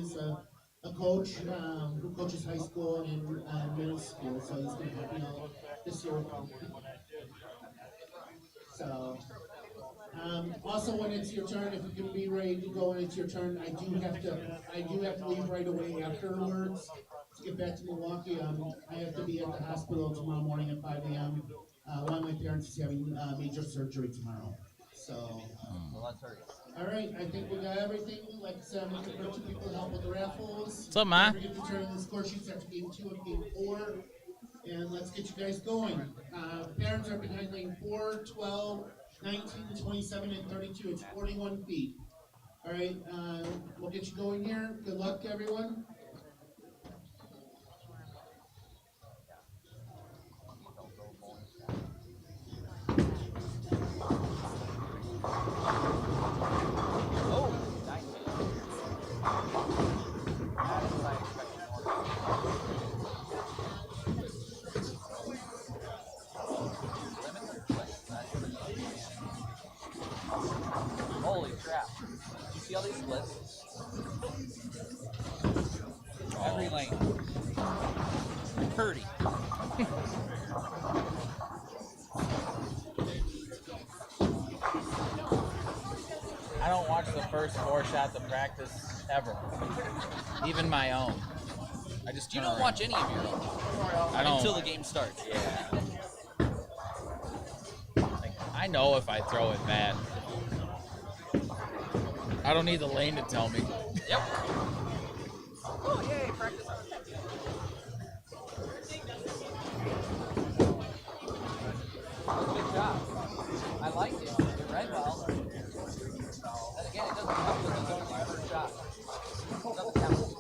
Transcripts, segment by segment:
is a coach who coaches high school and middle school, so he's going to help me out this year with me. So, also when it's your turn, if you can be ready to go when it's your turn, I do have to leave right away afterwards to get back to Milwaukee. I have to be at the hospital tomorrow morning at 5 a.m. One of my parents is having major surgery tomorrow. So, all right, I think we got everything. Like I said, I'm looking for 2 people to help with the raffles. What's up, Ma? Don't forget to turn in the score sheets after game 2 and game 4. And let's get you guys going. Parents are behind lane 4, 12, 19, 27, and 32. It's 41 feet. All right, we'll get you going here. Good luck, everyone. Holy crap. You see all these splits? Every lane. Purdy. I don't watch the first 4 shots of practice ever. Even my own. I just You don't watch any of your own. I don't. Until the game starts. Yeah. Like, I know if I throw it bad. I don't need the lane to tell me. Yep. Oh, yay, practice. Good job. I liked it. It read well. And again, it doesn't help with the only first shot. Nothing happens.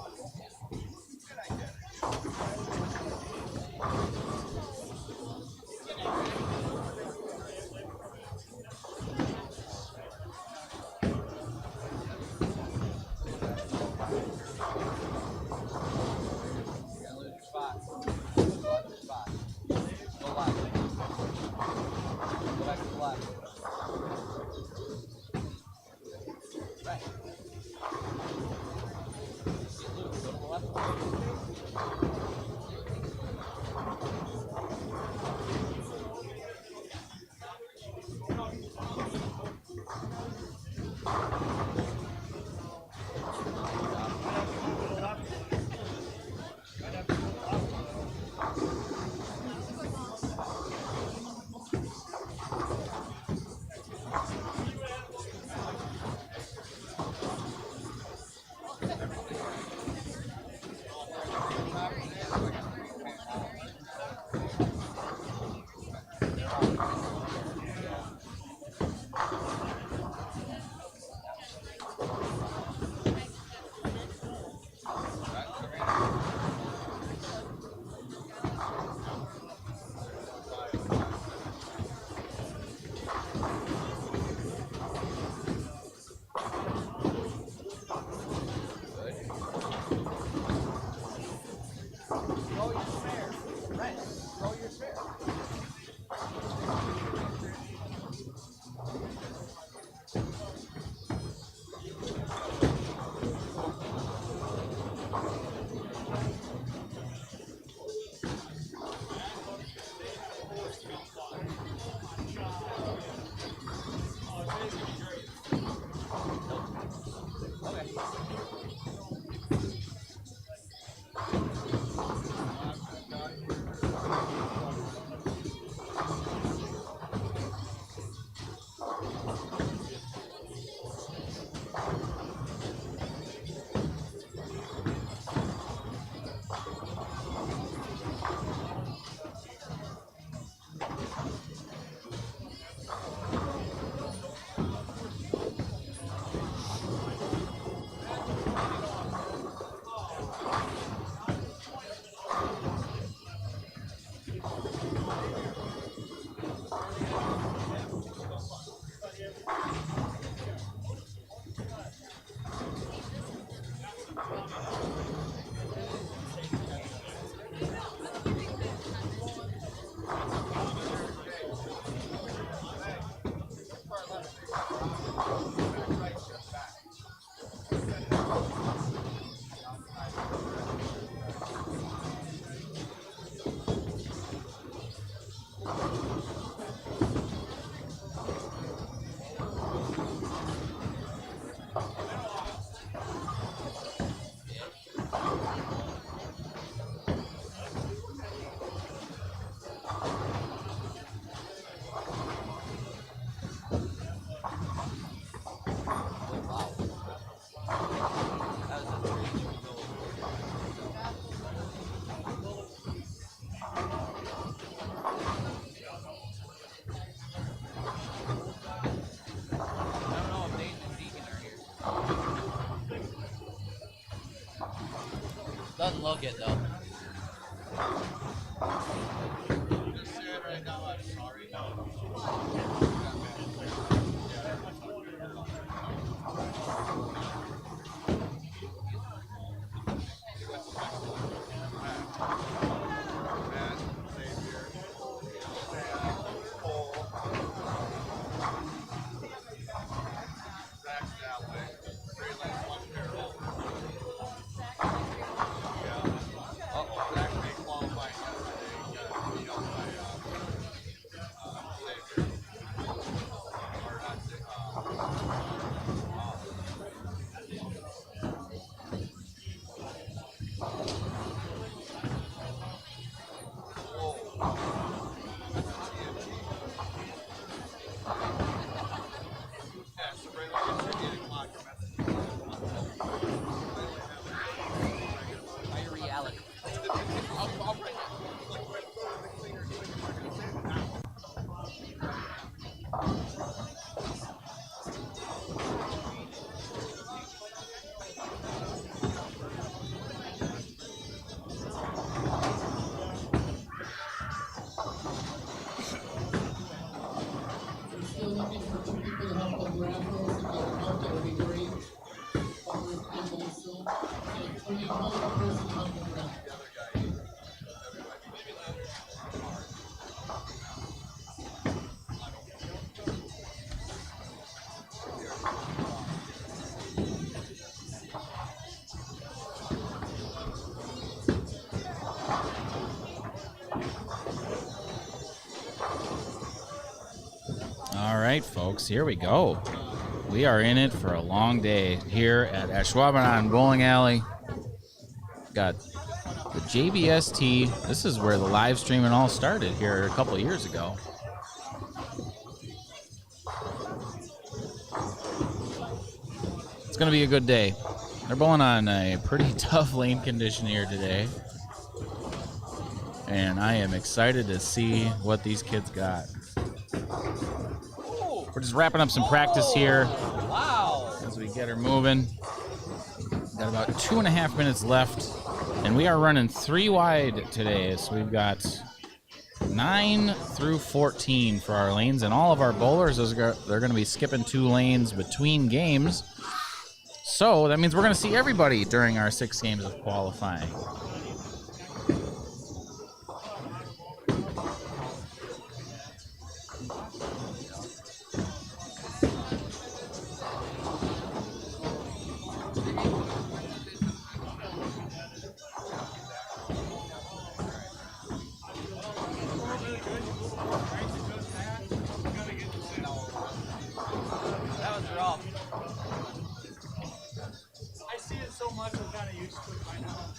Doesn't look it though. All right, folks, here we go. We are in it for a long day here at Ashwaubenon Bowling Alley. Got the JBST. This is where the live streaming all started here a couple of years ago. It's going to be a good day. They're bowling on a pretty tough lane condition here today. And I am excited to see what these kids got. We're just wrapping up some practice here. Wow. As we get her moving. Got about 2.5 minutes left. And we are running 3 wide today. So we've got 9 through 14 for our lanes. And all of our bowlers, they're going to be skipping 2 lanes between games. So that means we're going to see everybody during our 6 games of qualifying. That was rough. I see it so much, I'm kind of used to it by now.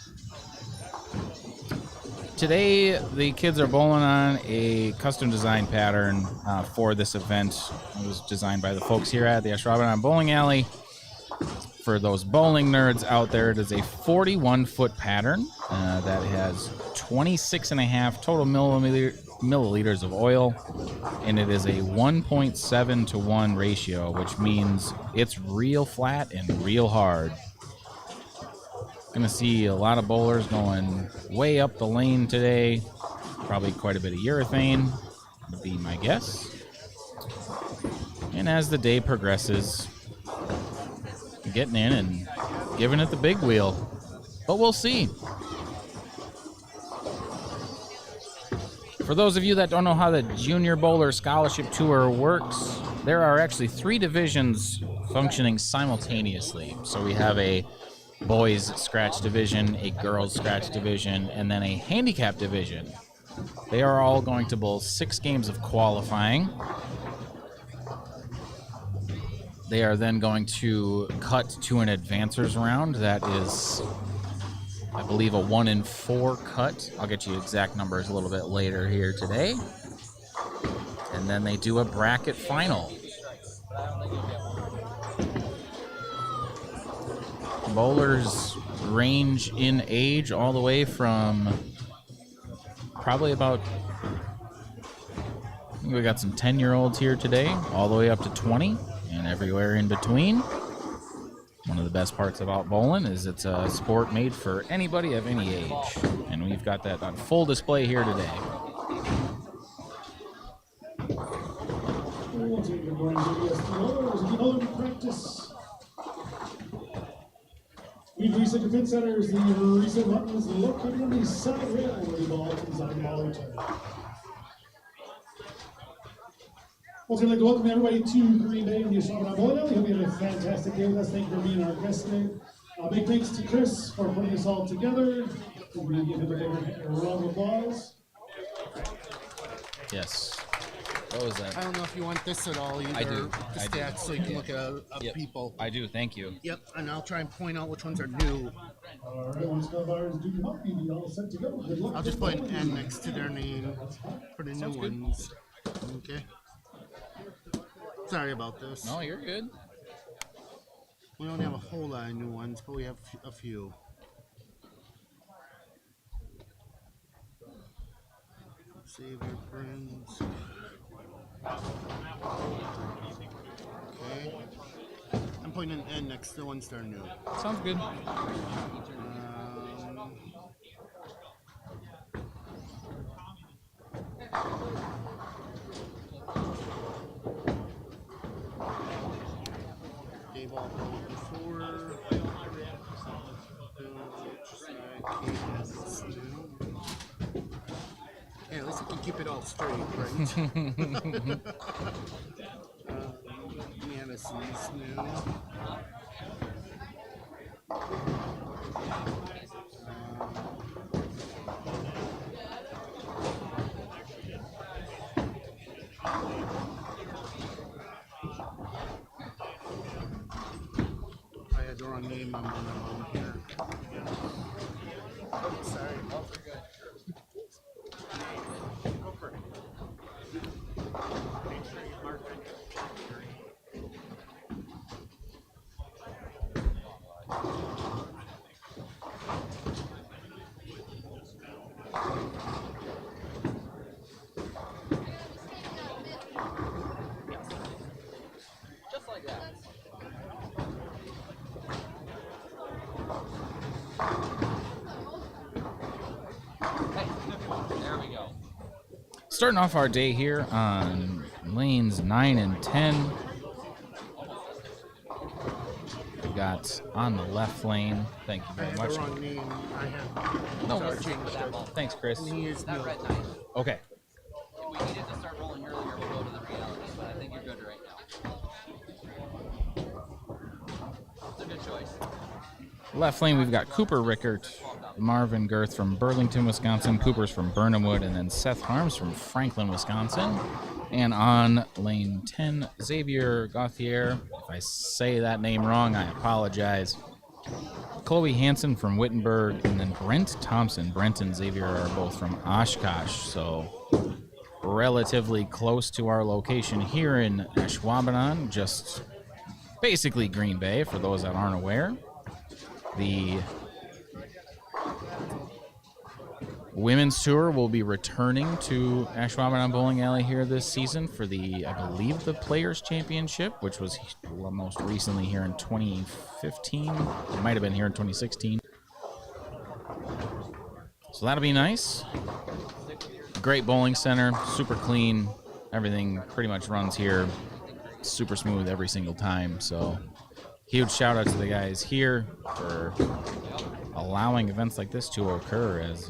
Today, the kids are bowling on a custom design pattern for this event. It was designed by the folks here at the Ashwaubenon Bowling Alley. For those bowling nerds out there, it is a 41-foot pattern that has 26.5 total milliliters of oil, and it is a 1.7 to 1 ratio, which means it's real flat and real hard. Gonna see a lot of bowlers going way up the lane today. Probably quite a bit of urethane, would be my guess. And as the day progresses, getting in and giving it the big wheel. But we'll see. For those of you that don't know how the Junior Bowler Scholarship Tour works, there are actually 3 divisions functioning simultaneously. So we have a boys scratch division, a girls scratch division, and then a handicap division. They are all going to bowl 6 games of qualifying. They are then going to cut to an advancers round. That is, I believe, a 1 in 4 cut. I'll get you exact numbers a little bit later here today. And then they do a bracket final. Bowlers range in age all the way from probably about, I think we got some 10-year-olds here today, all the way up to 20 and everywhere in between. One of the best parts about bowling is it's a sport made for anybody of any age, and we've got that on full display here today. We'll take the morning JBST Bowling practice. We've reset the pin centers. The reset button is located on the side rail where the ball comes on the ball return. Also, I'd like to welcome everybody to Green Bay and the Ashwaubenon Bowling Alley. Hope you have a fantastic day with us. Thank you for being our guest today. Big thanks to Chris for putting this all together. We're going to give him a round of applause. Yes. What was that? I don't know if you want this at all either. I do. The I stats do. so you can look at Yep. people. I do. Thank you. Yep, and I'll try and point out which ones are new. All right, once the bars do come up, you'll be all set to go. Good luck. I'll just put an N next to their name for the new ones. Okay. Sorry about this. No, you're good. We don't have a whole lot of new ones, but we have a few. Save your friends. Okay. I'm putting an N next to the ones that are new. Sounds good. They've all bowled before. Yeah, at least I can keep it all straight, right? Madison's new. I had the wrong name on one of them here. Oh, sorry. Just like that. Hey, there we go. Starting off our day here on lanes 9 and 10. We got on the left lane. Thank you I very had much. the wrong name. I have. No Sorry, worries. changed it. Thanks, Chris. And he is That new. red knight. Okay. If we needed to start rolling earlier, we'll go to the reality, but I think you're good right now. It's a good choice. Left lane, we've got Cooper Rickert, Marvin Girth from Burlington, Wisconsin, Cooper's from Burnhamwood, and then Seth Harms from Franklin, Wisconsin. And on lane 10, Xavier Gauthier. If I say that name wrong, I apologize. Chloe Hansen from Wittenberg, and then Brent Thompson. Brent and Xavier are both from Oshkosh, so relatively close to our location here in Ashwaubenon, just basically Green Bay, for those that aren't aware. The women's tour will be returning to Ashwaubenon Bowling Alley here this season for the, I believe, the Players Championship, which was most recently here in 2015. It might have been here in 2016. So that'll be nice. Great bowling center, super clean. Everything pretty much runs here super smooth every single time. So huge shout out to the guys here for allowing events like this to occur. As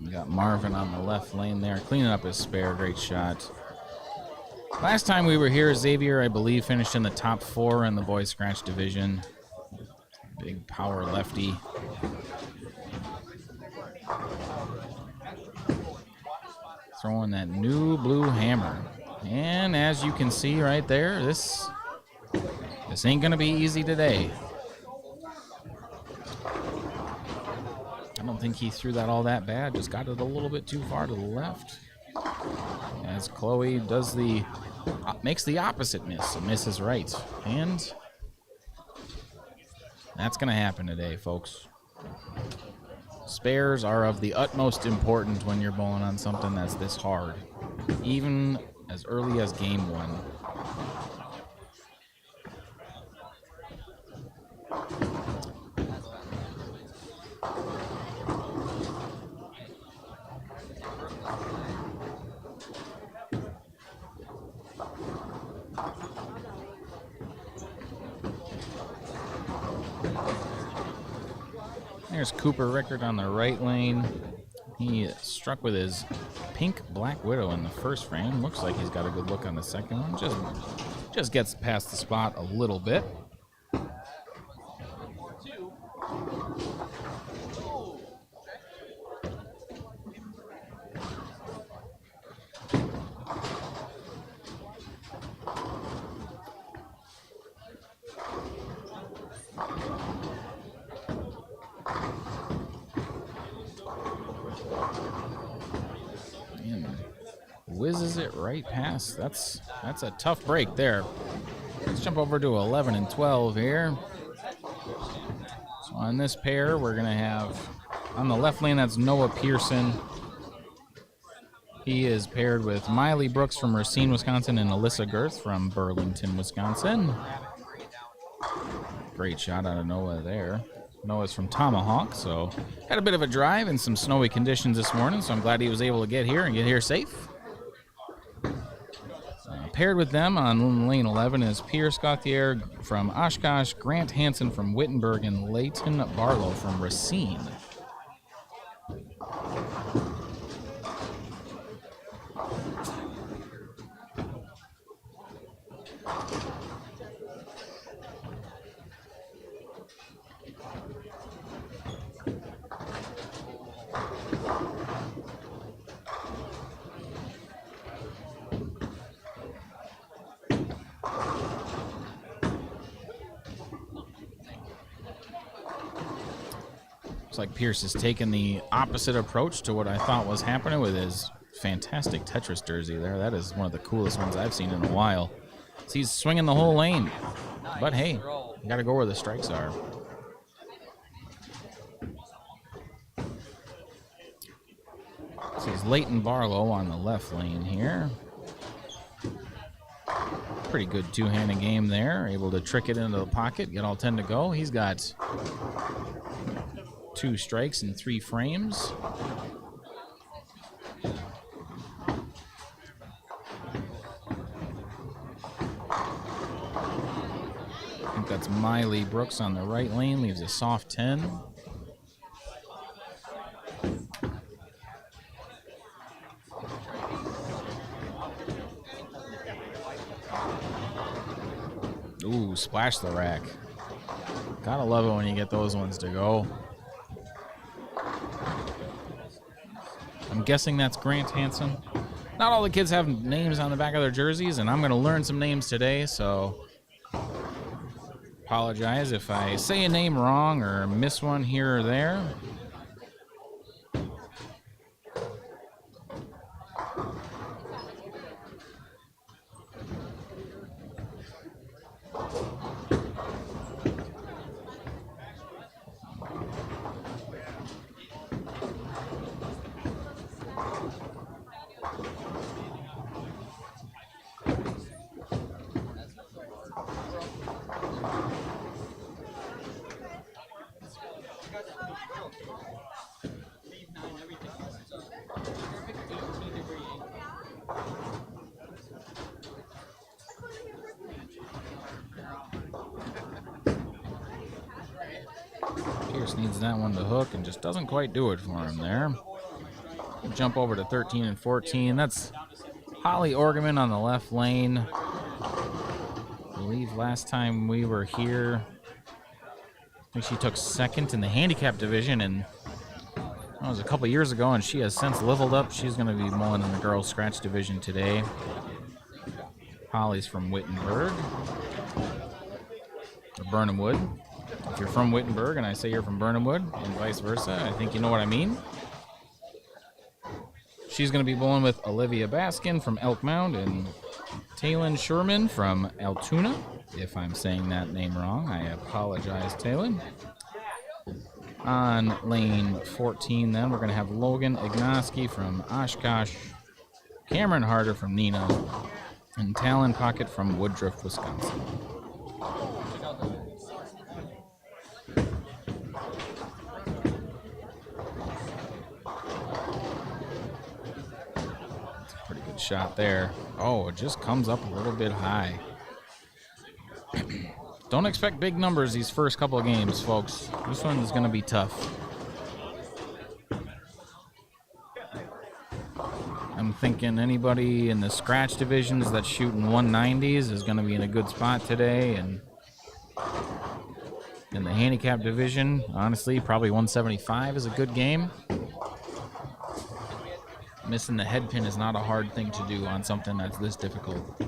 we got Marvin on the left lane there, cleaning up his spare. Great shot. Last time we were here, Xavier, I believe, finished in the top 4 in the boys scratch division. Big power lefty. Throwing that new blue hammer. And as you can see right there, this ain't gonna be easy today. I don't think he threw that all that bad, just got it a little bit too far to the left. As Chloe does makes the opposite miss, and misses right. And that's gonna happen today, folks. Spares are of the utmost importance when you're bowling on something that's this hard. Even as early as game 1. There's Cooper Rickard on the right lane. He struck with his pink Black Widow in the first frame. Looks like he's got a good look on the second one. Just gets past the spot a little bit. Whizzes it right past. That's a tough break there. Let's jump over to 11 and 12 here. So on this pair, we're going to have on the left lane, that's Noah Pearson. He is paired with Miley Brooks from Racine, Wisconsin, and Alyssa Girth from Burlington, Wisconsin. Great shot out of Noah there. Noah's from Tomahawk, so had a bit of a drive in some snowy conditions this morning, so I'm glad he was able to get here safe. Paired with them on lane 11 is Pierce Gauthier from Oshkosh, Grant Hansen from Wittenberg, and Leighton Barlow from Racine. Like Pierce has taken the opposite approach to what I thought was happening with his fantastic Tetris jersey there. That is one of the coolest ones I've seen in a while. So he's swinging the whole lane. But hey, you got to go where the strikes are. So it's Leighton Barlow on the left lane here. Pretty good two-handed game there. Able to trick it into the pocket, get all 10 to go. He's got 2 strikes in 3 frames. I think that's Miley Brooks on the right lane, leaves a soft 10. Ooh, splash the rack. Gotta love it when you get those ones to go. I'm guessing that's Grant Hansen. Not all the kids have names on the back of their jerseys, and I'm going to learn some names today, so apologize if I say a name wrong or miss one here or there. Pierce needs that one to hook and just doesn't quite do it for him there. We'll jump over to 13 and 14. That's Holly Orgeman on the left lane. I believe last time we were here, I think she took second in the handicap division, and that was a couple years ago, and she has since leveled up. She's going to be mulling in the girls' scratch division today. Holly's from Wittenberg, or Burnham Wood. If you're from Wittenberg and I say you're from Burnham Wood, and vice versa, I think you know what I mean. She's going to be bowling with Olivia Baskin from Elk Mound and Talon Sherman from Altoona. If I'm saying that name wrong, I apologize, Talon. On lane 14, then, we're going to have Logan Ignoski from Oshkosh, Cameron Harder from Neenah, and Talon Pocket from Woodruff, Wisconsin. That's a pretty good shot there. Oh, it just comes up a little bit high. Don't expect big numbers these first couple of games, folks. This one is going to be tough. I'm thinking anybody in the scratch divisions that's shooting 190s is going to be in a good spot today. And in the handicap division, honestly, probably 175 is a good game. Missing the head pin is not a hard thing to do on something that's this difficult.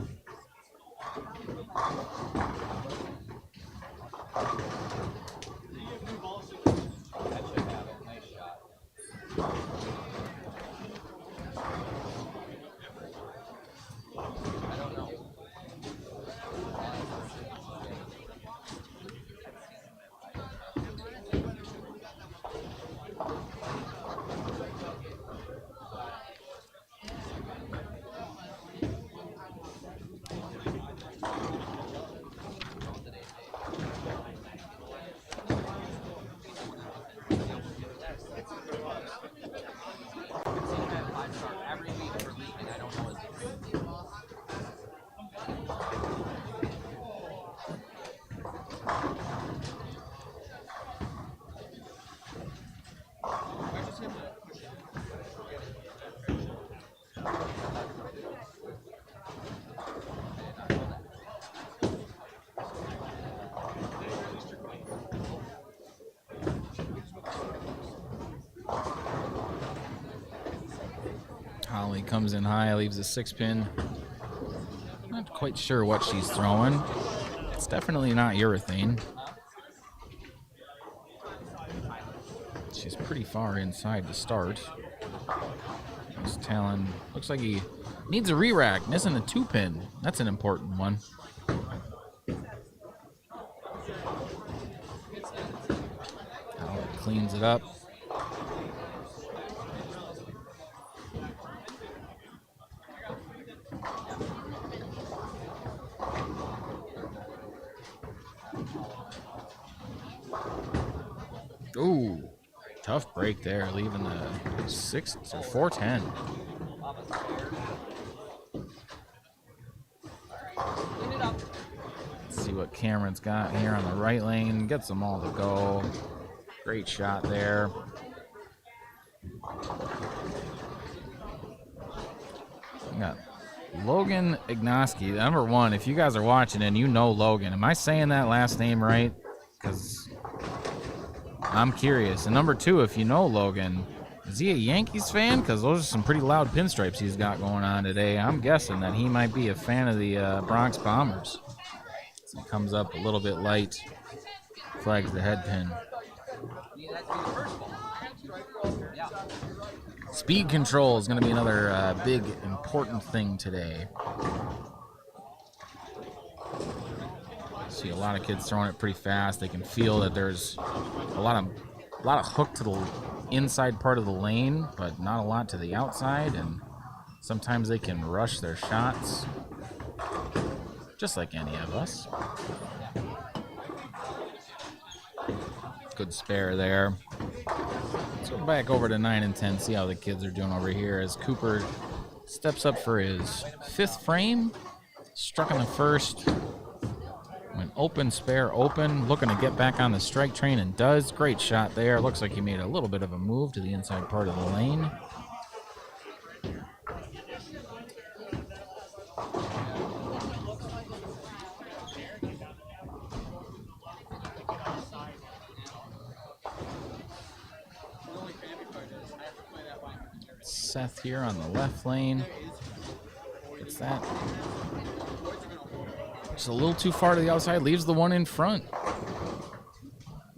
Holly comes in high, leaves a 6-pin. Not quite sure what she's throwing. It's definitely not urethane. She's pretty far inside to start. This Talon looks like he needs a re-rack, missing a 2-pin. That's an important one. Holly cleans it up. Ooh, tough break there, leaving the 6 or 410. Let's see what Cameron's got here on the right lane. Gets them all to go. Great shot there. We got Logan Ignoski, number 1. If you guys are watching and you know Logan, am I saying that last name right? Because I'm curious. And number 2, if you know Logan, is he a Yankees fan? Because those are some pretty loud pinstripes he's got going on today. I'm guessing that he might be a fan of the Bronx Bombers. So he comes up a little bit light, flags the head pin. Speed control is going to be another big, important thing today. See a lot of kids throwing it pretty fast. They can feel that there's a lot of hook to the inside part of the lane, but not a lot to the outside, and sometimes they can rush their shots, just like any of us. Good spare there. Let's go back over to 9 and 10, see how the kids are doing over here as Cooper steps up for his 5th frame. Struck in the first. Went open, spare, open. Looking to get back on the strike train and does. Great shot there. Looks like he made a little bit of a move to the inside part of the lane. Seth here on the left lane. Gets that. Just a little too far to the outside. Leaves the one in front.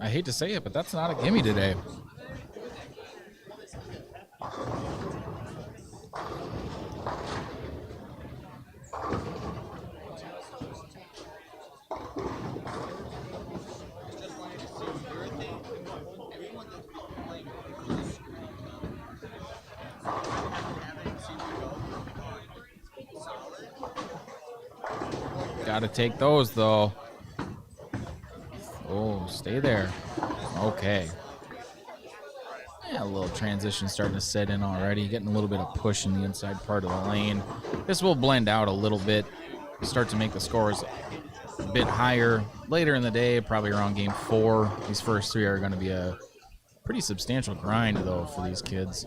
I hate to say it, but that's not a gimme today. Gotta take those, though. Oh, stay there. Okay. Yeah, a little transition starting to set in already. Getting a little bit of push in the inside part of the lane. This will blend out a little bit. Start to make the scores a bit higher later in the day, probably around game 4. These first 3 are going to be a pretty substantial grind, though, for these kids.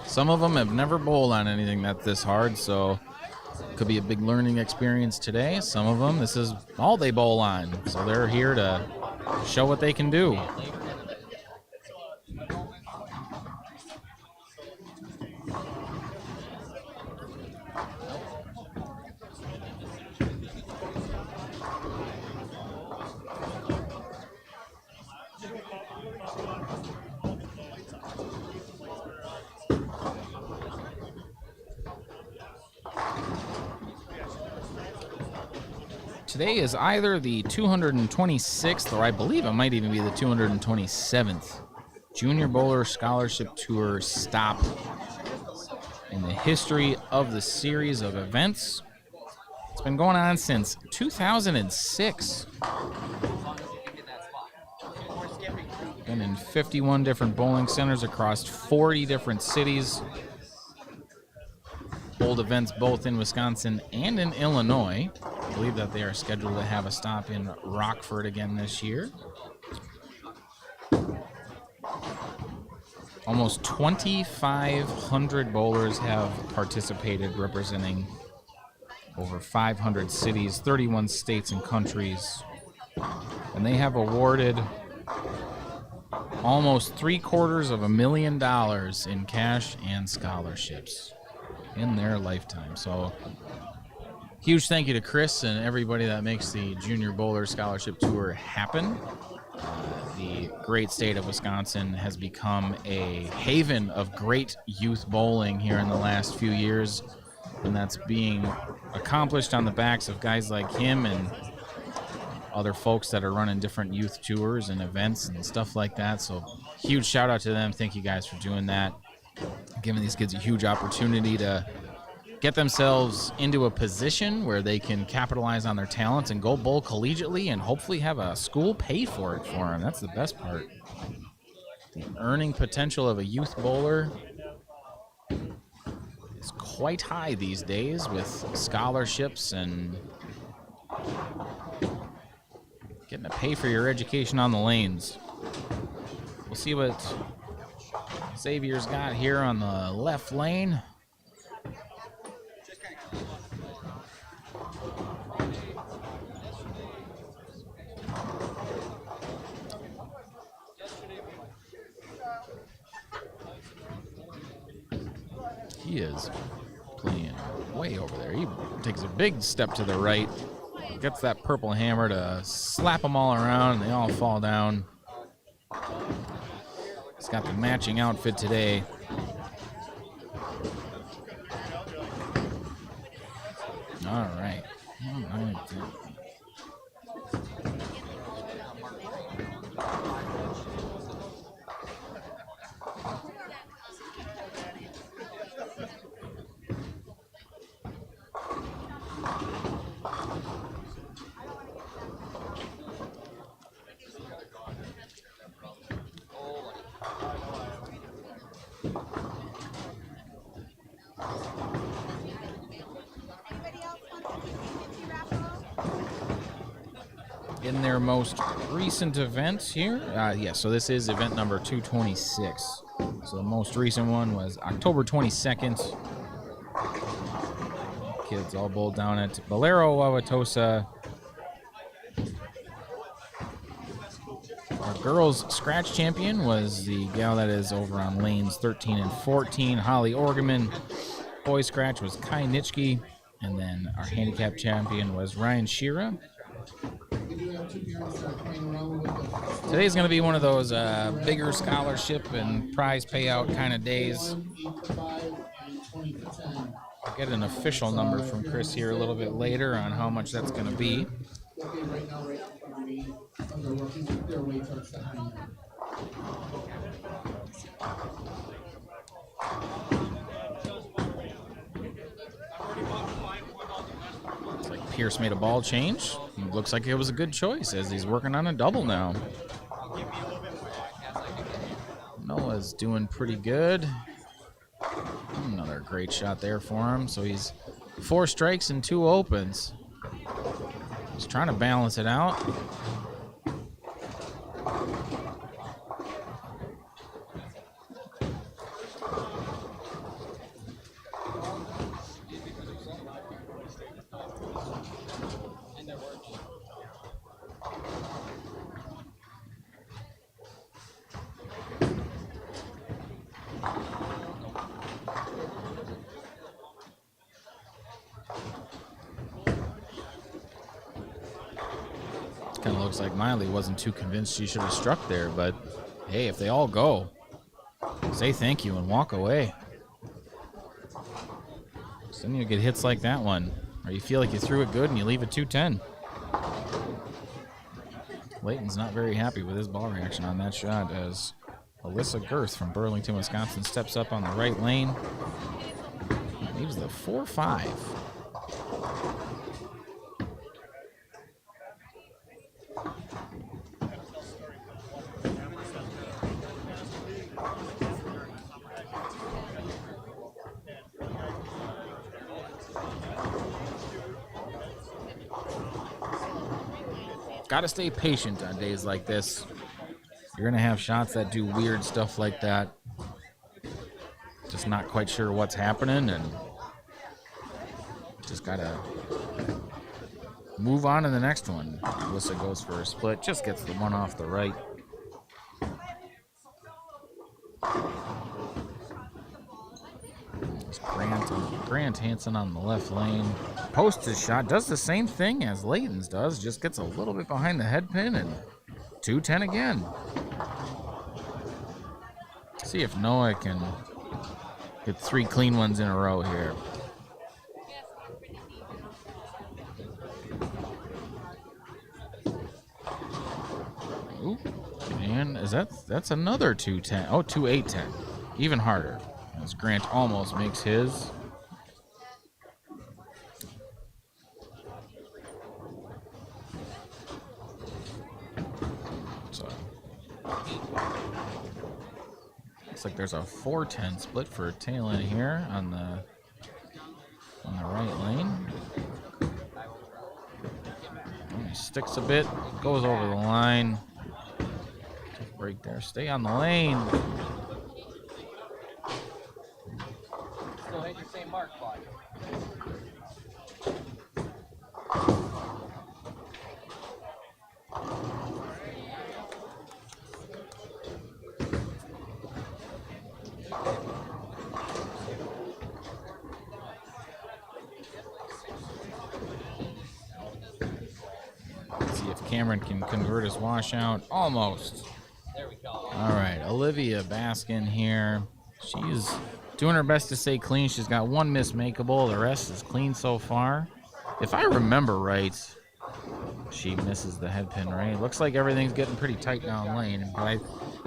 Some of them have never bowled on anything that's this hard, so could be a big learning experience today. Some of them, this is all they bowl on, so they're here to show what they can do. Today is either the 226th, or I believe it might even be the 227th Junior Bowler Scholarship Tour stop in the history of the series of events. It's been going on since 2006. Been in 51 different bowling centers across 40 different cities. Hold events both in Wisconsin and in Illinois. I believe that they are scheduled to have a stop in Rockford again this year. Almost 2,500 bowlers have participated, representing over 500 cities, 31 states and countries. And they have awarded almost $750,000 in cash and scholarships in their lifetime. So huge thank you to Chris and everybody that makes the Junior Bowler Scholarship Tour happen. The great state of Wisconsin has become a haven of great youth bowling here in the last few years, and that's being accomplished on the backs of guys like him and other folks that are running different youth tours and events and stuff like that. So huge shout out to them. Thank you guys for doing that, giving these kids a huge opportunity to get themselves into a position where they can capitalize on their talents and go bowl collegiately and hopefully have a school pay for it for them. That's the best part. The earning potential of a youth bowler is quite high these days with scholarships and getting to pay for your education on the lanes. We'll see what Xavier's got here on the left lane. He is playing way over there. He takes a big step to the right, gets that purple hammer to slap them all around, and they all fall down. He's got the matching outfit today. All right. In their most recent event here, so this is event number 226. So the most recent one was October 22nd. Kids all bowled down at Bolero, Wauwatosa. Our girls' scratch champion was the gal that is over on lanes 13 and 14, Holly Orgeman. Boys' scratch was Kai Nitschke. And then our handicap champion was Ryan Shearer. Today's going to be one of those bigger scholarship and prize payout kind of days. I'll get an official number from Chris here a little bit later on how much that's going to be. Pierce made a ball change. Looks like it was a good choice as he's working on a double now. Noah's doing pretty good. Another great shot there for him. So he's 4 strikes and 2 opens. He's trying to balance it out. Kind of looks like Miley wasn't too convinced she should have struck there, but hey, if they all go, say thank you and walk away. So then you get hits like that one, or you feel like you threw it good and you leave it 210. Layton's not very happy with his ball reaction on that shot as Alyssa Girth from Burlington, Wisconsin steps up on the right lane. Leaves the 4-5. Got to stay patient on days like this. You're going to have shots that do weird stuff like that. Just not quite sure what's happening, and just got to move on to the next one. Alyssa goes for a split, just gets the one off the right. It's Grant Hansen on the left lane. Posts his shot, does the same thing as Layton's does, just gets a little bit behind the head pin, and 210 again. See if Noah can get 3 clean ones in a row here. Ooh, and that's another 210. Oh, 2-8-10. Even harder. As Grant almost makes his. So looks like there's a 4-10 split for tail end here on the right lane. And he sticks a bit, goes over the line. Tough break there. Stay on the lane. Still hit your same mark, Claude. Let's see if Cameron can convert his washout. Almost. There we go. All right, Olivia Baskin here. She's doing her best to stay clean. She's got 1 mismakeable. The rest is clean so far. If I remember right, she misses the head pin, right? Looks like everything's getting pretty tight down lane. But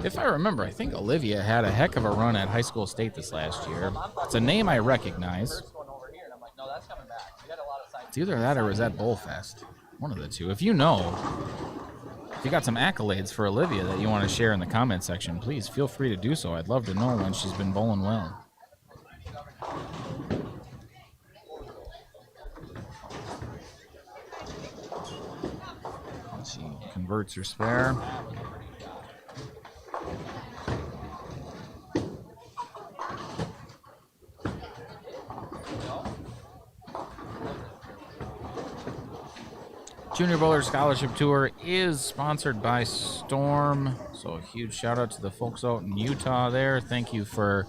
if I remember, I think Olivia had a heck of a run at high school state this last year. It's a name I recognize. First one over here, and I'm like, no, that's coming back. We got a lot of signs. It's either that or was that Bullfest. One of the two. If you know, if you got some accolades for Olivia that you want to share in the comment section, please feel free to do so. I'd love to know when she's been bowling well. She converts her spare. Junior Bowler Scholarship Tour is sponsored by Storm, so a huge shout out to the folks out in Utah there. Thank you for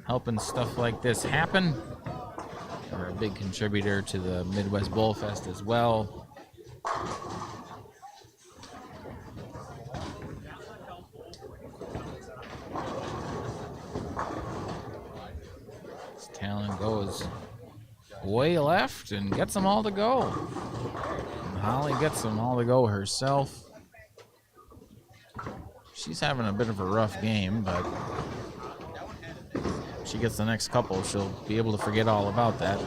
helping stuff like this happen. They're a big contributor to the Midwest Bowl Fest as well. This Talon goes way left and gets them all to go. Holly gets them all to go herself. She's having a bit of a rough game, but if she gets the next couple, she'll be able to forget all about that.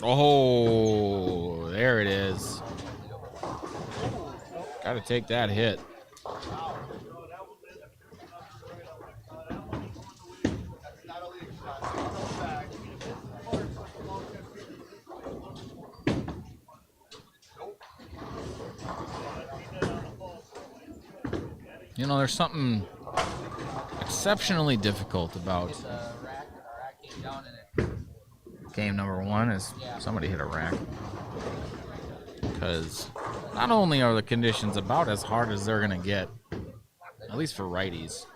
Oh, there it is. Got to take that hit. You know, there's something exceptionally difficult about Rack came down in it. game number one is somebody hit a rack. Because not only are the conditions about as hard as they're going to get, at least for righties,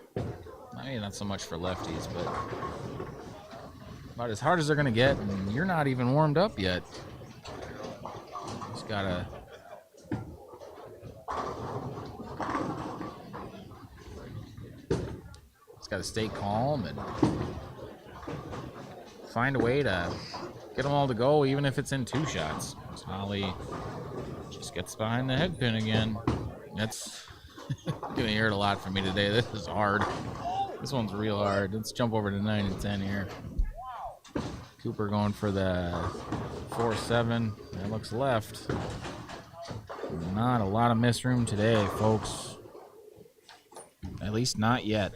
I mean, not so much for lefties, but about as hard as they're going to get, and you're not even warmed up yet. Just gotta stay calm and find a way to get them all to go, even if it's in 2 shots. Holly just gets behind the head pin again. That's gonna hear it a lot from me today. This is hard. This one's real hard. Let's jump over to 9 and 10 here. Cooper going for the 4-7. That looks left. Not a lot of miss room today, folks. At least not yet.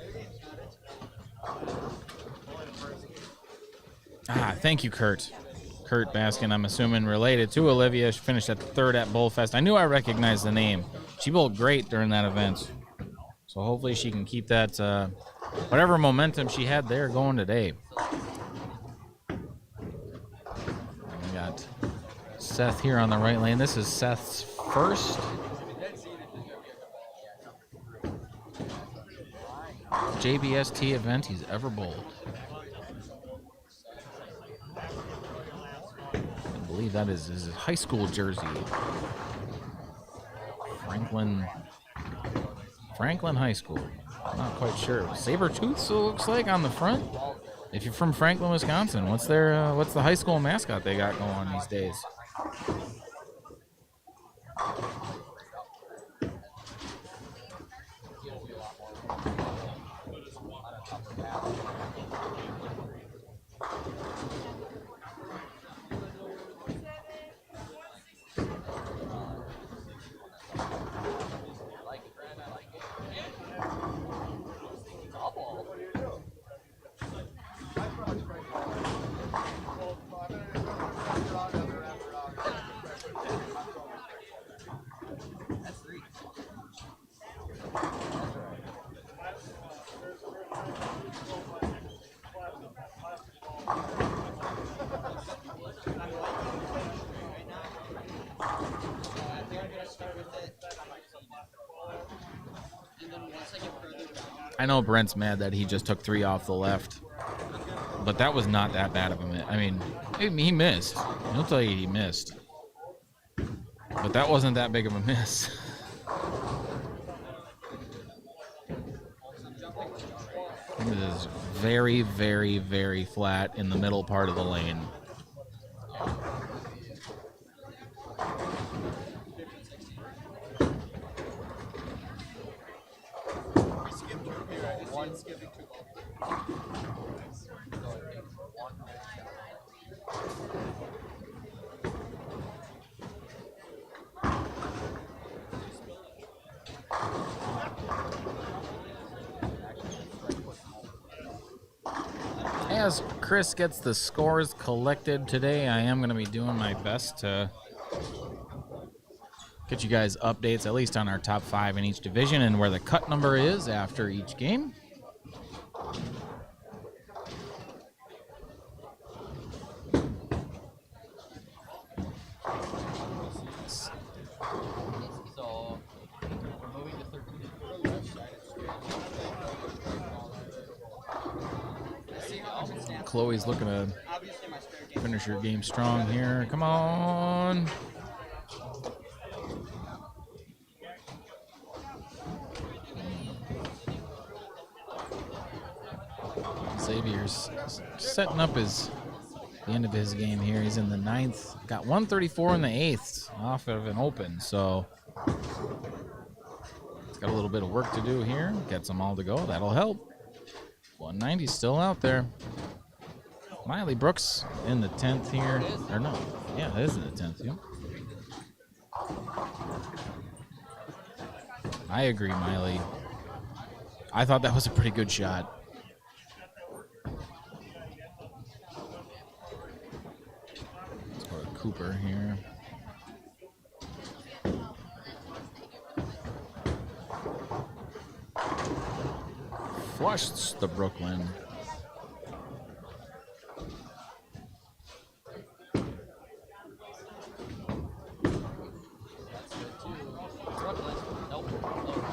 Thank you, Kurt. Kurt Baskin, I'm assuming related to Olivia. She finished at 3rd at Bullfest. I knew I recognized the name. She bowled great during that event. So hopefully she can keep that, whatever momentum she had there going today. We got Seth here on the right lane. This is Seth's first JBST event he's ever bowled. I believe that is his high school jersey. Franklin High School. I'm not quite sure. Sabertooths, it looks like, on the front. If you're from Franklin, Wisconsin, what's the high school mascot they got going these days? I know Brent's mad that he just took 3 off the left, but that was not that bad of a miss. I mean, he missed. He'll tell you he missed, but that wasn't that big of a miss. It is very, very, very flat in the middle part of the lane. As Chris gets the scores collected today, I am going to be doing my best to get you guys updates, at least on our top 5 in each division and where the cut number is after each game. So, we're moving to 13. Chloe's looking to finish her game strong here. Come on. Xavier's setting up the end of his game here. He's in the 9th. Got 134 in the 8th off of an open, so he's got a little bit of work to do here. Gets them all to go. That'll help. 190's still out there. Miley Brooks in the 10th here. Or no. Yeah, it is in the 10th. Yep. I agree, Miley. I thought that was a pretty good shot. Let's go to Cooper here. Flushed the Brooklyn.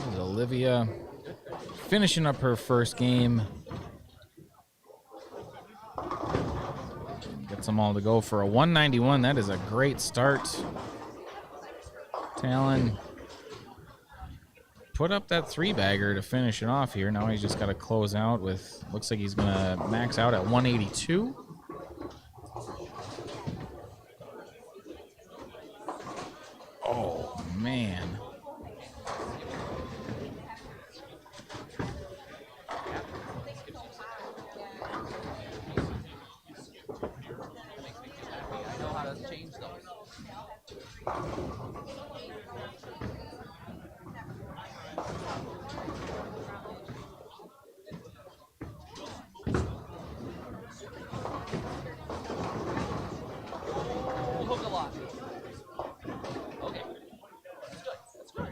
There's Olivia finishing up her first game. Gets them all to go for a 191. That is a great start. Talon put up that 3-bagger to finish it off here. Now he's just got to close out with, looks like he's going to max out at 182. Oh, man. I know how to change those. You hooked a lot. Okay. That's good. That's good.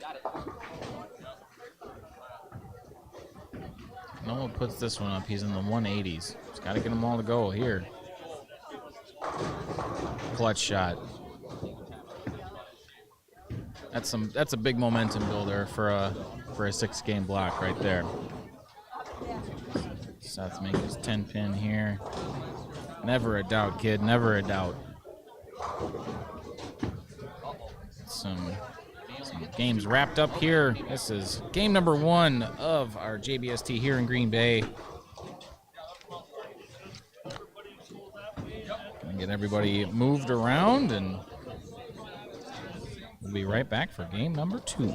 Got it. Noah puts this one up. He's in the 180s. He's got to get them all to go here. Clutch shot. That's a big momentum builder for a 6-game block right there. Seth making his 10-pin here. Never a doubt, kid. Never a doubt. Some games wrapped up here. This is game number 1 of our JBST here in Green Bay. Gonna get everybody moved around, and we'll be right back for game number 2.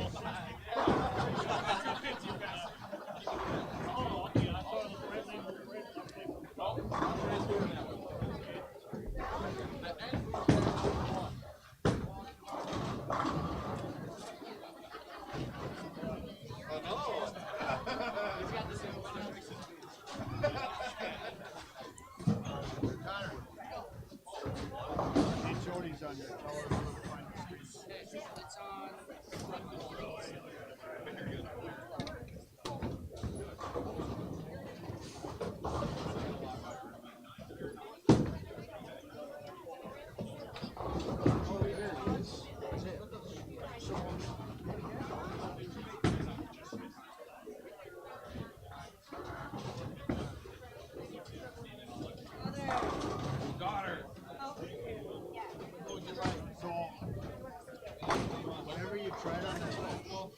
Whatever you tried on that football,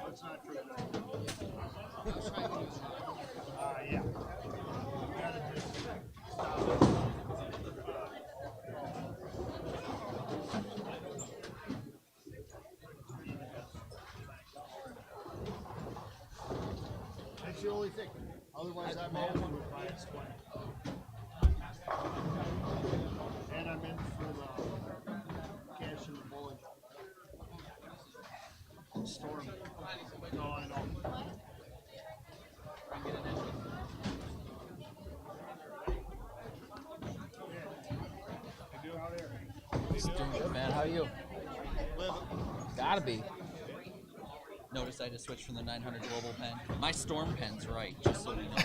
it's not true. Yeah. You gotta just stop it. That's the only thing. Otherwise, I'm happy with my explain. And I'm in for the cash in the bowling. Storm. No, I know. Doing good, man. How are you? Gotta be. Notice I just switched from the 900 global pen. My storm pen's right, just so you know.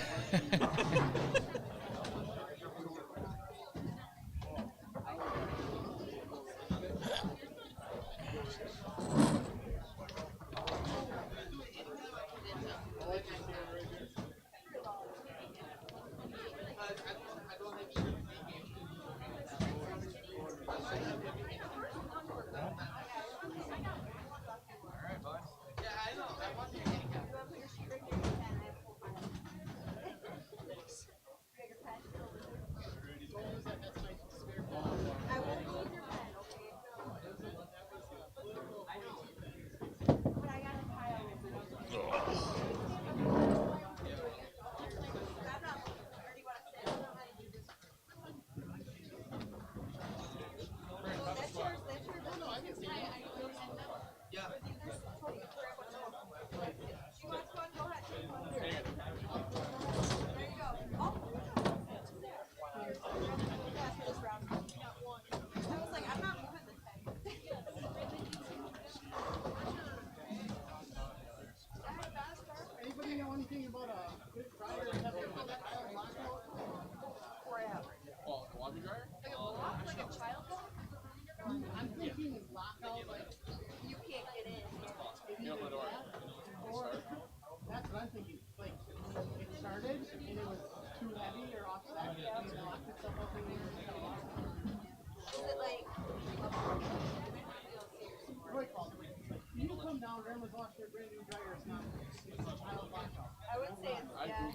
I would say it's, yeah.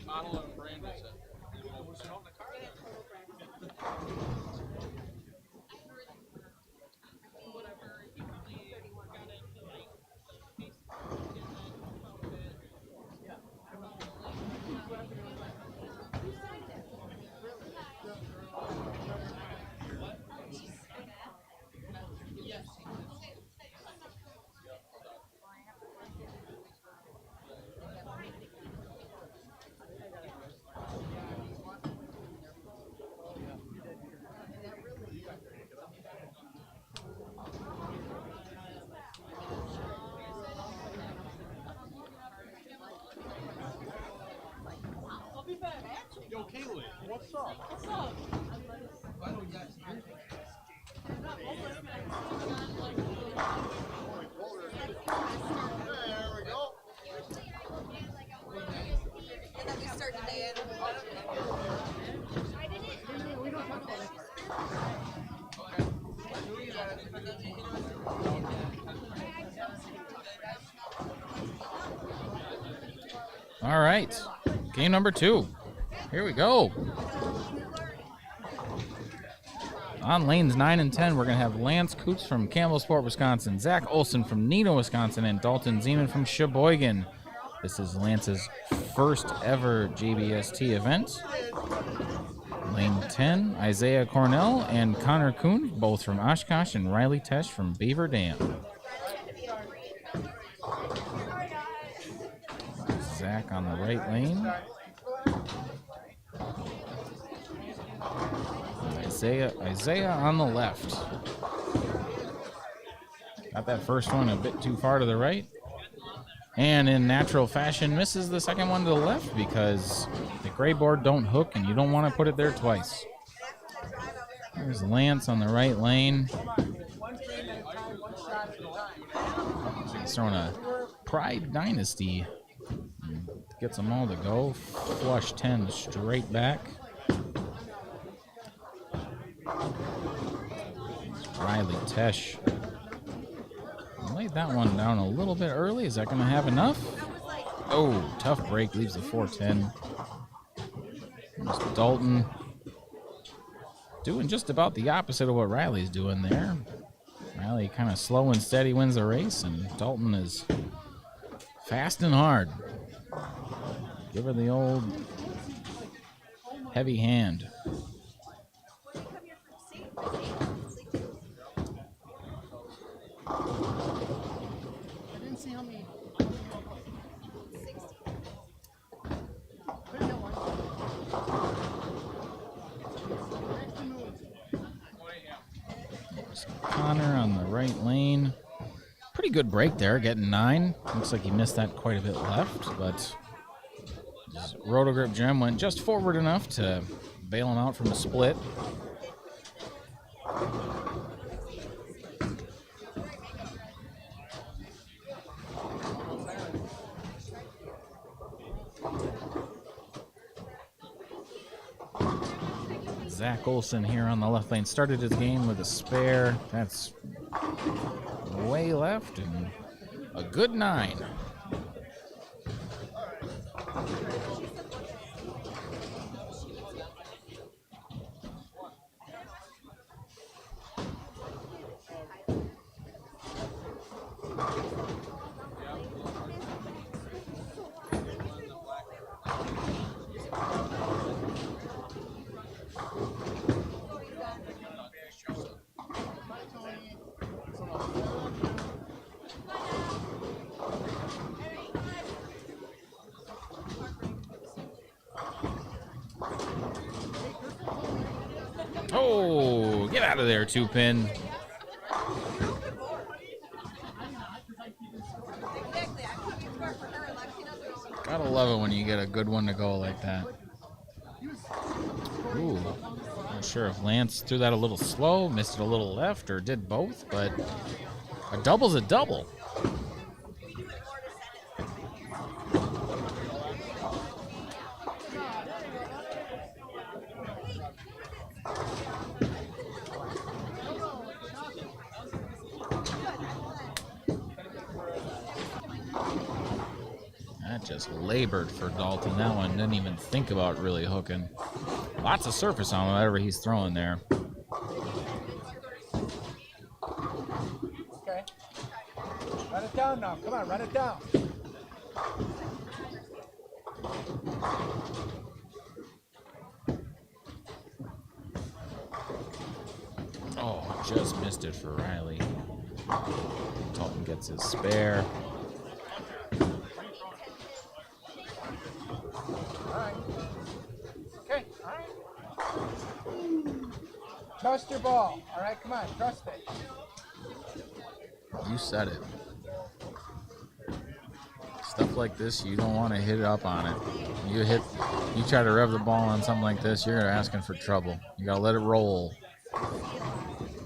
Model and brand is it? Yo, Kaylee, what's up? What's up? There we go. And then we start today at All right, game number 2. Here we go. On lanes 9 and 10, we're going to have Lance Coots from Campbellsport, Wisconsin, Zach Olson from Neenah, Wisconsin, and Dalton Zeman from Sheboygan. This is Lance's first ever JBST event. Lane 10, Isaiah Cornell and Connor Kuhn, both from Oshkosh, and Riley Tesh from Beaver Dam. Zach on the right lane. Isaiah on the left. Got that first one a bit too far to the right. And in natural fashion, misses the second one to the left because the gray board don't hook and you don't want to put it there twice. There's Lance on the right lane. He's throwing a Pride Dynasty. Gets them all to go. Flush 10 straight back. Riley Tesh laid that one down a little bit early. Is that going to have enough? Oh, tough break. Leaves the 410. There's Dalton doing just about the opposite of what Riley's doing there. Riley kind of slow and steady wins the race, and Dalton is fast and hard. Give her the old heavy hand. I didn't see how many. Connor on the right lane. Pretty good break there, getting 9. Looks like he missed that quite a bit left, but his Rotogrip Gem went just forward enough to bail him out from a split. Zach Olson here on the left lane started his game with a spare. That's way left and a good 9. Oh, get out of there, 2-pin. Gotta love it when you get a good one to go like that. Ooh, not sure if Lance threw that a little slow, missed it a little left, or did both, but a double's a double. That just labored for Dalton. That one didn't even think about really hooking. Lots of surface on whatever he's throwing there. Okay. Run it down now. Come on, run it down. Oh, just missed it for Riley. Dalton gets his spare. Alright. Okay, alright. Trust your ball. Alright, come on, trust it. You said it. Stuff like this, you don't want to hit up on it. You try to rev the ball on something like this, you're asking for trouble. You gotta let it roll.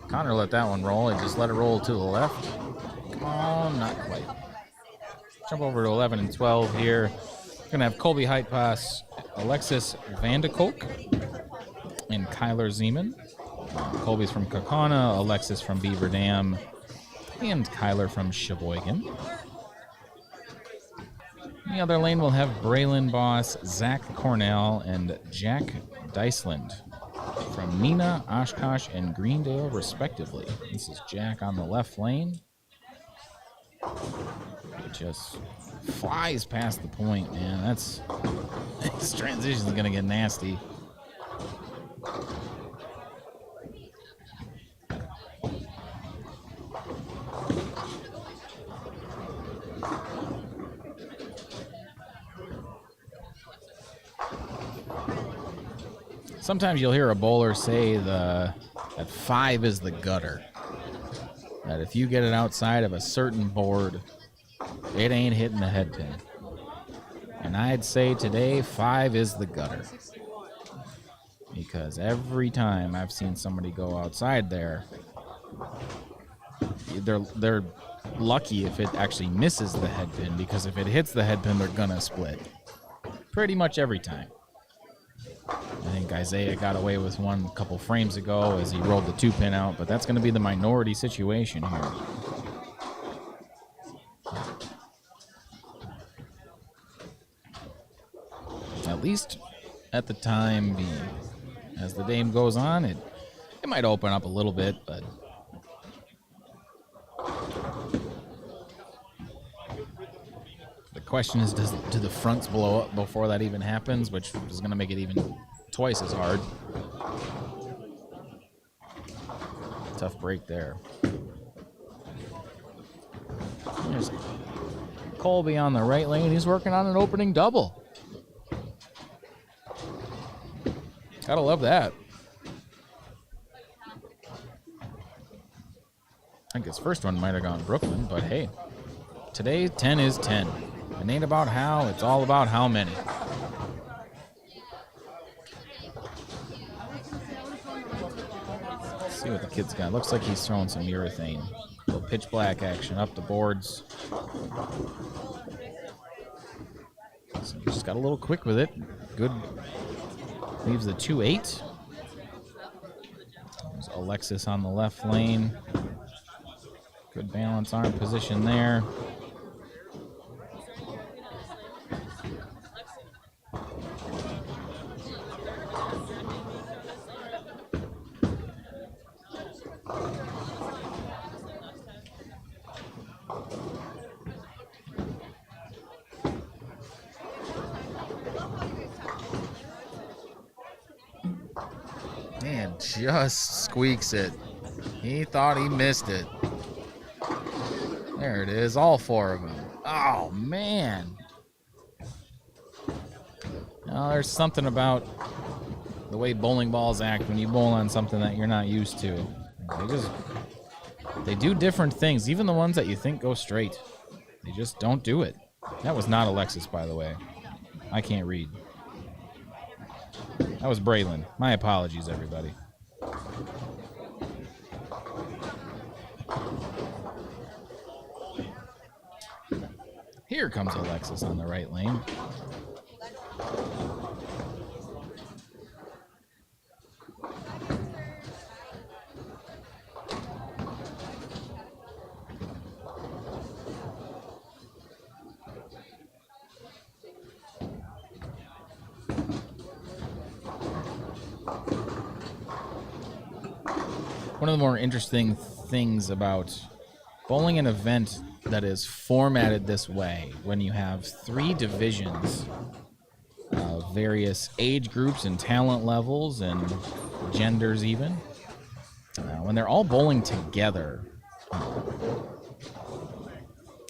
Connor let that one roll. He just let it roll to the left. Come on, not quite. Jump over to 11 and 12 here. We're gonna have Colby Heitpass, Alexis Vandekolk, and Kyler Zeman. Colby's from Kaukauna, Alexis from Beaver Dam, and Kyler from Sheboygan. In the other lane, we'll have Braylon Boss, Zach Cornell, and Jack Dyceland from Neenah, Oshkosh, and Greendale, respectively. This is Jack on the left lane. It just flies past the point, man. This transition is going to get nasty. Sometimes you'll hear a bowler say that 5 is the gutter. That if you get it outside of a certain board, it ain't hitting the head pin. And I'd say today 5 is the gutter. Because every time I've seen somebody go outside there, they're lucky if it actually misses the head pin, because if it hits the head pin, they're gonna split. Pretty much every time. I think Isaiah got away with one a couple frames ago as he rolled the 2-pin out, but that's going to be the minority situation here. At least at the time being. As the game goes on, it might open up a little bit, but the question is, do the fronts blow up before that even happens, which is going to make it even twice as hard. Tough break there. There's Colby on the right lane. He's working on an opening double. Gotta love that. I think his first one might have gone Brooklyn, but hey, today 10 is 10. It ain't about how, it's all about how many. Let's see what the kid's got. Looks like he's throwing some urethane. A little pitch black action up the boards. So he just got a little quick with it. Good. Leaves the 2-8. There's Alexis on the left lane. Good balance arm position there. Man, just squeaks it. He thought he missed it. There it is, all 4 of them. Oh, man. Now, there's something about the way bowling balls act when you bowl on something that you're not used to. They do different things, even the ones that you think go straight. They just don't do it. That was not Alexis, by the way. I can't read. That was Braylon. My apologies, everybody. Here comes Alexis on the right lane. One of the more interesting things about bowling an event that is formatted this way, when you have 3 divisions of various age groups and talent levels and genders even, when they're all bowling together, a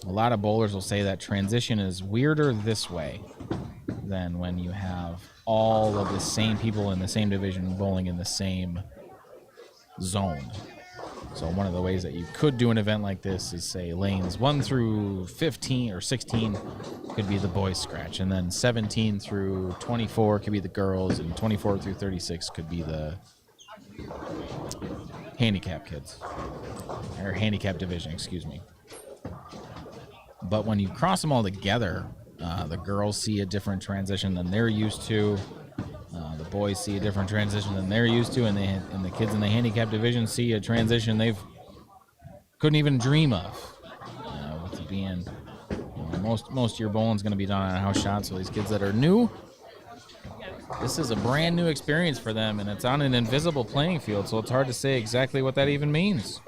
lot of bowlers will say that transition is weirder this way than when you have all of the same people in the same division bowling in the same zone. So one of the ways that you could do an event like this is, say, lanes 1 through 15 or 16 could be the boys scratch, and then 17 through 24 could be the girls, and 24 through 36 could be the handicap kids, or handicap division, excuse me. But when you cross them all together, the girls see a different transition than they're used to. The boys see a different transition than they're used to, and the kids in the handicap division see a transition they've couldn't even dream of. With it being, most of your bowling's going to be done on a house shot, so these kids that are new, this is a brand new experience for them, and it's on an invisible playing field, so it's hard to say exactly what that even means.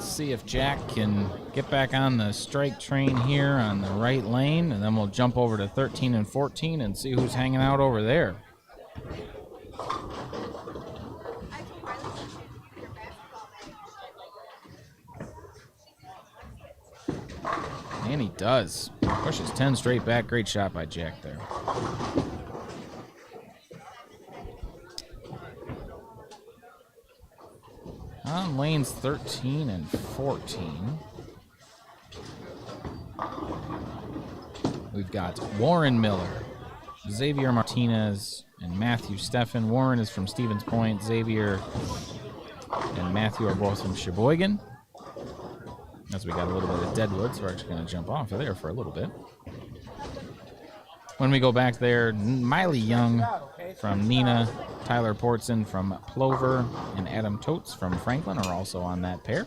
See if Jack can get back on the strike train here on the right lane, and then we'll jump over to 13 and 14 and see who's hanging out over there. And he does. Pushes 10 straight back. Great shot by Jack there. On lanes 13 and 14, we've got Warren Miller, Xavier Martinez, and Matthew Steffen. Warren is from Stevens Point. Xavier and Matthew are both from Sheboygan. As we got a little bit of Deadwood, so we're actually going to jump off of there for a little bit. When we go back there, Miley Young from Neenah, Tyler Portson from Plover, and Adam Totes from Franklin are also on that pair.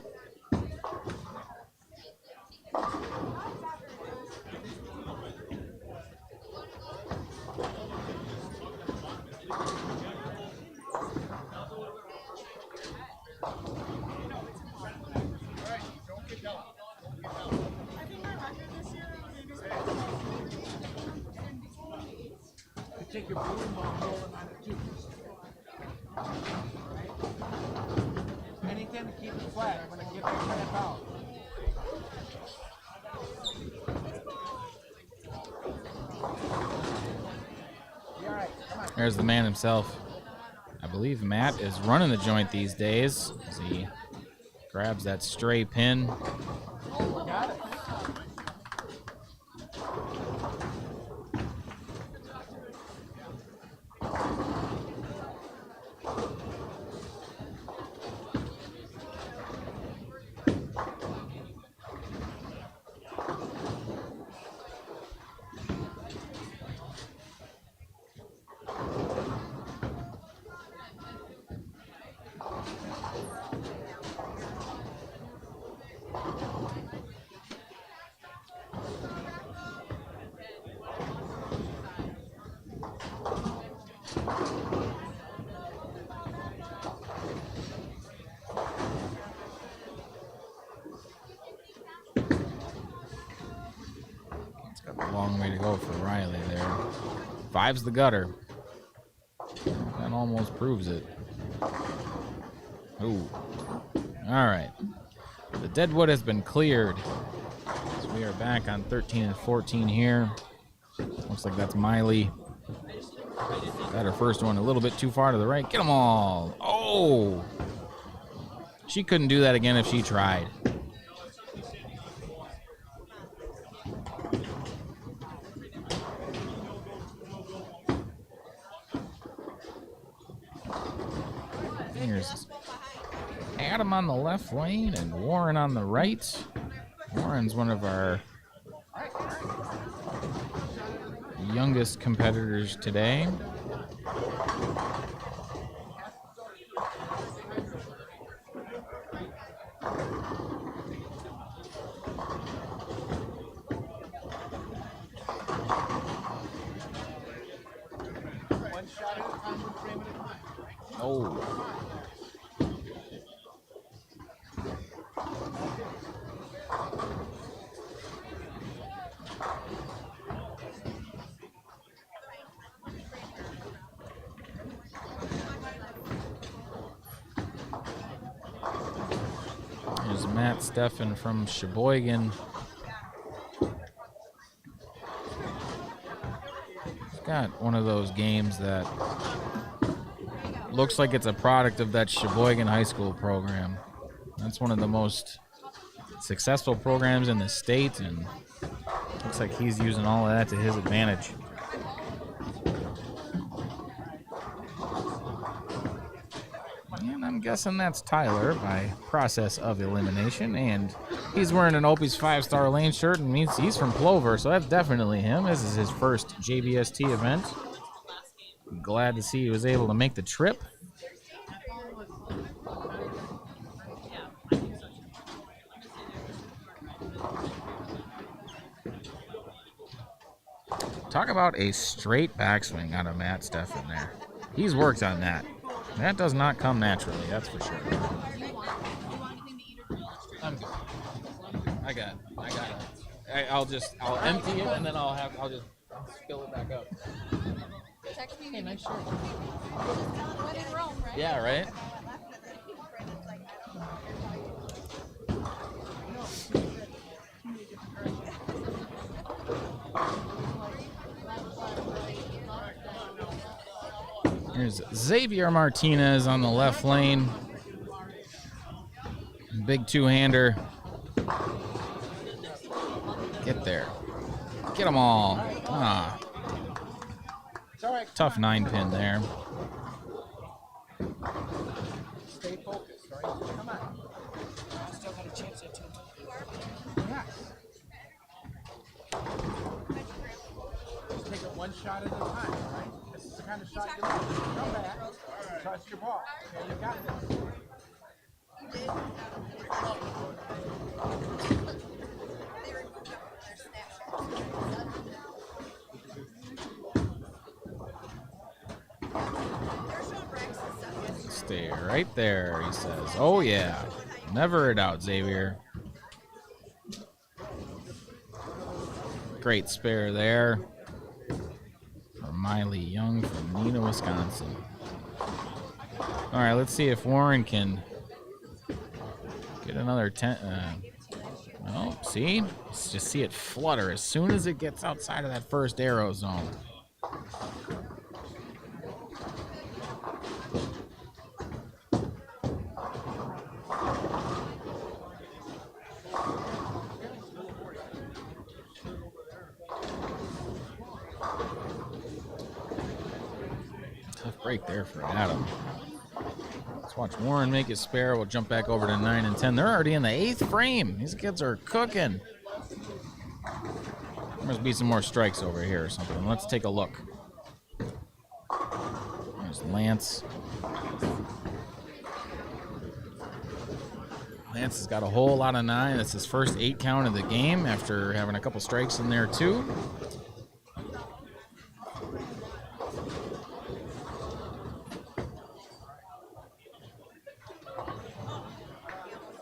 Take your bowling ball and roll it on it too. Anything to keep it flat. I'm gonna get that crap out. Be all right. Come on. There's the man himself. I believe Matt is running the joint these days as he grabs that stray pin. Got it. Long way to go for Riley there. 5's the gutter. That almost proves it. Ooh. All right. The Deadwood has been cleared. So we are back on 13 and 14 here. Looks like that's Miley. Got her first one a little bit too far to the right. Get them all. Oh! She couldn't do that again if she tried. Here's Adam on the left lane and Warren on the right. Warren's one of our youngest competitors today. Oh. There's Matt Steffen from Sheboygan. He's got one of those games that looks like it's a product of that Sheboygan High School program. That's one of the most successful programs in the state, and looks like he's using all of that to his advantage. And I'm guessing that's Tyler by process of elimination, and he's wearing an Opie's 5-star lane shirt, and means he's from Plover, so that's definitely him. This is his first JBST event. Glad to see he was able to make the trip. Talk about a straight backswing out of Matt Steffen there. He's worked on that. That does not come naturally, that's for sure. I'm good. I got it. I'll empty it and then I'll just fill it back up. Hey, nice shirt. Yeah, right? Here's Xavier Martinez on the left lane. Big two-hander. Get there. Get them all. Ah. Tough 9-pin there. Stay focused, right? Come on. Still got a chance at 2. Yes. Just take it one shot at a time, right? This is the kind of shot you like. Come back. Trust your ball. Okay, you got this. Stay right there, he says. Oh, yeah. Never a doubt, Xavier. Great spare there for Miley Young from Neenah, Wisconsin. All right, let's see if Warren can get another 10. Oh, see? Let's just see it flutter as soon as it gets outside of that first arrow zone. Tough break there for Adam. Let's watch Warren make his spare. We'll jump back over to 9 and 10. They're already in the 8th frame. These kids are cooking. There must be some more strikes over here or something. Let's take a look. There's Lance. Lance has got a whole lot of 9. That's his first 8 count of the game after having a couple strikes in there too.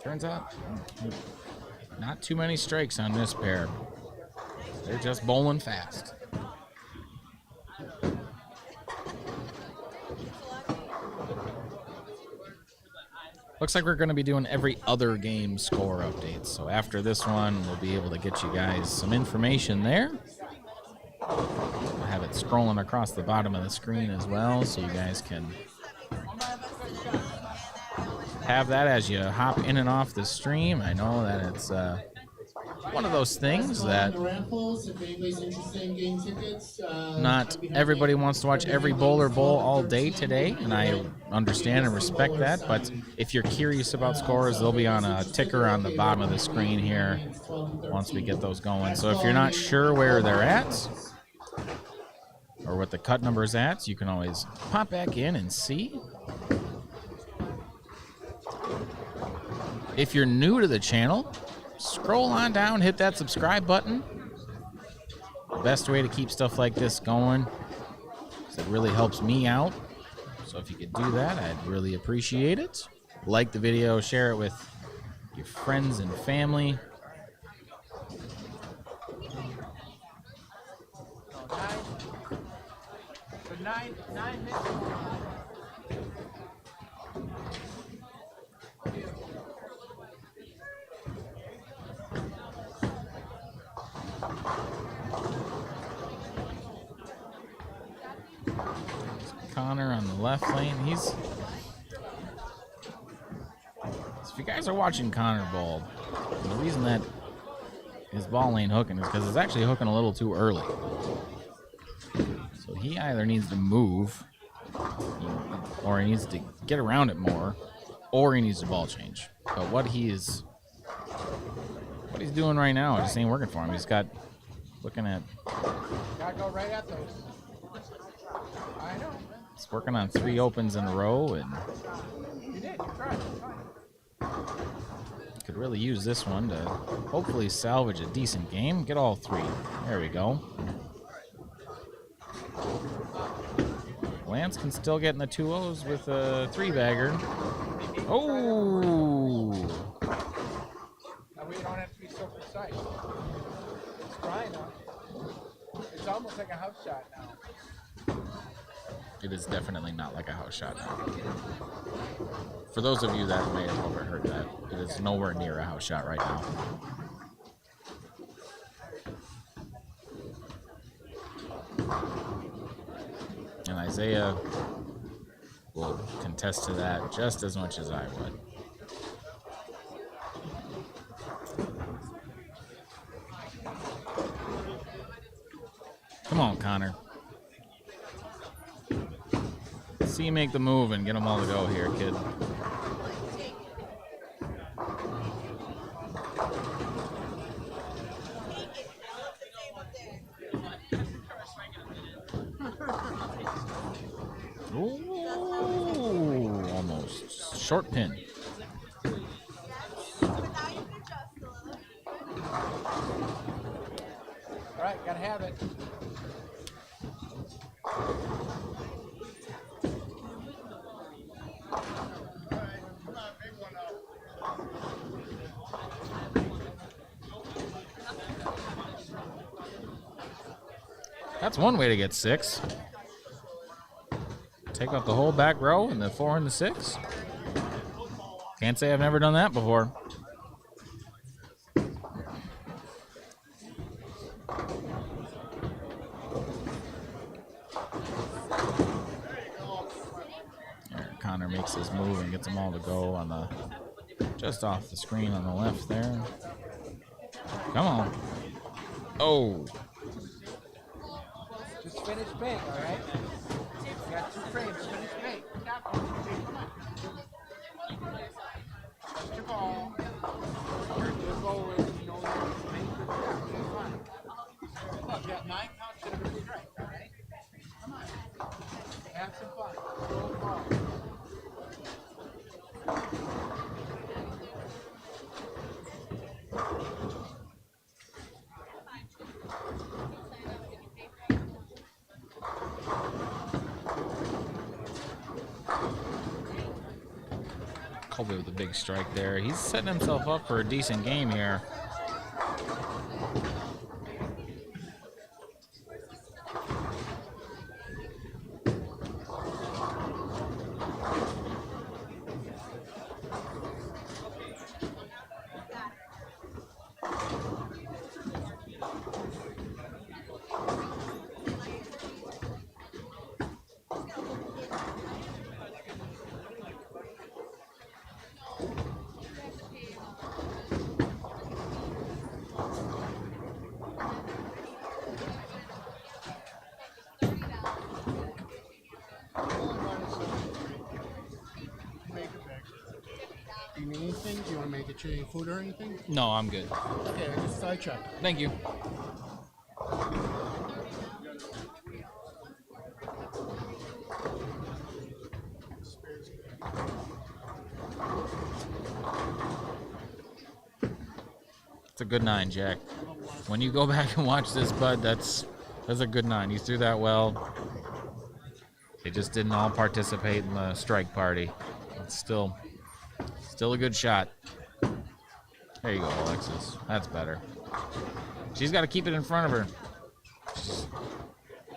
Turns out, not too many strikes on this pair. They're just bowling fast. Looks like we're going to be doing every other game score updates. So after this one, we'll be able to get you guys some information there. I'll have it scrolling across the bottom of the screen as well, so you guys can have that as you hop in and off the stream. I know that it's one of those things that The raffles, if anybody's interested in getting tickets, not everybody wants to watch every bowler bowl all day today, and I understand and respect that. But if you're curious about scores, they'll be on a ticker on the bottom of the screen here once we get those going. So if you're not sure where they're at or what the cut number is at, you can always pop back in and see. If you're new to the channel, scroll on down, hit that subscribe button. The best way to keep stuff like this going, because it really helps me out. So if you could do that, I'd really appreciate it. Like the video, share it with your friends and family. So nine minutes. Connor on the left lane. So if you guys are watching Connor bowl, the reason that his ball ain't hooking is because it's actually hooking a little too early. So he either needs to move, or he needs to get around it more, or he needs to ball change. But what he's doing right now, it just ain't working for him. He's got looking at. Gotta go right at those. I know. He's working on 3 opens in a row, and You did. You tried. It's fine. could really use this one to hopefully salvage a decent game. Get all 3. There we go. Lance can still get in the 2-0s with a 3-bagger. Oh! Now we don't have to be so precise. It's fine now. It's almost like a house shot now. It is definitely not like a house shot now. For those of you that may have overheard that, it is nowhere near a house shot right now. And Isaiah will contest to that just as much as I would. Come on, Connor. See you make the move and get them all to go here, kid. Ooh, almost. Short pin. All right, gotta have it. That's one way to get 6. Take out the whole back row and the 4 and the 6. Can't say I've never done that before. There, Connor makes his move and gets them all to go on the just off the screen on the left there. Come on. Oh. Just finish big, all right? You got 2 frames. Finish big. Come on. Touch your ball. Good bowler. You know that. Make good shot. It's fine. Look, you got 9 counts to the strike, all right? Come on. Have some fun. Throw the ball. Colby with a big strike there. He's setting himself up for a decent game here. anything? Do you want to make it any food or anything? No, I'm good. Okay, I just I check. Thank you. It's a good 9, Jack. When you go back and watch this, bud, that's a good 9. You threw that well. They just didn't all participate in the strike party. It's still a good shot. There you go, Alexis. That's better. She's got to keep it in front of her.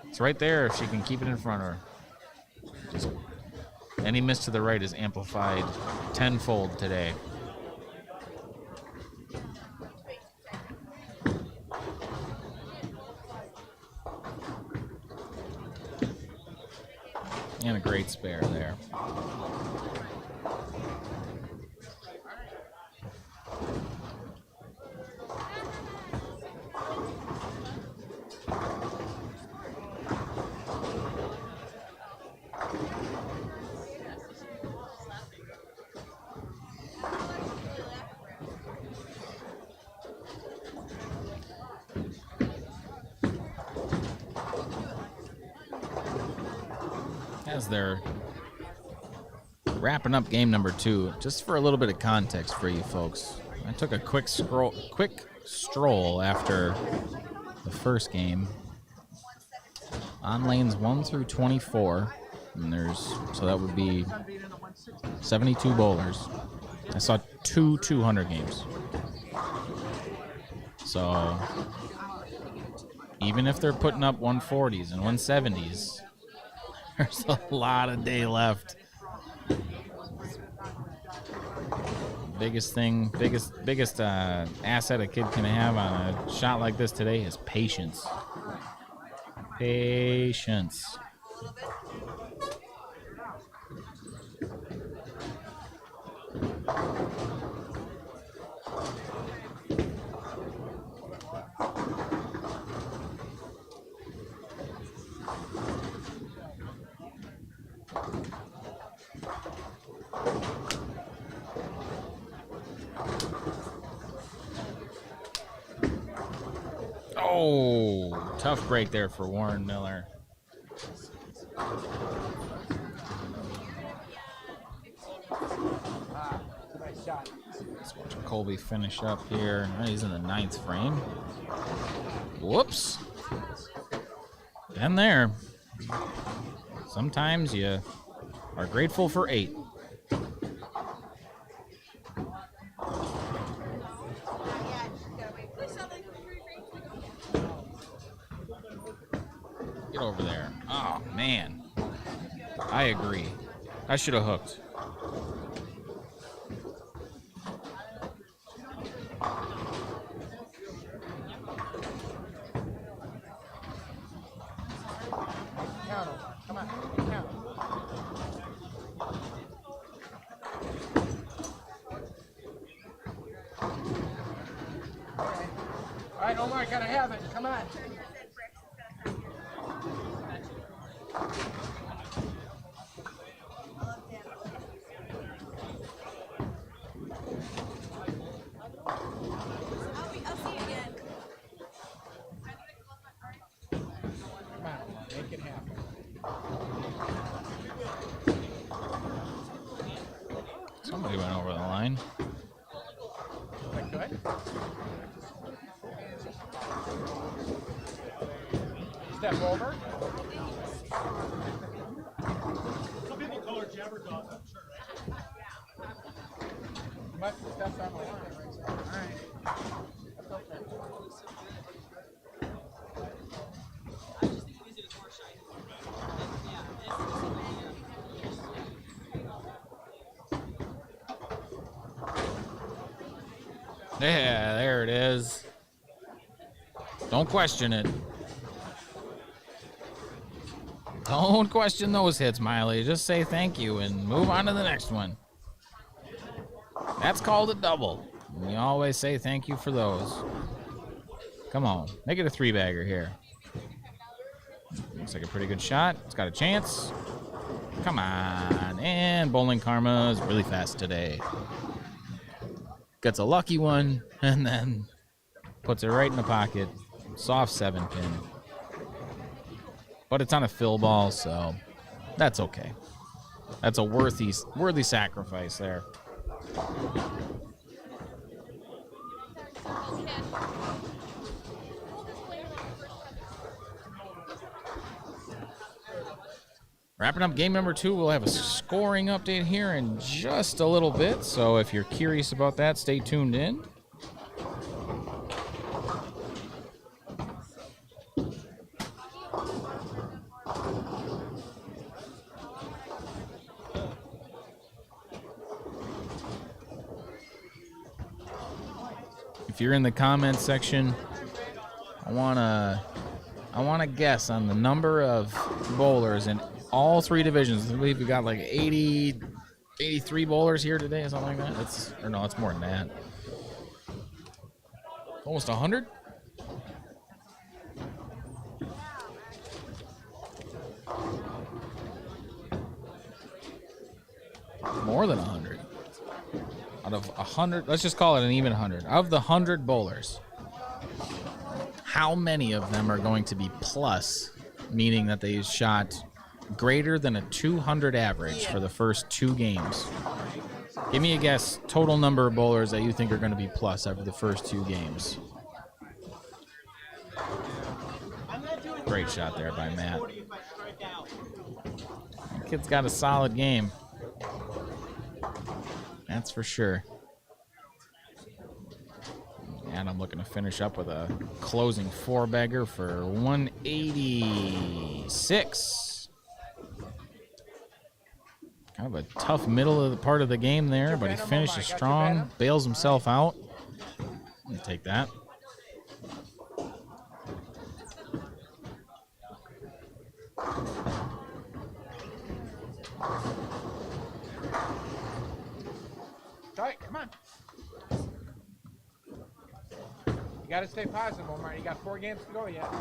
It's right there if she can keep it in front of her. Just any miss to the right is amplified tenfold today. And a great spare there. As they're wrapping up game number 2, just for a little bit of context for you folks, I took a quick stroll after the first game on lanes 1 through 24, and so that would be 72 bowlers. I saw 200 games. So even if they're putting up 140s and 170s, there's a lot of day left. Biggest asset a kid can have on a shot like this today is patience. Patience. Oh, tough break there for Warren Miller. Nice shot. Let's watch Colby finish up here. He's in the 9th frame. Whoops. And there. Sometimes you are grateful for 8. Get over there. Oh, man. I agree. I should have hooked. Count 'em. Come on, count 'em. All right, Omar, gotta have it. Come on. I'll see you again. Come on, make it happen. Somebody went over the line. Is that good? Step over. Some people call her Jabberjaw, I'm sure, right? Must have stepped on the line right there. All right. That's okay. Yeah, there it is. Don't question it. Don't question those hits, Miley. Just say thank you and move on to the next one. That's called a double. We always say thank you for those. Come on, make it a 3-bagger here. Looks like a pretty good shot. It's got a chance. Come on. And Bowling Karma is really fast today. gets a lucky one, and then puts it right in the pocket. Soft 7-pin. But it's on a fill ball, so that's okay. That's a worthy sacrifice there. Wrapping up game number 2, we'll have a scoring update here in just a little bit. So if you're curious about that, stay tuned in. If you're in the comments section, I wanna guess on the number of bowlers in all 3 divisions. I believe we got like 83 bowlers here today, or something like that. It's more than that. Almost 100. More than 100. Out of 100, let's just call it an even 100. Of the 100 bowlers, how many of them are going to be plus, meaning that they shot greater than a 200 average for the first 2 games? Give me a guess, total number of bowlers that you think are going to be plus after the first 2 games. Great shot there by Matt. The kid's got a solid game. That's for sure. And I'm looking to finish up with a closing 4-bagger for 186. Kind of a tough middle of the part of the game there, but he finishes strong, bails himself out. I'll take that. All right, come on. You got to stay positive, Omar. You got 4 games to go yet.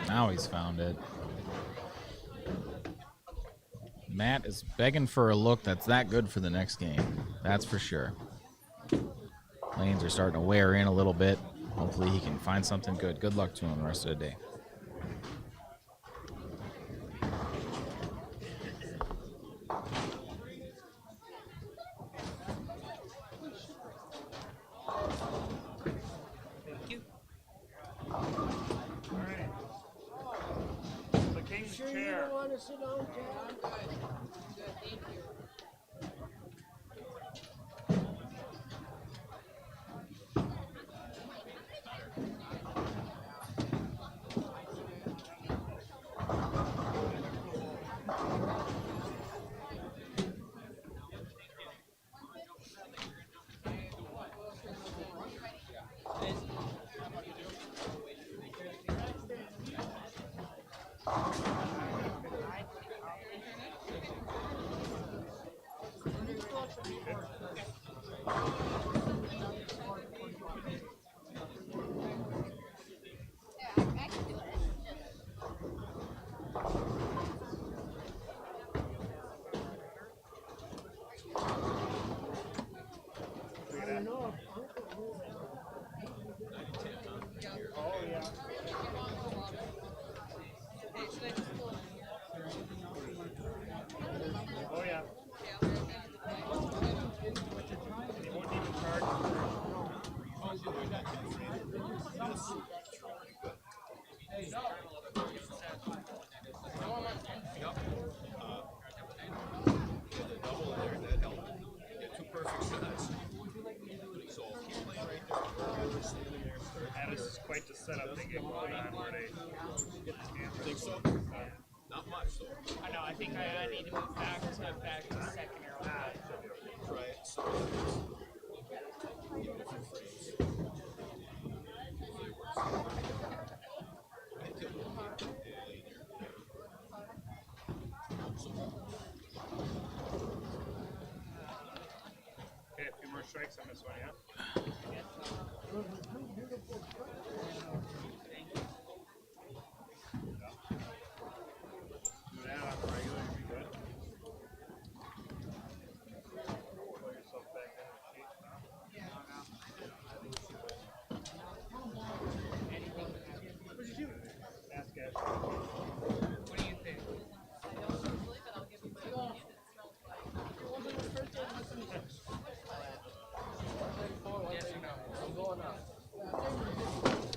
Now he's found it. Matt is begging for a look that's that good for the next game. That's for sure. Lanes are starting to wear in a little bit. Hopefully he can find something good. Good luck to him the rest of the day. This is quite the setup they get going on where they get the game. Think so? Not much, though. I know. I think I need to move back to second arrow. Right. So Okay, a few more strikes on this one, yeah? Do that on the regular, you'd be good. Pull yourself back in the sheet. What did you do? Ask Ashley. What do you think? Yes or no? I'm going up.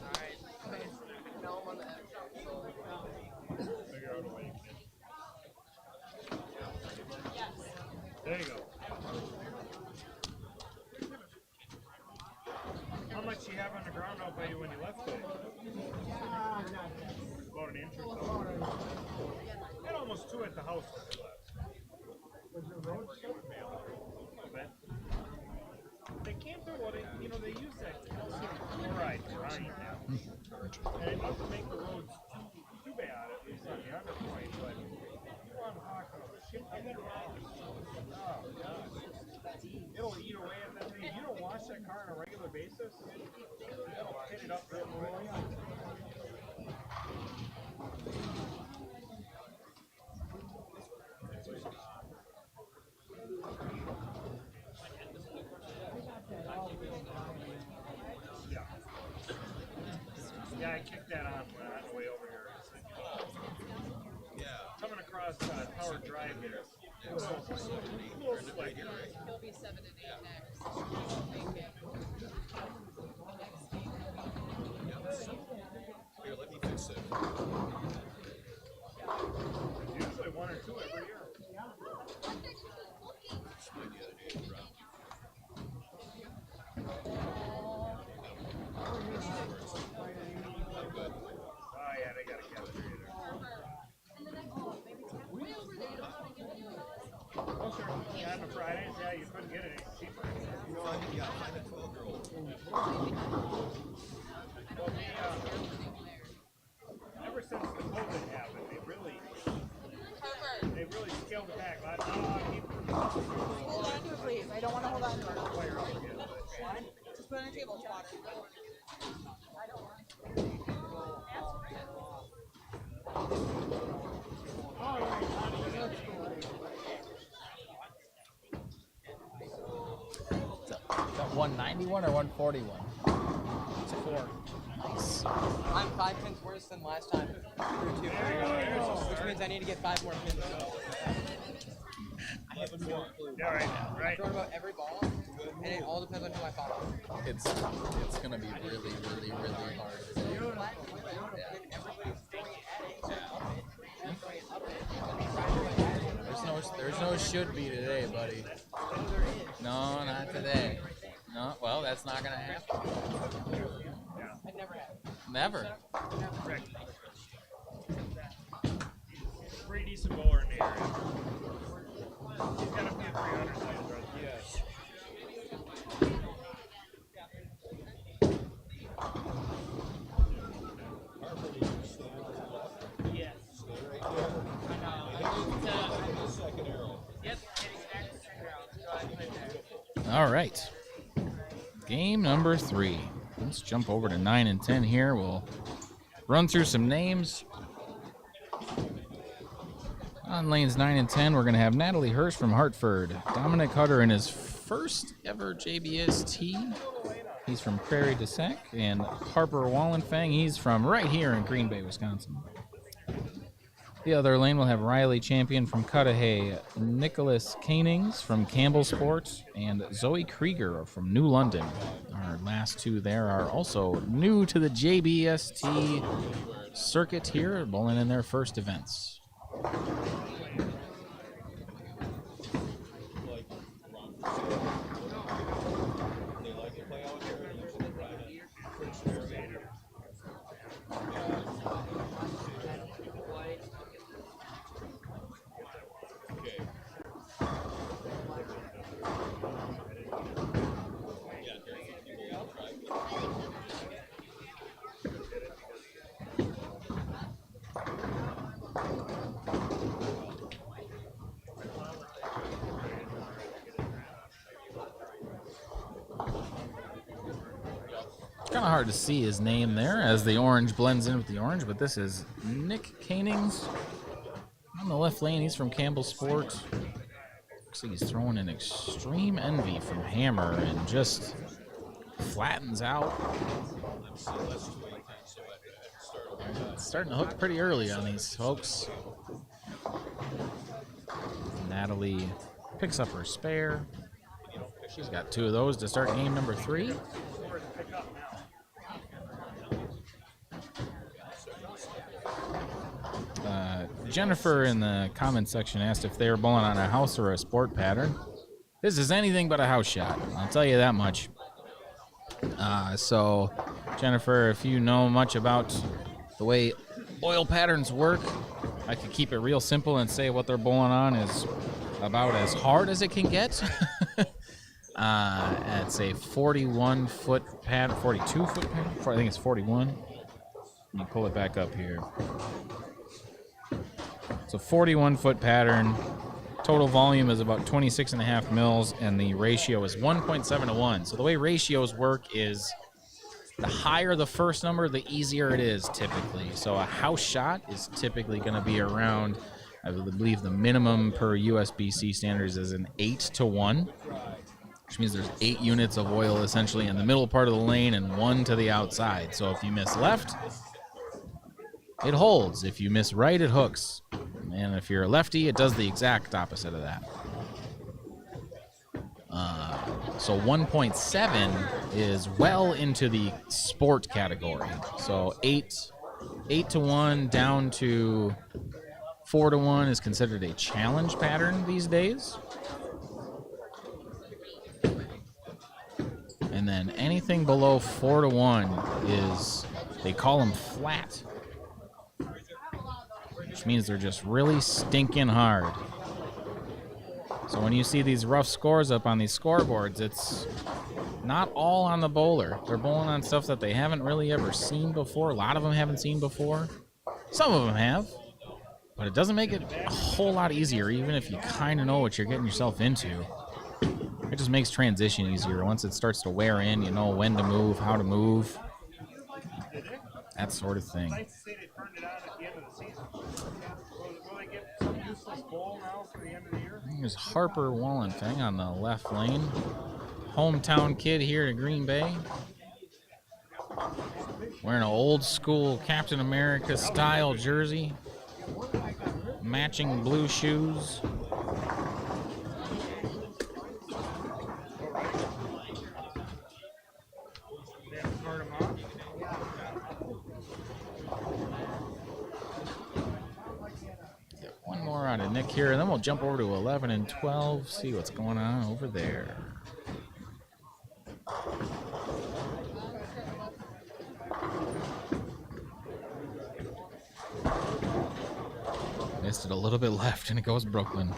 Alright. Now I'm on the X. Figure out a way you can. There you go. How much you have on the ground out by you when you left today? About an inch or so. And almost 2 at the house when you left. Was the road shut? A bit. They came through, well, they use that calcium chloride brine now. And it doesn't make the roads too bad, at least on the under point, but you want to talk about shit getting wrong. Oh, gosh. It'll eat away at that thing. If you don't wash that car on a regular basis, it'll hit it up real quick. Yeah. Yeah, I kicked that on the way over here. Yeah. Coming across Tower Drive here. A little slick. He'll be 7 and 8 next. Here, let me fix it. Usually 1 or 2 every year. Oh yeah, they got a cafeteria there. Oh sure. Yeah, on the Fridays, yeah, you couldn't get it any cheaper. You know, yeah, find a 12-year-old. Well, ever since the COVID happened, they really scaled it back. Hold on to it, please. I don't want to hold on to it. Just put it on the table, it's water. I don't want to. Got 191 or 141? It's a 4. Nice. I'm 5 pins worse than last time. Through 2. Which means I need to get 5 more pins. I have no clue. Yeah, right. I throw about every ball, and it all depends on who I follow. It's gonna be really, really, really hard today. There's no should be today, buddy. No, not today. No, well, that's not gonna happen. It never happened. Never. Correct. Pretty decent bowler in the area. He's got to be a 300 size, right? Yes. Yes. Yep, All right. Game number 3. Let's jump over to 9 and 10 here. We'll run through some names. On lanes 9 and 10, we're going to have Natalie Hirsch from Hartford. Dominic Hutter in his first ever JBST. He's from Prairie du Sac. And Harper Wallenfang, he's from right here in Green Bay, Wisconsin. The other lane will have Riley Champion from Cudahy, Nicholas Canings from Campbell Sports, and Zoe Krieger from New London. Our last 2 there are also new to the JBST circuit here, bowling in their first events. kind of hard to see his name there as the orange blends in with the orange, but this is Nick Canings on the left lane. He's from Campbell Sport. Looks like he's throwing an Extreme Envy from Hammer and just flattens out. Starting to hook pretty early on these folks. Natalie picks up her spare. She's got 2 of those to start game number 3. Jennifer in the comment section asked if they were bowling on a house or a sport pattern. This is anything but a house shot, I'll tell you that much. So, Jennifer, if you know much about the way oil patterns work, I could keep it real simple and say what they're bowling on is about as hard as it can get. It's a 41-foot pattern, 42-foot pattern. I think it's 41. Let me pull it back up here. It's a 41-foot pattern. Total volume is about 26.5 mils, and the ratio is 1.7 to 1. So the way ratios work is the higher the first number, the easier it is typically. So a house shot is typically going to be around, I believe the minimum per USBC standards is an 8 to 1, which means there's 8 units of oil essentially in the middle part of the lane and 1 to the outside. So if you miss left, it holds. If you miss right, it hooks. And if you're a lefty, it does the exact opposite of that. So 1.7 is well into the sport category. So 8 to 1 down to 4 to 1 is considered a challenge pattern these days. And then anything below 4 to 1 is, they call them flat, which means they're just really stinking hard. So when you see these rough scores up on these scoreboards, it's not all on the bowler. They're bowling on stuff that they haven't really ever seen before. A lot of them haven't seen before. Some of them have. But it doesn't make it a whole lot easier, even if you kind of know what you're getting yourself into. It just makes transition easier. Once it starts to wear in, you know when to move, how to move. That sort of thing. Nice to see they turned it on at the end of the season. Will they get some useless ball now for the end of the year? Here's Harper Wallenfang on the left lane. Hometown kid here to Green Bay. Wearing an old school Captain America style jersey. Matching blue shoes. They have to turn them on. Get one more out of Nick here, and then we'll jump over to 11 and 12, see what's going on over there. Missed it a little bit left, and it goes Brooklyn.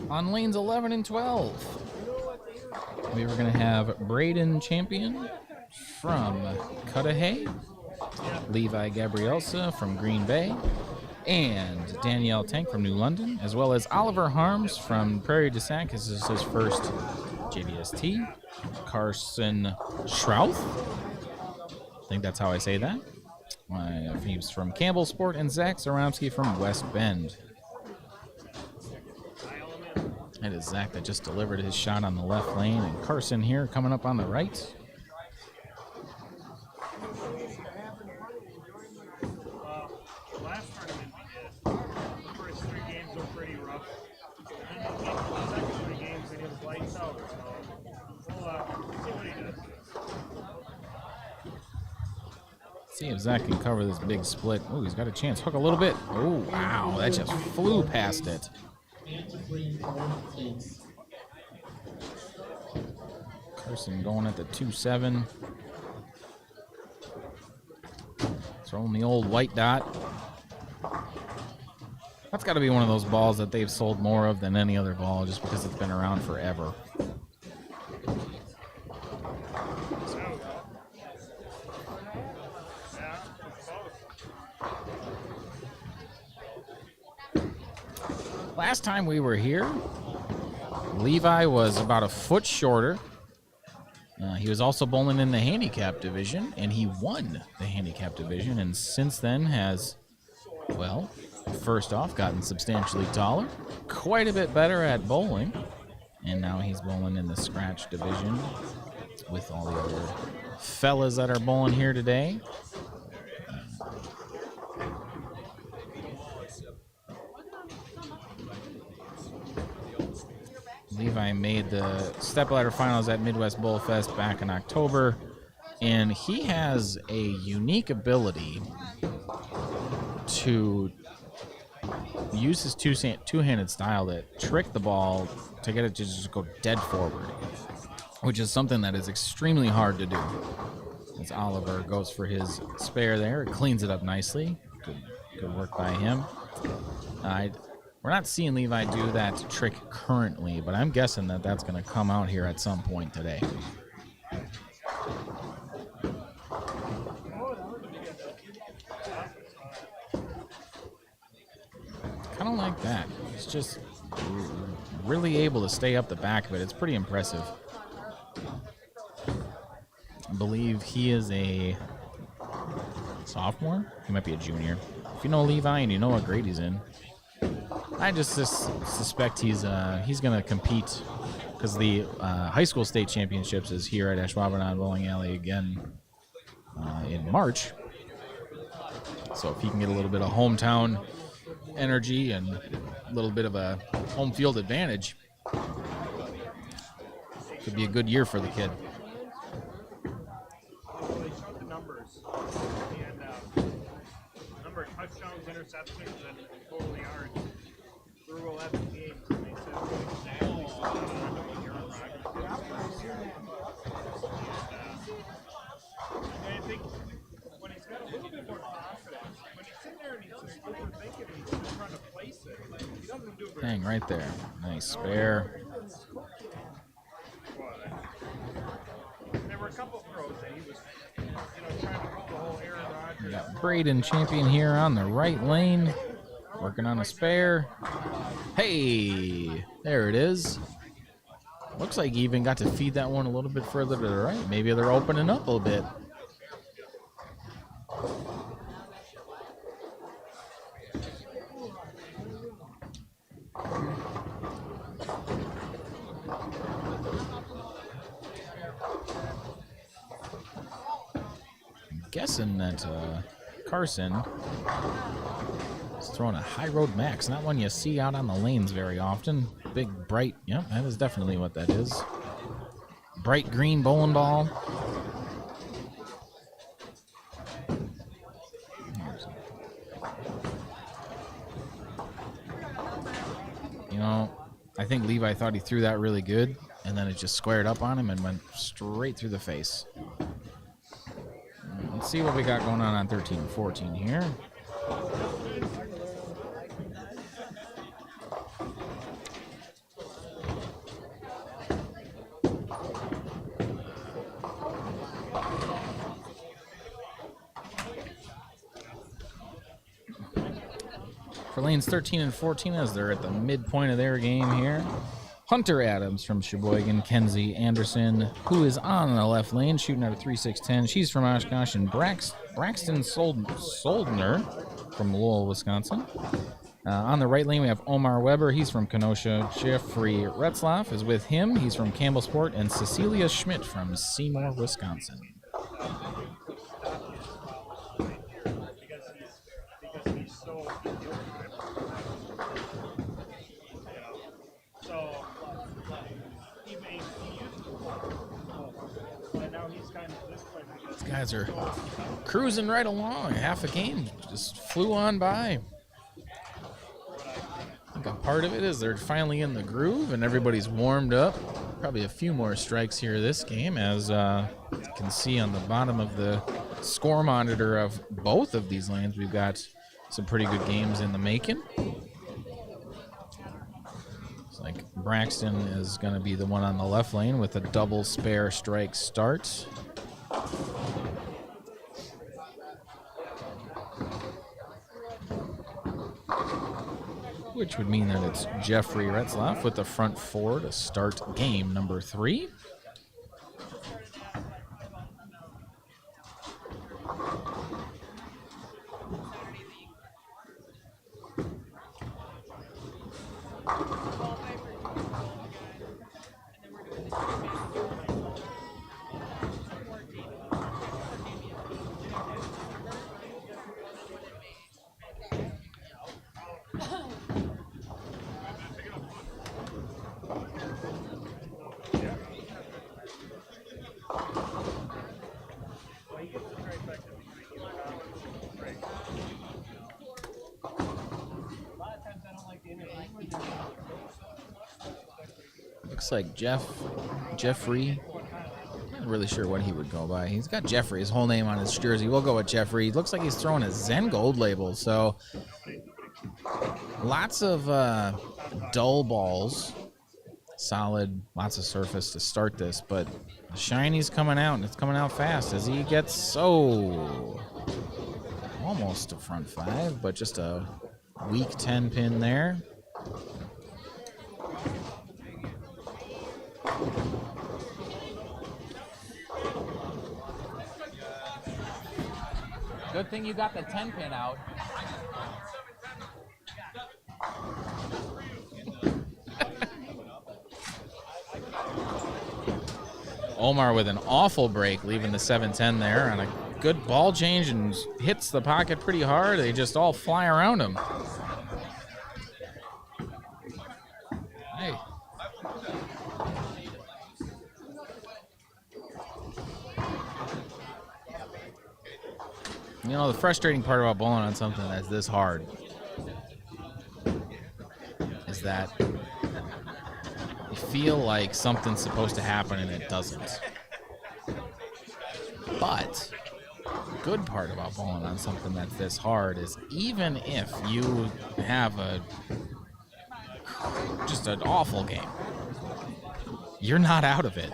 On lanes 11 and 12, we were going to have Braden Champion from Cudahy, Levi Gabrielsa from Green Bay, and Danielle Tank from New London, as well as Oliver Harms from Prairie du Sac. This is his first JBST. Carson Schrouth, I think that's how I say that. He's from Campbell Sport, and Zach Zaromsky from West Bend. That is Zach that just delivered his shot on the left lane, and Carson here coming up on the right. Last tournament we did, the first 3 games were pretty rough. And then the second 3 games, and it was lights out. So we'll see what he does. See if Zach can cover this big split. Oh, he's got a chance. Hook a little bit. Oh, wow. That just flew past it. Carson going at the 2-7. Throwing the old white dot. That's got to be one of those balls that they've sold more of than any other ball just because it's been around forever. Last time we were here, Levi was about a foot shorter. He was also bowling in the handicap division, and he won the handicap division, and since then has, well, first off, gotten substantially taller, quite a bit better at bowling, and now he's bowling in the scratch division with all the other fellas that are bowling here today. Levi made the stepladder finals at Midwest Bowl Fest back in October, and he has a unique ability to use his two-handed style to trick the ball to get it to just go dead forward, which is something that is extremely hard to do. As Oliver goes for his spare there, it cleans it up nicely. Good work by him. We're not seeing Levi do that trick currently, but I'm guessing that that's going to come out here at some point today. Kind of like that. He's just really able to stay up the back of it. It's pretty impressive. I believe he is a sophomore. He might be a junior. If you know Levi and you know what grade he's in, I just suspect he's going to compete because the high school state championships is here at Ashwaubenon Bowling Alley again in March. So if he can get a little bit of hometown energy and a little bit of a home field advantage, could be a good year for the kid. Well, they showed the numbers and number of touchdowns, interceptions, and total yards through 11 games. And they said exactly what Aaron Rodgers did. And I think when he's got a little bit more confidence, when he's sitting there and he's just overthinking, he's just trying to place it. He doesn't do very Hang right there. Nice spare. There were a couple throws that he was, trying to put the whole Aaron Rodgers. We got Braden Champion here on the right lane, working on a spare. Hey, there it is. Looks like he even got to feed that one a little bit further to the right. Maybe they're opening up a little bit. I'm guessing that Carson is throwing a high road max, not one you see out on the lanes very often. Big, bright, yep, that is definitely what that is. Bright green bowling ball. You know, I think Levi thought he threw that really good, and then it just squared up on him and went straight through the face. Let's see what we got going on 13 and 14 here. For lanes 13 and 14, as they're at the midpoint of their game here, Hunter Adams from Sheboygan, Kenzie Anderson, who is on the left lane, shooting at a 3.610. She's from Oshkosh, and Braxton Soldner from Lowell, Wisconsin. On the right lane, we have Omar Weber. He's from Kenosha. Jeffrey Retzlaff is with him. He's from Campbellsport. And Cecilia Schmidt from Seymour, Wisconsin. Because he's so so he used to, and now he's kind of this way. These guys are cruising right along. Half a game just flew on by. I think a part of it is they're finally in the groove and everybody's warmed up. Probably a few more strikes here this game, as you can see on the bottom of the score monitor of both of these lanes. We've got some pretty good games in the making. Looks like Braxton is going to be the one on the left lane with a double spare strike start. which would mean that it's Jeffrey Retzlaff with the front four to start game number 3. Looks like Jeffrey. Not really sure what he would go by. He's got Jeffrey, his whole name on his jersey. We'll go with Jeffrey. Looks like he's throwing a Zen Gold label. So lots of dull balls. Solid, lots of surface to start this, but the shiny's coming out, and it's coming out fast as he gets almost to front 5, but just a weak 10 pin there. Good thing you got the 10 pin out. Omar with an awful break, leaving the 7-10 there on a good ball change and hits the pocket pretty hard. They just all fly around him. Hey. You know, the frustrating part about bowling on something that's this hard is that you feel like something's supposed to happen and it doesn't. But the good part about bowling on something that's this hard is even if you have just an awful game, you're not out of it.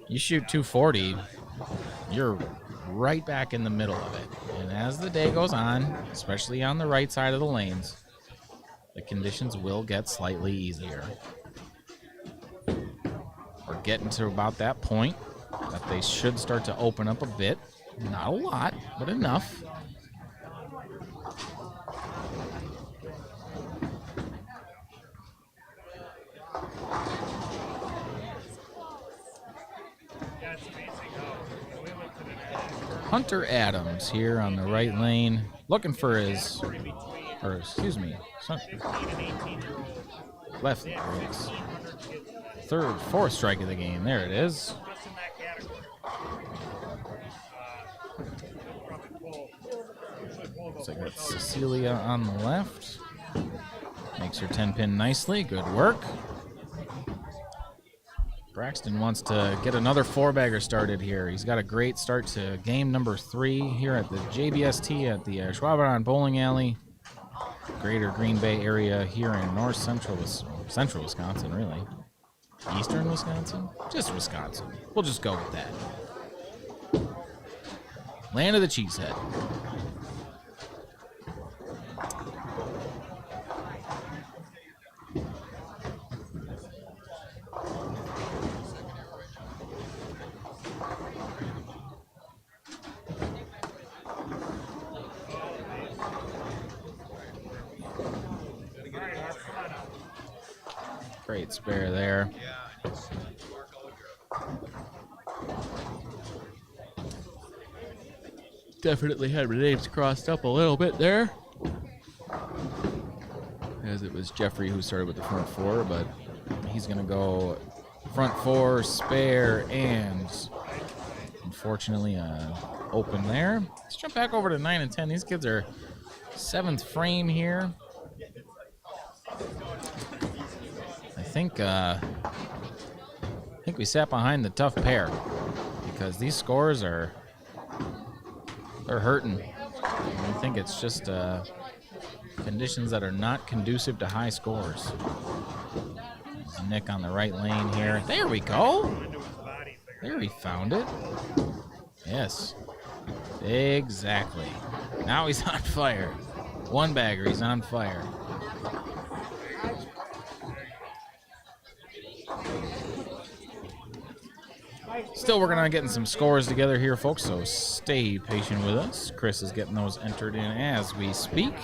You shoot 240, you're right back in the middle of it. And as the day goes on, especially on the right side of the lanes, the conditions will get slightly easier. We're getting to about that point that they should start to open up a bit. Not a lot, but enough. Hunter Adams here on the right lane, looking for his, or excuse me, left, fourth strike of the game. There it is. Looks like that's Cecilia on the left. Makes her 10 pin nicely. Good work. Braxton wants to get another 4-bagger started here. He's got a great start to game number 3 here at the JBST at the Ashwaubenon Bowling Alley, Greater Green Bay area here in central Wisconsin, really. Eastern Wisconsin? Just Wisconsin. We'll just go with that. Land of the Cheesehead. Great spare there. Definitely had my names crossed up a little bit there, as it was Jeffrey who started with the front 4, but he's going to go front 4, spare, and unfortunately open there. Let's jump back over to 9 and 10. These kids are 7th frame here. I think we sat behind the tough pair because these scores they're hurting. I think it's just conditions that are not conducive to high scores. There's Nick on the right lane here. There we go. There, he found it. Yes, exactly. Now he's on fire. 1-bagger, he's on fire. Still working on getting some scores together here, folks, so stay patient with us. Chris is getting those entered in as we speak.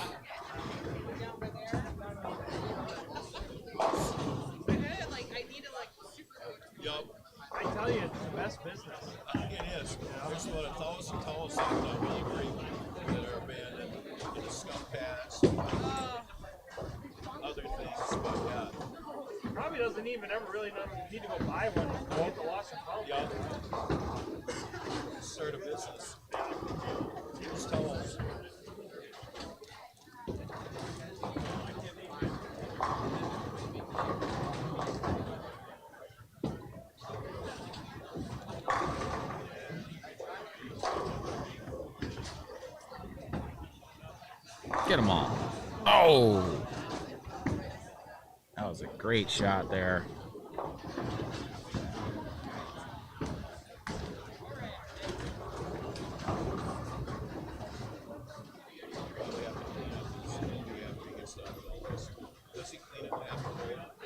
Yup, I tell you, it's the best business. it is. There's about 1,000 towels that we agree that are abandoned in the scum pads, other things, but yeah. Probably doesn't even ever really need to go buy one. Go get the lost and found. Yup. Start a business. Use towels. Get them all. Oh! That was a great shot there.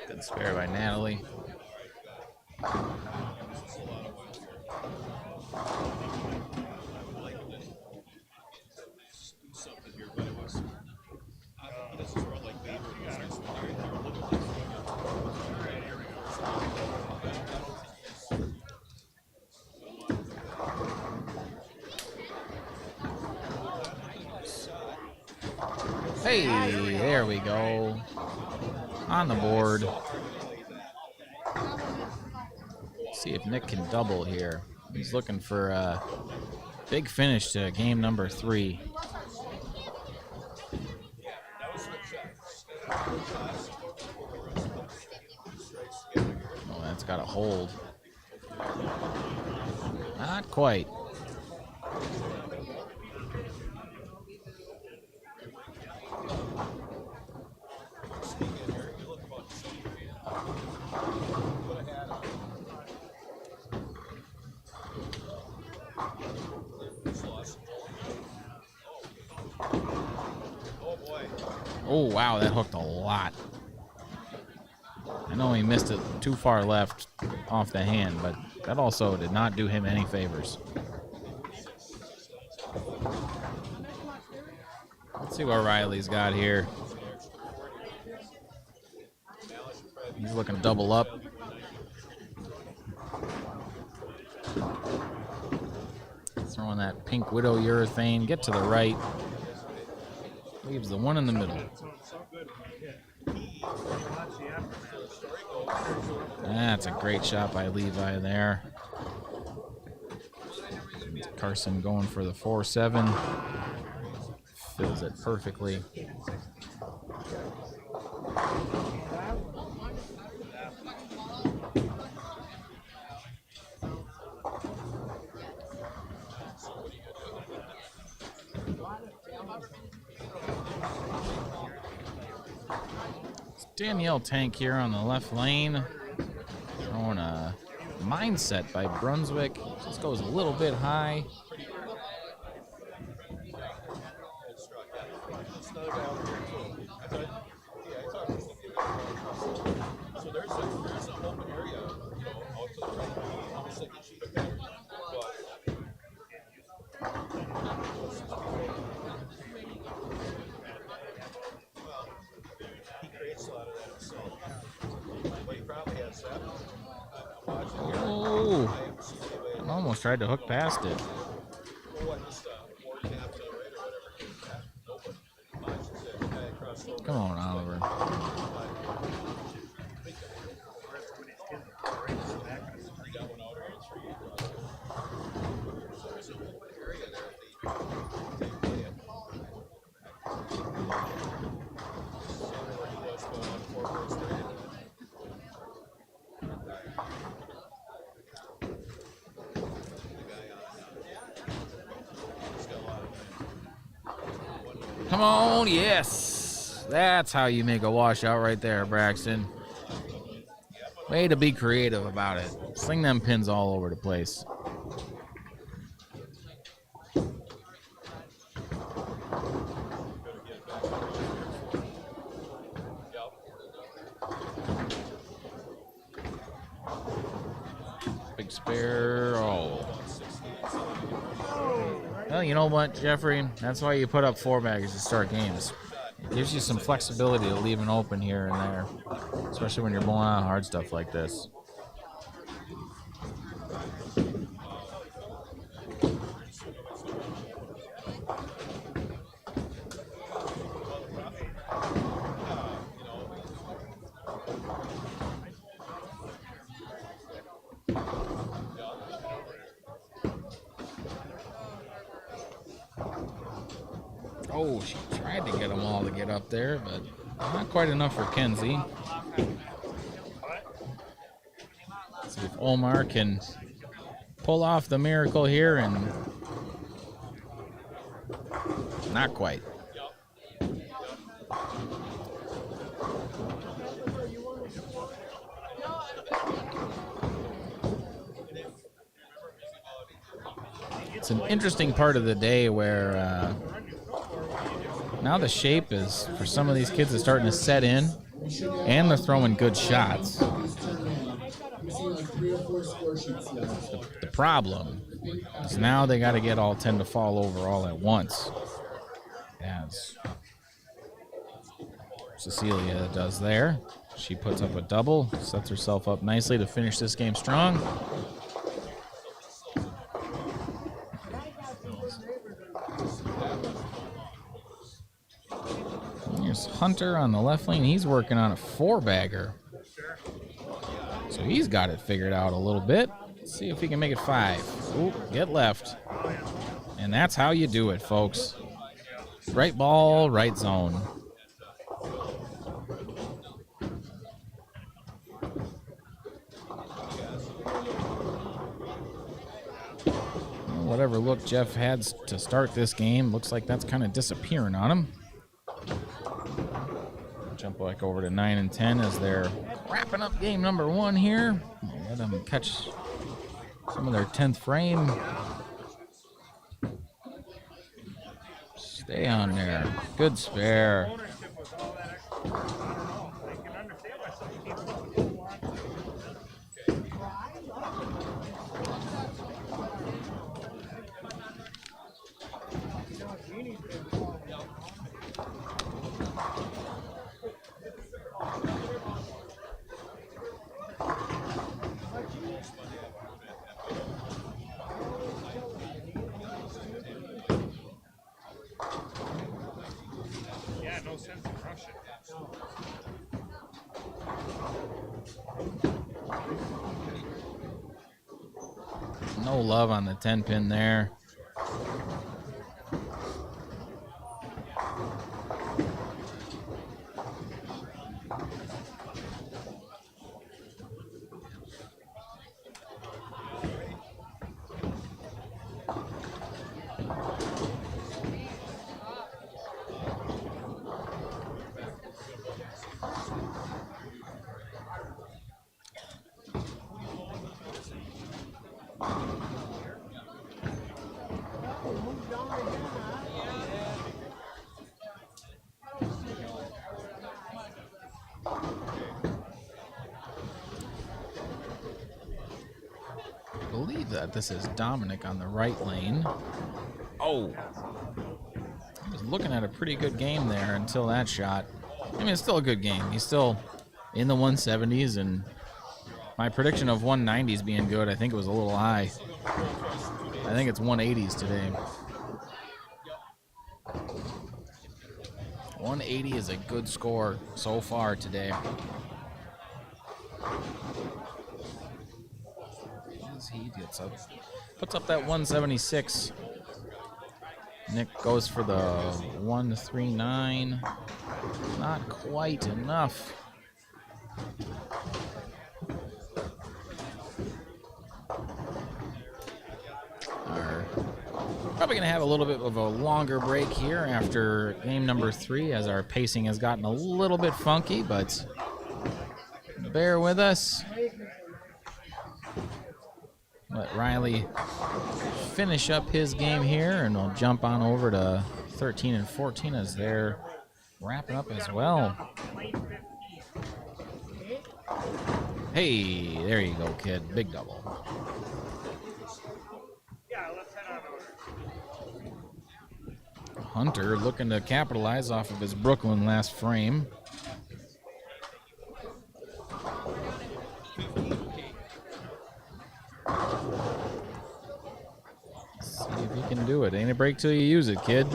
Good spare by Natalie. Something here, but it was. This is where like Baber business when they're literally. Hey, there we go. On the board. See if Nick can double here. He's looking for a big finish to game number 3. Oh, that's got a hold. Not quite. Oh, wow, that hooked a lot. I know he missed it too far left off the hand, but that also did not do him any favors. Let's see what Riley's got here. He's looking double up. Throwing that pink widow urethane. Get to the right. Leaves the one in the middle. That's a great shot by Levi there. Carson going for the 4-7. Fills it perfectly. Danielle Tank here on the left lane. Throwing a mindset by Brunswick. Just goes a little bit high. So there's an open area, you know, out to the right, almost like a cheetah pattern, he creates a lot of that himself. But he probably has that. I'm watching here. Oh, I haven't seen anybody. almost tried to hook past it. What, just board cap to the right or whatever. Nobody. Watches it. Guy across the road. Come on, Oliver. That one out on 3. So there's an open area there if they play it. Same where he was going on 4 points straight. The guy on, he's got a lot of. Come on, yes. That's how you make a washout right there, Braxton. Way to be creative about it. Sling them pins all over the place. Big spare. Oh. Well, you know what, Jeffrey? That's why you put up 4-baggers to start games. It gives you some flexibility to leave an open here and there, especially when you're bowling on hard stuff like this. Oh, she tried to get them all to get up there, but not quite enough for Kenzie. Let's see if Omar can pull off the miracle here, and not quite. It's an interesting part of the day where now the shape is, for some of these kids, is starting to set in, and they're throwing good shots. The problem is now they got to get all 10 to fall over all at once, as Cecilia does there. She puts up a double, sets herself up nicely to finish this game strong. Here's Hunter on the left lane. He's working on a 4-bagger. So he's got it figured out a little bit. Let's see if he can make it 5. Ooh, get left. And that's how you do it, folks. Right ball, right zone. Whatever look Jeff had to start this game, looks like that's kind of disappearing on him. Jump back over to 9 and 10 as they're wrapping up game number 1 here. Let them catch some of their 10th frame. Stay on there. Good spare. Yeah, no sense in rushing. No love on the 10 pin there. I believe that this is Dominic on the right lane. Oh, he was looking at a pretty good game there until that shot. I mean, it's still a good game. He's still in the 170s, and my prediction of 190s being good, I think it was a little high. I think it's 180s today. 180 is a good score so far today. As he gets up, puts up that 176. Nick goes for the 139. Not quite enough. Probably going to have a little bit of a longer break here after game number 3, as our pacing has gotten a little bit funky, but bear with us. Let Riley finish up his game here, and we'll jump on over to 13 and 14 as they're wrapping up as well. Hey, there you go, kid. Big double. Yeah, let's head on over. Hunter looking to capitalize off of his Brooklyn last frame. See if he can do it. Ain't a break till you use it, kid.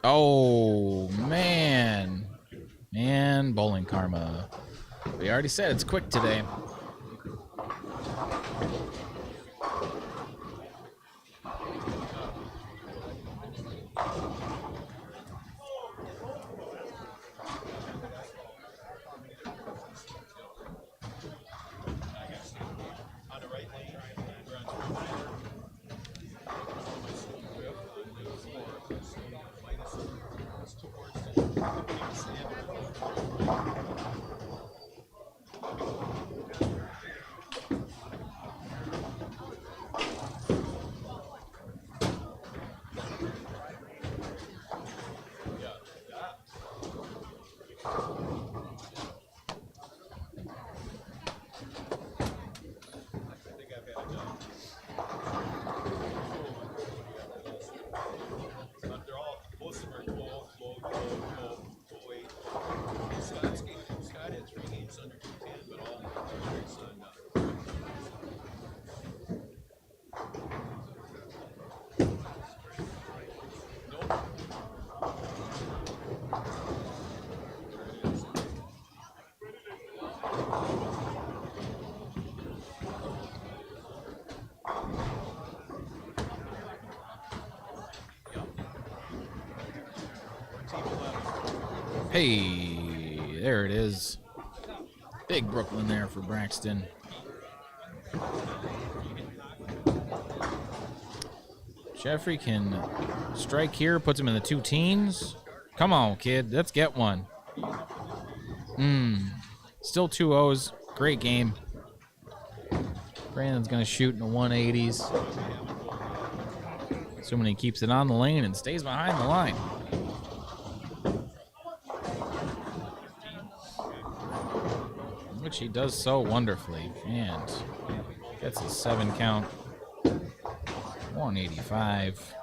Oh, man. Man, bowling karma. We already said it's quick today. Hey, there it is. Big Brooklyn there for Braxton. Jeffrey can strike here, puts him in the 2 teens. Come on, kid, let's get one. Still 2 O's. Great game. Brandon's going to shoot in the 180s. Assuming he keeps it on the lane and stays behind the line. Which he does so wonderfully. And gets a 7 count. 185.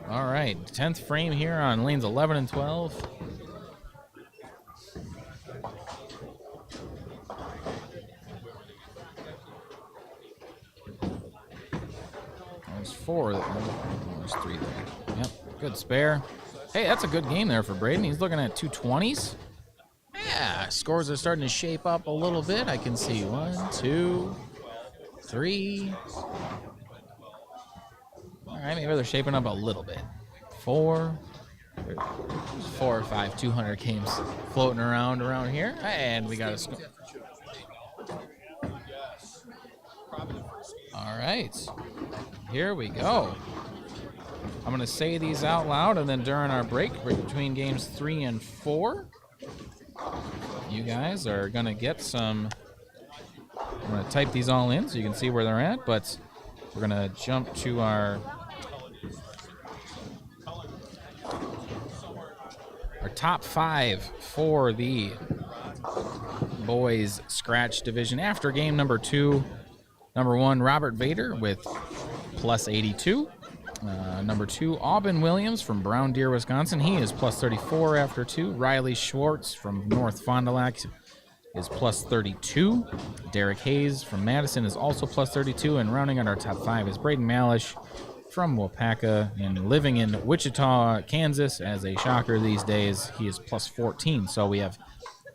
All right, 10th frame here on lanes 11 and 12. There's 4. There's 3 there. Yep, good spare. Hey, that's a good game there for Braden. He's looking at 220s. Yeah, scores are starting to shape up a little bit. I can see 1, 2, 3. All right, maybe they're shaping up a little bit. 4. There's 4 or 5 200 games floating around here. And we got a score. All right, here we go. I'm going to say these out loud, and then during our break between games 3 and 4, you guys are going to get some. I'm going to type these all in so you can see where they're at, but we're going to jump to our top 5 for the boys scratch division after game number 2. Number 1, Robert Vader with plus 82. Number 2, Aubin Williams from Brown Deer, Wisconsin. He is plus 34 after 2. Riley Schwartz from North Fond du Lac is plus 32. Derek Hayes from Madison is also plus 32. And rounding out our top 5 is Braden Malish from Wapaka and living in Wichita, Kansas as a shocker these days. He is plus 14. So we have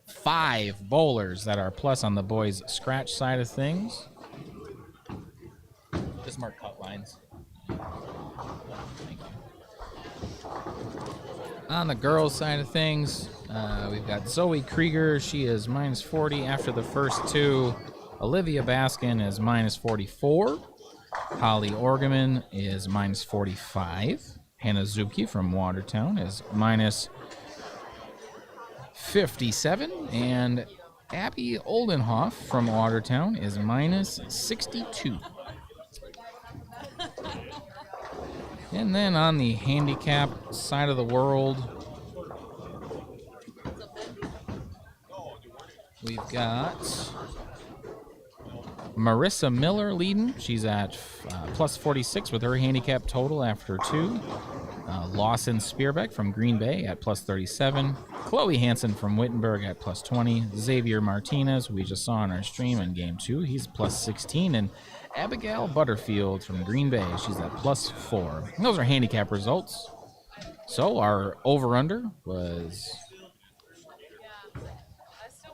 5 bowlers that are plus on the boys' scratch side of things. Just mark cut lines. Thank you. On the girls' side of things, we've got Zoe Krieger. She is minus 40 after the first 2. Olivia Baskin is minus 44. Holly Orgeman is minus 45. Hannah Zuki from Watertown is minus 57. And Abby Oldenhoff from Watertown is minus 62. And then on the handicap side of the world, We've got Marissa Miller leading. She's at plus 46 with her handicap total after 2. Lawson Spearbeck from Green Bay at plus 37. Chloe Hansen from Wittenberg at plus 20. Xavier Martinez, we just saw on our stream in game 2, he's plus 16. And Abigail Butterfield from Green Bay, she's at plus 4. And those are handicap results. So our over-under was...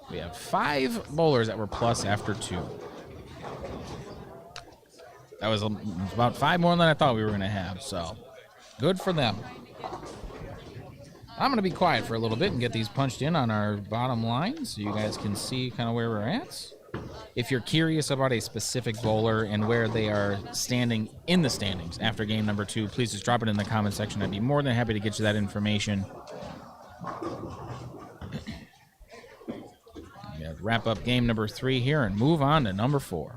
We have 5 bowlers that were plus after 2. That was about 5 more than I thought we were going to have, so good for them. I'm going to be quiet for a little bit and get these punched in on our bottom line so you guys can see kind of where we're at. If you're curious about a specific bowler and where they are standing in the standings after game number 2, please just drop it in the comment section. I'd be more than happy to get you that information. Yeah, wrap up game number 3 here and move on to number 4.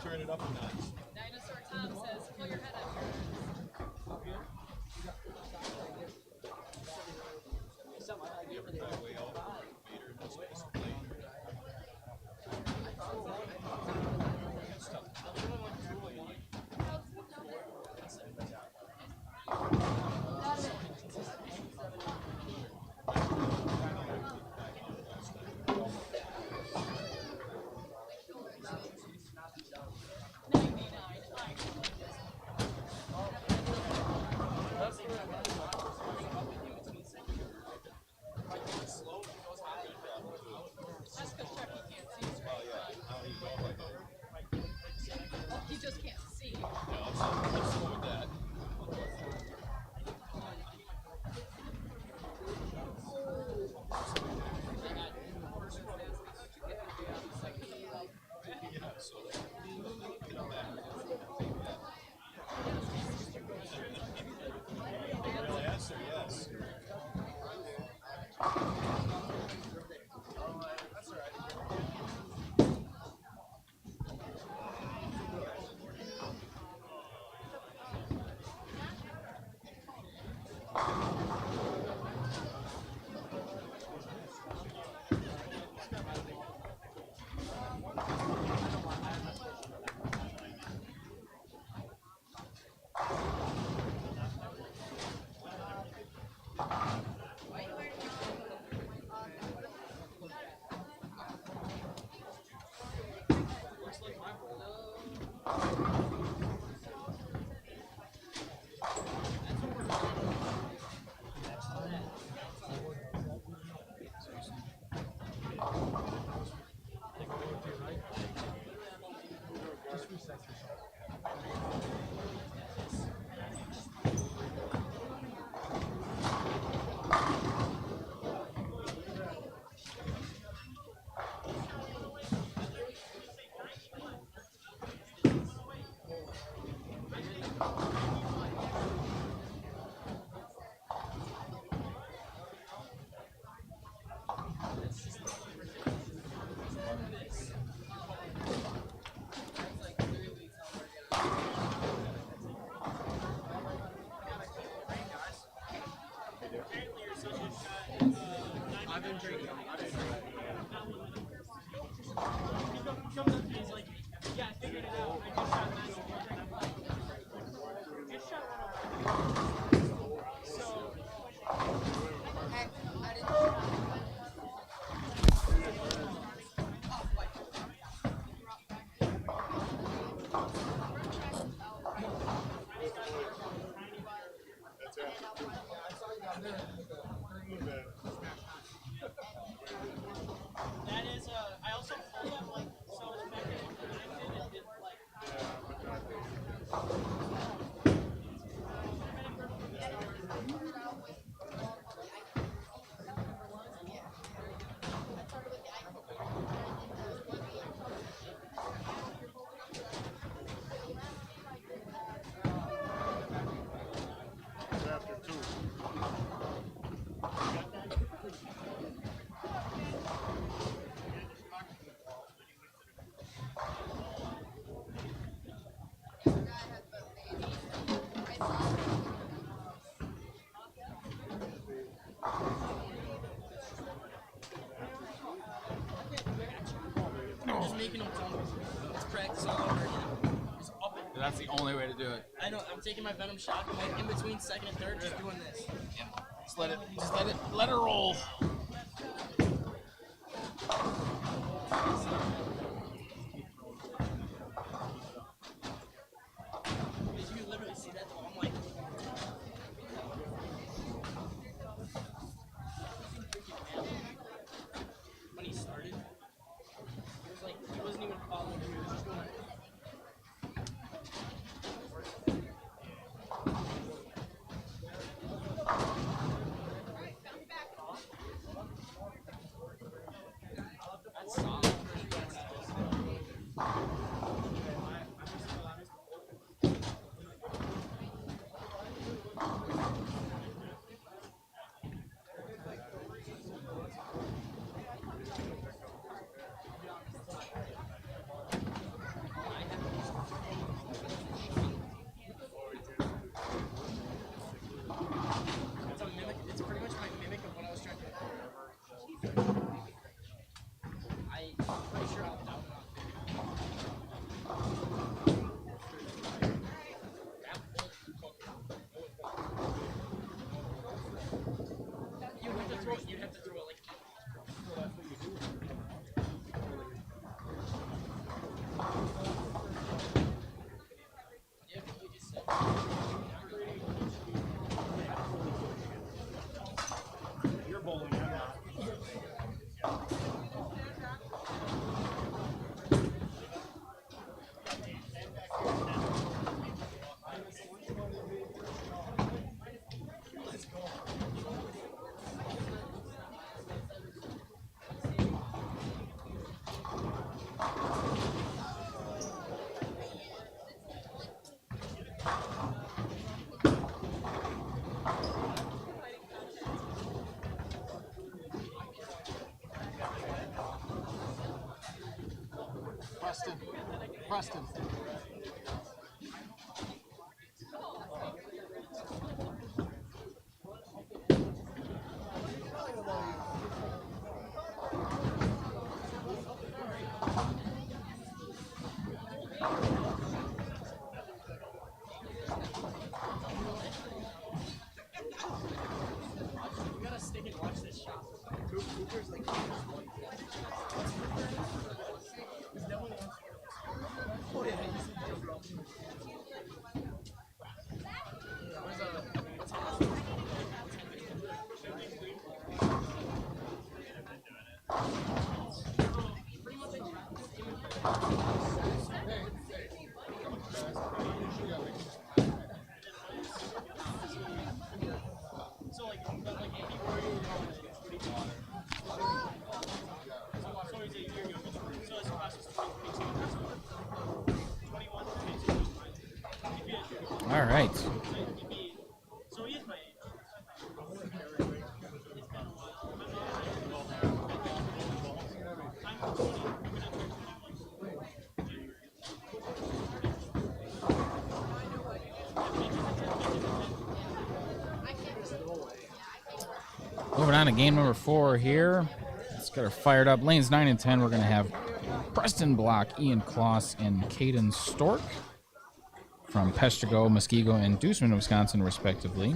Turn it up a notch. Dinosaur Tom says, pull your head up. Slow. making them tumble. It's practice all over again. Just up it. That's the only way to do it. I know. I'm taking my venom shot, and like in between second and third, just doing this. Yeah. Just let it roll. You can literally see that though. I'm like. When he started, it was like he wasn't even following me. He was just going. That's solid. It's a mimic. It's pretty much my mimic of what I was trying to do. I'm pretty sure I'll down it on you'd have to throw it like yeah, but you just said You're bowling, I'm not. Preston. you gotta stick and watch this shot. Cooper's like so like if he were so he's a year younger. So his class is 21, 22. All right. So he is my age. Moving on to game number 4 here. Let's get her fired up. Lanes 9 and 10, we're going to have Preston Block, Ian Kloss, and Caden Stork from Peshtigo, Muskego, and Deuceman, Wisconsin, respectively.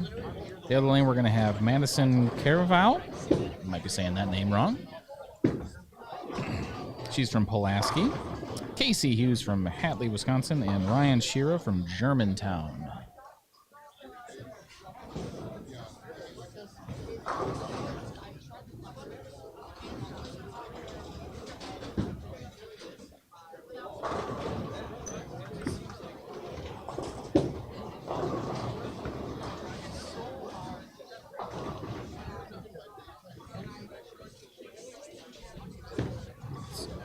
The other lane, we're going to have Madison Caraval. I might be saying that name wrong. She's from Pulaski. Casey Hughes from Hatley, Wisconsin, and Ryan Shearer from Germantown.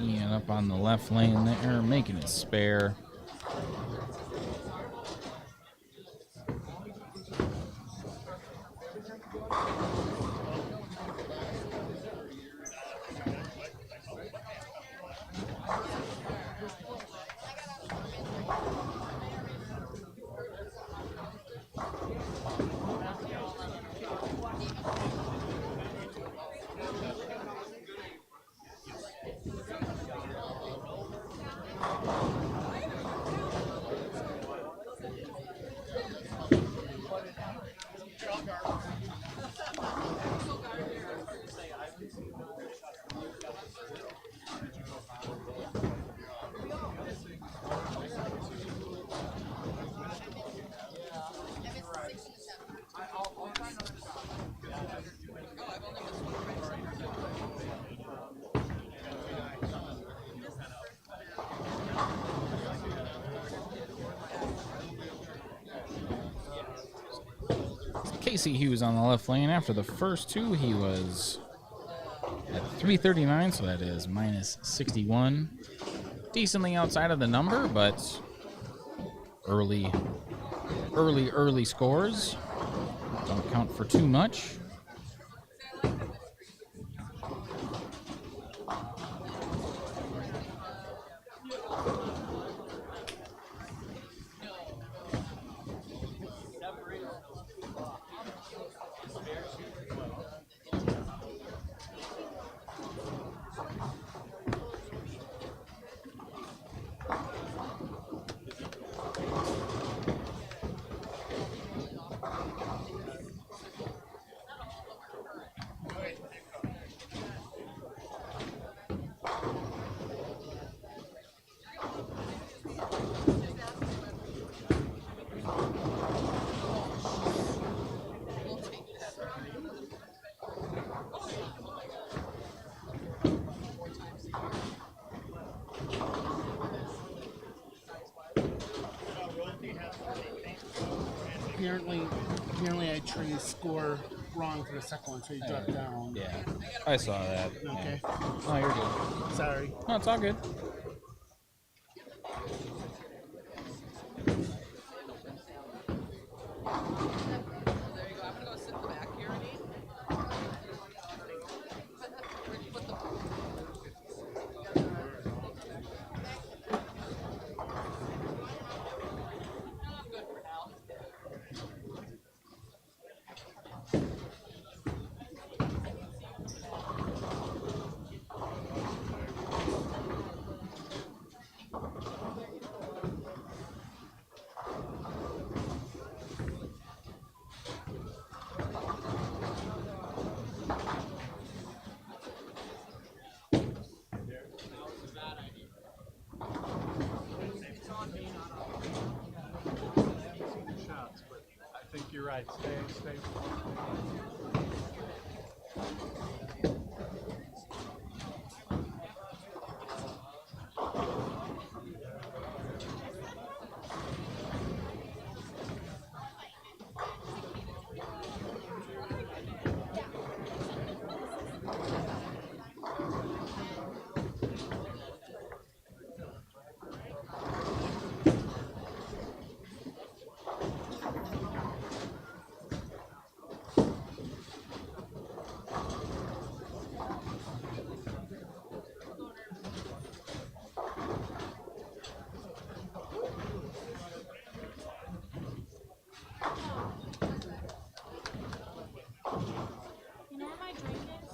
Ian up on the left lane there, making it spare. Casey Hughes on the left lane. After the first two, he was at 339, so that is minus 61. Decently outside of the number, but early scores don't count for too much. Apparently I turned the score wrong for the second one, so he dropped down. Yeah, I saw that. Okay. Yeah. Oh, you're good. Sorry. No, it's all good. There you go. I'm gonna go sit in the back here, Annie. Put the I'm good for now. Shots, but I think you're right. Stay. You know where my drink is?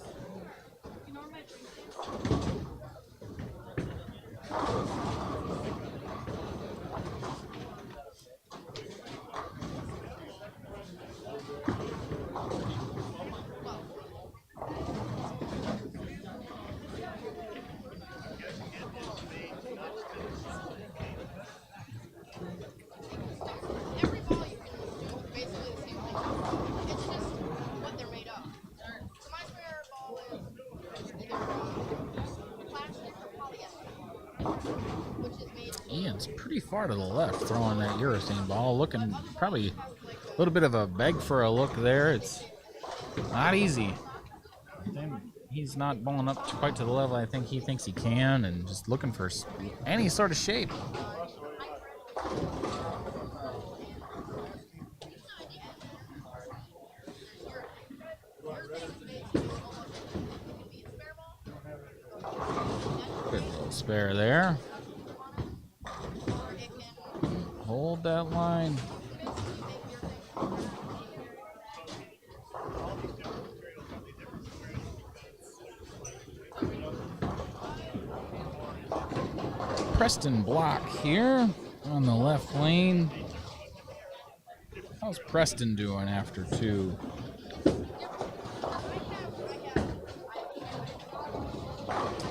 You know where my drink is? Every ball you can do basically the same thing. It's just what they're made of. So my spare ball is either plastic or polyester, which is made. Ian's pretty far to the left throwing that urethane ball, looking probably a little bit of a beg for a look there. It's not easy. He's not bowling up quite to the level I think he thinks he can, and just looking for any sort of shape. Good little spare there. Hold that line. Preston Block here on the left lane. How's Preston doing after two?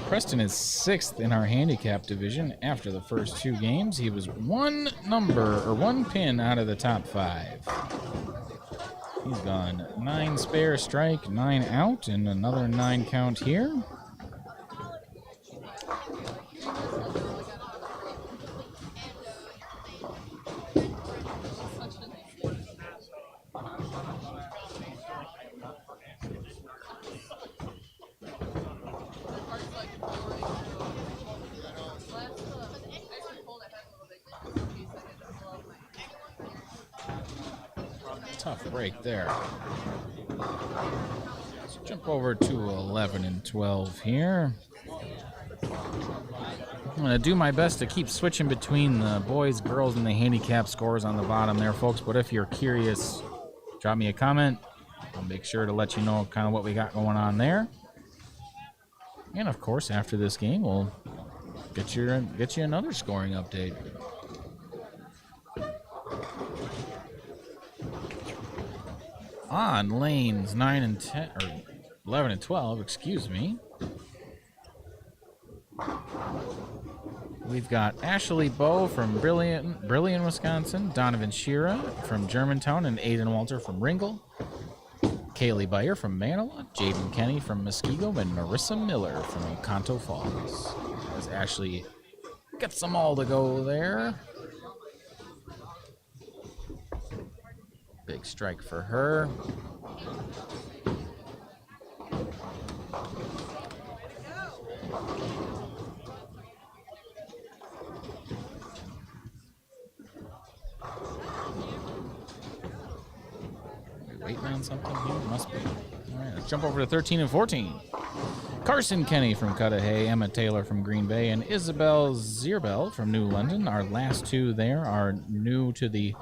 Preston is 6th in our handicap division after the first two games. He was one pin out of the top 5. He's gone 9 spare strike, 9 out, and another 9 count here. tough break there. Let's jump over to 11 and 12 here. I'm going to do my best to keep switching between the boys, girls, and the handicap scores on the bottom there, folks. But if you're curious, drop me a comment. I'll make sure to let you know kind of what we got going on there. And, of course, after this game, we'll get you another scoring update. On lanes 9 and 10, or 11 and 12, excuse me. We've got Ashley Bowe from Brilliant, Wisconsin, Donovan Shearer from Germantown, and Aiden Walter from Ringgold. Kaylee Beyer from Manilow, Jaden Kenny from Muskego, and Marissa Miller from Conto Falls. As Ashley gets them all to go there. Big strike for her. Waiting on something here? Must be. All right, let's jump over to 13 and 14. Carson Kenny from Cudahy, Emma Taylor from Green Bay, and Isabel Zierbel from New London. Our last two there are new to the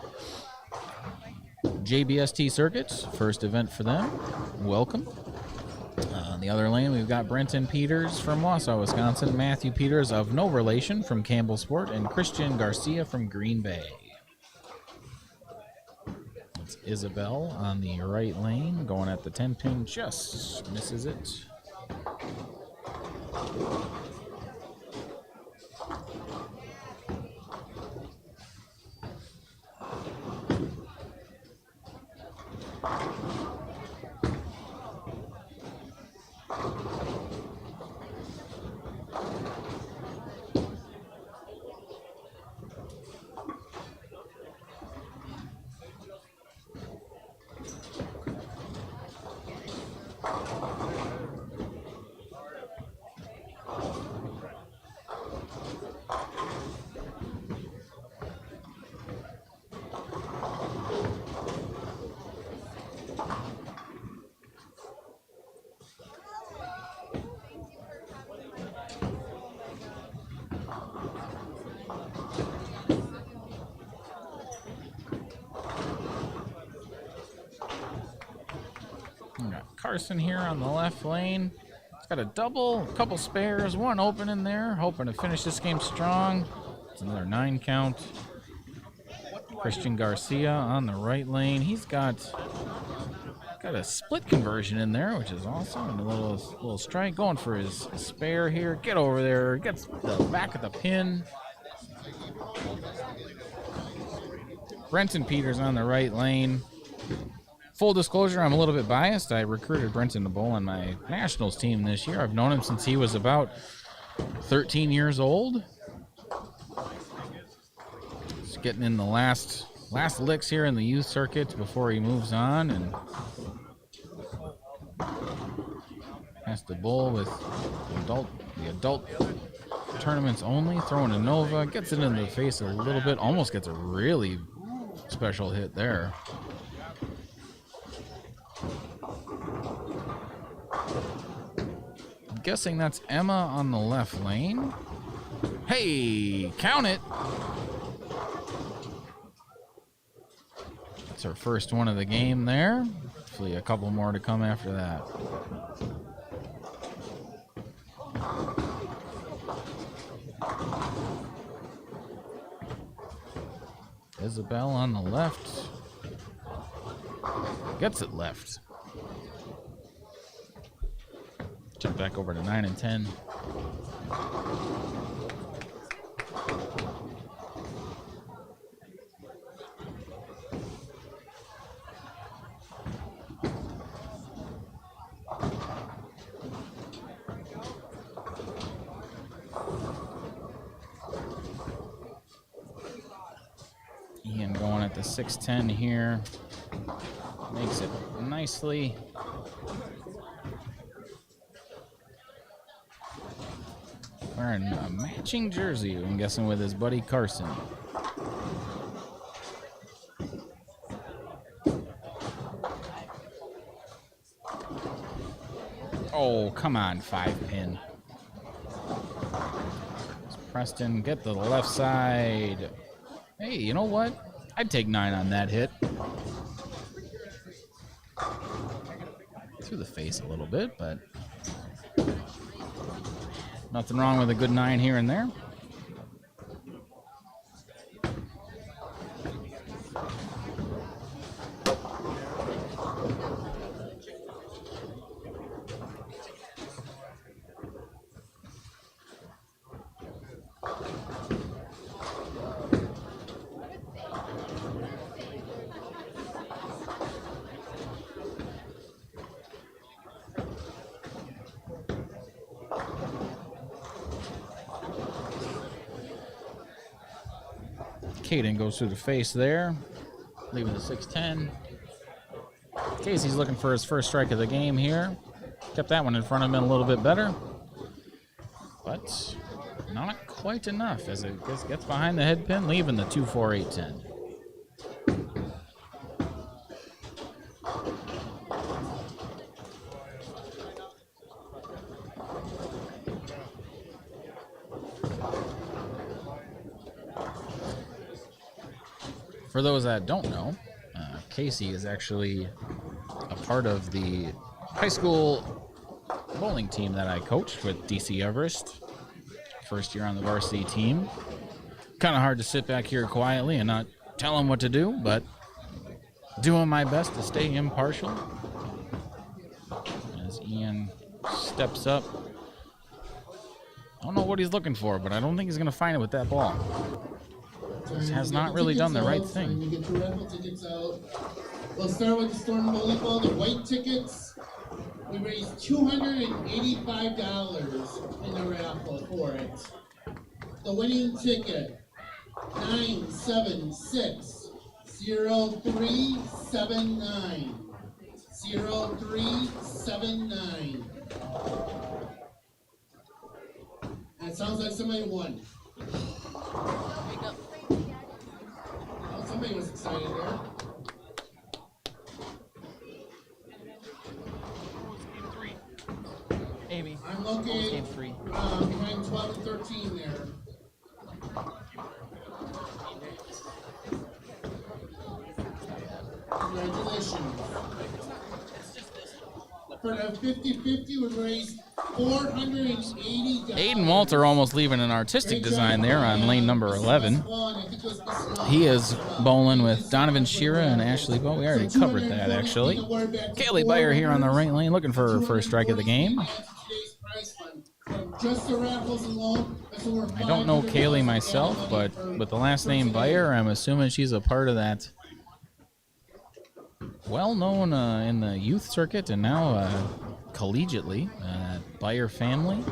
JBST circuit. First event for them. Welcome. On the other lane, we've got Brenton Peters from Wausau, Wisconsin, Matthew Peters of no relation from Campbell Sport, and Christian Garcia from Green Bay. It's Isabel on the right lane, going at the 10-pin, just misses it. We got Carson here on the left lane. He's got a double, couple spares, one open in there, hoping to finish this game strong. It's another 9 count. Christian Garcia on the right lane. He's got a split conversion in there, which is awesome. And a little strike going for his spare here. Get over there, gets the back of the pin. Brenton Peters on the right lane. Full disclosure, I'm a little bit biased. I recruited Brenton to bowl on my nationals team this year. I've known him since he was about 13 years old. Just getting in the last licks here in the youth circuit before he moves on, and has to bowl with the adult tournaments only. Throwing a Nova, gets it into the face a little bit, almost gets a really special hit there. I'm guessing that's Emma on the left lane. Hey, count it. That's her first one of the game there. Hopefully a couple more to come after that. Isabel on the left. Gets it left. Jump back over to 9 and 10. Ian going at the 610 here. Makes it nicely. Wearing a matching jersey, I'm guessing, with his buddy Carson. come on, 5-pin. Preston, get to the left side. Hey, you know what? I'd take 9 on that hit. Through the face a little bit, but nothing wrong with a good 9 here and there. Caden goes through the face there, leaving the 6-10. Casey's looking for his first strike of the game here. Kept that one in front of him a little bit better, but not quite enough as it gets behind the head pin, leaving the 2-4-8-10. For those that don't know, Casey is actually a part of the high school bowling team that I coached with DC Everest. First year on the varsity team. Kind of hard to sit back here quietly and not tell him what to do, but doing my best to stay impartial. As Ian steps up. I don't know what he's looking for, but I don't think he's going to find it with that ball. Has not really done the right thing. You get your raffle tickets out. We'll start with the Storm Bowling Ball, the white tickets. We raised $285 in the raffle for it. The winning ticket, 9760379. 0379. That sounds like somebody won. Oh, somebody was excited there. Amy. I'm looking Game 3. behind 12 and 13 there. Congratulations. For the 50-50 would raise $480. Aiden Walter almost leaving an artistic design there on lane number 11. He is bowling with Donovan Shearer and Ashley Bowe. We already covered that, actually. Kaylee Beyer here on the right lane, looking for her first strike of the game. I don't know Kaylee myself, but with the last name Beyer, I'm assuming she's a part of that well-known in the youth circuit and now collegiately, Beyer family.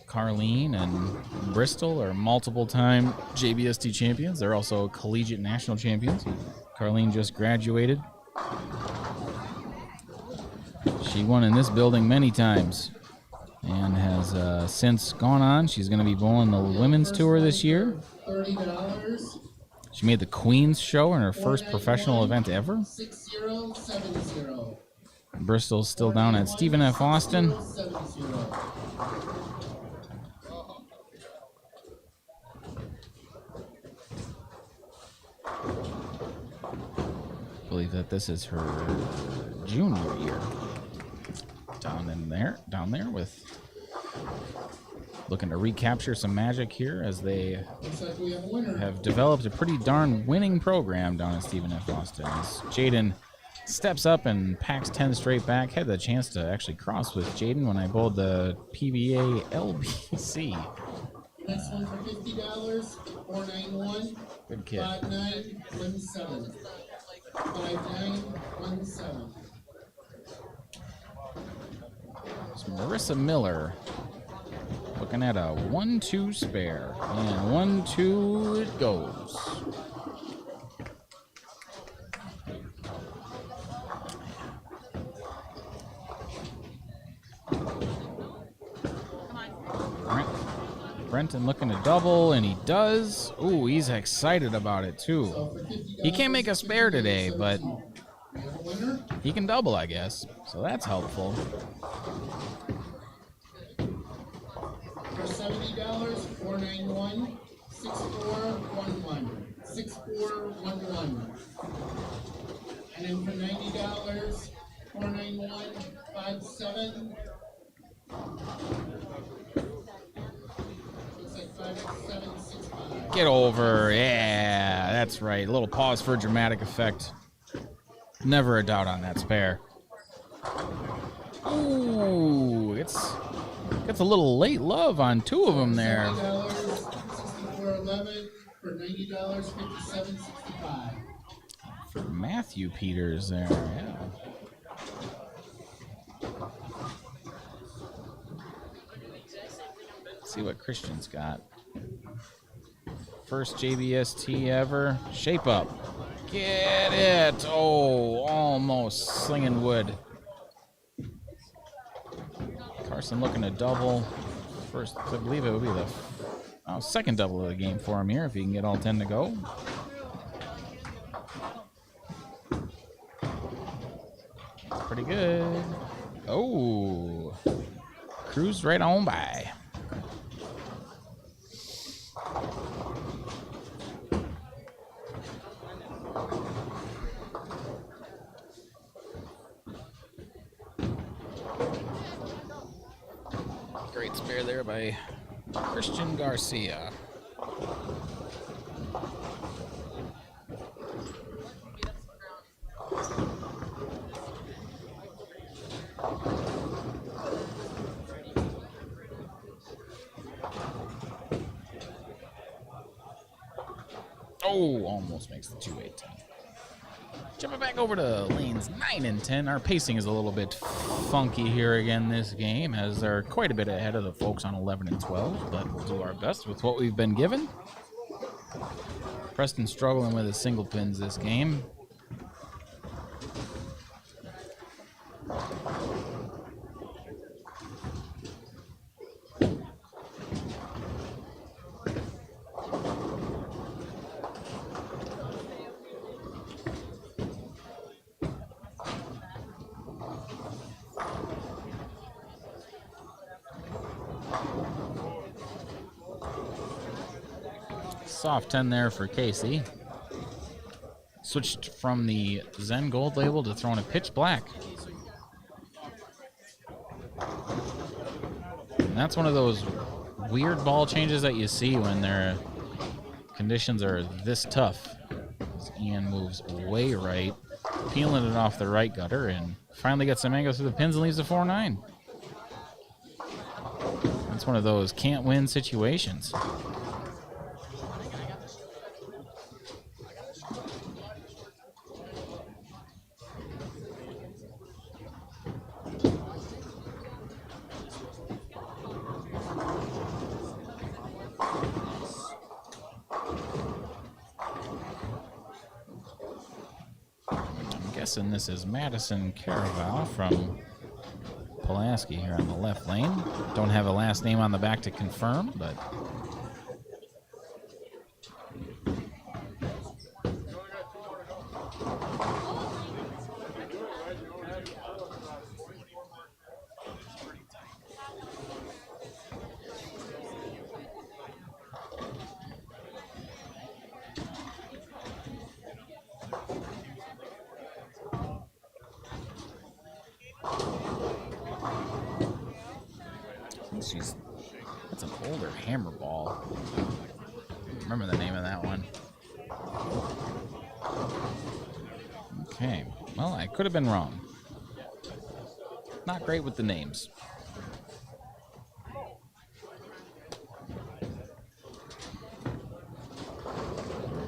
Carlene and Bristol are multiple-time JBST champions. They're also collegiate national champions. Carlene just graduated. She won in this building many times and has since gone on. She's going to be bowling the women's tour this year. $30. She made the Queen's show in her first professional event ever. 6070. Bristol's still down at Stephen F. Austin. I believe that this is her junior year. Down there with looking to recapture some magic here as they have developed a pretty darn winning program down at Stephen F. Austin. As Jaden steps up and packs 10 straight back. Had the chance to actually cross with Jaden when I bowled the PBA LBC. Next one for $50, 491. Good kid. 5917. 5917. It's Marissa Miller looking at a 1-2 spare. And 1-2 it goes. Brenton looking to double, and he does. Ooh, he's excited about it, too. He can't make a spare today, but He can double, I guess. So that's helpful. For $70, 491 6411 6411. And then for $90, 491 57. Looks like 5765. Get over. Yeah, that's right. A little pause for dramatic effect. Never a doubt on that spare. Ooh, gets a little late love on two of them there. $70, 6411. For $90, 5765. For Matthew Peters there, yeah. Let's see what Christian's got. First JBST ever. Shape up. Get it. Oh, almost slinging wood. Carson looking to double. First, I believe it would be the second double of the game for him here if he can get all 10 to go. That's pretty good. Oh, cruised right on by. Great spare there by Christian Garcia. Oh, almost makes the 2-8-10. Jumping back over to lanes 9 and 10. Our pacing is a little bit funky here again this game, as they're quite a bit ahead of the folks on 11 and 12, but we'll do our best with what we've been given. Preston struggling with his single pins this game. Soft 10 there for Casey. Switched from the Zen Gold label to throwing a pitch black. And that's one of those weird ball changes that you see when their conditions are this tough. Ian moves way right, peeling it off the right gutter, and finally gets some angle through the pins and leaves the 4-9. That's one of those can't win situations. Guessing this is Madison Caraval from Pulaski here on the left lane. Don't have a last name on the back to confirm, but that's an older hammer ball. Remember the name of that one. Okay, well, I could have been wrong. Not great with the names.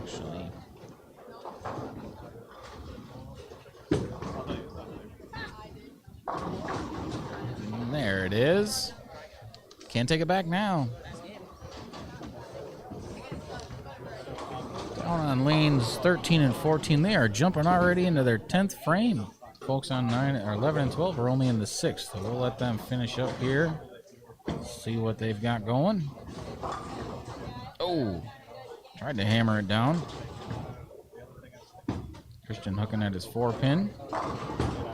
Actually, there it is. Can't take it back now. Down on lanes 13 and 14, they are jumping already into their 10th frame. Folks on 9 or 11 and 12 are only in the 6th, so we'll let them finish up here. See what they've got going. Oh, tried to hammer it down. Christian hooking at his 4-pin.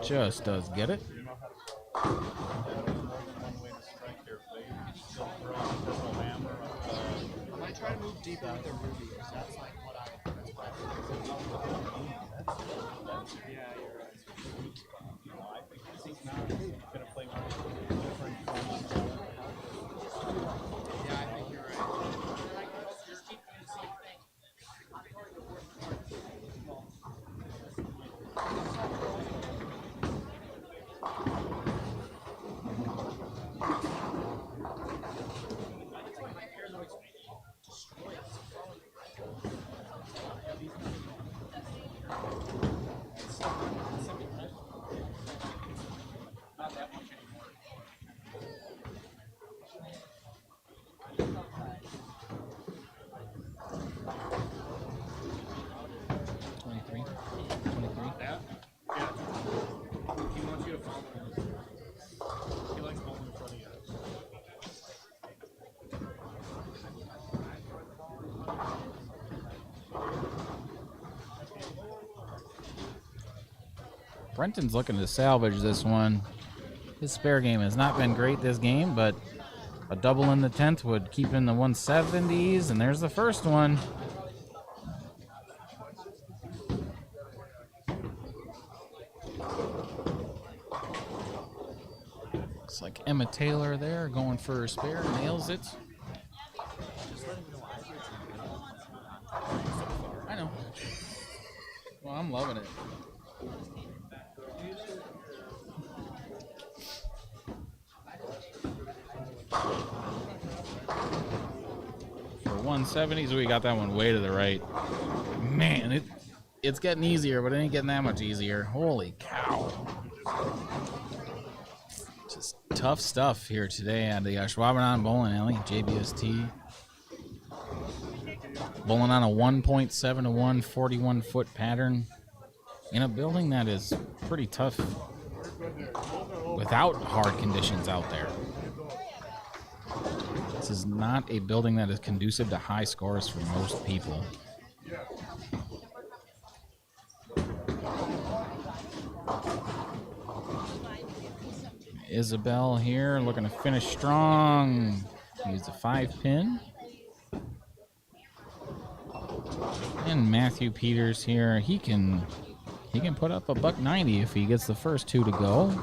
just does get it. One way to strike their face. Still throw a purple hammer. I might try to move deeper with the ruby, because that's like what I. That's what yeah, you're right. I think now he's gonna play one different. Yeah, I think you're right. Just keep doing the same thing. Not that much anymore. Yeah. He wants you to follow him. He likes bowling in front of you. Brenton's looking to salvage this one. His spare game has not been great this game, but a double in the 10th would keep in the 170s, and there's the first one. Looks like Emma Taylor there going for her spare, nails it. I know. Well, I'm loving it. For 170s, we got that one way to the right. Man, it's getting easier, but it ain't getting that much easier. Holy cow. Just tough stuff here today at the Ashwaubenon Bowling Alley, JBST. Bowling on a 1.7 to 1 41-foot pattern in a building that is pretty tough without hard conditions out there. This is not a building that is conducive to high scores for most people. Isabel here looking to finish strong. Use the 5-pin. And Matthew Peters here, he can put up a $190 if he gets the first two to go.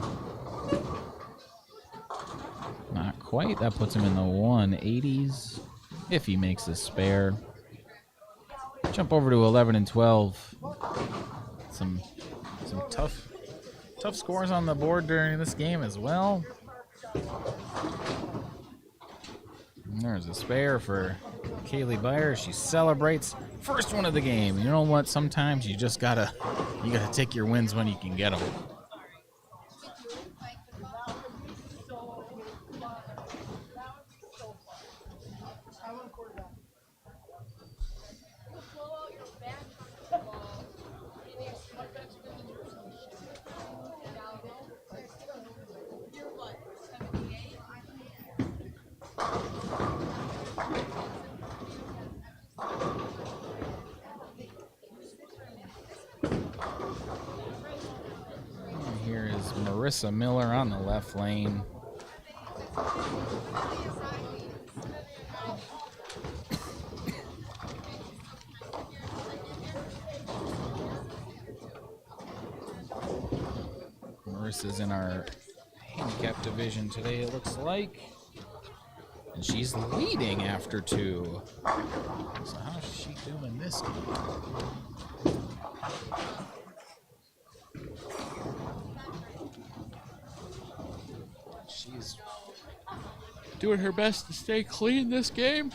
Not quite. That puts him in the 180s if he makes a spare. Jump over to 11 and 12. Some tough scores on the board during this game as well. And there's a spare for Kaylee Byer. She celebrates first one of the game. You know what? Sometimes you just gotta take your wins when you can get them. Here is Marissa Miller on the left lane. Marissa's in our handicap division today, it looks like. And she's leading after two. So how's she doing this game? She's doing her best to stay clean this game.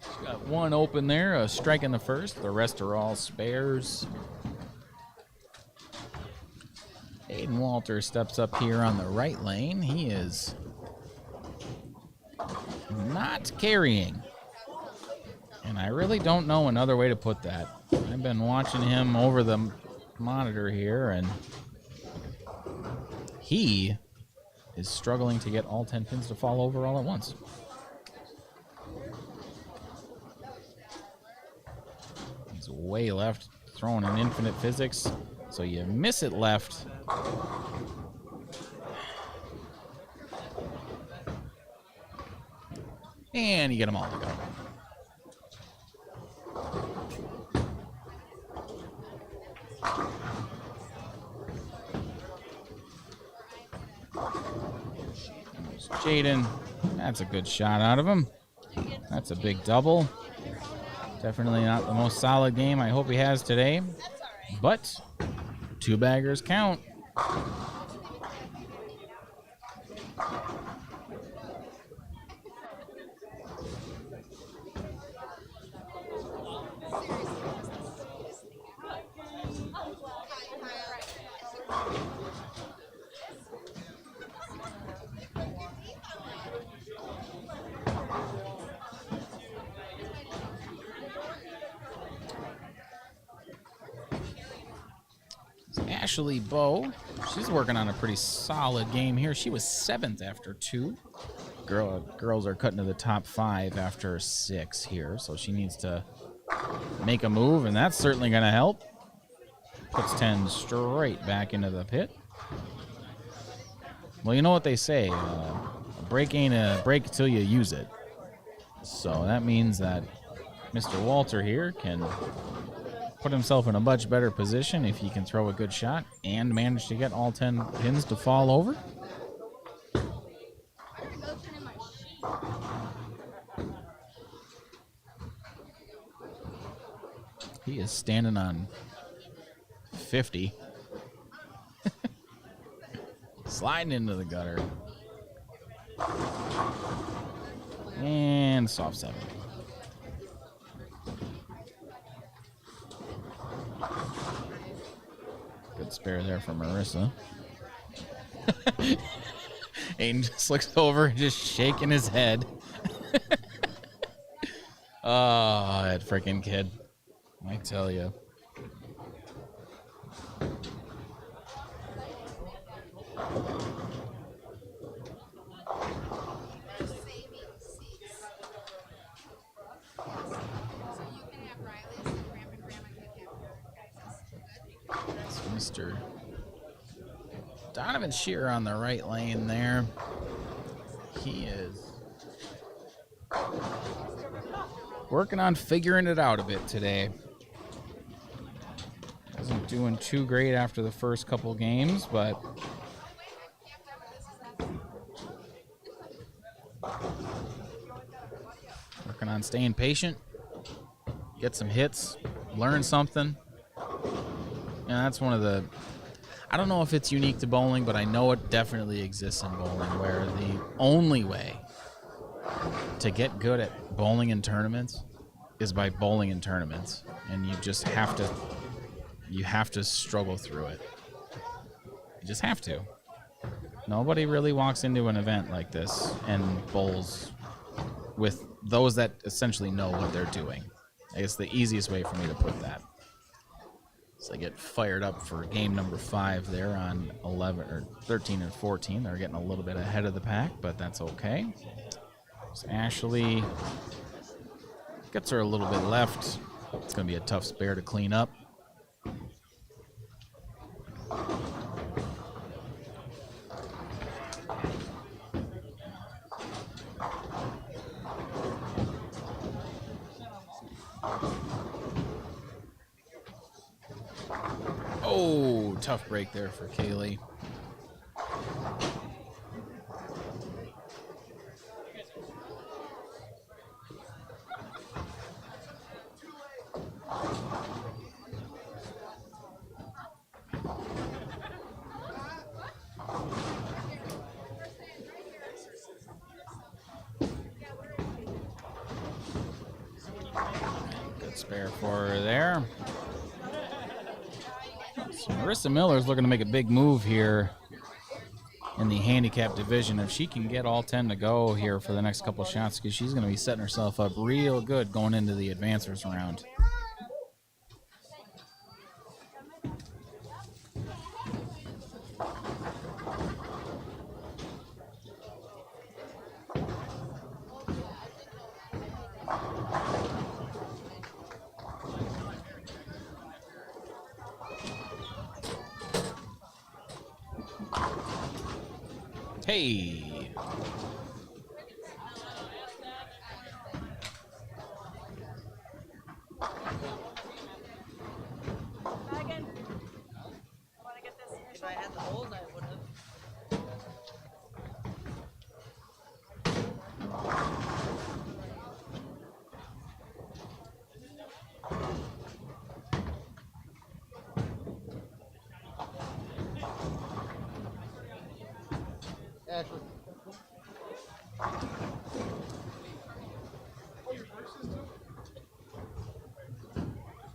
She's got one open there, a strike in the first. The rest are all spares. Aiden Walter steps up here on the right lane. He is not carrying. And I really don't know another way to put that. I've been watching him over the monitor here, and he is struggling to get all 10 pins to fall over all at once. He's way left, throwing an infinite physics. So you miss it left. And you get them all to go. Jaden, that's a good shot out of him. That's a big double. Definitely not the most solid game I hope he has today, but 2 baggers count. Ashley Bow, she's working on a pretty solid game here. She was 7th after 2. Girls are cutting to the top 5 after 6 here, so she needs to make a move, and that's certainly going to help. Puts 10 straight back into the pit. Well, you know what they say, a break ain't a break until you use it. So that means that Mr. Walter here can put himself in a much better position if he can throw a good shot and manage to get all 10 pins to fall over. He is standing on 50. Sliding into the gutter. And soft 7. Good spare there for Marissa. Aiden just looks over, just shaking his head. Oh, that freaking kid. I tell you. Mr. Donovan Shearer on the right lane there. He is working on figuring it out a bit today. Wasn't doing too great after the first couple games, but working on staying patient, get some hits, learn something. Yeah, that's one of the, I don't know if it's unique to bowling, but I know it definitely exists in bowling, where the only way to get good at bowling in tournaments is by bowling in tournaments. And you just have to struggle through it. You just have to. Nobody really walks into an event like this and bowls with those that essentially know what they're doing. I guess the easiest way for me to put that. So they get fired up for game number 5 there on 11 or 13 and 14. They're getting a little bit ahead of the pack, but that's okay. So Ashley gets her a little bit left. It's going to be a tough spare to clean up. Oh, tough break there for Kaylee. Good spare for her there. So Marissa Miller is looking to make a big move here in the handicap division. If she can get all 10 to go here for the next couple of shots, because she's going to be setting herself up real good going into the advancers round. Hey. Megan, want to get this? If I had the holes, I would have. Ashley.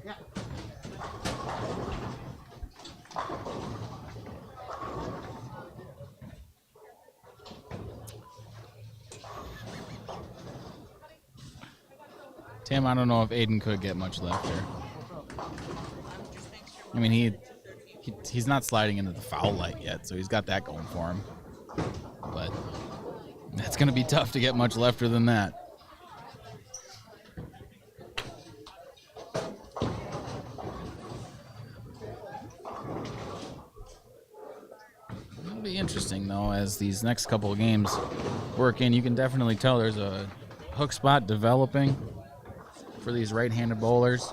Yeah. Tim, I don't know if Aiden could get much left here. I mean, he's not sliding into the foul light yet, so he's got that going for him. But that's going to be tough to get much lefter than that. It'll be interesting, though, as these next couple of games work in. You can definitely tell there's a hook spot developing for these right-handed bowlers.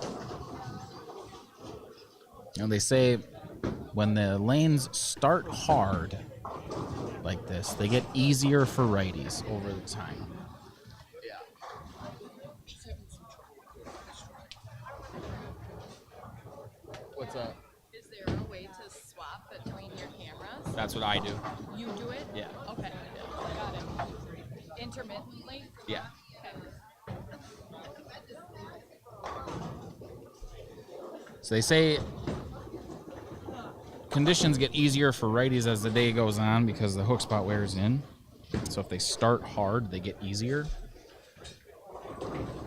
You know, they say when the lanes start hard like this, they get easier for righties over the time. What's up? Is there a way to swap between your cameras? That's what I do. You do it? Yeah. Okay. Got it. Intermittently? Yeah. Okay. So they say conditions get easier for righties as the day goes on because the hook spot wears in. So if they start hard, they get easier.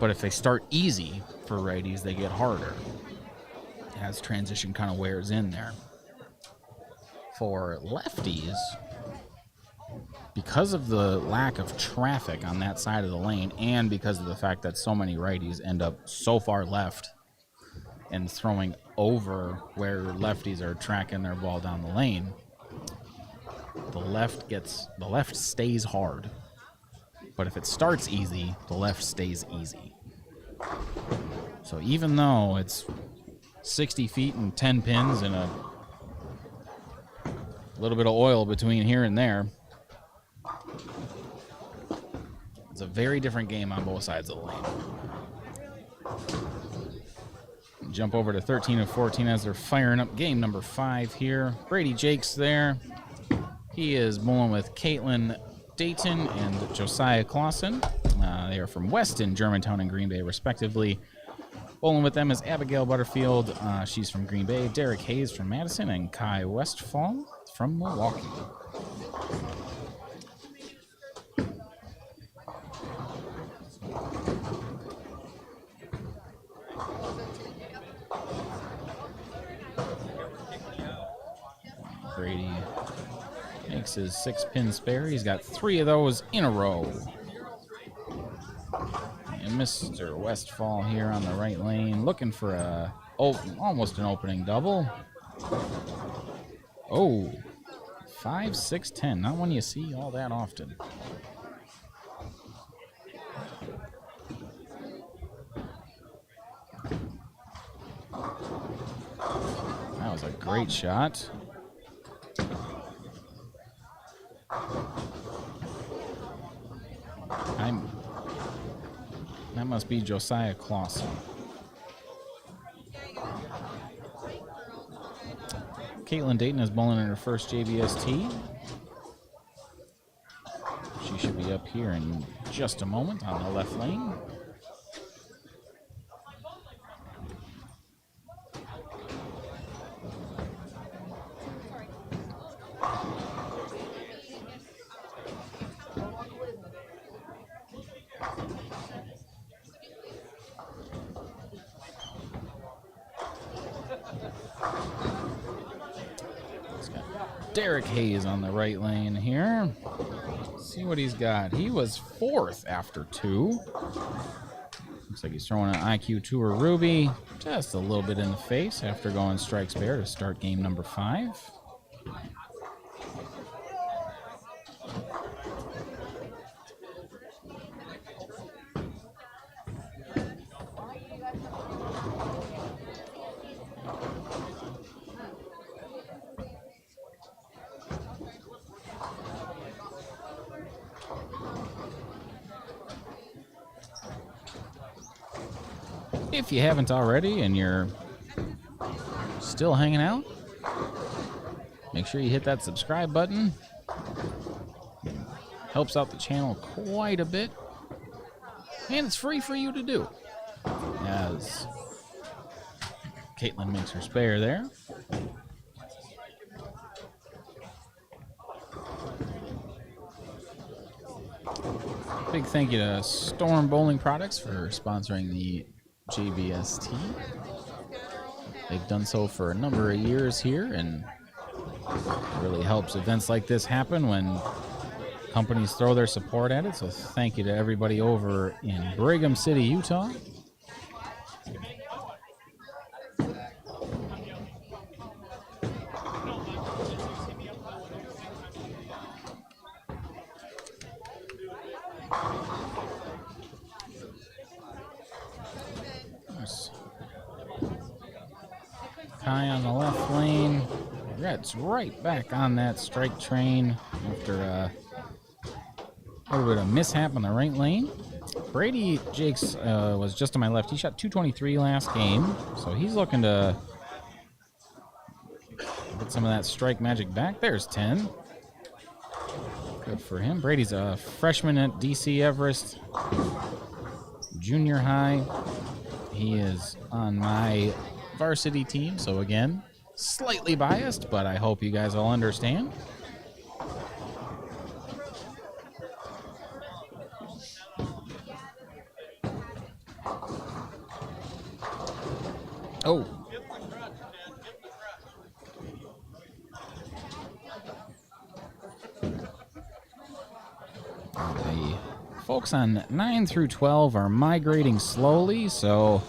But if they start easy for righties, they get harder as transition kind of wears in there. For lefties, because of the lack of traffic on that side of the lane and because of the fact that so many righties end up so far left and throwing over where lefties are tracking their ball down the lane, the left stays hard. But if it starts easy, the left stays easy. So even though it's 60 feet and 10 pins and a little bit of oil between here and there, it's a very different game on both sides of the lane. Jump over to 13 and 14 as they're firing up game number 5 here. Brady Jakes there. He is bowling with Caitlin Dayton and Josiah Clausen. They are from Weston, Germantown, and Green Bay, respectively. Bowling with them is Abigail Butterfield. She's from Green Bay. Derek Hayes from Madison, and Kai Westfall from Milwaukee. Brady makes his 6-pin spare. He's got 3 of those in a row. And Mr. Westfall here on the right lane, looking for a almost an opening double. Oh, 5, 6, 10. Not one you see all that often. That was a great shot. That must be Josiah Clausen. Caitlin Dayton is bowling in her first JBST. She should be up here in just a moment on the left lane. Derek Hayes on the right lane here. Let's see what he's got. He was 4th after 2. Looks like he's throwing an IQ Tour Ruby. Just a little bit in the face after going strike spare to start game number 5. If you haven't already and you're still hanging out, make sure you hit that subscribe button. Helps out the channel quite a bit. And it's free for you to do. As Caitlin makes her spare there. Big thank you to Storm Bowling Products for sponsoring the JBST. They've done so for a number of years here, and it really helps events like this happen when companies throw their support at it. So thank you to everybody over in Brigham City, Utah. Kai on the left lane. Red's right back on that strike train after a little bit of mishap on the right lane. Brady Jakes was just on my left. He shot 223 last game, so he's looking to get some of that strike magic back. There's 10. Good for him. Brady's a freshman at DC Everest Junior High. He is on my varsity team, so again, slightly biased, but I hope you guys all understand. Oh. The folks on 9 through 12 are migrating slowly, so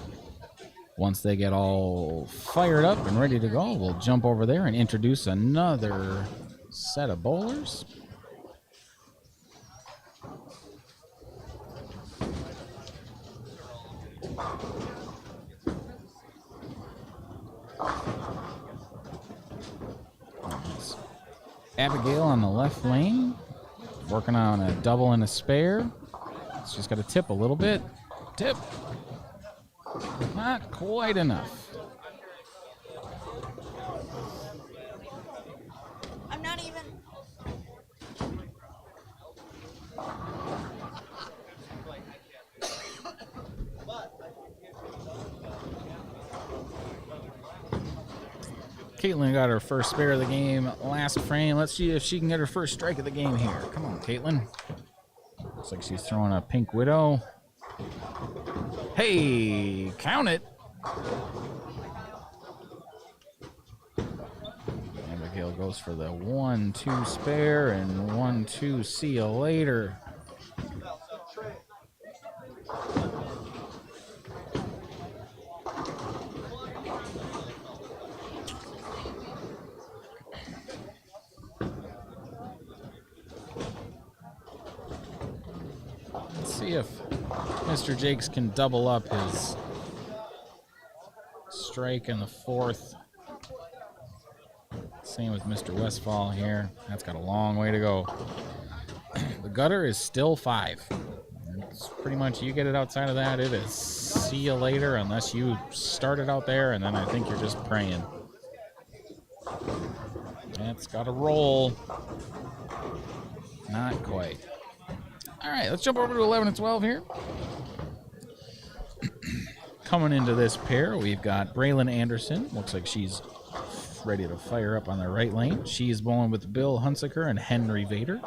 once they get all fired up and ready to go, we'll jump over there and introduce another set of bowlers. Abigail on the left lane, working on a double and a spare. It's just got to tip a little bit. Tip. Not quite enough. I'm not even. Caitlin got her first spare of the game last frame. Let's see if she can get her first strike of the game here. Come on, Caitlin. Looks like she's throwing a Pink Widow. Hey, count it. Abigail goes for the 1-2 spare and 1-2 see you later. Let's see if Mr. Jakes can double up his strike in the fourth. Same with Mr. Westfall here. That's got a long way to go. The gutter is still 5. It's pretty much, you get it outside of that, it is see you later unless you start it out there, and then I think you're just praying. It's got to roll. Not quite. All right, let's jump over to 11 and 12 here. Coming into this pair, we've got Braylon Anderson. Looks like she's ready to fire up on the right lane. She's bowling with Bill Hunsaker and Henry Vader.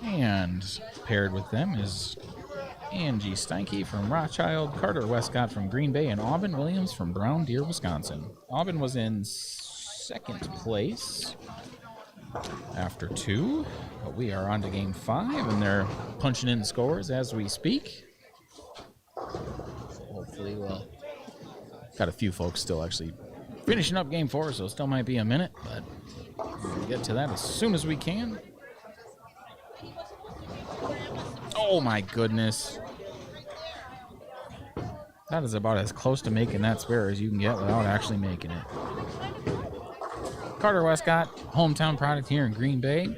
And paired with them is Angie Steinke from Rothschild, Carter Westcott from Green Bay, and Aubin Williams from Brown Deer, Wisconsin. Aubin was in second place after 2, but we are on to game 5, and they're punching in scores as we speak. So hopefully we'll... Got a few folks still actually finishing up game 4, so it still might be a minute, but we'll get to that as soon as we can. Oh my goodness. That is about as close to making that spare as you can get without actually making it. Carter Westcott, hometown product here in Green Bay.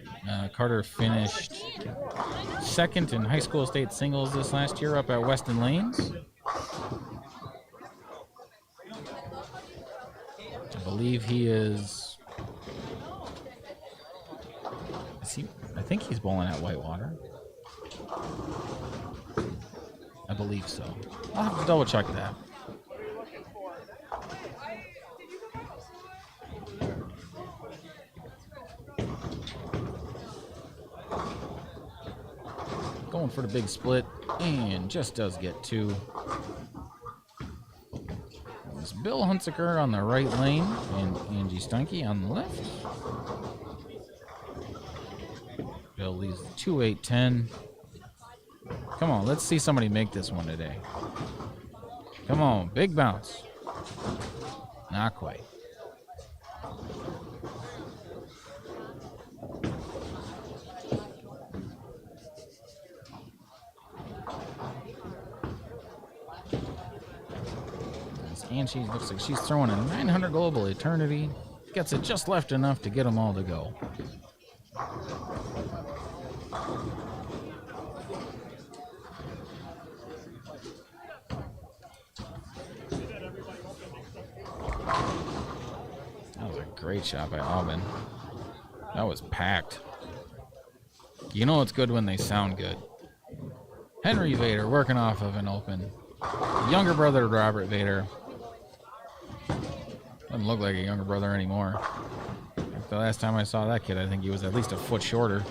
Carter finished second in high school state singles this last year up at Weston Lanes. I believe he is he? I think he's bowling at Whitewater. I believe so. I'll have to double check that. Going for the big split and just does get two. It's Bill Hunsaker on the right lane and Angie Stunke on the left. Bill leaves 2-8-10. Come on, let's see somebody make this one today. Come on, big bounce. Not quite. And she looks like she's throwing a 900 Global Eternity. Gets it just left enough to get them all to go. That was a great shot by Aubin. That was packed. You know it's good when they sound good. Henry Vader working off of an open. Younger brother of Robert Vader. Doesn't look like a younger brother anymore. The last time I saw that kid, I think he was at least a foot shorter.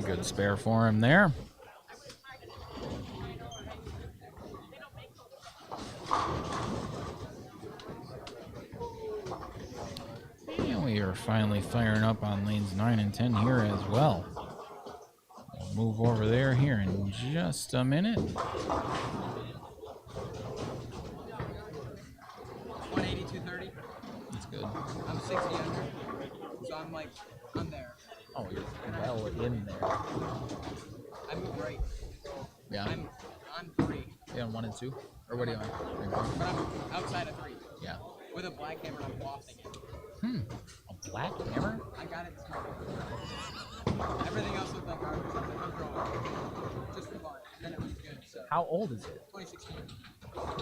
Good spare for him there. And we are finally firing up on lanes 9 and 10 here as well. We'll move over there here in just a minute. 180, 230. That's good. I'm 60 under, so I'm there. Oh, you're well in there. I'm right. Yeah. I'm on 3. You on 1 and 2? Or what are you on? But I'm outside of 3. Yeah. With a black hammer, I'm wafting it. A black hammer? I got it. Everything else looked like garbage. I'm drawing. Just for fun. Then it was good. So. How old is it? 2016.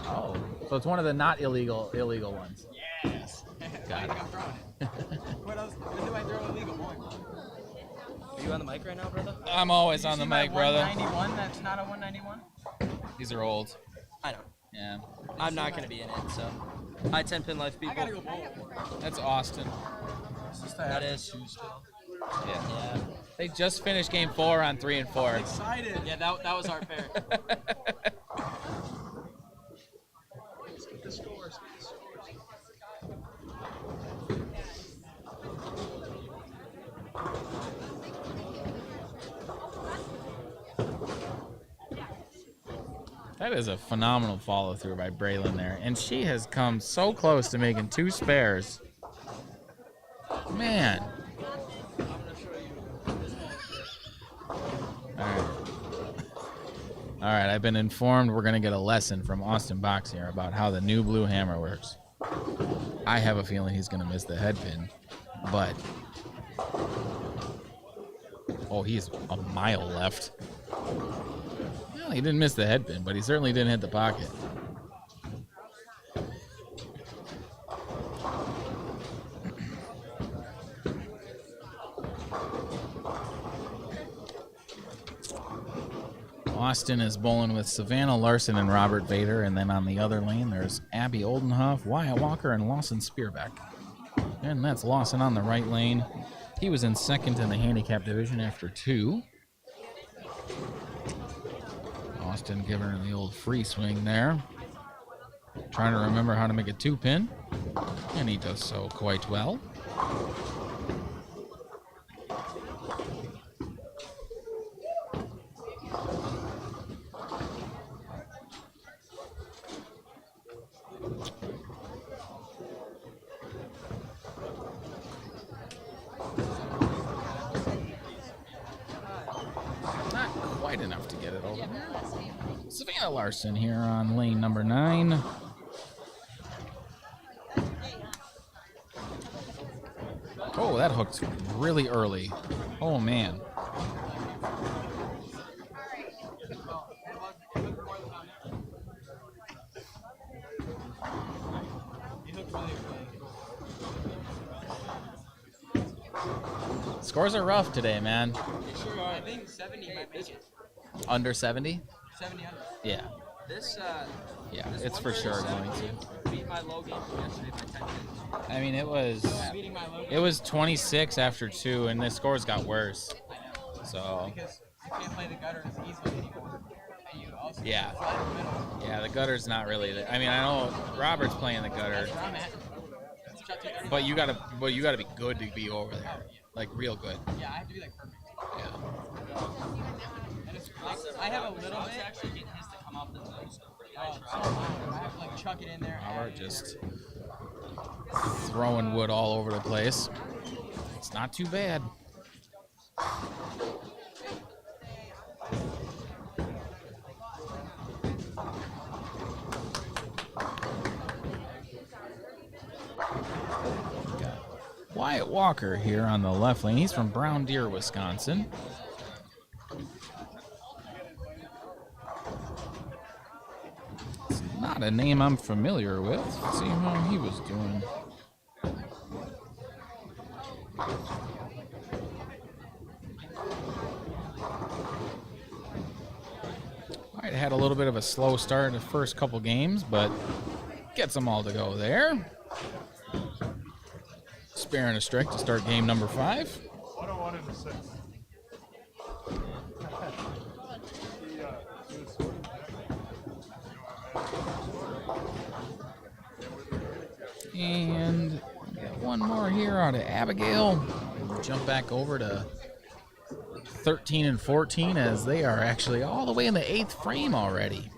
Oh, so it's one of the not illegal ones. Yes. Got it. I'm drawing it. What else? When do I throw illegal one? Are you on the mic right now, brother? I'm always on the mic, brother. 191. That's not a 191. These are old. I know. Yeah. I'm not going to be in it, so. Hi, 10 pin life people. I gotta go bowl. That's Austin. That is. Yeah. They just finished game 4 on 3 and 4. Excited. Yeah, that was our pair. Let's get the scores. That is a phenomenal follow through by Braylon there. And she has come so close to making 2 spares. Man. All right, I've been informed we're going to get a lesson from Austin Box here about how the new blue hammer works. I have a feeling he's going to miss the head pin, but... Oh, he's a mile left. Well, he didn't miss the head pin, but he certainly didn't hit the pocket. Austin is bowling with Savannah Larson and Robert Vader, and then on the other lane there's Abby Oldenhoff, Wyatt Walker, and Lawson Spearbeck. And that's Lawson on the right lane. He was in second in the handicap division after 2. Austin giving her the old free swing there. Trying to remember how to make a 2-pin, and he does so quite well. Anna Larson here on lane number 9. Oh, that hooked really early. Oh, man. Scores are rough today, man. I think 70 might make it. Under 70? 70 under. Yeah. This, Yeah, this it's for sure going to. beat my low game from yesterday by 10 minutes. I mean, it was Beating my low game. it was 26 after 2, and the scores got worse. I know. So Because you can't play the gutter as easily anymore. And you also yeah, fly in the middle. yeah, the gutter's not really. I mean, I know Robert's playing the gutter, That's where I'm at. Shot to 30. but you gotta be good to be over there, like real good. Yeah, I have to be like perfect. Yeah. And it's like, I have a little bit. Actually getting his to come off the nose. I have to like chuck it in there. Robert just throwing wood all over the place. It's not too bad. Wyatt Walker here on the left lane. He's from Brown Deer, Wisconsin. It's not a name I'm familiar with. Let's see how he was doing. Wyatt had a little bit of a slow start in the first couple games, but gets them all to go there. Sparing a strike to start game number 5. 101 and a 6. And got one more here out of Abigail. Jump back over to 13 and 14 as they are actually all the way in the 8th frame already.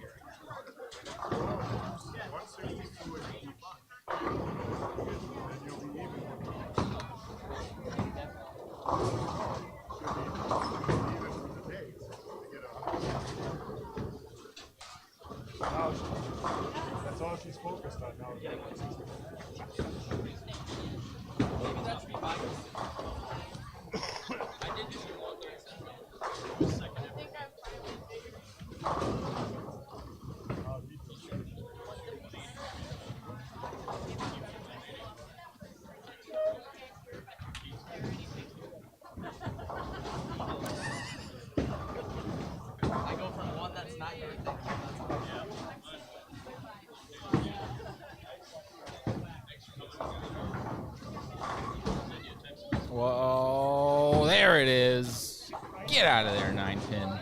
That's all she's focused on now. Maybe that's me biased. I did just do 137. I go from one that's not your thing. Whoa, there it is. Get out of there, 9-pin.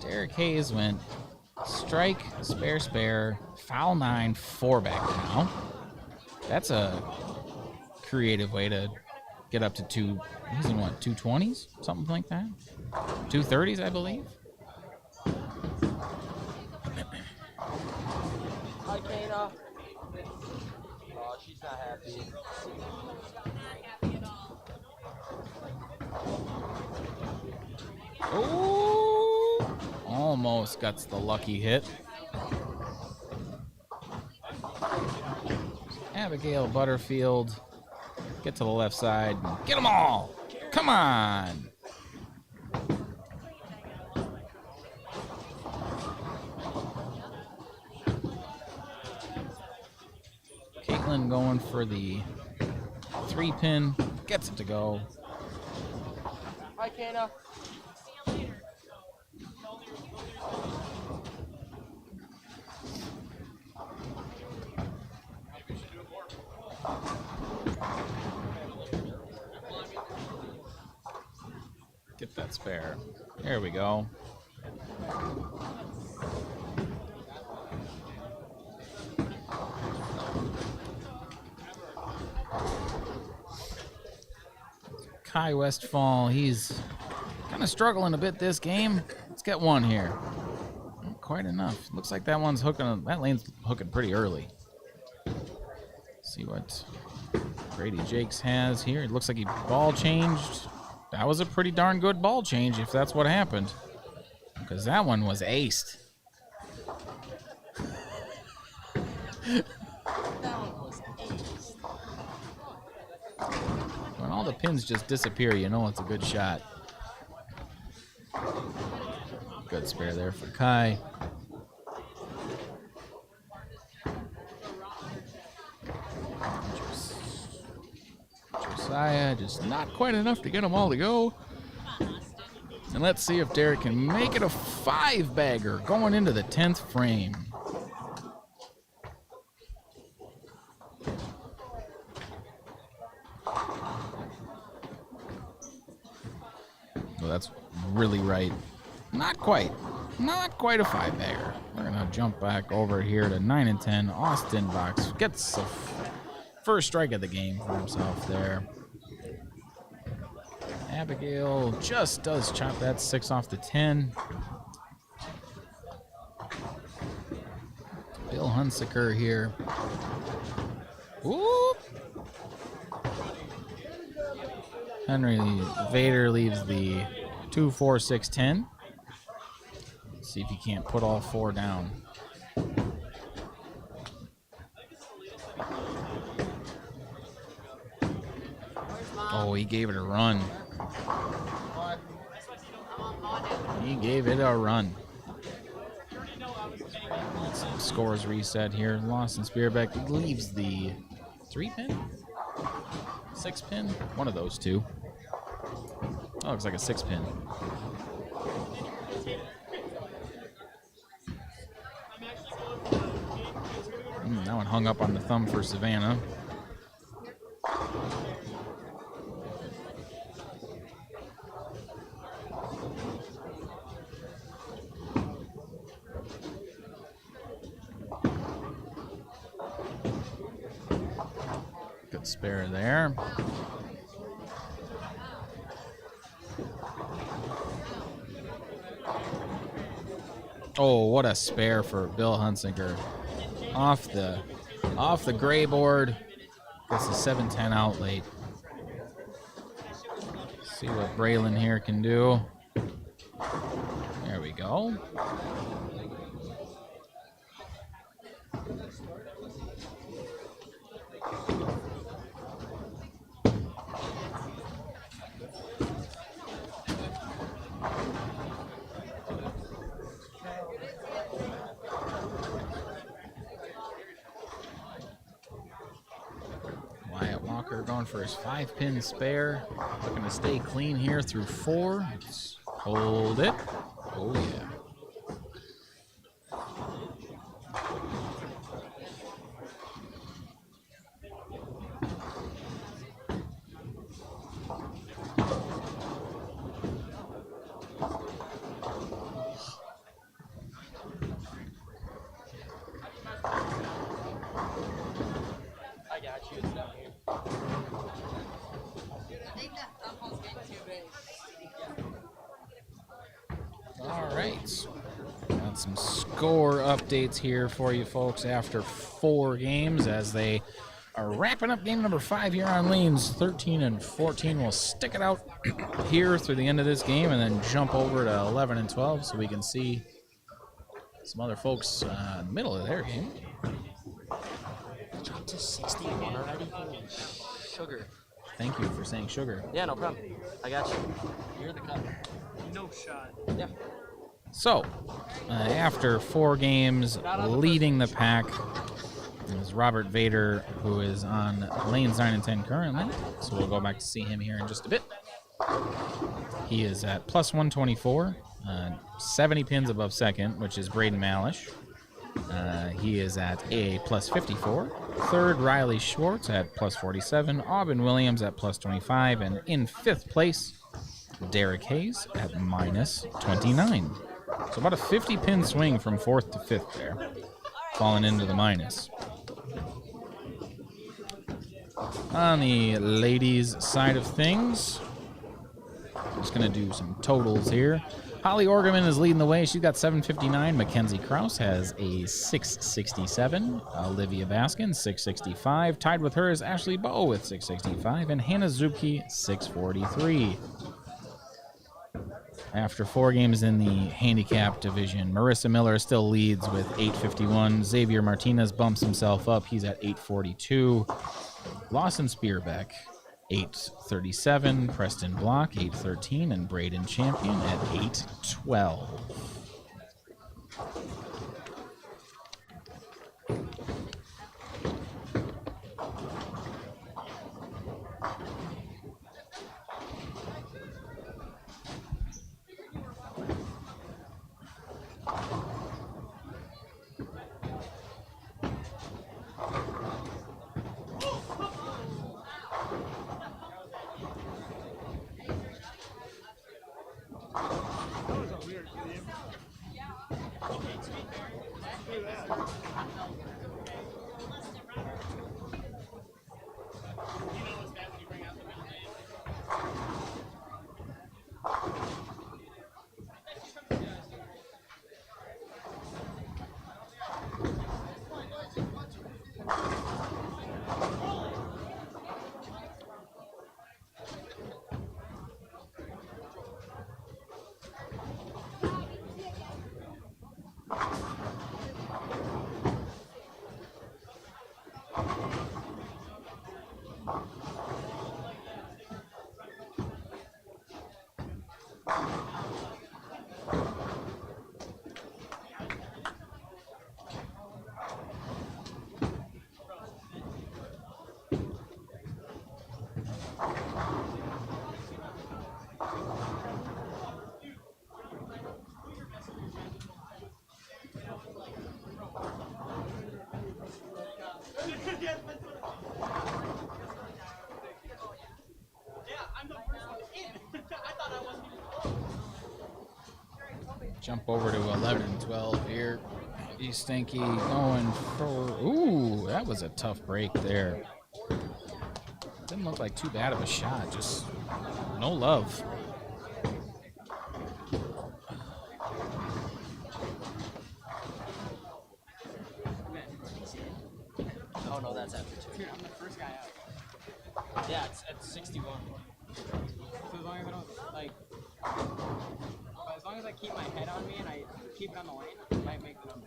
Derek Hayes went strike, spare, foul 9, 4 back now. That's a creative way to get up to he's in what, 220s? Something like that? 230s, I believe. Hi, Kana. Oh, she's not happy. Oh, almost got the lucky hit. Abigail Butterfield, get to the left side. Get them all. Come on. Caitlin going for the 3-pin. Gets it to go. Hi, Kana. Get that spare. There we go. Kai Westfall, he's kind of struggling a bit this game. Let's get one here. Not quite enough. Looks like that one's hooking. That lane's hooking pretty early. See what Grady Jakes has here. It looks like he ball changed. That was a pretty darn good ball change if that's what happened. Because that one was aced. When all the pins just disappear, you know it's a good shot. Good spare there for Kai. Josiah, just not quite enough to get them all to go. And let's see if Derek can make it a 5-bagger going into the 10th frame. Well, that's really right. Not quite. Not quite a 5-bagger. We're going to jump back over here to 9 and 10. Austin Box gets the first strike of the game for himself there. Abigail just does chop that 6 off the 10. Bill Hunsaker here. Whoop. Henry Vader leaves the 2, 4, 6, 10. See if he can't put all 4 down. Oh, he gave it a run. He gave it a run. Some scores reset here. Lawson Spearbeck leaves the 3-pin? 6-pin? One of those two. Oh, looks like a 6-pin. That one hung up on the thumb for Savannah. Good spare there. Oh, what a spare for Bill Hunsinger. Off the gray board. Gets the 7-10 out late. See what Braylon here can do. There we go. Going for his 5-pin spare. Looking to stay clean here through 4. Let's hold it. Oh, yeah. I got you. It's down here. All right. Got some score updates here for you folks after 4 games as they are wrapping up game number 5 here on Lanes. 13 and 14. We'll stick it out here through the end of this game and then jump over to 11 and 12 so we can see some other folks in the middle of their game. Dropped to 61 already? Sugar. Thank you for saying sugar. Yeah, no problem. I got you. You're the cut. No shot. Yeah. So, after 4 games, leading the pack is Robert Vader, who is on lanes 9 and 10 currently. So we'll go back to see him here in just a bit. He is at plus 124, 70 pins above second, which is Braden Malish. He is at a plus 54. Third, Riley Schwartz at plus 47. Aubin Williams at plus 25. And in 5th place, Derek Hayes at minus 29. So about a 50-pin swing from 4th to 5th there. Falling into the minus. On the ladies' side of things, just going to do some totals here. Holly Orgerman is leading the way. She's got 759. Mackenzie Krause has a 667. Olivia Baskin, 665. Tied with her is Ashley Bowe with 665. And Hannah Zupke, 643. After 4 games in the handicap division, Marissa Miller still leads with 851. Xavier Martinez bumps himself up. He's at 842. Lawson Spearbeck, 837. Preston Block, 813. And Braden Champion at 812. Jump over to 11-12 here. East Stanky going for... Ooh, that was a tough break there. Didn't look like too bad of a shot. Just no love. Oh no, that's after 2. Dude, I'm the first guy out. Yeah, it's at 61. So as long as I don't, like... But as long as I keep my head on me and I keep it on the lane, I might make the number.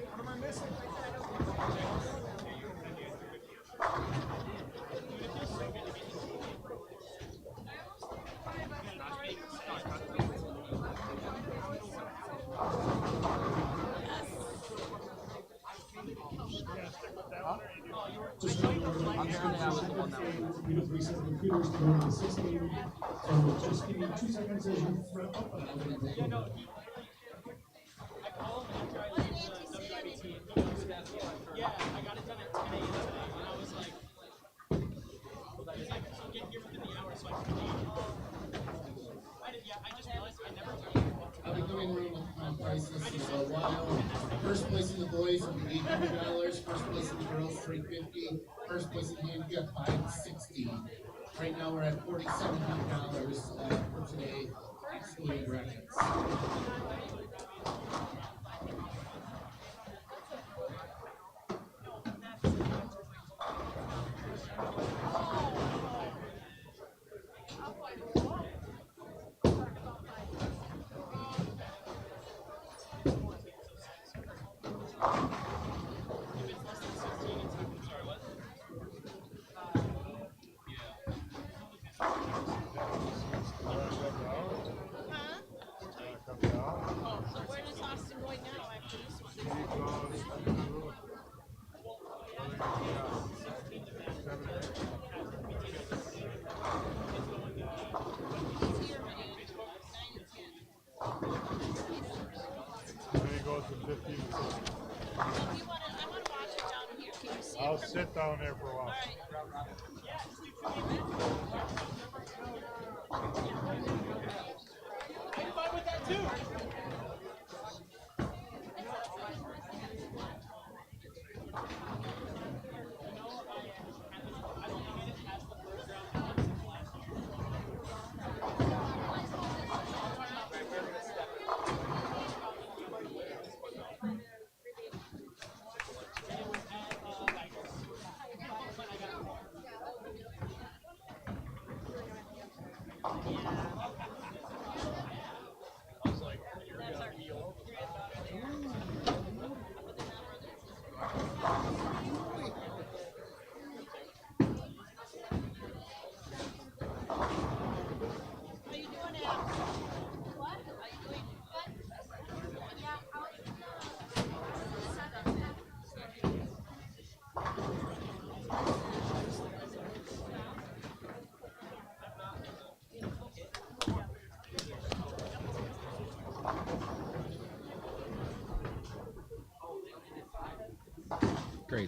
What am I missing? Just remember, I'm hearing that I was the one that was. we have reset the computers to go to the 6 game. So just give me 2 seconds as you wrap up. And I'll get it. Yeah, no, I called him after I did the WIBT. Yeah, I got it done at 10 a.m. today, and I was like, he's like, so get here within the hour so I can leave. I just realized I never took it. I'll be going around with prices for a while. First place in the boys will be $800. First place in the girls, $350. First place in handicap, $560. Right now we're at $4,700 for today, excluding brackets. Where does Austin going now after this one? I'll sit down there for a while. I'm fine with that too.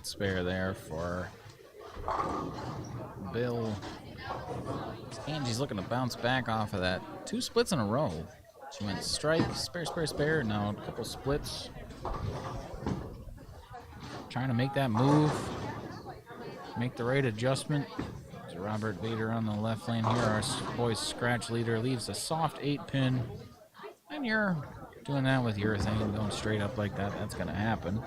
Great spare there for Bill. Angie's looking to bounce back off of that. 2 splits in a row. She went strike, spare, spare, spare. Now a couple splits. Trying to make that move. Make the right adjustment. There's Robert Bader on the left lane here. Our boys scratch leader leaves a soft 8-pin. And you're doing that with urethane, going straight up like that. That's going to happen.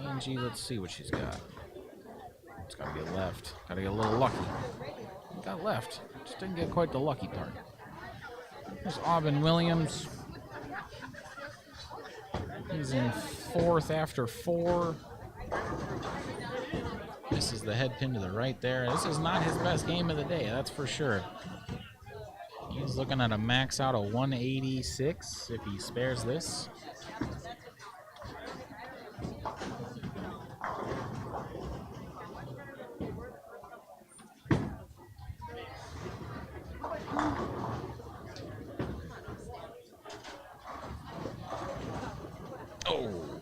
Angie, let's see what she's got. It's got to get left. Got to get a little lucky. Got left. Just didn't get quite the lucky part. There's Aubin Williams. He's in 4th after 4. This is the head pin to the right there. This is not his best game of the day, that's for sure. He's looking at a max out of 186 if he spares this. Oh.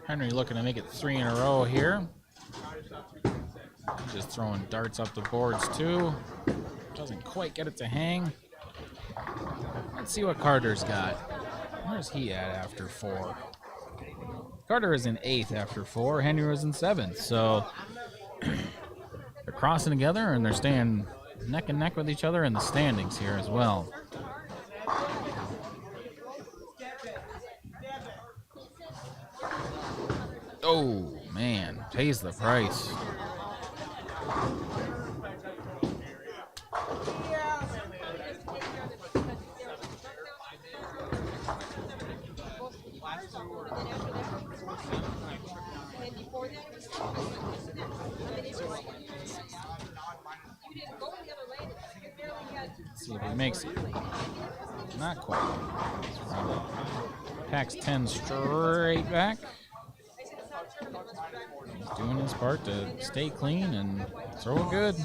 Henry looking to make it 3 in a row here. Just throwing darts up the boards too. Doesn't quite get it to hang. Let's see what Carter's got. Where's he at after 4? Carter is in 8th after 4. Henry was in 7th. So they're crossing together and they're staying neck and neck with each other in the standings here as well. Oh, man. Pays the price. Let's see if he makes it. Not quite. Packs 10 straight back. He's doing his part to stay clean and throw it good.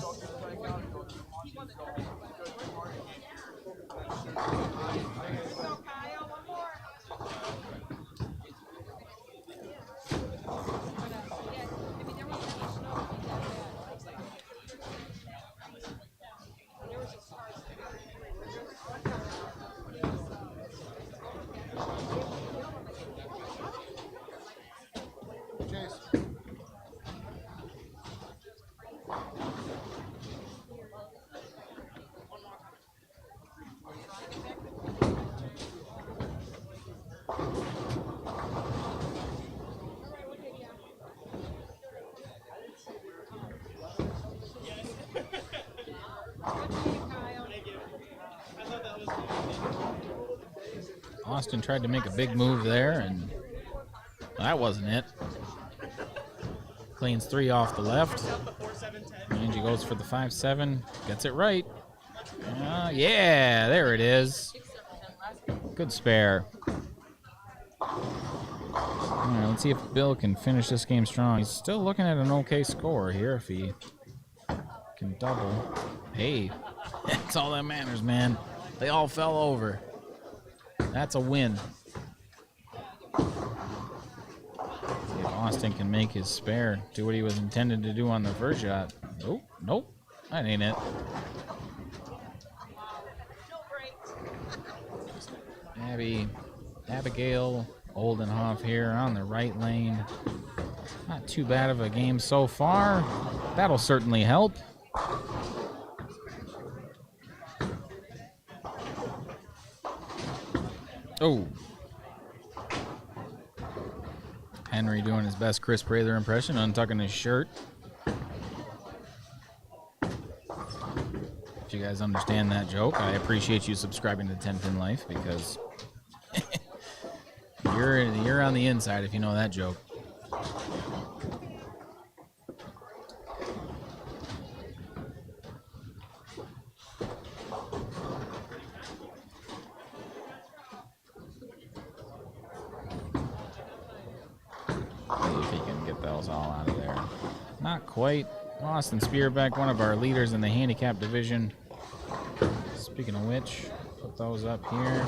Austin tried to make a big move there, and that wasn't it. Cleans 3 off the left. Angie goes for the 5-7. Gets it right. Yeah, there it is. Good spare. All right, let's see if Bill can finish this game strong. He's still looking at an okay score here if he can double. Hey, that's all that matters, man. They all fell over. That's a win. See if Austin can make his spare, do what he was intended to do on the first shot. Nope, nope, that ain't it. Abigail Oldenhoff here on the right lane. Not too bad of a game so far. That'll certainly help. Oh. Henry doing his best Chris Prather impression, untucking his shirt. If you guys understand that joke, I appreciate you subscribing to 10 Pin Life because you're on the inside if you know that joke. ball's all out of there. Not quite. Austin Spearbeck, one of our leaders in the handicap division. Speaking of which, put those up here.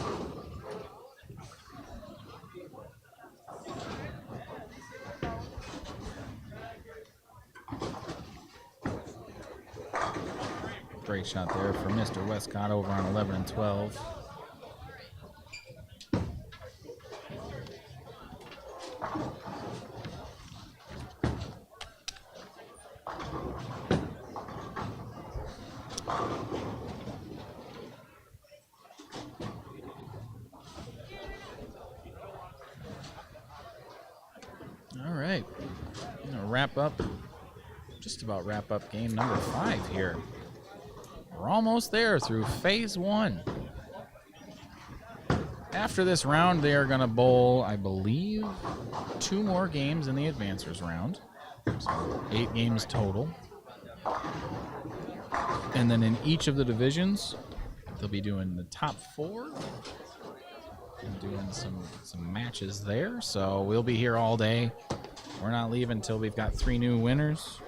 Great shot there for Mr. Westcott over on 11 and 12. All right, I'm gonna wrap up, just about wrap up game number 5 here. We're almost there through phase 1. After this round, they are gonna bowl, I believe, 2 more games in the advancers round. So 8 games total. And then in each of the divisions, they'll be doing the top 4 and doing some matches there. So we'll be here all day. We're not leaving until we've got 3 new winners.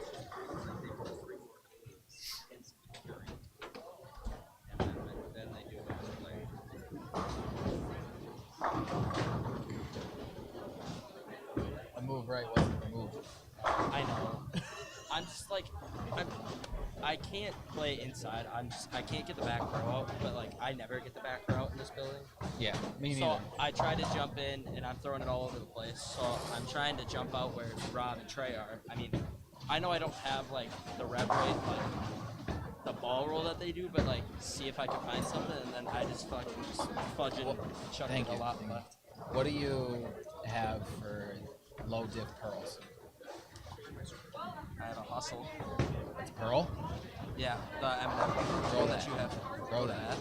A move right wasn't a move. I know. I'm just like, I can't play inside. I can't get the back row out, but like I never get the back row out in this building. Yeah, me neither. So I try to jump in and I'm throwing it all over the place. So I'm trying to jump out where Rob and Trey are. I mean, I know I don't have like the rev rate, like the ball roll that they do, but like see if I can find something, and then I just fucking just fudge it and chuck it a lot left. What do you have for low diff pearls? I have a hustle. It's pearl? Yeah, the M&M. Throw that that. you have. Throw that.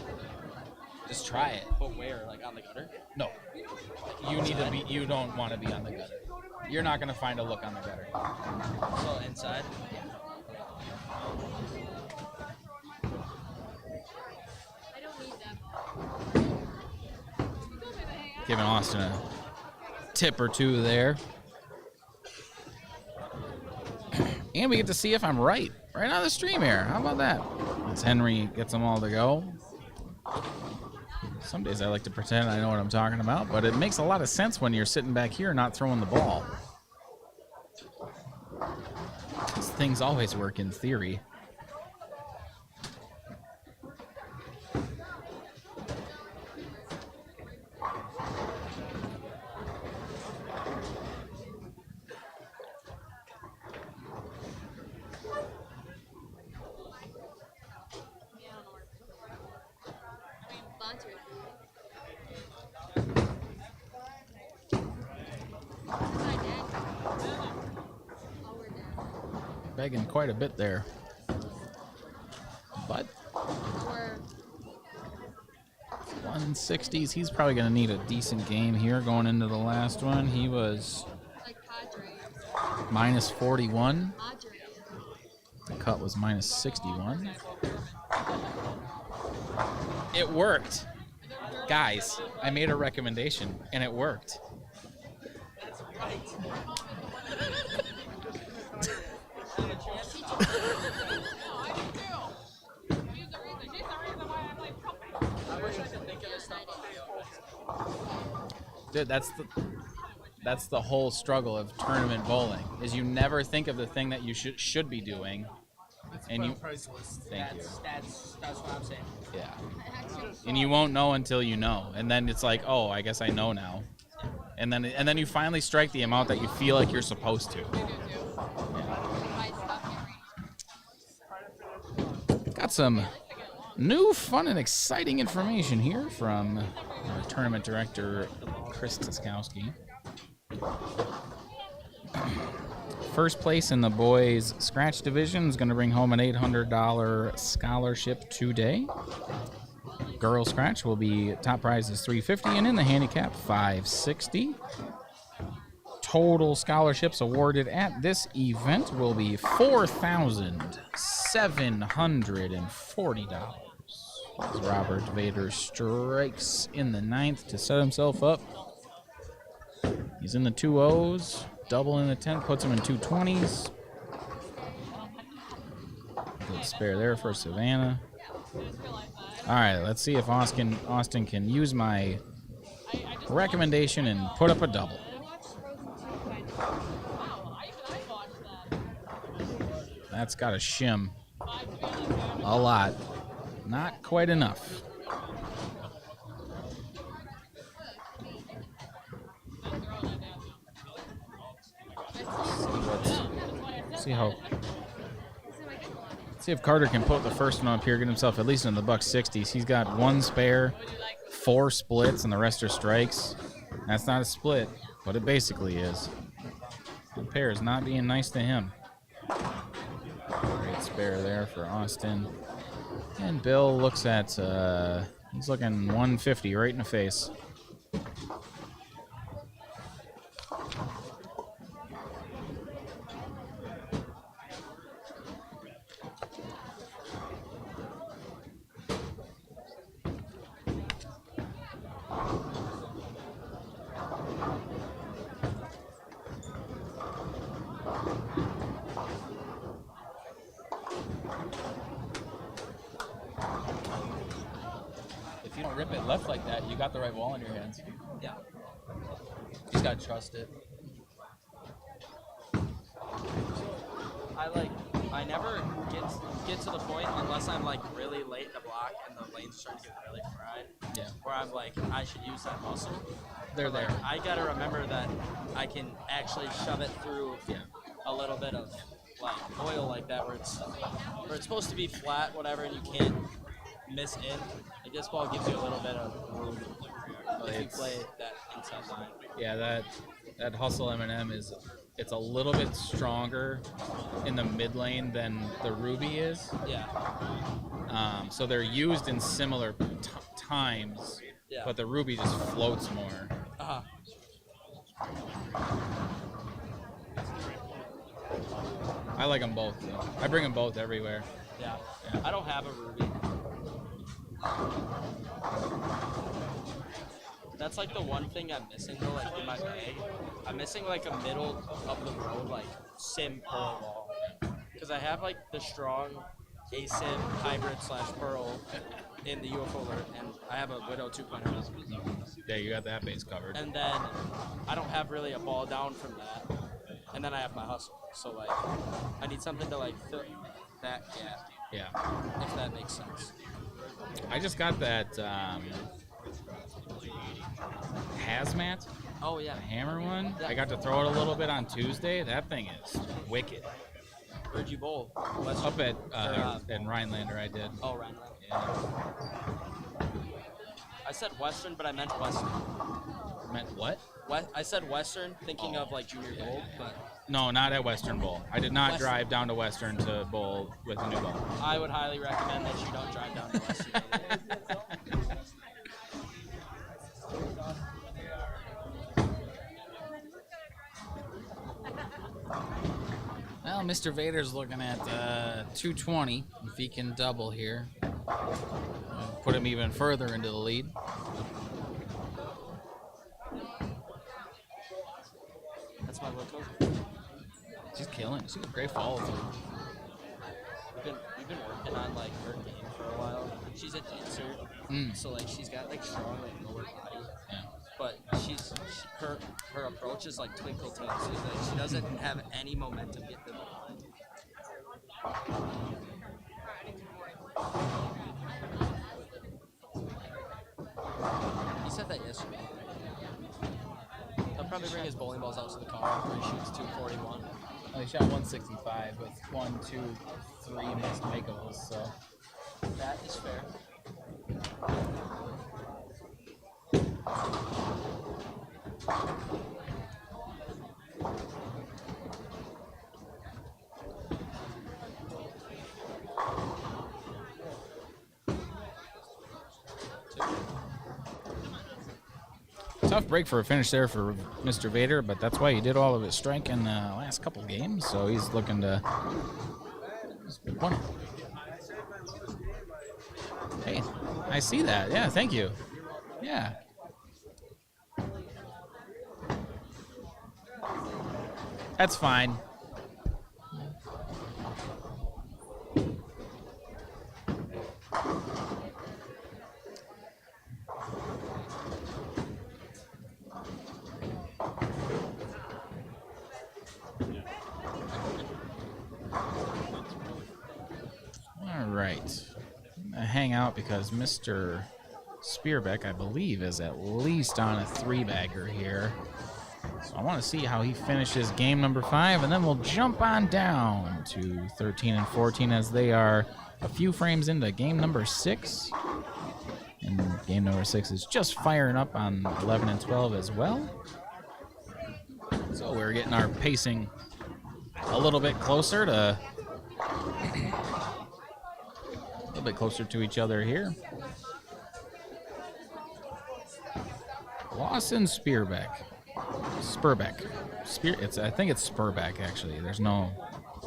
Just try it. But where? Like on the gutter? No. You need to be. You don't want to be on the gutter. You're not going to find a look on the gutter. So inside? Yeah. I don't need that ball. Giving Austin a tip or two there. And we get to see if I'm right on the stream here. How about that? As Henry gets them all to go. Some days I like to pretend I know what I'm talking about, but it makes a lot of sense when you're sitting back here not throwing the ball. Things always work in theory. Begging quite a bit there. But 160s, he's probably going to need a decent game here going into the last one. He was minus 41. The cut was minus 61. It worked. Guys, I made a recommendation, and it worked. That's right. Dude, that's the whole struggle of tournament bowling, is you never think of the thing that you should be doing, and you. Thank you. That's what I'm saying. Yeah. And you won't know until you know, and then it's like, oh, I guess I know now, and then you finally strike the amount that you feel like you're supposed to. Got some new, fun, and exciting information here from our tournament director, Chris Tiskowski. First place in the boys' scratch division is going to bring home an $800 scholarship today. Girls' scratch will be top prize is $350, and in the handicap, $560. Total scholarships awarded at this event will be $4,740. As Robert Vader strikes in the 9th to set himself up. He's in the 2-0s. double in the 10th, puts him in 220s. Good spare there for Savannah. All right, let's see if Austin can use my recommendation and put up a double. That's got a shim. A lot. Not quite enough. See if Carter can put the first one up here, get himself at least in the buck 60s. He's got 1 spare, 4 splits, and the rest are strikes. That's not a split, but it basically is. The pair is not being nice to him. Great spare there for Austin. And Bill looks at, he's looking 150 right in the face. If you don't rip it left like that, you got the right ball in your hands. Yeah. You just gotta trust it. I never get to the point unless I'm like really late in the block and the lane's starting to get really fried. Yeah. Where I'm like, I should use that muscle. They're But, there. like, I gotta remember that I can actually shove it through a little bit of like oil like that where it's supposed to be flat, whatever, and you can't miss in. Like this ball gives you a little bit of room if you play that inside line. Yeah, that hustle M&M it's a little bit stronger in the mid lane than the Ruby is. Yeah. So they're used in similar times, Yeah. but the Ruby just floats more. Uh-huh. I like them both, though. I bring them both everywhere. Yeah. I don't have a Ruby. That's like the one thing I'm missing though, like in my bag. I'm missing like a middle of the road like sim pearl ball. Because I have like the strong ASIM hybrid / pearl in the UFO alert, and I have a Widow 2.0. Yeah, you got that base covered. And then I don't have really a ball down from that. And then I have my hustle. So like I need something to like fill that gap. Yeah. If that makes sense. I just got that hazmat. Oh yeah. The hammer one. Yeah. I got to throw it a little bit on Tuesday. That thing is wicked. Where'd you bowl? Up at in Rhinelander I did. Oh, Rhinelander. Yeah. I said Western, but I meant Western. Meant what? I said Western, thinking of like junior bowl, but No, not at Western Bowl. I did not drive down to Western to bowl with a new ball. I would highly recommend that you don't drive down to Western. Well, Mr. Vader's looking at 220 if he can double here. Put him even further into the lead. That's my local. She's killing. She's a great follow through. We've been working on like her game for a while. She's a dancer, so like she's got like strong like lower body. Yeah. But her approach is like twinkle toes. So, like, she doesn't have any momentum getting to the line. He said that yesterday. He'll probably bring his bowling balls out to the car where he shoots 241. Oh, he shot 165 with 1, 2, 3 missed makeables, so that is fair. tough break for a finish there for Mr. Vader, but that's why he did all of his strike in the last couple games, so he's looking to win. Hey, I see that. Yeah, thank you. Yeah. That's fine. All right. I'm gonna hang out because Mr. Spearbeck, I believe, is at least on a 3-bagger here. So I want to see how he finishes game number 5, and then we'll jump on down to 13 and 14 as they are a few frames into game number 6. And game number 6 is just firing up on 11 and 12 as well. So we're getting our pacing a little bit closer to each other here. Lawson Spurbeck. I think it's Spurbeck, actually. There's no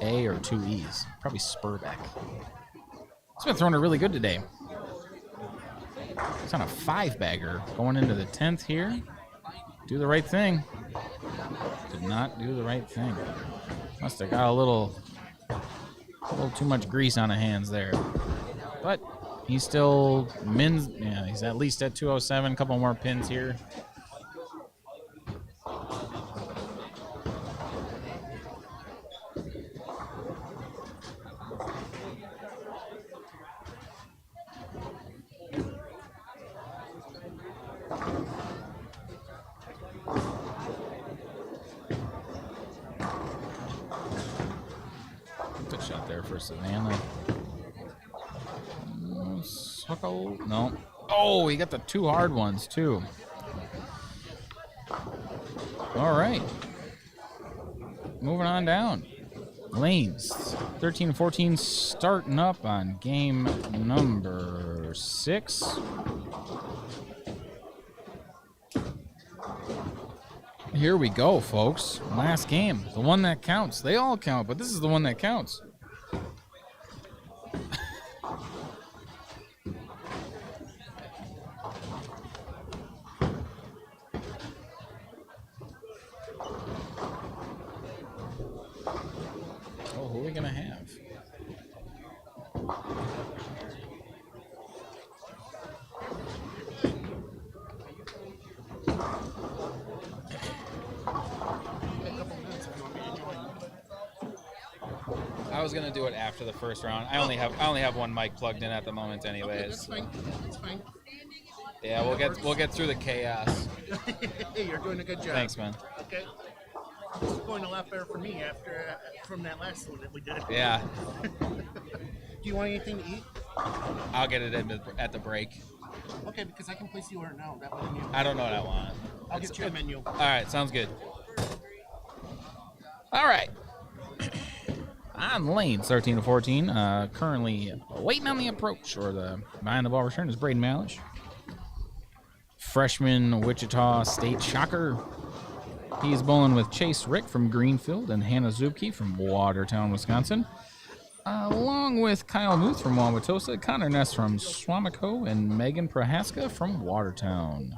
A or 2 E's. Probably Spurbeck. He's been throwing it really good today. He's on a 5-bagger going into the 10th here. Do the right thing. Did not do the right thing. Must have got a little too much grease on the hands there. But he's still he's at least at 207. A couple more pins here. Good shot there for Savannah. No. Oh, he got the 2 hard ones, too. All right. Moving on down. Lanes. 13-14 starting up on game number 6. Here we go, folks. Last game. The one that counts. They all count, but this is the one that counts. Oh, who are we going to have? I was gonna do it after the first round. I only have one mic plugged in at the moment, anyways. Okay, that's fine. That's fine. Yeah, we'll get through the chaos. Hey, you're doing a good job. Thanks, man. Okay. This is going a lot better for me from that last one that we did. Yeah. Do you want anything to eat? I'll get it at the break. Okay, because I can place the order now. That way I don't know what I want. I'll get you a menu. All right, sounds good. All right. On lanes 13-14, currently waiting on the approach or the behind the ball return is Braden Malish. Freshman Wichita State Shocker. He's bowling with Chase Rick from Greenfield and Hannah Zubke from Watertown, Wisconsin. Along with Kyle Muth from Wauwatosa, Connor Ness from Swamico, and Megan Prohaska from Watertown.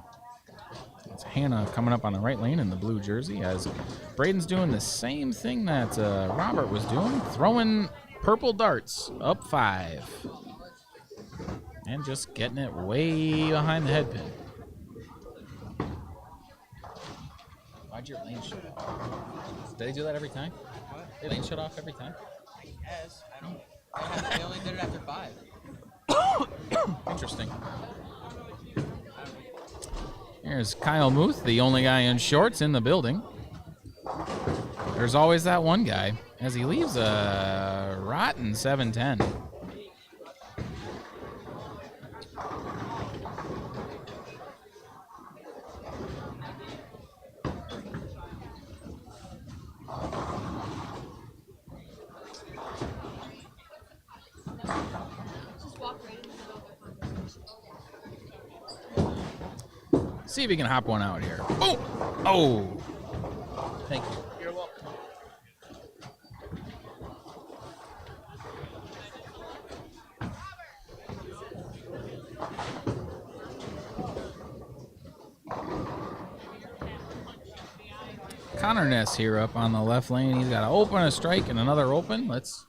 It's Hannah coming up on the right lane in the blue jersey as Braden's doing the same thing that Robert was doing, throwing purple darts up 5. And just getting it way behind the head pin. Why'd your lane shut off? Did they do that every time? What? Lane shut off every time? Yes, I don't. They only did it after 5. Interesting. Here's Kyle Muth, the only guy in shorts in the building. There's always that one guy, as he leaves a rotten 7-10. See if he can hop one out here. Oh! Oh! Thank you. You're welcome. Connor Ness here up on the left lane. He's got to open, a strike, and another open. Let's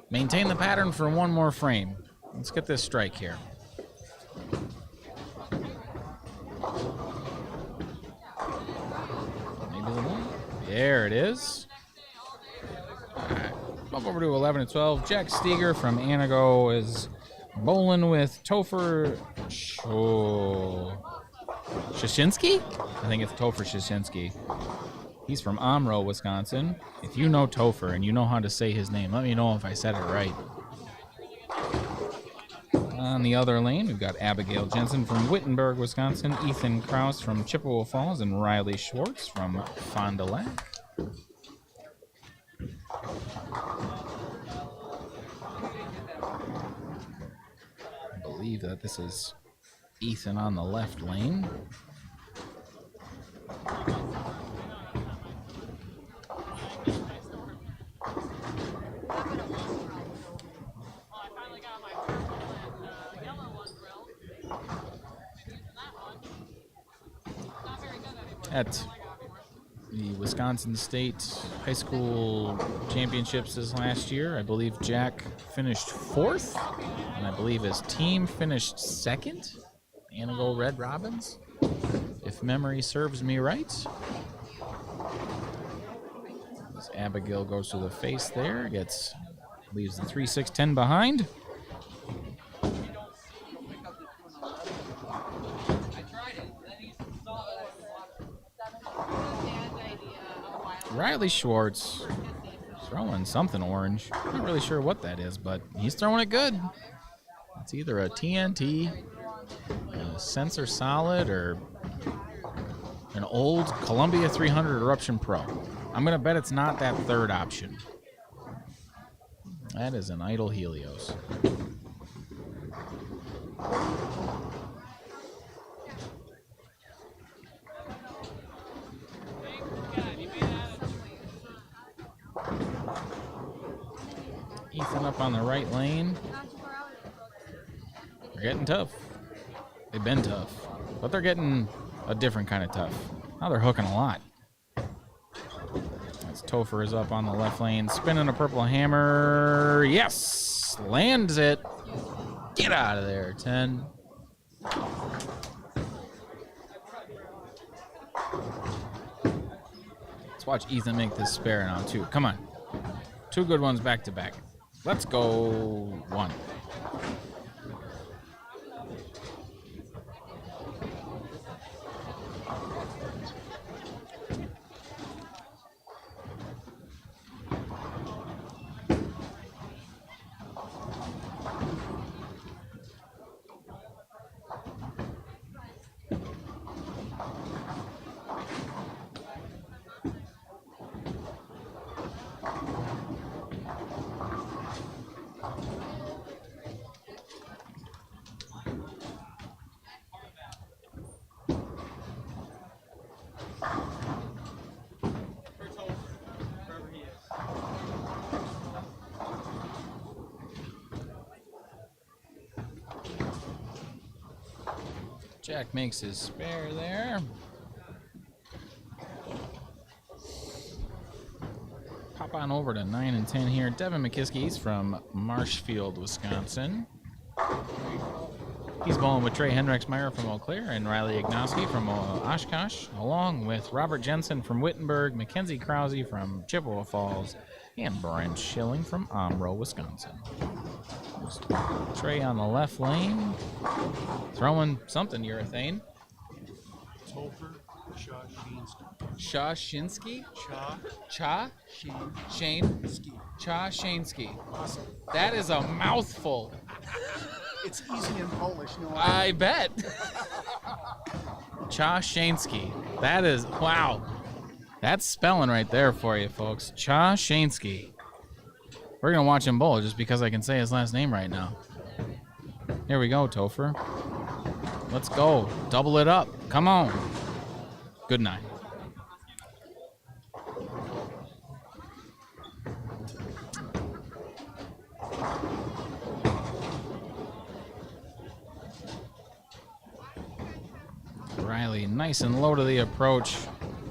maintain the pattern for one more frame. Let's get this strike here. Maybe the one. There it is. All right. Up over to 11 and 12. Jack Steger from Anago is bowling with Topher Shashinsky? I think it's Topher Shashinsky. He's from Omro, Wisconsin. If you know Topher and you know how to say his name, let me know if I said it right. On the other lane, we've got Abigail Jensen from Wittenberg, Wisconsin, Ethan Krause from Chippewa Falls, and Riley Schwartz from Fond du Lac. I believe that this is Ethan on the left lane. At the Wisconsin State High School Championships this last year, I believe Jack finished 4th, and I believe his team finished 2nd. Anago Red Robins, if memory serves me right. As Abigail goes to the face there, leaves the 3-6-10 behind. Riley Schwartz throwing something orange. Not really sure what that is, but he's throwing it good. It's either a TNT, a Sensor Solid, or an old Columbia 300 Eruption Pro. I'm going to bet it's not that third option. That is an Idle Helios. Ethan up on the right lane. They're getting tough. They've been tough, but they're getting a different kind of tough. Now they're hooking a lot. As Topher is up on the left lane, spinning a purple hammer. Yes! Lands it. Get out of there, 10. Let's watch Ethan make this spare now, too. Come on. 2 good ones back to back. Let's go 1. Jack makes his spare there. Pop on over to 9 and 10 here. Devin McKiskey's from Marshfield, Wisconsin. He's bowling with Trey Hendricksmeyer from Eau Claire and Riley Ignowski from Oshkosh, along with Robert Jensen from Wittenberg, Mackenzie Krause from Chippewa Falls, and Brent Schilling from Omro, Wisconsin. Trey on the left lane, throwing something urethane. Topher Shashinsky? Shansky. Shashinsky. Awesome. That is a mouthful. It's easy in Polish, no? I bet. Shashinsky. That is, wow. That's spelling right there for you, folks. Shashinsky. We're going to watch him bowl just because I can say his last name right now. Here we go, Topher. Let's go. Double it up. Come on. Good night. Riley nice and low to the approach.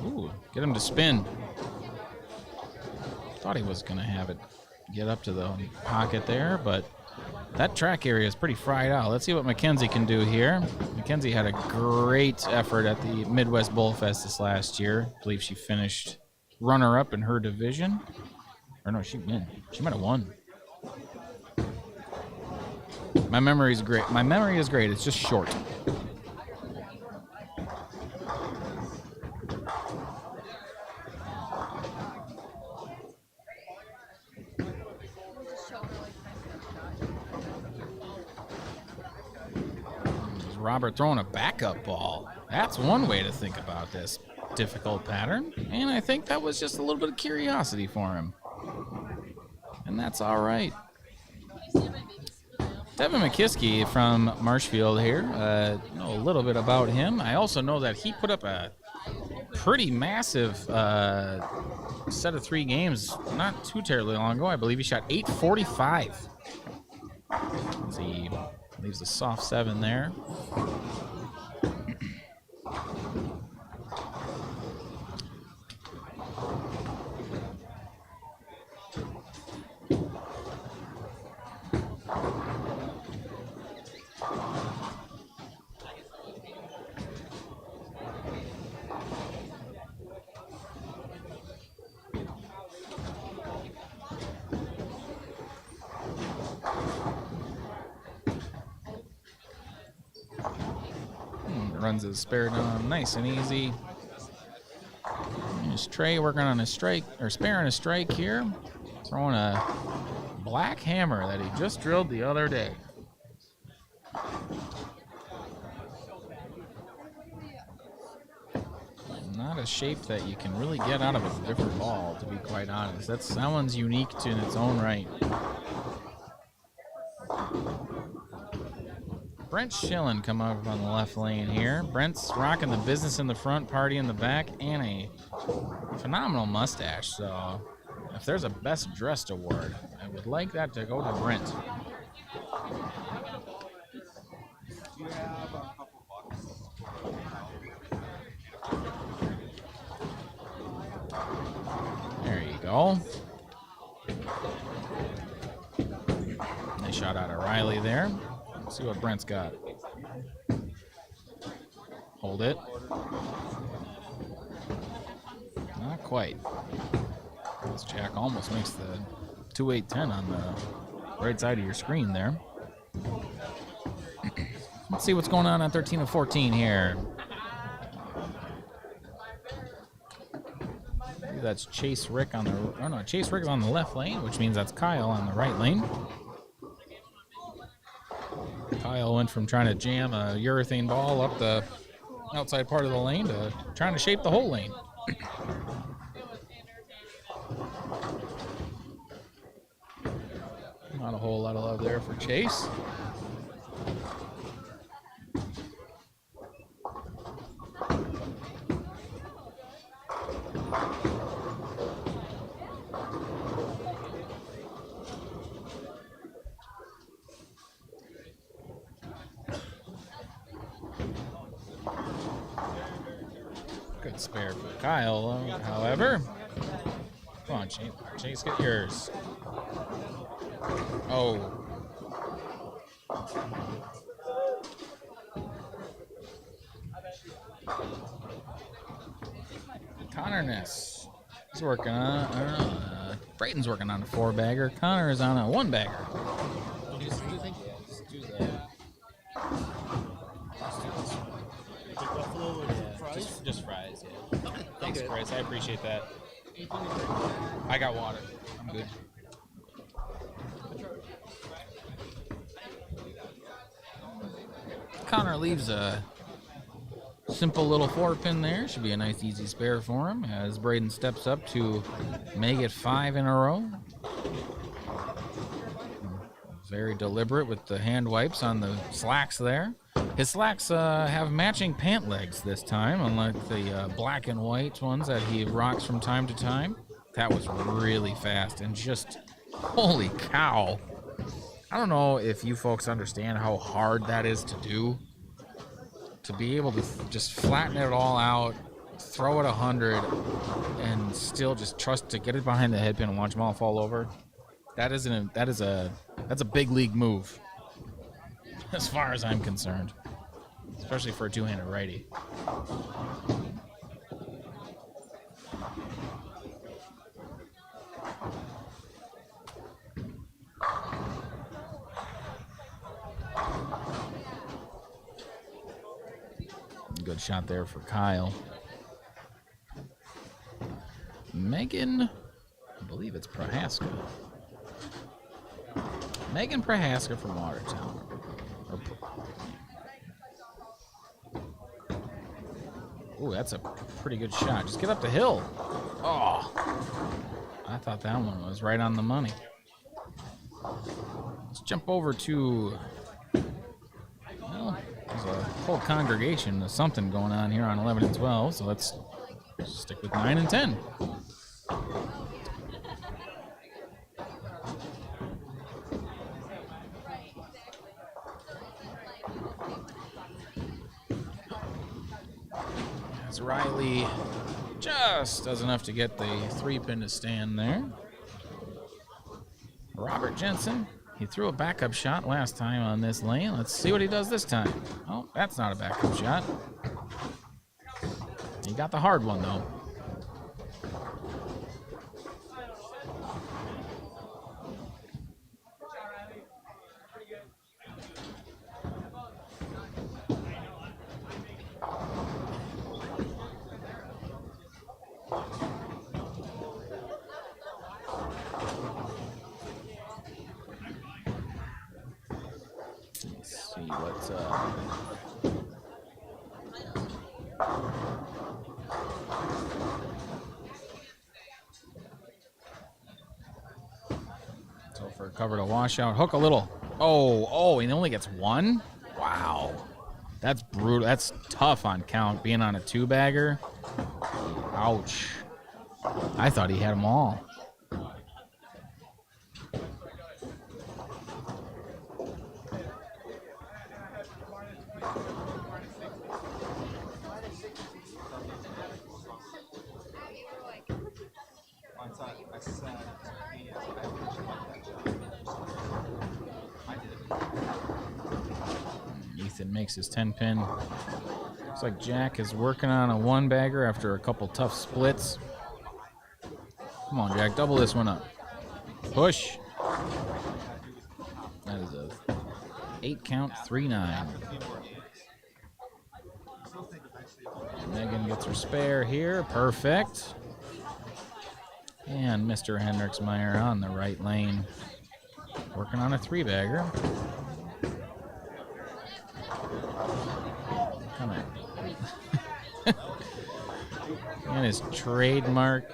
Ooh, get him to spin. Thought he was gonna have it get up to the pocket there, but that track area is pretty fried out. Let's see what Mackenzie can do here. Mackenzie had a great effort at the Midwest Bull Fest this last year. I believe she finished runner-up in her division. Or no, she won. She might have won. My memory is great. My memory is great. It's just short. Robert throwing a backup ball. That's one way to think about this difficult pattern. And I think that was just a little bit of curiosity for him. And that's all right. Devin McKiskey from Marshfield here. Know a little bit about him. I also know that he put up a pretty massive set of 3 games not too terribly long ago. I believe he shot 845. As he leaves a soft 7 there. Runs his spare down nice and easy. Here's Trey working on his strike, or sparing a strike here. Throwing a black hammer that he just drilled the other day. Not a shape that you can really get out of a different ball, to be quite honest. That one's unique in its own right. Brent Schillen come up on the left lane here. Brent's rocking the business in the front, party in the back, and a phenomenal mustache. So if there's a best dressed award, I would like that to go to Brent. There you go. Nice shot out of Riley there. Let's see what Brent's got. Hold it. Not quite. This jack almost makes the 2-8-10 on the right side of your screen there. Let's see what's going on 13 and 14 here. Maybe that's Chase Rick on the... Oh no, Chase Rick's on the left lane, which means that's Kyle on the right lane. Kyle went from trying to jam a urethane ball up the outside part of the lane to trying to shape the whole lane. Not a whole lot of love there for Chase. Good spare for Kyle, however. Come on, Chase. Chase, get yours. Oh. Connor Ness. He's working on, Brayton's working on a 4-bagger. Connor is on a 1-bagger. Do you think? Just do that. Buffalo and fries? Just fries, yeah. Okay, Thanks, good. Chris. I appreciate that. I got water. I'm good. Connor leaves a simple little 4-pin there. Should be a nice, easy spare for him as Braden steps up to make it 5 in a row. Very deliberate with the hand wipes on the slacks there. His slacks have matching pant legs this time, unlike the black and white ones that he rocks from time to time. That was really fast and just, holy cow. I don't know if you folks understand how hard that is to do. To be able to just flatten it all out, throw it 100 and still just trust to get it behind the head pin and watch them all fall over. That's a big league move, as far as I'm concerned, especially for a two-handed righty. Good shot there for Kyle. Megan, I believe it's Prohaska. Megan Prohaska from Watertown. Ooh, that's a pretty good shot. Just get up the hill. Oh, I thought that one was right on the money. Let's jump over to, well, there's a whole congregation of something going on here on 11 and 12, so let's stick with 9 and 10. As Riley just does enough to get the 3-pin to stand there. Robert Jensen, he threw a backup shot last time on this lane. Let's see what he does this time. Oh, that's not a backup shot. He got the hard one, though. Let's see what's so for a cover to washout, hook a little. Oh, he only gets one? Wow. That's brutal. That's tough on count, being on a 2-bagger. Ouch. I thought he had them all. Ethan makes his 10-pin. Looks like Jack is working on a 1-bagger after a couple tough splits. Come on, Jack, double this one up. Push. That is a 8-count, 3-9. Megan gets her spare here. Perfect. And Mr. Hendricksmeyer on the right lane, working on a 3-bagger. Come on. And his trademark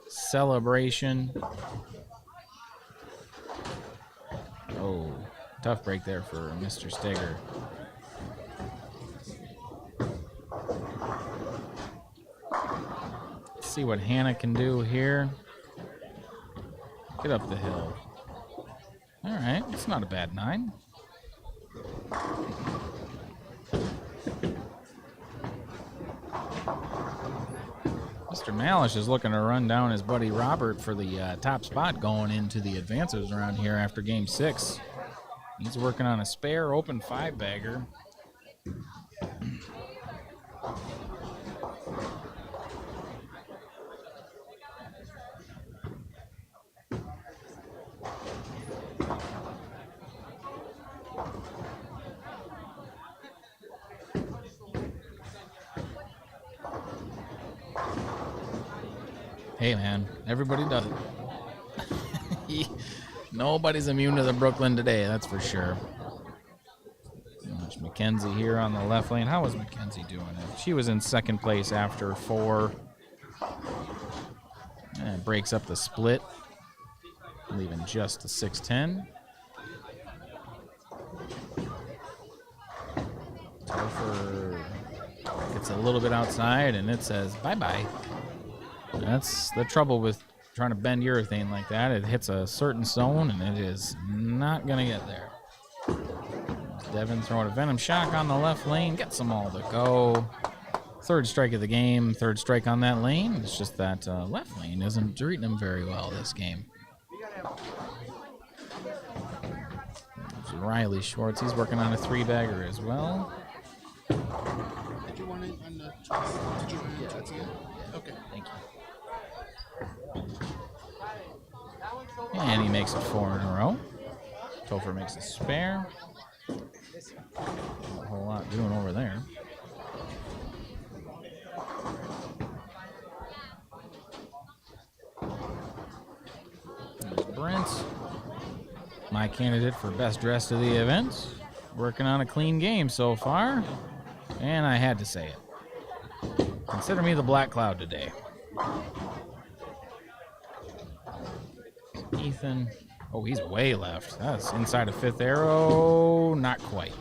celebration. Oh, tough break there for Mr. Steger. Let's see what Hannah can do here. Get up the hill. All right, it's not a bad 9. Mr. Malish is looking to run down his buddy Robert for the top spot going into the advancers around here after game 6. He's working on a spare open 5-bagger. Hey, man, everybody does it. Nobody's immune to the Brooklyn today, that's for sure. Watch Mackenzie here on the left lane. How was Mackenzie doing it? She was in 2nd place after 4. And it breaks up the split, leaving just the 6-10. Topher gets a little bit outside, and it says bye-bye. That's the trouble with trying to bend urethane like that. It hits a certain zone, and it is not going to get there. Devin throwing a Venom Shock on the left lane. Gets them all to go. Third strike of the game, third strike on that lane. It's just that left lane isn't treating him very well this game. There's Riley Schwartz, he's working on a 3-bagger as well. Did you want it on the twist? Did you want it on the Okay. Thank you. And he makes it 4 in a row. Topher makes a spare. Not a whole lot doing over there. There's Brent, my candidate for best dressed of the event. Working on a clean game so far, and I had to say it. Consider me the Black Cloud today. Ethan, oh, he's way left. That's inside of 5th arrow, not quite.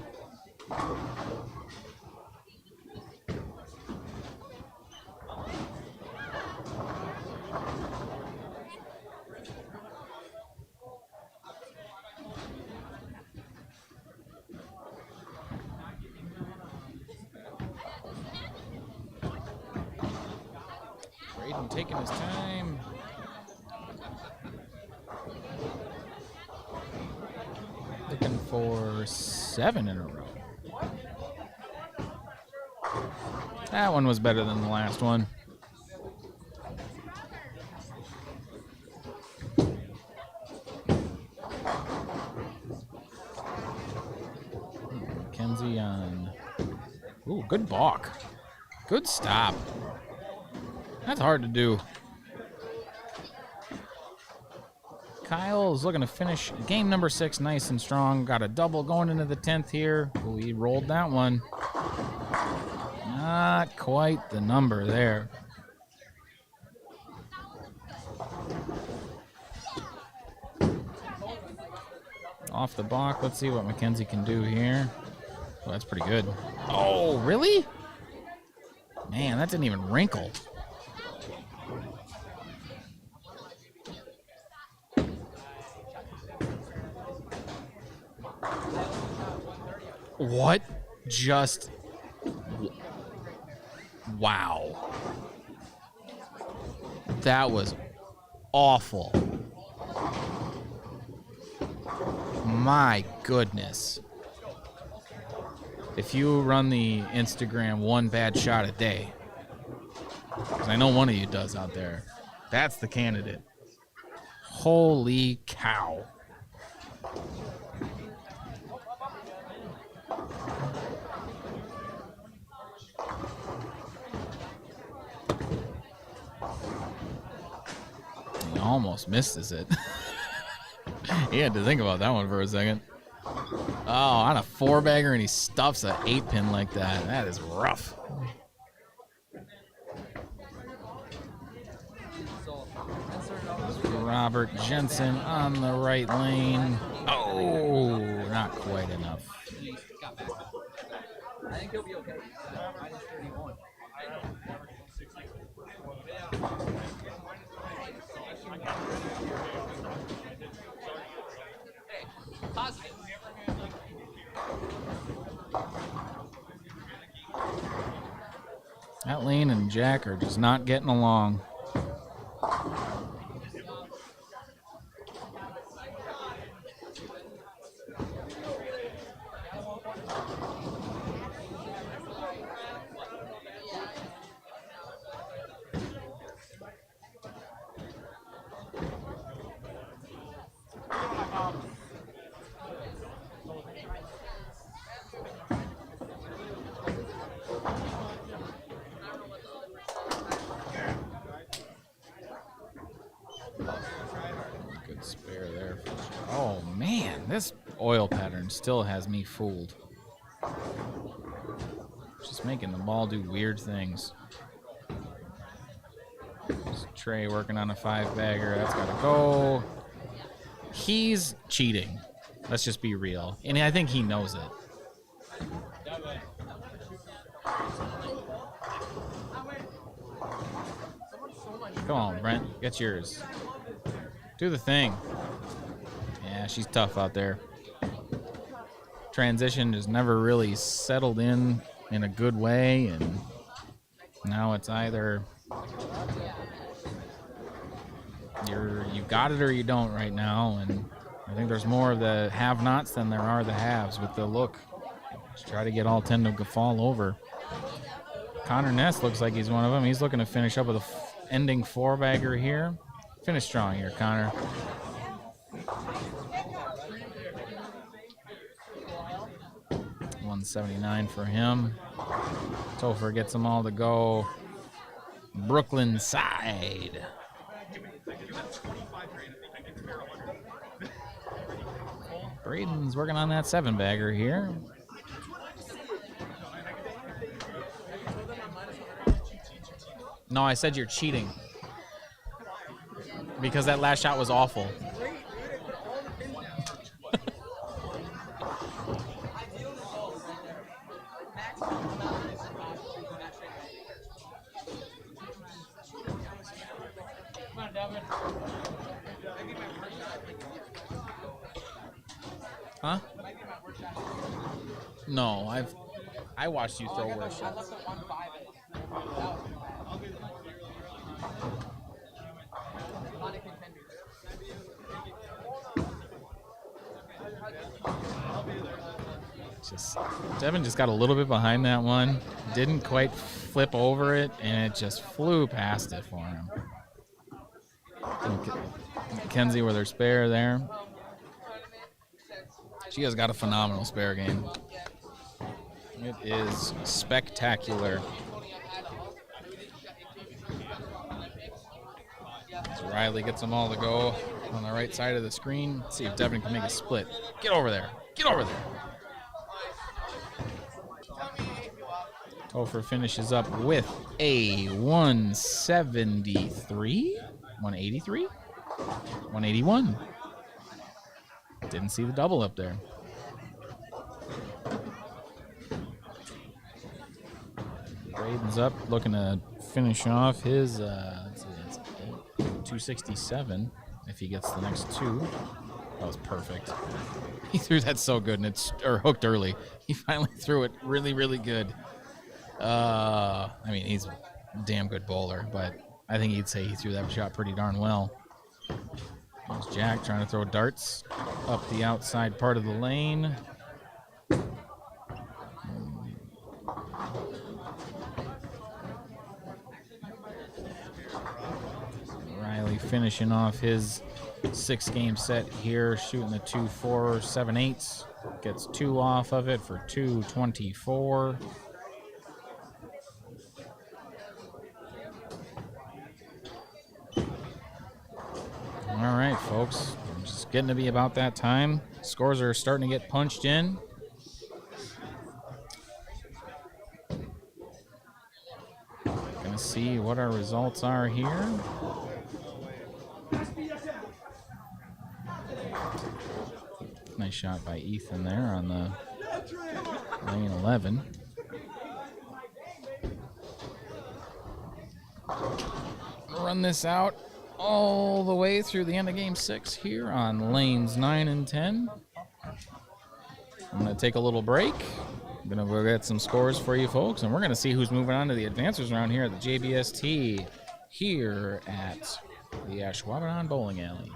Braden taking his time. Looking for 7 in a row. That one was better than the last one. Mackenzie on. Ooh, good balk. Good stop. That's hard to do. Kyle is looking to finish game number 6 nice and strong. Got a double going into the 10th here. Ooh, he rolled that one. Not quite the number there. Off the balk. Let's see what Mackenzie can do here. Oh, that's pretty good. Oh, really? Man, that didn't even wrinkle. What just... Wow. That was awful. My goodness. If you run the Instagram one bad shot a day, because I know one of you does out there, that's the candidate. Holy cow. He almost misses it. He had to think about that one for a second. Oh, on a 4-bagger and he stuffs an 8-pin like that. That is rough. Robert Jensen on the right lane. Oh, not quite enough. I think he'll be okay. Minus 31. Hey, positive. That lane and Jack are just not getting along. Good spare there. Oh man, this oil pattern still has me fooled. Just making the ball do weird things. There's Trey working on a 5-bagger. That's gotta go. He's cheating. Let's just be real. And I think he knows it. Come on, Brent. Get yours. Do the thing. Yeah, she's tough out there. Transition has never really settled in a good way, and Now it's either you've got it or you don't right now, and I think there's more of the have-nots than there are the haves with the look. Just try to get all 10 to fall over. Connor Ness looks like he's one of them. He's looking to finish up with a ending 4-bagger here. Finish strong here, Connor. $179 for him. Topher gets them all to go Brooklyn side. Braden's working on that 7-bagger here. No, I said you're cheating. Because that last shot was awful. Huh? No, I watched you throw worse shots. Devin just got a little bit behind that one. Didn't quite flip over it, and it just flew past it for him. Mackenzie with her spare there. She has got a phenomenal spare game. It is spectacular. So Riley gets them all to go on the right side of the screen. Let's see if Devin can make a split. Get over there. Get over there. Topher finishes up with a 173? 183? 181. Didn't see the double up there. Braden's up, looking to finish off his 267 if he gets the next two. That was perfect. He threw that so good, and it's hooked early. He finally threw it really, really good. I mean, he's a damn good bowler, but I think he'd say he threw that shot pretty darn well. There's Jack trying to throw darts up the outside part of the lane. Riley finishing off his 6-game set here, shooting the 2-4, 7-8. Gets 2 off of it for 224. All right, folks. Just getting to be about that time. Scores are starting to get punched in. Gonna see what our results are here. Nice shot by Ethan there on the lane 11. Run this out all the way through the end of game 6 here on lanes 9 and 10. I'm going to take a little break. I'm going to go get some scores for you folks, and we're going to see who's moving on to the advancers round here at the JBST here at the Ashwaubenon Bowling Alley.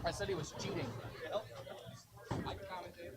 I said he was cheating. I commentate.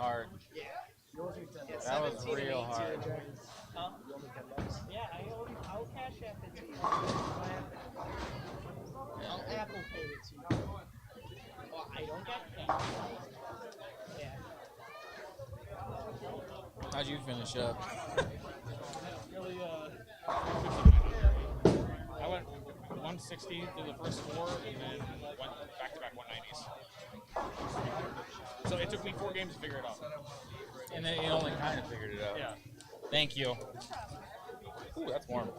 hard. Yeah. That was real hard. Huh? Yeah, I'll cash app it to you. I'll Apple Pay it to you. Well, I don't get cash. Yeah. How'd you finish up? Really, I went 160 through the first four, and then went back-to-back 190s. So it took me 4 games to figure it out. And then you only kind of figured it out. Yeah. Thank you. Ooh, that's warm.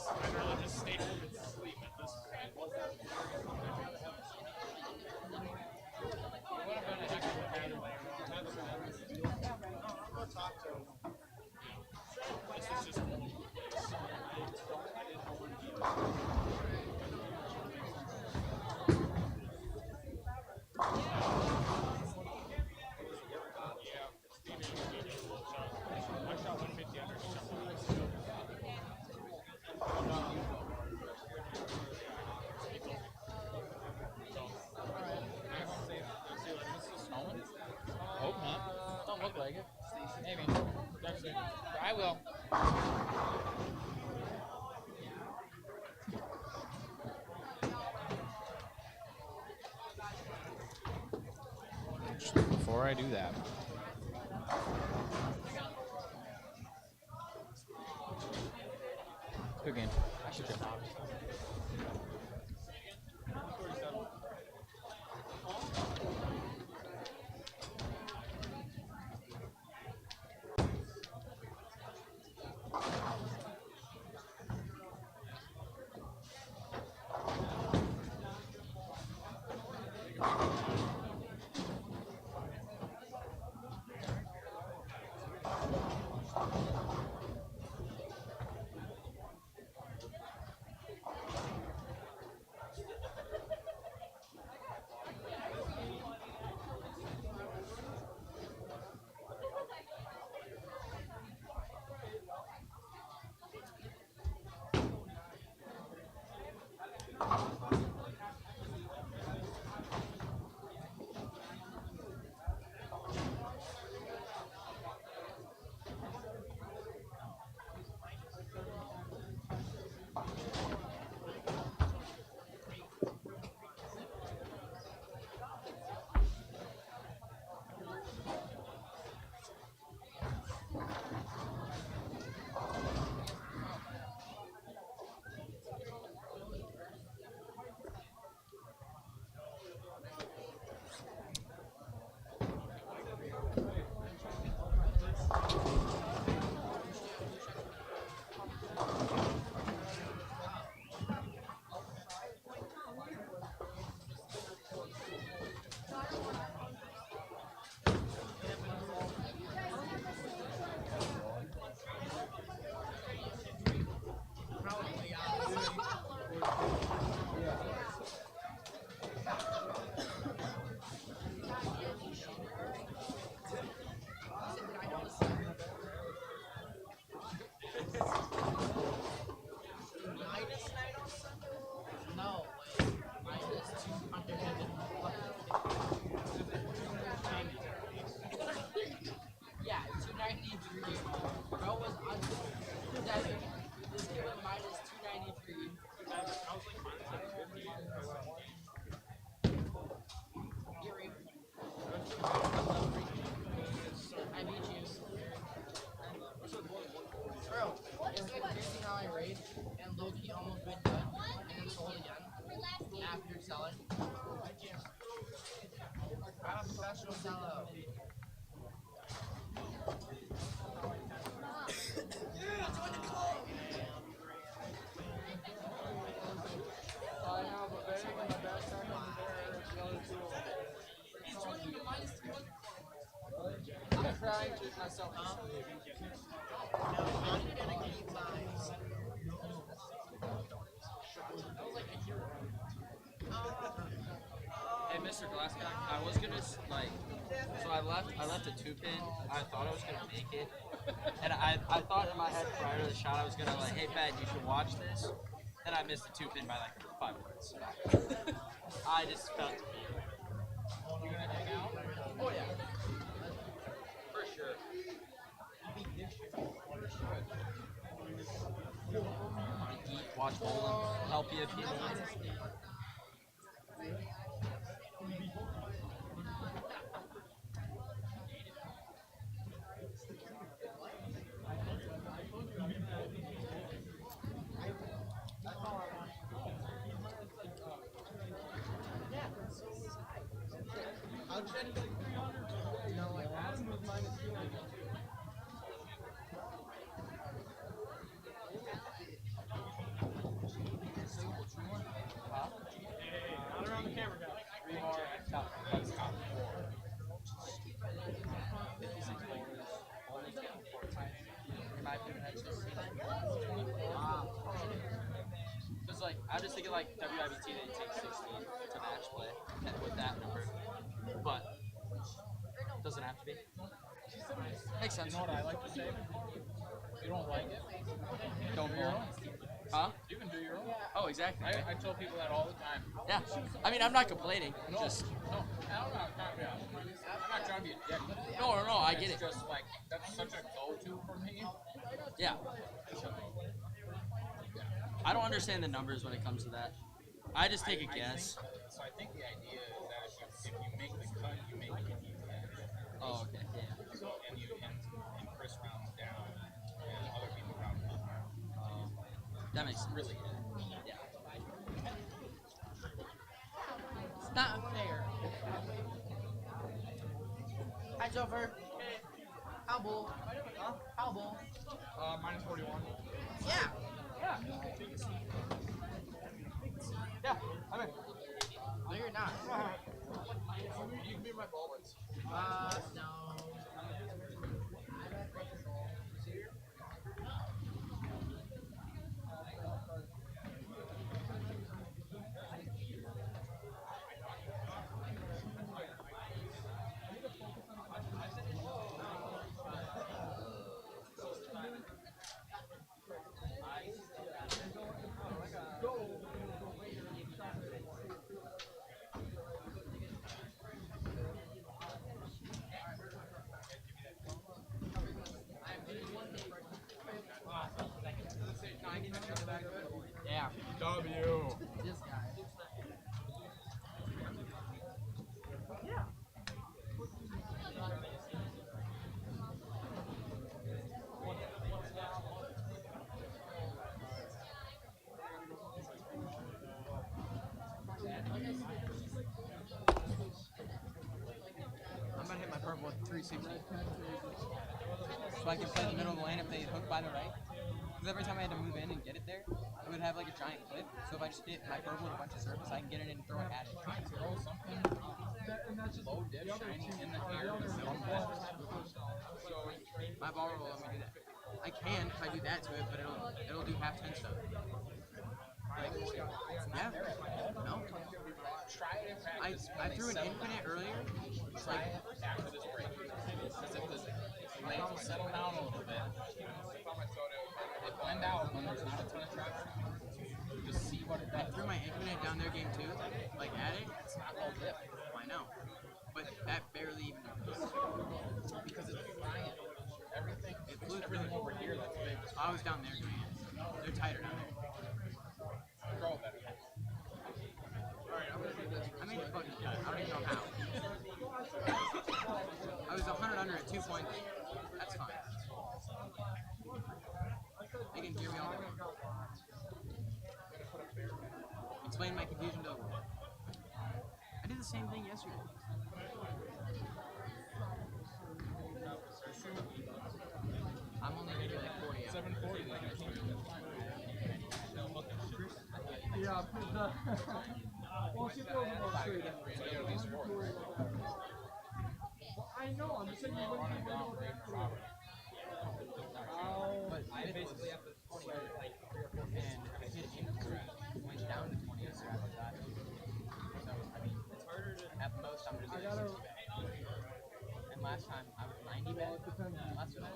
I'd rather just stay home and sleep at this point. Hope not. Don't look like it. Maybe. Actually, I will. Before I do that, good game. Good job. Mr. Glassback, I was gonna like, so I left a 2-pin. I thought I was gonna make it, and I thought in my head prior to the shot I was gonna like, hey Pat, you should watch this. Then I missed the 2-pin by like 5 points. I just felt. You gonna hang out? Oh yeah, for sure. Eat, watch bowling, help you if you need. Not around the camera, guys. 3 more. Top. That's top 4. 56 bowlers. Only getting 14. In my opinion, that's just wow. Because like I'm just thinking like WIBT they take 60 to match play with that number, but doesn't have to be. Makes sense. You know what I like to say? If you don't like it, Don't do your own. Huh? You can do your own. Oh, exactly. I tell people that all the time. Yeah. I mean, I'm not complaining. No, Just no, I'm not trying to be a dick. no, I get It's it. just like, that's such a go-to for me. Yeah. I don't understand the numbers when it comes to that. I just take a guess. So I think the idea is that if you make the cut, you make it easy. Oh, okay. Yeah. So, and Chris rounds down, and other people round up. That makes sense. Really good. Yeah. It's not fair. Hi, Jover. How bull? Huh? How bull? Minus 41. Yeah. Yeah. Yeah. I'm in. No, you're not. You can be my bowlers. No. Yeah. W. This guy. I'm gonna hit my purple with 360. So I can play the middle of the lane if they hook by the right. Because every time I had to move in and get it there, it would have like a giant clip. So if I just hit my purple with a bunch of surface, I can get it in and throw it at it. Throw something low dip shiny in the air to film that. So my ball roll will let me do that. I can if I do that to it, but it'll do half 10 stuff. Like, yeah. No. I threw an infinite earlier. It's like After this break, because if the lanes settle down a little bit, they blend out when there's not a ton of traffic. Just see what it I does. threw my infinite down their game too, like at it. It's not low dip. I know, but that barely even Because it's flying. Everything, it flew through. everything over here that's big. I was down there doing it. They're tighter down there. Throw better. I made the fucking cut. I don't even know how. I was 100 under at 2 points. That's fine. They can hear me all day. Explain my confusion to everyone. I did the same thing yesterday. I'm only gonna do like 40 hours. 740, like I told you. Yeah, well, she throws them all straight in. So you gotta be sport. Well, I know, I'm just saying you wouldn't even know that. But I basically have to 20 like 3 or 4 and I did went down to 20 after I shot. So I mean, it's harder to at And last time I was 90 back last event.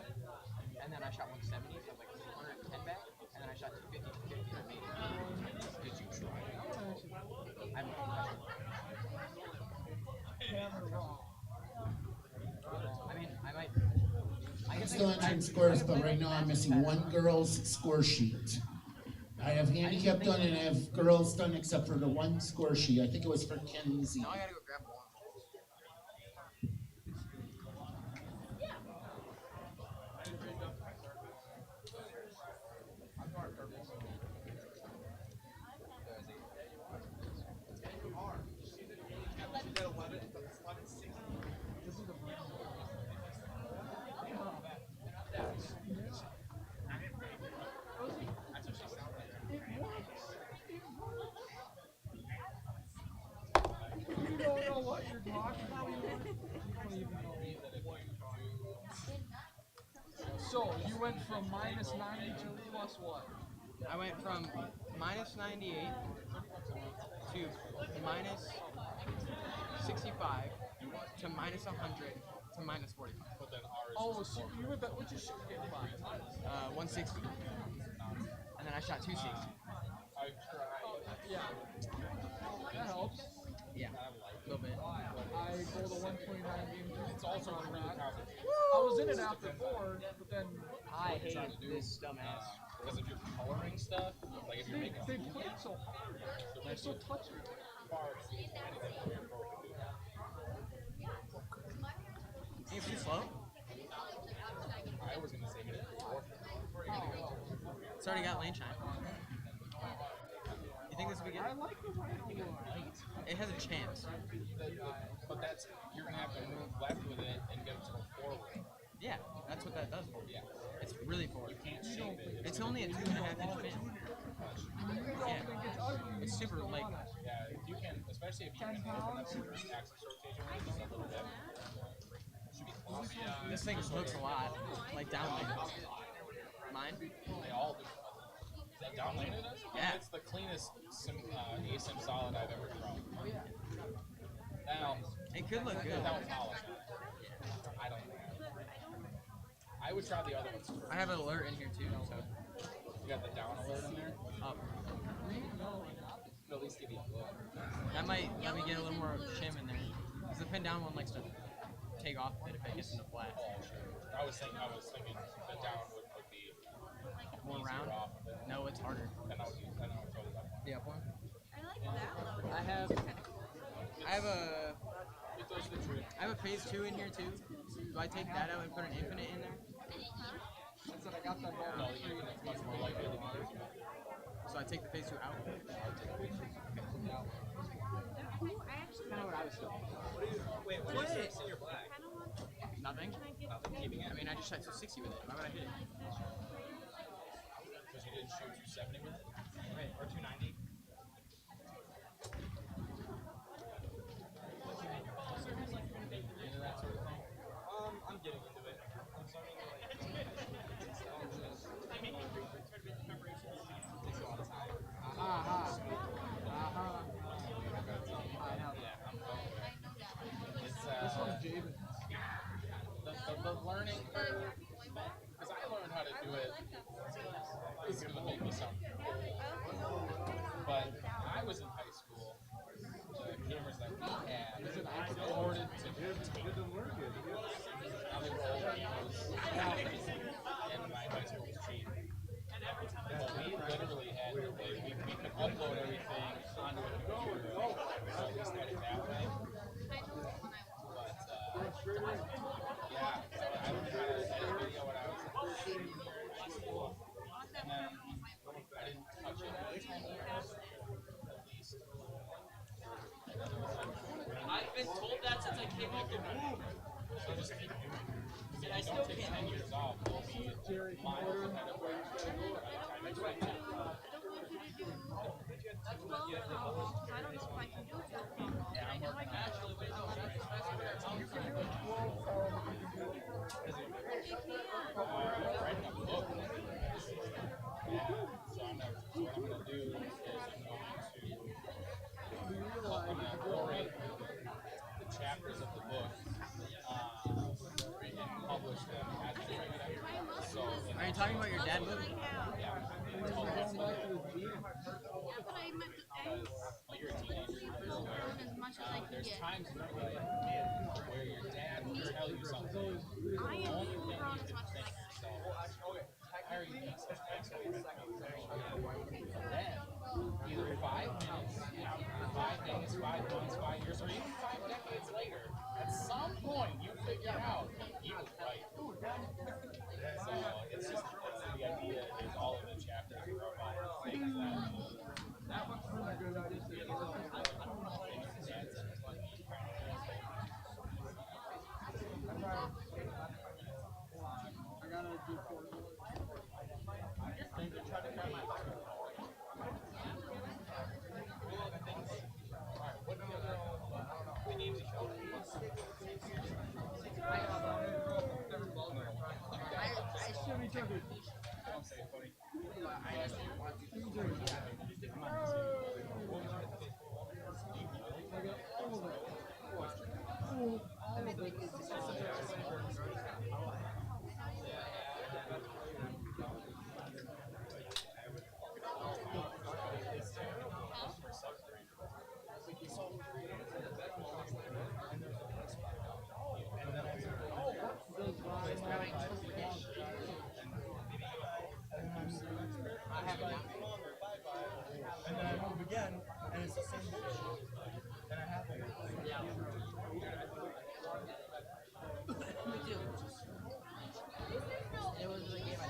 And then I shot 170, so I was like 110 back. And then I shot 250 and I made it. Did you try? I mean, I might. I'm still entering scores, but right now I'm missing one girl's score sheet. I have handicap done and I have girls done except for the one score sheet. I think it was for Kenzie. Now I gotta go grab one. You don't know what you're talking about. You don't even know. So, you went from minus 90 to plus what? I went from minus 98 to minus 65 to minus 100 to minus 45. Oh, so you went that, what'd you shoot get by? 160. And then I shot 260. Yeah. That helps. Yeah, a little bit. I go the 129 game. It's also really complicated. I was in it after 4, but then I hate this dumbass. Because if you're coloring stuff, like if you're making they play it so hard. They're so touchy. Are you too slow? I was gonna say it. It's already got lane shine. You think this will be good? I like the right a lot. It has a chance. But that's, you're gonna have to move left with it and get it to go forward. Yeah, that's what that does for you. Yeah. It's really forward. You can't shape it. It's only a 2.5 inch fin. Yeah. It's super like. Yeah, if you can, especially if you can open up your axis rotation just a little bit. It should be close. This thing looks a lot like down there. Mine? They all do. Is that down lane it is? Yeah. It's the cleanest ASIM solid I've ever thrown. Oh yeah. Now, it could look good. Without polish. I don't think I would try the other ones first. I have an alert in here too, so. You got the down alert in there? Up. It'll at least give you a look. That might let me get a little more shim in there. Because the pin down one likes to take off a bit if it gets in the flat. Oh, sure. I was thinking the down would be more round. Off of it. No, it's harder. Then I would totally up one. The up one? I like that though. I have a phase 2 in here too. Do I take that out and put an infinite in there? I said I got that ball. No, the infinite's much more likely to be there. So I take the phase 2 out? I actually Kind of what I was doing. Wait, what is this in your black? Nothing? Nothing keeping it. I mean, I just shot 260 with it. Why would I hit it? Because you didn't shoot 270 with it? Right. Or 290? Into that sort of thing? I'm getting into it. I'm starting to like. Takes a lot of time. I know. Yeah, I'm going. It's, This one's Javen. the learning curve, because I learned how to do it, it's going to make me sound old. But I was in high school, the cameras that we had recorded to tape. Now they were old videos, and my high school was cheap. But we literally had, we could upload everything onto a computer, so at least had it that way. But, yeah, so I learned how to edit video when I was in high school, and then I didn't touch it for 10 years, at least. I've been told that since I came out the womb. So just keep doing it. And I Don't still take can't. 10 years off, you'll be miles ahead of where you should be by the time you switch. Yeah, I'm working on it. Writing a book. Yeah, so what I'm going to do is I'm going to orate the chapters of talking about your dad moving? Yeah, but I meant to learn as much as I can There's get. times in your life where your dad will tell you something. I am full grown as much as I can. Why are you being such an asshole? Then, either 5 minutes, 5 days, 5 months, 5 years, or even 5 decades later, at some point you figure out he was right. So it's just the idea is all of the chapters are about things that one's really good. I gotta do 4 And then I move again, and it's the same dish. Then I have it. Me too. It was the game I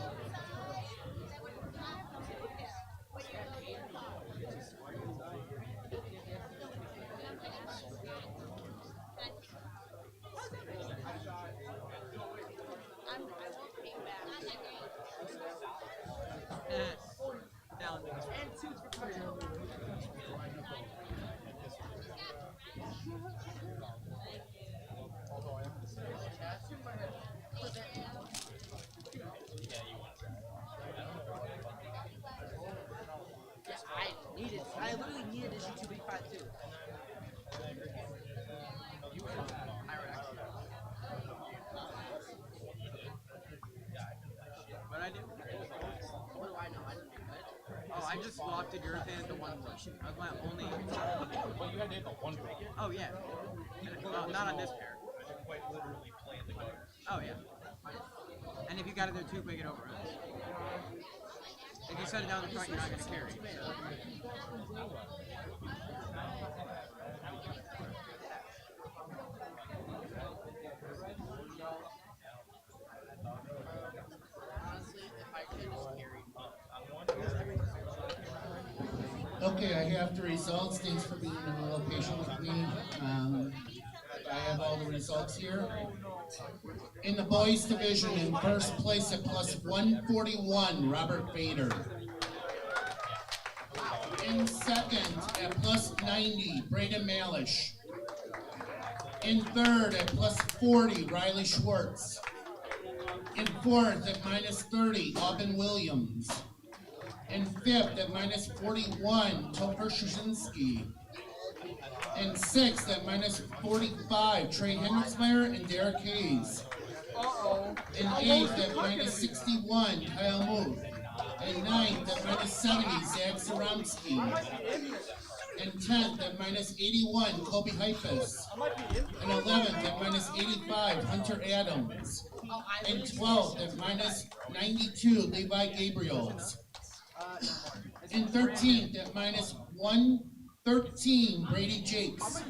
down and 2 for touchdown. I literally needed to shoot 285 too. But I didn't. What do I know? I didn't do good. Oh, I just locked it urethane at the 1 push. That was my only. Well, you had to hit the 1 push. Oh yeah. Well, not on this pair. Quite literally plant the gutter. Oh yeah. And if you got it there too quick, it overruns. If you set it down the front, you're not going to carry. So. Okay, I have the results. Thanks for being a little patient with me. I have all the results here. In the boys division, in first place at plus 141, Robert Bader. In second at plus 90, Braden Malish. In third at plus 40, Riley Schwartz. In fourth at minus 30, Aubin Williams. In fifth at minus 41, Topher Szynski. In sixth at minus 45, Trey Hendricksmeyer and Derek Hayes. In eighth at minus 61, Kyle Muth. In ninth at minus 70, Zach Zaromsky. In 10th at minus 81, Kobe Hypus. In 11th at minus 85, Hunter Adams. In 12th at minus 92, Levi Gabriels. In 13th at minus 113, Brady Jakes.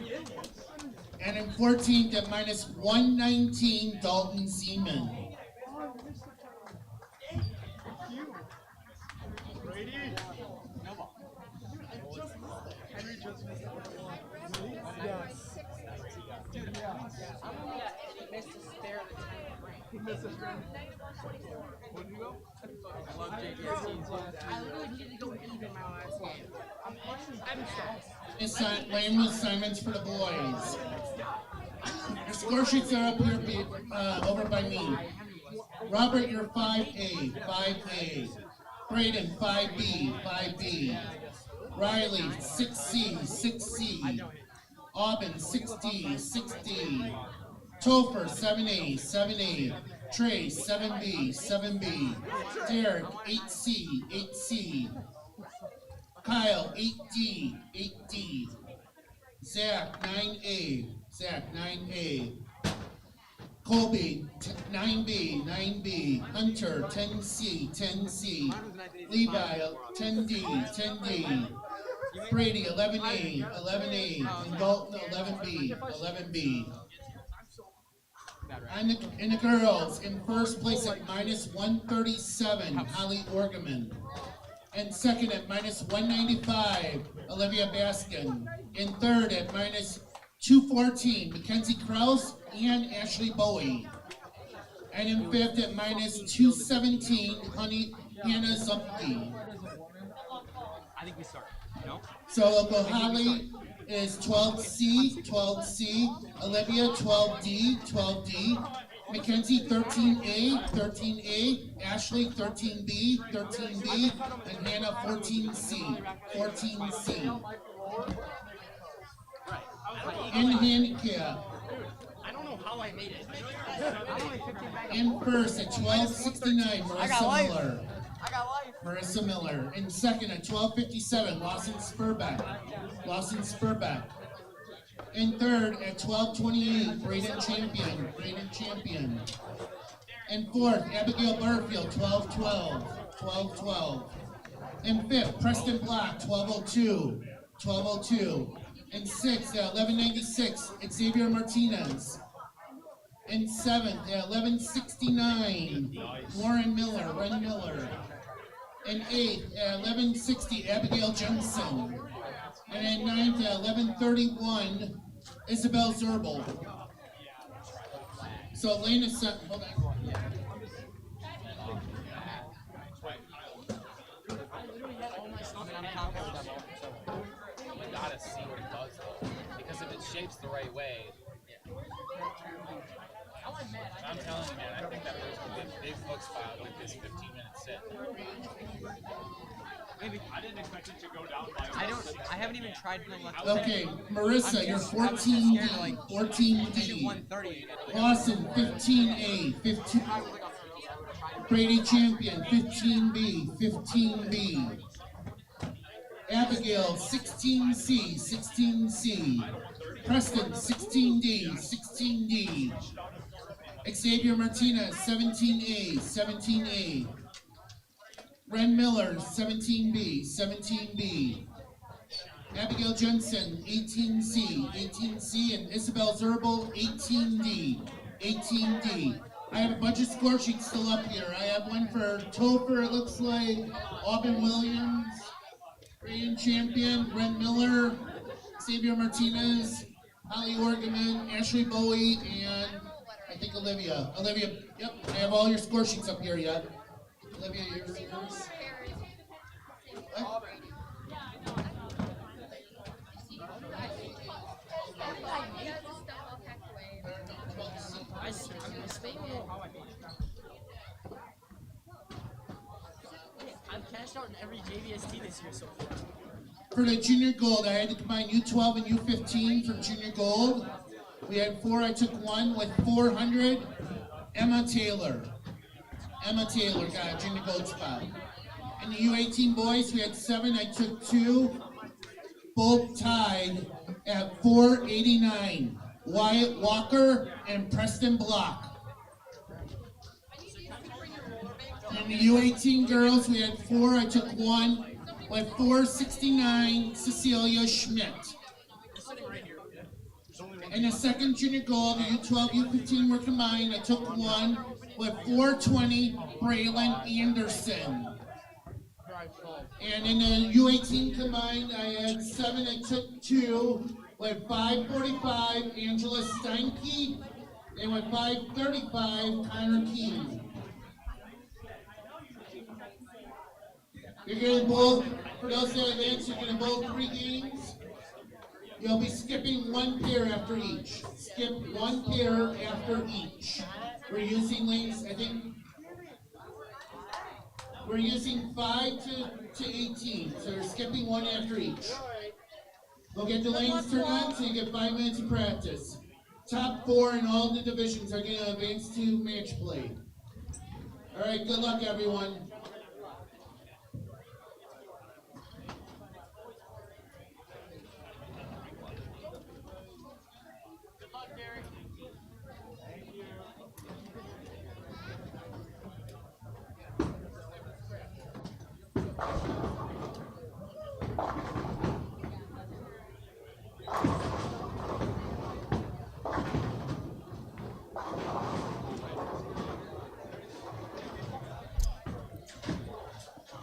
And in 14th at minus 119, Dalton Seaman. Brady? No ball. Henry just missed it. He missed a stare at the time. He missed his friend. Where did you go? I love JBST. I literally needed to go even my last game. Lane with Simons for the boys. Your score sheets are up here over by me. Robert, you're 5A, 5A. Braden, 5B, 5B. Riley, 6C, 6C. Aubin, 6D, 6D. Topher, 7A, 7A. Trey, 7B, 7B. Derek, 8C, 8C. Kyle, 8D, 8D. Zach, 9A, Zach, 9A. Colby, 9B, 9B. Hunter, 10C, 10C. Levi, 10D, 10D. Brady, 11A, 11A. And Dalton, 11B, 11B. In the girls, in first place at minus 137, Holly Orgeman. And second at minus 195, Olivia Baskin. In third at minus 214, Mackenzie Krause and Ashley Bowie. And in fifth at minus 217, Hannah Zumpke. I think we start. No? So local Holly is 12C, 12C. Olivia, 12D, 12D. Mackenzie, 13A, 13A. Ashley, 13B, 13B. And Hannah, 14C, 14C. In handicap. I don't know how I made it. In first at 1269, Marissa Miller. I got life. Marissa Miller. In second at 1257, Lawson Spurbeck. Lawson Spurbeck. In third at 1228, Braden Champion. Braden Champion. In fourth, Abigail Barfield, 1212. 1212. In fifth, Preston Block, 1202. 1202. In sixth at 1196, Xavier Martinez. In seventh at 1169, Lauren Miller, Ren Miller. In eighth at 1160, Abigail Jensen. And in ninth at 1131, Isabel Zerbel. So Lane is set. Hold on. You gotta see what it does though, because if it shapes the right way, I'm telling you, man, I think that there's gonna be a big hook spot with this 15-minute set. Maybe. I didn't expect it to go down by I haven't even tried to left. Okay, Marissa, you're 14D. 14D. 130. Lawson, 15A. 15. Brady Champion, 15B. 15B. Abigail, 16C. 16C. Preston, 16D. 16D. Xavier Martinez, 17A. 17A. Ren Miller, 17B, 17B. Abigail Jensen, 18C, 18C, and Isabel Zerbel, 18D, 18D. I have a bunch of score sheets still up here. I have one for Topher, it looks like, Aubin Williams, Braden Champion, Ren Miller, Xavier Martinez, Holly Orgeman, Ashley Bowie, and I think Olivia. Olivia, yep, I have all your score sheets up here yet. Olivia, yours. What? I've cashed out in every JBST this year so far. For the junior gold, I had to combine U12 and U15 for junior gold. We had 4, I took 1 with 400. Emma Taylor. Emma Taylor got a junior gold spot. In the U18 boys, we had 7, I took 2. Both tied at 489. Wyatt Walker and Preston Block. In the U18 girls, we had 4, I took 1. With 469, Cecilia Schmidt. In the second junior gold, the U12, U15 were combined. I took 1 with 420, Braylon Anderson. And in the U18 combined, I had 7, I took 2 with 545, Angela Steinke, and with 535, Connor Keene. You're getting both, for those that advance, you're getting both 3 games. You'll be skipping 1 pair after each. Skip 1 pair after each. We're using lanes, I think, we're using 5 to 18, so you're skipping 1 after each. We'll get the lanes turned on so you get 5 minutes of practice. top 4 in all the divisions are going to advance to match play. All right, good luck, everyone.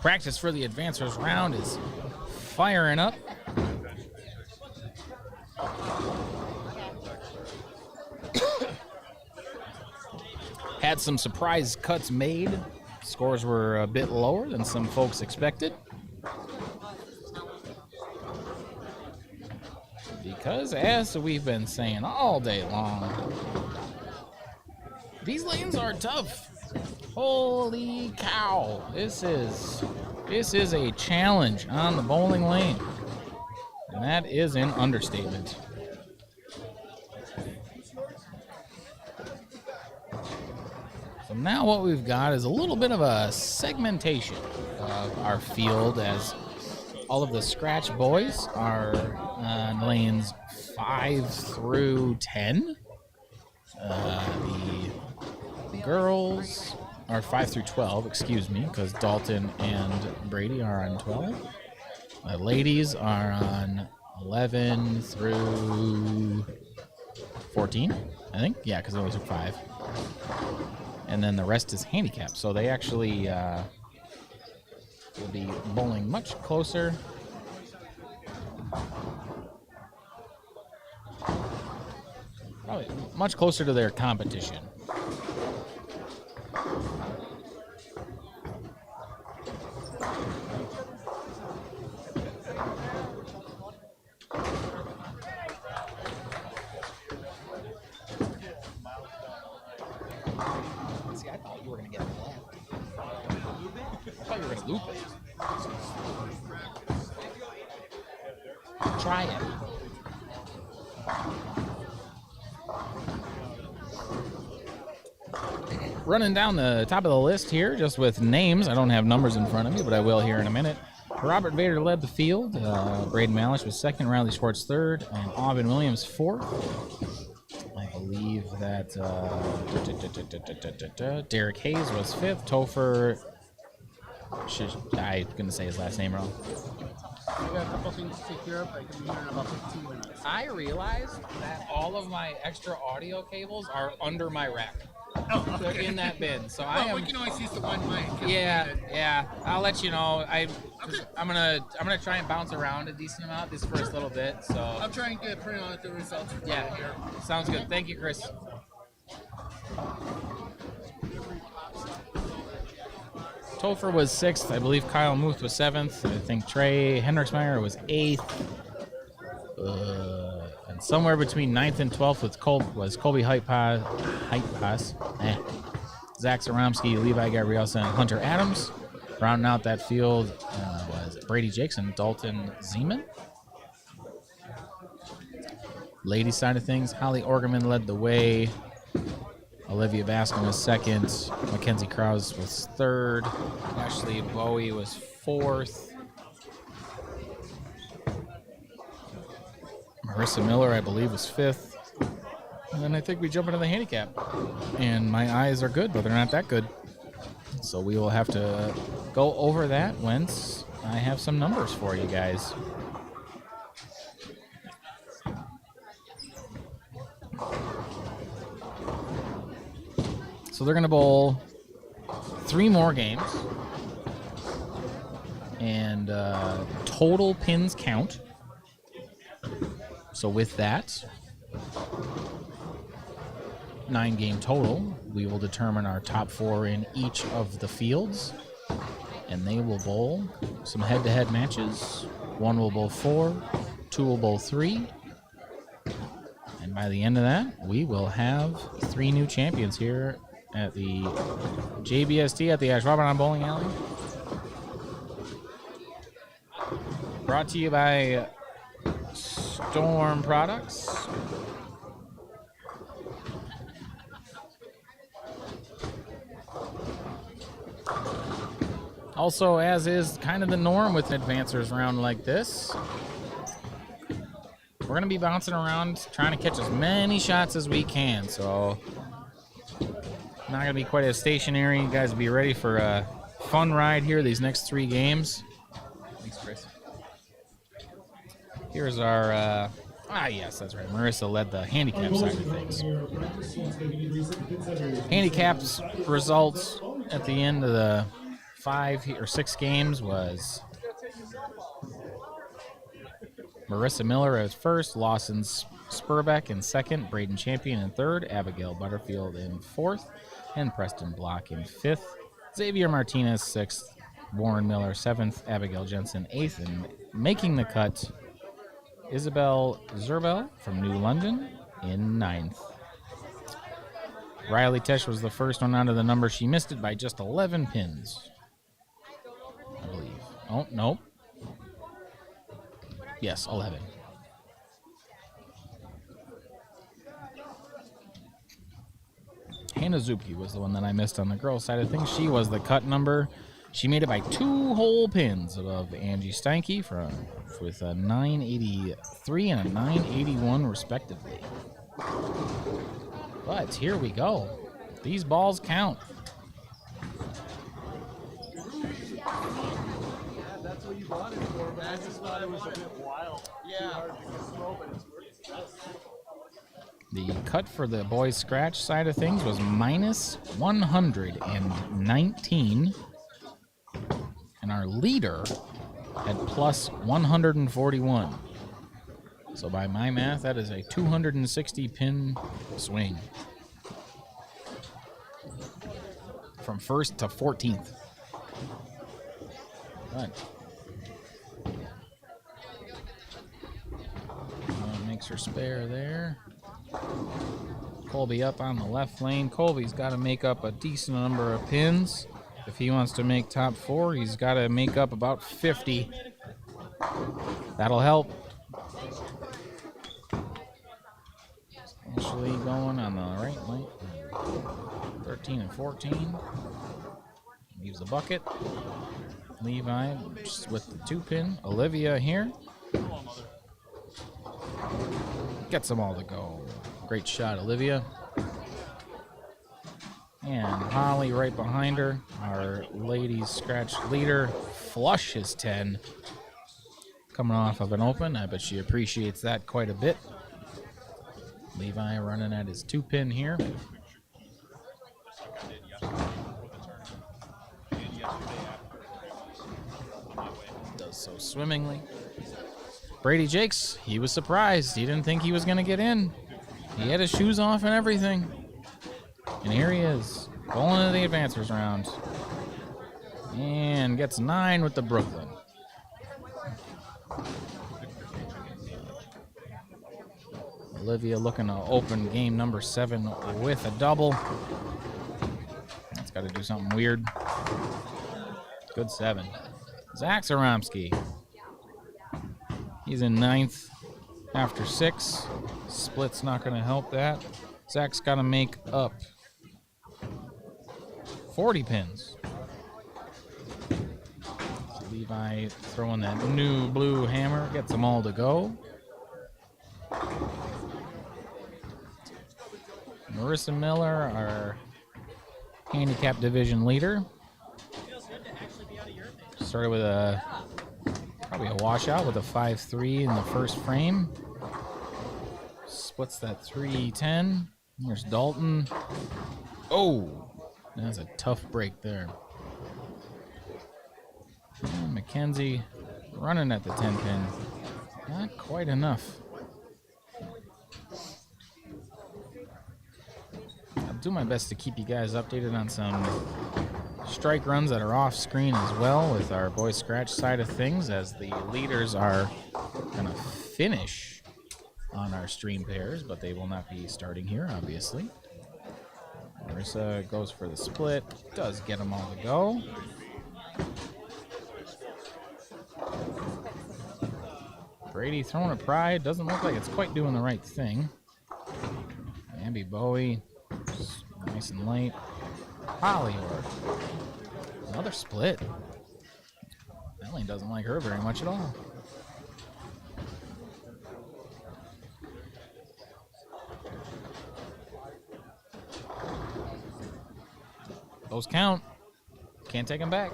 Practice for the advancers round is firing up. Had some surprise cuts made. Scores were a bit lower than some folks expected. Because, as we've been saying all day long, these lanes are tough. Holy cow. This is a challenge on the bowling lane. And that is an understatement. So now what we've got is a little bit of a segmentation of our field, as all of the scratch boys are on lanes 5 through 10. The girls are 5 through 12, excuse me, because Dalton and Brady are on 12. The ladies are on 11 through 14, I think. Yeah, because they only took 5. And then the rest is handicapped. So they actually will be bowling much closer. Probably much closer to their competition. See, I thought you were going to get left. I thought you were going to loop it. Try it. Running down the top of the list here, just with names. I don't have numbers in front of me, but I will here in a minute. Robert Vader led the field. Braden Malish was second. Riley Schwartz third. And Aubin Williams fourth. I believe that Derek Hayes was fifth. Topher, I'm going to say his last name wrong. I got a couple things to take care of. I can be here in about 15 minutes. I realized that all of my extra audio cables are under my rack. Oh, okay. They're in that bin. So well, we can always use the one mic. Yeah. I'll let you know. I'm gonna try and bounce around a decent amount this first little bit. So I'll try and get print out the results. Yeah, here. Sounds good. Thank you, Chris. Topher was sixth. I believe Kyle Muth was seventh. I think Trey Hendricksmeyer was eighth. And somewhere between 9th and 12th was Colby Heitpas. Zach Zaromsky, Levi Gabrielson, and Hunter Adams. Rounding out that field was Brady Jakes and Dalton Zeman. Ladies side of things, Holly Orgerman led the way. Olivia Baskin was second. Mackenzie Krause was third. Ashley Bowie was fourth. Marissa Miller, I believe, was fifth. And then I think we jump into the handicap. And my eyes are good, but they're not that good. So we will have to go over that once I have some numbers for you guys. So they're going to bowl 3 more games. And total pins count. So with that 9-game total, we will determine our top 4 in each of the fields. And they will bowl some head-to-head matches. 1 will bowl 4, 2 will bowl 3. And by the end of that, we will have 3 new champions here at the JBST at the Ashwaubenon Bowling Alley. Brought to you by Storm Products. Also, as is kind of the norm with an advancers round like this, we're going to be bouncing around trying to catch as many shots as we can. So, not going to be quite as stationary. You guys be ready for a fun ride here these next 3 games. Thanks, Chris. Here's our, yes, that's right. Marissa led the handicap side of things. Handicaps results at the end of the 5 or 6 games was Marissa Miller at first, Lawson Spurbeck in second, Braden Champion in third, Abigail Butterfield in fourth, and Preston Block in fifth, Xavier Martinez sixth, Warren Miller seventh, Abigail Jensen eighth, and making the cut, Isabel Zerbel from New London in ninth. Riley Tesh was the first one onto the number. She missed it by just 11 pins, I believe. Oh, nope. Yes, 11. Hannah Zupke was the one that I missed on the girls' side of things. She was the cut number. She made it by 2 whole pins above Angie Steinke with a 983 and a 981 respectively. But here we go. These balls count. That's what you bought it for, man. I just thought it was a bit wild. Yeah. The cut for the boys' scratch side of things was minus 119. And our leader had plus 141. So by my math, that is a 260 pin swing. From first to 14th. Good. Makes her spare there. Colby up on the left lane. Colby's got to make up a decent number of pins. If he wants to make top 4, he's got to make up about 50. That'll help. Actually going on the right lane. 13 and 14. Leaves the bucket. Levi with the 2-pin. Olivia here. Gets them all to go. Great shot, Olivia. And Holly right behind her. Our ladies scratch leader. Flush his 10. Coming off of an open. I bet she appreciates that quite a bit. Levi running at his 2-pin here. Does so swimmingly. Brady Jakes, he was surprised. He didn't think he was going to get in. He had his shoes off and everything. And here he is, going into the advancers round. And gets 9 with the Brooklyn. Olivia looking to open game number 7 with a double. That's got to do something weird. Good 7. Zach Zaromsky. He's in 9th after 6. Split's not going to help that. Zach's got to make up 40 pins. Levi throwing that new blue hammer. Gets them all to go. Marissa Miller, our handicap division leader. Started with probably a washout with a 5-3 in the first frame. Splits that 3-10. There's Dalton. Oh, that's a tough break there. And Mackenzie running at the 10-pin. Not quite enough. I'll do my best to keep you guys updated on some strike runs that are off screen as well with our boys scratch side of things, as the leaders are going to finish on our stream pairs, but they will not be starting here, obviously. Marissa goes for the split, does get them all to go. Brady throwing a pride, doesn't look like it's quite doing the right thing. Abby Bowie, nice and late. Holly, another split. That lane doesn't like her very much at all. Those count. Can't take them back.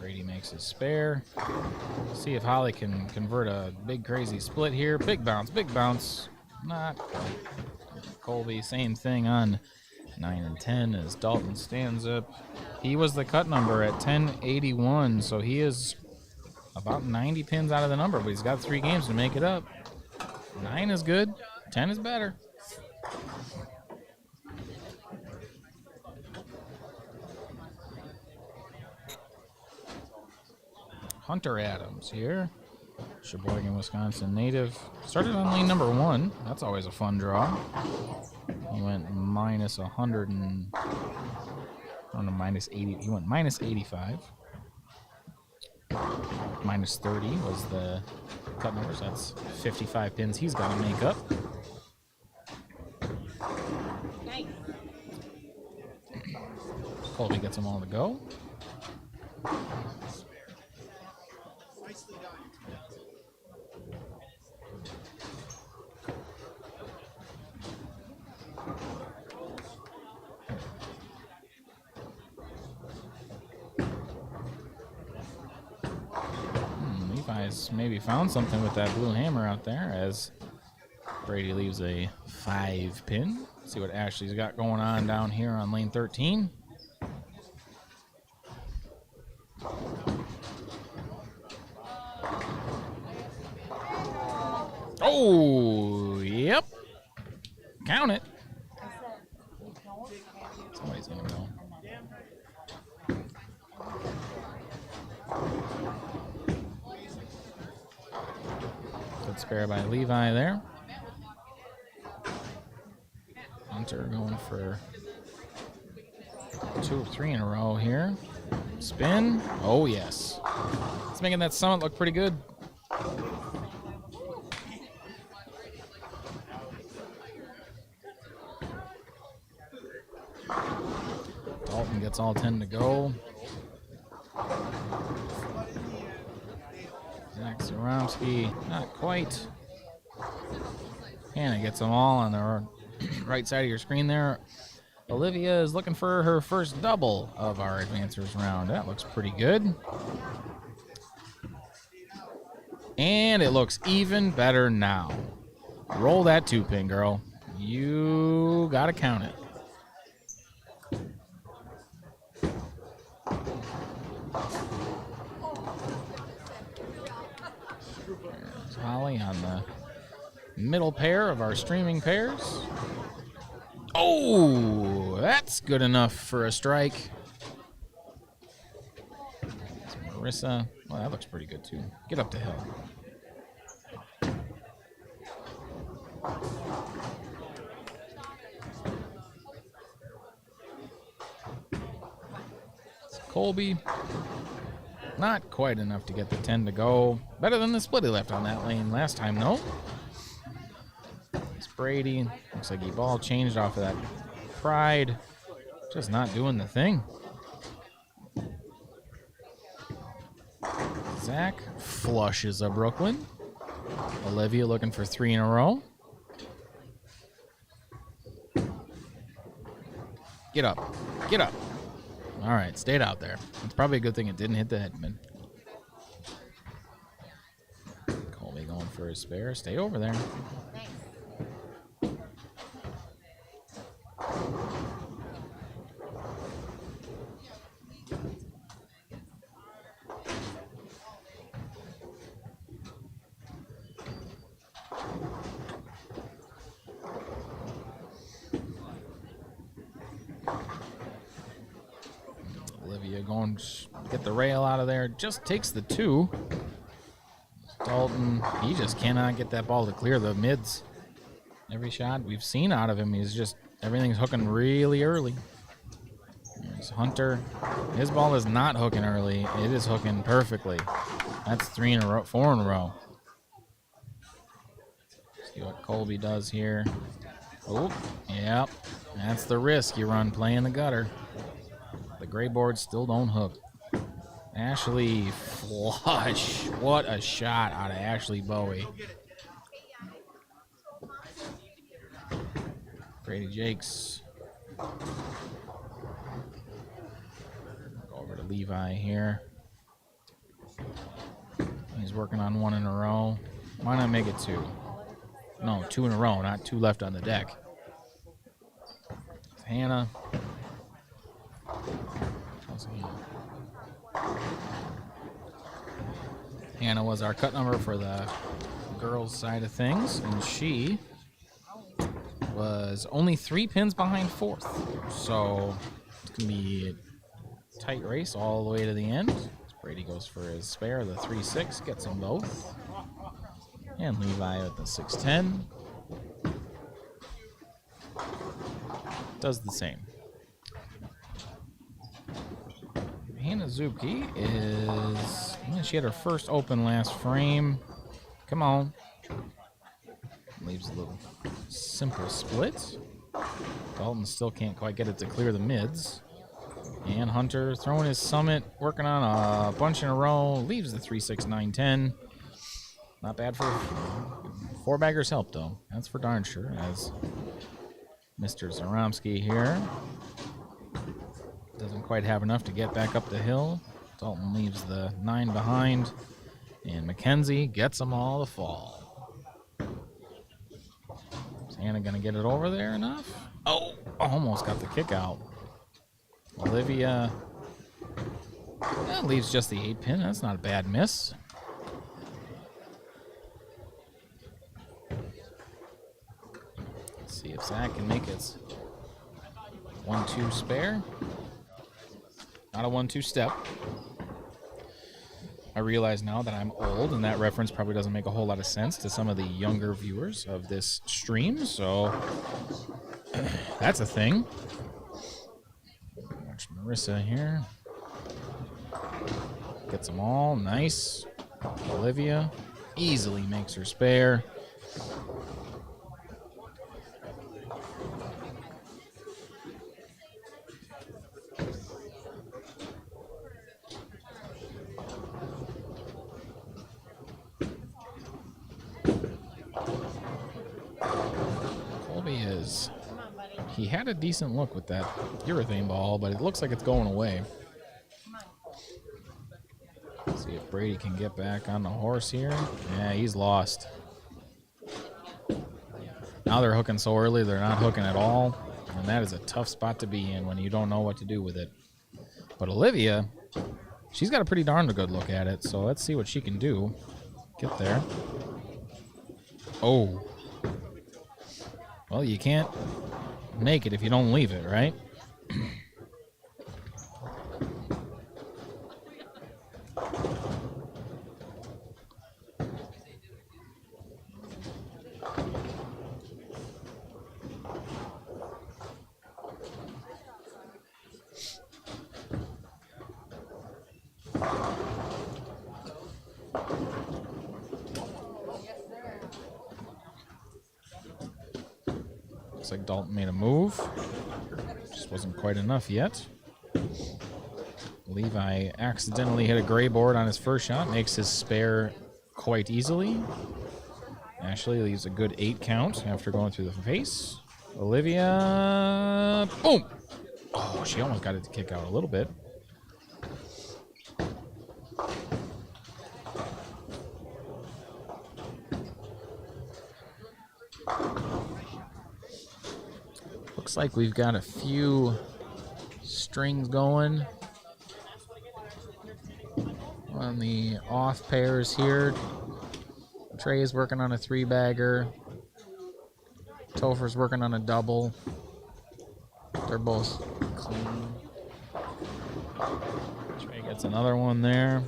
Brady makes his spare. See if Holly can convert a big crazy split here. Big bounce, big bounce. Not quite. Colby, same thing on 9 and 10 as Dalton stands up. He was the cut number at 1081, so he is about 90 pins out of the number, but he's got 3 games to make it up. 9 is good, 10 is better. Hunter Adams here. Sheboygan, Wisconsin native. Started on lane number 1. That's always a fun draw. He went minus 100 and... I don't know, minus 80. He went minus 85. Minus 30 was the cut numbers. That's 55 pins he's got to make up. Nice. Colby gets them all to go. Levi's maybe found something with that blue hammer out there as Brady leaves a 5 pin. See what Ashley's got going on down here on lane 13. Oh, yep. Count it. Somebody's gonna go. Good spare by Levi there. Hunter going for 2 or 3 in a row here. Spin. Oh, yes. It's making that summit look pretty good. Dalton gets all 10 to go. Zach Zaromsky, not quite. Hannah gets them all on the right side of your screen there. Olivia is looking for her first double of our advancers round. That looks pretty good. And it looks even better now. Roll that 2-pin, girl. You gotta count it. There's Holly on the middle pair of our streaming pairs. Oh, that's good enough for a strike. It's Marissa. Well, that looks pretty good too. Get up the hill. It's Colby. Not quite enough to get the 10 to go. Better than the split he left on that lane last time, though. It's Brady. Looks like he ball changed off of that Pride. Just not doing the thing. Zach flushes a Brooklyn. Olivia looking for 3 in a row. Get up. Get up. All right, stayed out there. It's probably a good thing it didn't hit the headman. Colby going for his spare. Stay over there. Olivia going to get the rail out of there. Just takes the 2. Dalton, he just cannot get that ball to clear the mids. Every shot we've seen out of him, he's just, everything's hooking really early. There's Hunter. His ball is not hooking early. It is hooking perfectly. That's 3 in a row, 4 in a row. See what Colby does here. Oh, yep. That's the risk you run playing the gutter. The gray boards still don't hook. Ashley flush. What a shot out of Ashley Bowie. Brady Jakes. Go over to Levi here. He's working on one in a row. Why not make it two? No, two in a row, not two left on the deck. Hannah. Hannah was our cut number for the girls' side of things, and she was only 3 pins behind fourth. So it's going to be a tight race all the way to the end. Brady goes for his spare, the 3-6, gets them both. And Levi with the 6-10 does the same. Hannah Zupke is, she had her first open last frame. Come on. Leaves a little simple split. Dalton still can't quite get it to clear the mids. And Hunter throwing his summit, working on a bunch in a row. Leaves the 3-6, 9-10. Not bad for four baggers help, though. That's for darn sure, as Mr. Zaromsky here doesn't quite have enough to get back up the hill. Dalton leaves the 9 behind, and Mackenzie gets them all to fall. Is Hannah going to get it over there enough? Oh, almost got the kick out. Olivia leaves just the 8 pin. That's not a bad miss. Let's see if Zach can make it 1-2 spare. Not a 1-2 step. I realize now that I'm old, and that reference probably doesn't make a whole lot of sense to some of the younger viewers of this stream, so that's a thing. Watch Marissa here. Gets them all. Nice. Olivia easily makes her spare. He had a decent look with that urethane ball, but it looks like it's going away. Let's see if Brady can get back on the horse here. Yeah, he's lost. Now they're hooking so early, they're not hooking at all. And that is a tough spot to be in when you don't know what to do with it. But Olivia, she's got a pretty darn good look at it, so let's see what she can do. Get there. Oh. Well, you can't make it if you don't leave it, right? Looks like Dalton made a move. Just wasn't quite enough yet. Levi accidentally hit a gray board on his first shot. Makes his spare quite easily. Ashley leaves a good 8 count after going through the face. Olivia, boom! Oh, she almost got it to kick out a little bit. Looks like we've got a few strings going on the off pairs here. Trey is working on a 3-bagger. Topher's working on a double. They're both clean. Trey gets another one there.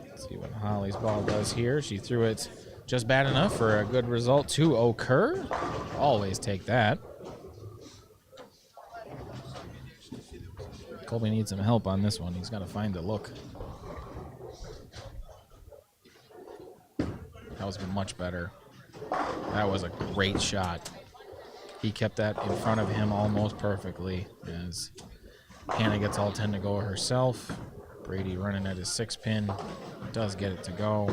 Let's see what Holly's ball does here. She threw it just bad enough for a good result to occur. Always take that. Colby needs some help on this one. He's got to find the look. That was much better. That was a great shot. He kept that in front of him almost perfectly as Hannah gets all 10 to go herself. Brady running at his 6-pin. Does get it to go.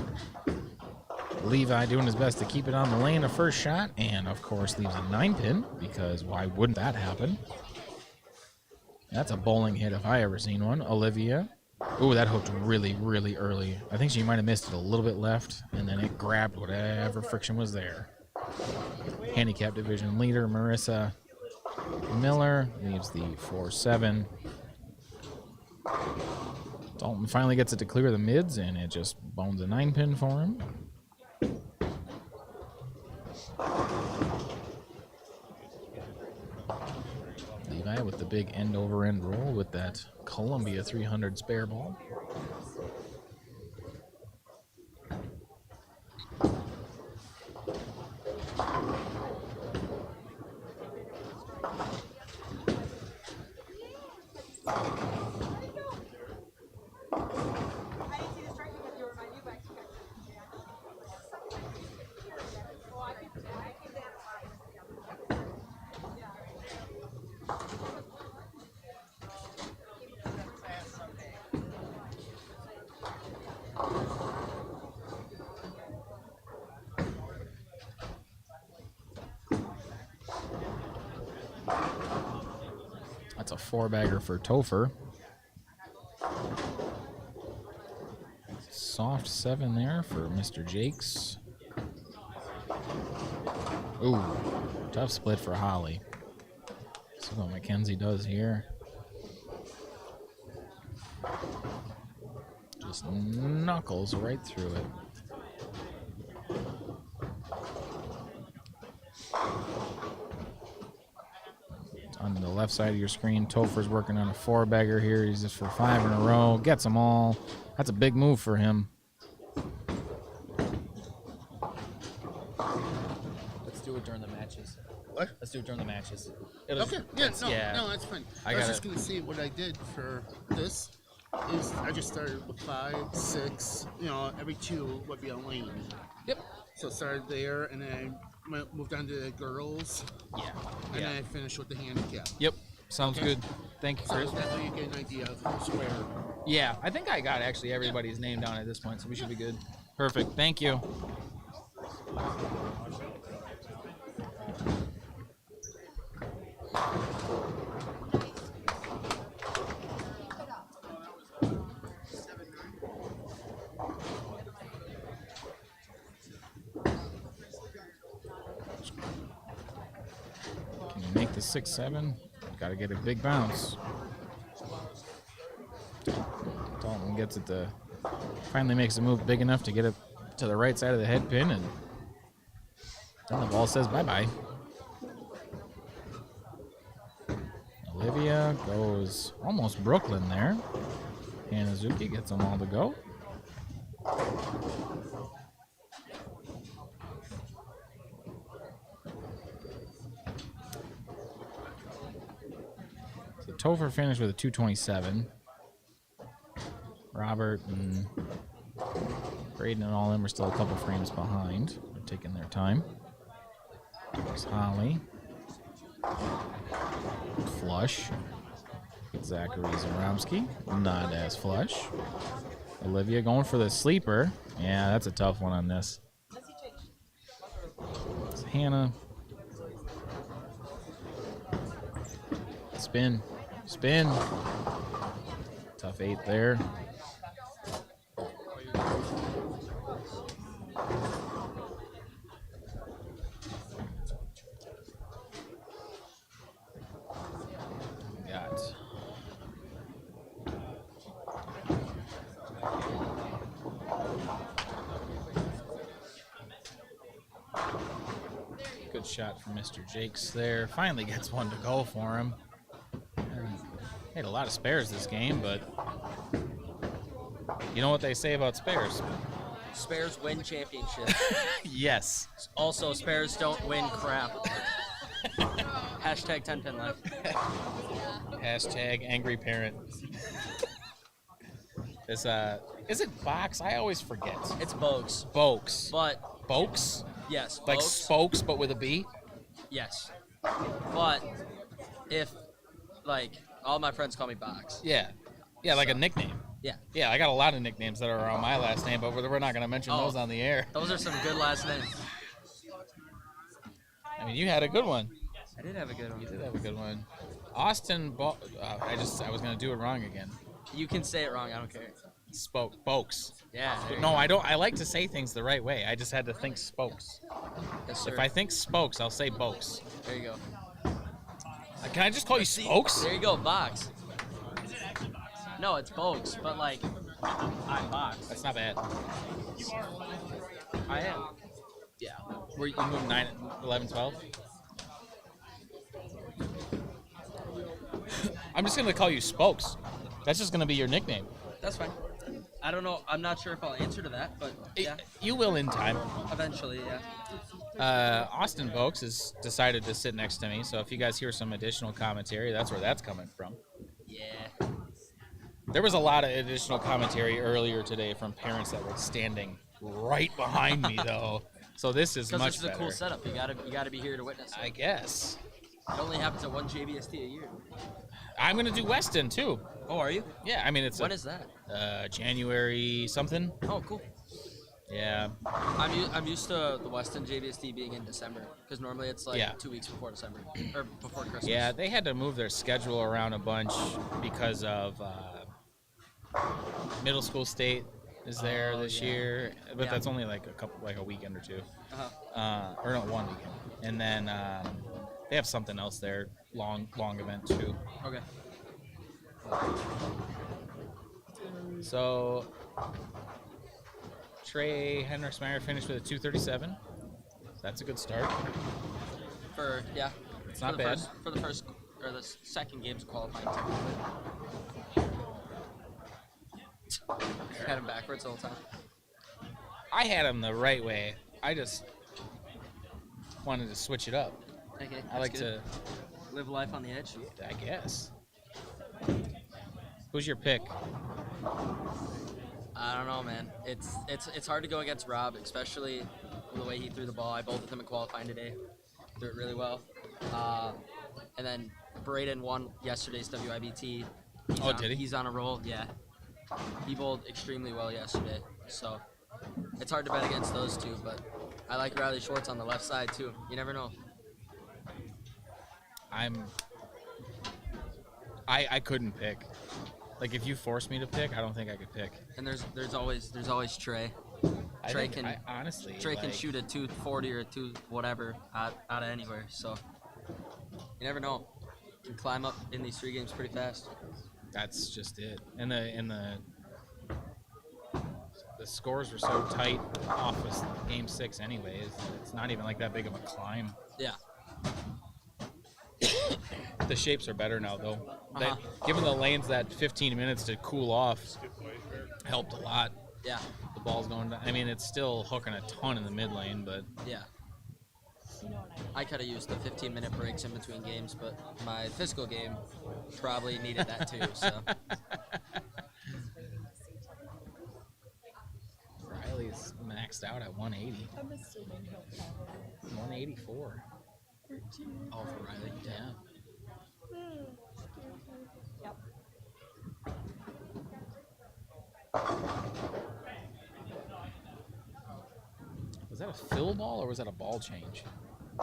Levi doing his best to keep it on the lane, a first shot, and of course leaves a 9-pin, because why wouldn't that happen? That's a bowling hit if I ever seen one. Olivia. Ooh, that hooked really, really early. I think she might have missed it a little bit left, and then it grabbed whatever friction was there. Handicap division leader, Marissa Miller, leaves the 4-7. Dalton finally gets it to clear the mids, and it just bones a 9-pin for him. Levi with the big end-over-end roll with that Columbia 300 spare ball. That's a 4-bagger for Topher. Soft 7 there for Mr. Jakes. Ooh, tough split for Holly. See what Mackenzie does here. Just knuckles right through it. On the left side of your screen, Topher's working on a 4-bagger here. He's just for 5 in a row. Gets them all. That's a big move for him. Let's do it during the matches. What? Let's do it during the matches. Okay, no, that's fine. I was just going to see what I did for this. Is I just started with 5, 6, every 2 would be a lane. Yep. So started there, and then moved on to the girls. Yeah. And then I finished with the handicap. Yep. Sounds good. Thank you, Chris. So that way you get an idea of who's where. Yeah, I think I got actually everybody's name down at this point, so we should be good. Perfect. Thank you. Can you make the 6-7? Got to get a big bounce. Dalton gets it to finally makes a move big enough to get it to the right side of the head pin, and then the ball says bye-bye. Olivia goes almost Brooklyn there. Hanazuki gets them all to go. So Topher finished with a 227. Robert and Braden and all of them are still a couple frames behind. They're taking their time. There's Holly. Flush. Zachary Zaromsky. Not as flush. Olivia going for the sleeper. Yeah, that's a tough one on this. It's Hannah. Spin. Spin. Tough 8 there. Good shot from Mr. Jakes there. Finally gets one to go for him. Had a lot of spares this game, but you know what they say about spares? Spares win championships. Yes. Also, spares don't win crap. Hashtag 10-pin life. Hashtag angry parent. This is it Box? I always forget. It's Bogues. Bogues. But Bogues? Yes. Like Spokes. spokes, but with a B? Yes. But if, like, all my friends call me Box. Yeah. Yeah, like a nickname. Yeah. Yeah, I got a lot of nicknames that are on my last name, but we're not going to mention those on the air. Those are some good last names. I mean, you had a good one. I did have a good one. You did have a good one. Austin, I was going to do it wrong again. You can say it wrong. I don't care. Spokes. Yeah. No, I don't. I like to say things the right way. I just had to think spokes. Yes, sir. If I think spokes, I'll say bokes. There you go. Can I just call you spokes? There you go, Box. No, it's Box, but like, I'm Box. That's not bad. I am. Yeah. Were you moved 9, 11, 12? I'm just going to call you Spokes. That's just going to be your nickname. That's fine. I don't know. I'm not sure if I'll answer to that, but yeah. You will in time. Eventually, yeah. Austin Vokes has decided to sit next to me, so if you guys hear some additional commentary, that's where that's coming from. Yeah. There was a lot of additional commentary earlier today from parents that were standing right behind me, though. So this is much better. Because this is a cool setup. You gotta be here to witness it. I guess. It only happens at one JBST a year. I'm gonna do Weston too. Oh, are you? Yeah, I mean it's. When is that? January something. Oh, cool. Yeah. I'm used to the Weston JBST being in December because normally it's like 2 weeks before December or before Christmas. Yeah, they had to move their schedule around a bunch because of middle school state is there this year, but that's only like a weekend or two, or no, 1 weekend, and then they have something else there, long event too. Okay. So Trey Henriksmeyer finished with a 237. That's a good start. It's not bad. For the first or the second game's qualifying. Had him backwards the whole time. I had him the right way. I just wanted to switch it up. Okay, I like to live life on the edge. I guess. Who's your pick? I don't know, man. It's hard to go against Rob, especially the way he threw the ball. I bowled with him in qualifying today. Threw it really well. And then Braden won yesterday's WIBT. Did he? He's on a roll, yeah. He bowled extremely well yesterday, so it's hard to bet against those two, but I like Riley Schwartz on the left side, too. You never know. I couldn't pick. Like, if you forced me to pick, I don't think I could pick. And there's always Trey. Trey can shoot a 240 or a 2 whatever out of anywhere. So you never know. You can climb up in these 3 games pretty fast. That's just it. And the scores were so tight off of game 6 anyways. It's not even like that big of a climb. Yeah. The shapes are better now, though. Given the lanes that 15 minutes to cool off helped a lot. Yeah. The ball's going down. I mean, it's still hooking a ton in the mid lane, but... Yeah. I could have used the 15-minute breaks in between games, but my physical game probably needed that too, so... Riley's maxed out at 180. I'm assuming he'll probably... 184. Oh, for Riley? Yeah. Yep. Was that a fill ball or was that a ball change?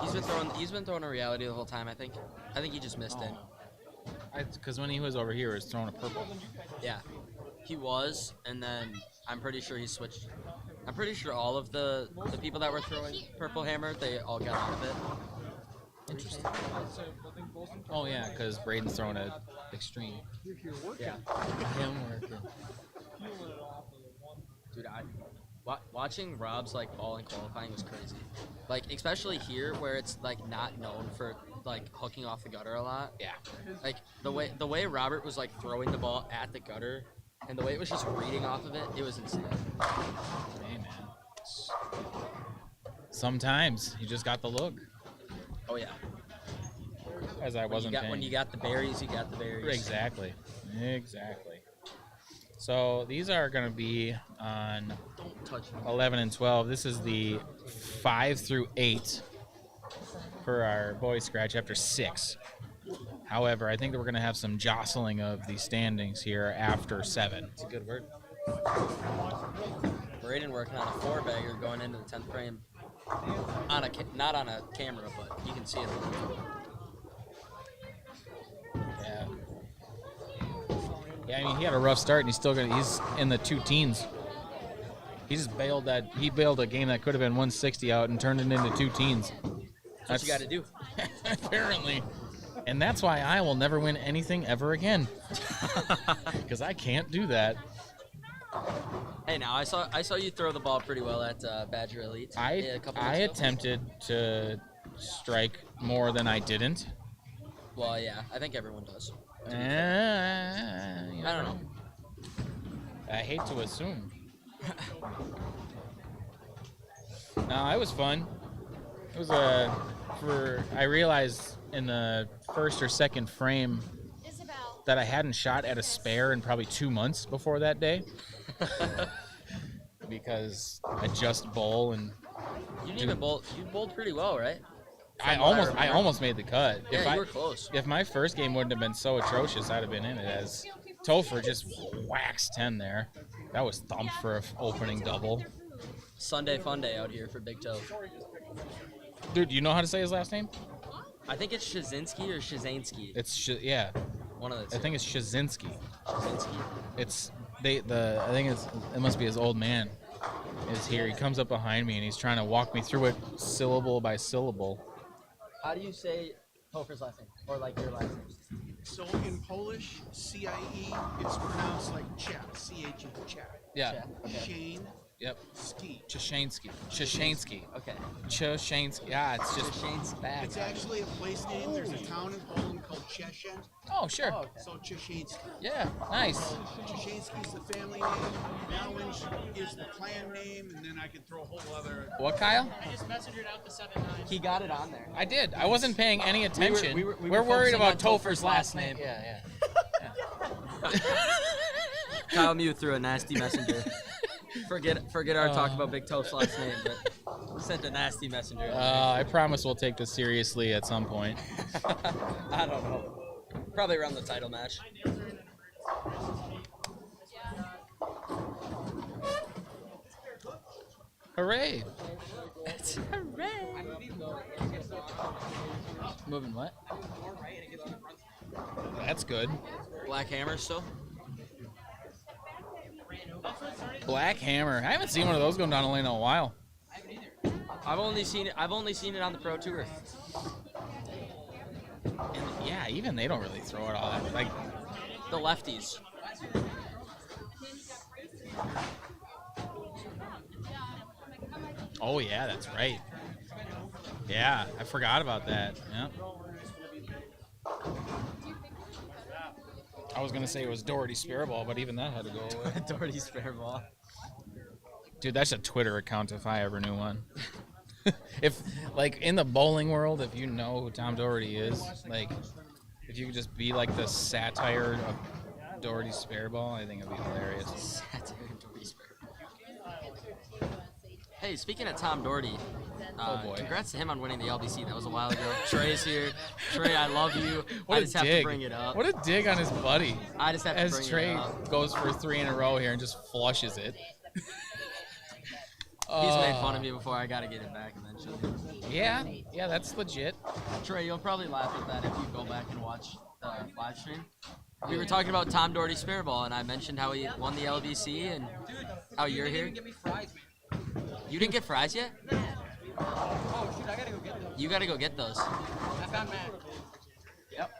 He's been throwing a reality the whole time, I think. I think he just missed it. Because when he was over here, he was throwing a purple. Yeah. He was, and then I'm pretty sure he switched. I'm pretty sure all of the people that were throwing purple hammer, they all got out of it. Interesting. Oh, yeah, because Braden's throwing an extreme. You're working. Yeah. I am working. Dude, watching Rob's like ball in qualifying was crazy. Like, especially here where it's like not known for like hooking off the gutter a lot. Yeah. Like the way Robert was like throwing the ball at the gutter and the way it was just reading off of it, it was insane. Hey, man. Sometimes you just got the look. Oh yeah. As I wasn't paying. When you got the berries, you got the berries. Exactly. So these are going to be on 11 and 12. This is the 5 through 8 for our boys scratch after 6. However, I think that we're going to have some jostling of the standings here after 7. It's a good word. Braden working on a 4-bagger going into the 10th frame. Not on a camera, but you can see it. Yeah. Yeah, I mean, he had a rough start, and he's in the 2 teens. He just bailed a game that could have been 160 out and turned it into 2 teens. That's what you got to do. Apparently. And that's why I will never win anything ever again. Because I can't do that. Hey, now I saw you throw the ball pretty well at Badger Elite. I attempted to strike more than I didn't. Well, yeah, I think everyone does. I don't know. I hate to assume. No, it was fun. It was I realized in the first or second frame that I hadn't shot at a spare in probably 2 months before that day. Because I just bowl and You didn't even bowl. You bowled pretty well, right? I almost made the cut. Yeah, you were close. If my first game wouldn't have been so atrocious, I'd have been in it. As Topher just waxed 10 there. That was thumped for an opening double. Sunday fun day out here for Big Toe. Dude, do you know how to say his last name? I think it's Shazinski or Shazansky. Yeah. One of the two. I think it's Shazinski. Shazinski. I think it must be his old man is here. He comes up behind me and he's trying to walk me through it syllable by syllable. How do you say Topher's last name? Or like your last name? So in Polish, C-I-E, it's pronounced like Chat, C-H-E, Chat. Yeah. Shane. Yep. Ski. Chashansky. Okay. Chashansky. Yeah, it's just Chashansky back. It's actually a place name. There's a town in Poland called Cheshin. Oh, sure. So Chashansky. Yeah, nice. Chashansky's the family name. Malwinch is the clan name, and then I could throw a whole other. What, Kyle? I just messengered out the 7-9. He got it on there. I did. I wasn't paying any attention. We We're worried focusing about on Topher's last name. Yeah. Kyle Mew threw a nasty messenger. Forget our talk about Big Toe's last name, but sent a nasty messenger. I promise we'll take this seriously at some point. I don't know. Probably around the title match. Hooray! Hooray! Moving what? That's good. Black Hammer still? Black Hammer. I haven't seen one of those going down a lane in a while. I've only seen it on the Pro Tour. And yeah, even they don't really throw it all that. Like the lefties. Oh yeah, that's right. Yeah, I forgot about that. Yep. I was gonna say it was Doherty Spareball, but even that had to go away. Doherty Spareball. Dude, that's a Twitter account if I ever knew one. If, like, in the bowling world, if you know who Tom Doherty is, like, if you could just be like the satire of Doherty Spareball, I think it'd be hilarious. Satire of Doherty Spareball. Hey, speaking of Tom Doherty, oh boy. Congrats to him on winning the LBC. That was a while ago. Trey's here. Trey, I love you. What I just have to bring it up. What a dig on his buddy. I just have to bring As Trey it up. goes for 3 in a row here and just flushes it. He's made fun of me before. I gotta get it back eventually. Yeah, that's legit. Trey, you'll probably laugh at that if you go back and watch the live stream. We were talking about Tom Doherty Spareball, and I mentioned how he won the LBC and how you're here. Get me fries. You didn't get fries yet? Oh shoot, I gotta go get those. You gotta go get those. I found Matt. Yep.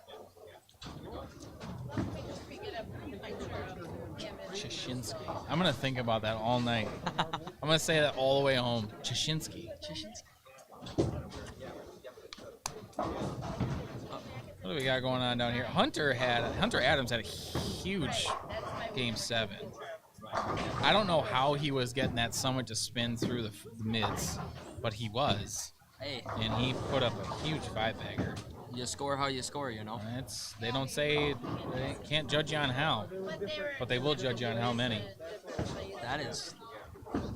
Chashinsky. I'm gonna think about that all night. I'm gonna say that all the way home. Chashinsky. What do we got going on down here? Hunter Adams had a huge game 7. I don't know how he was getting that summit to spin through the mids, but he was. Hey. And he put up a huge 5-bagger. You score how you score, you know. They don't say they can't judge you on how, but they will judge you on how many. That is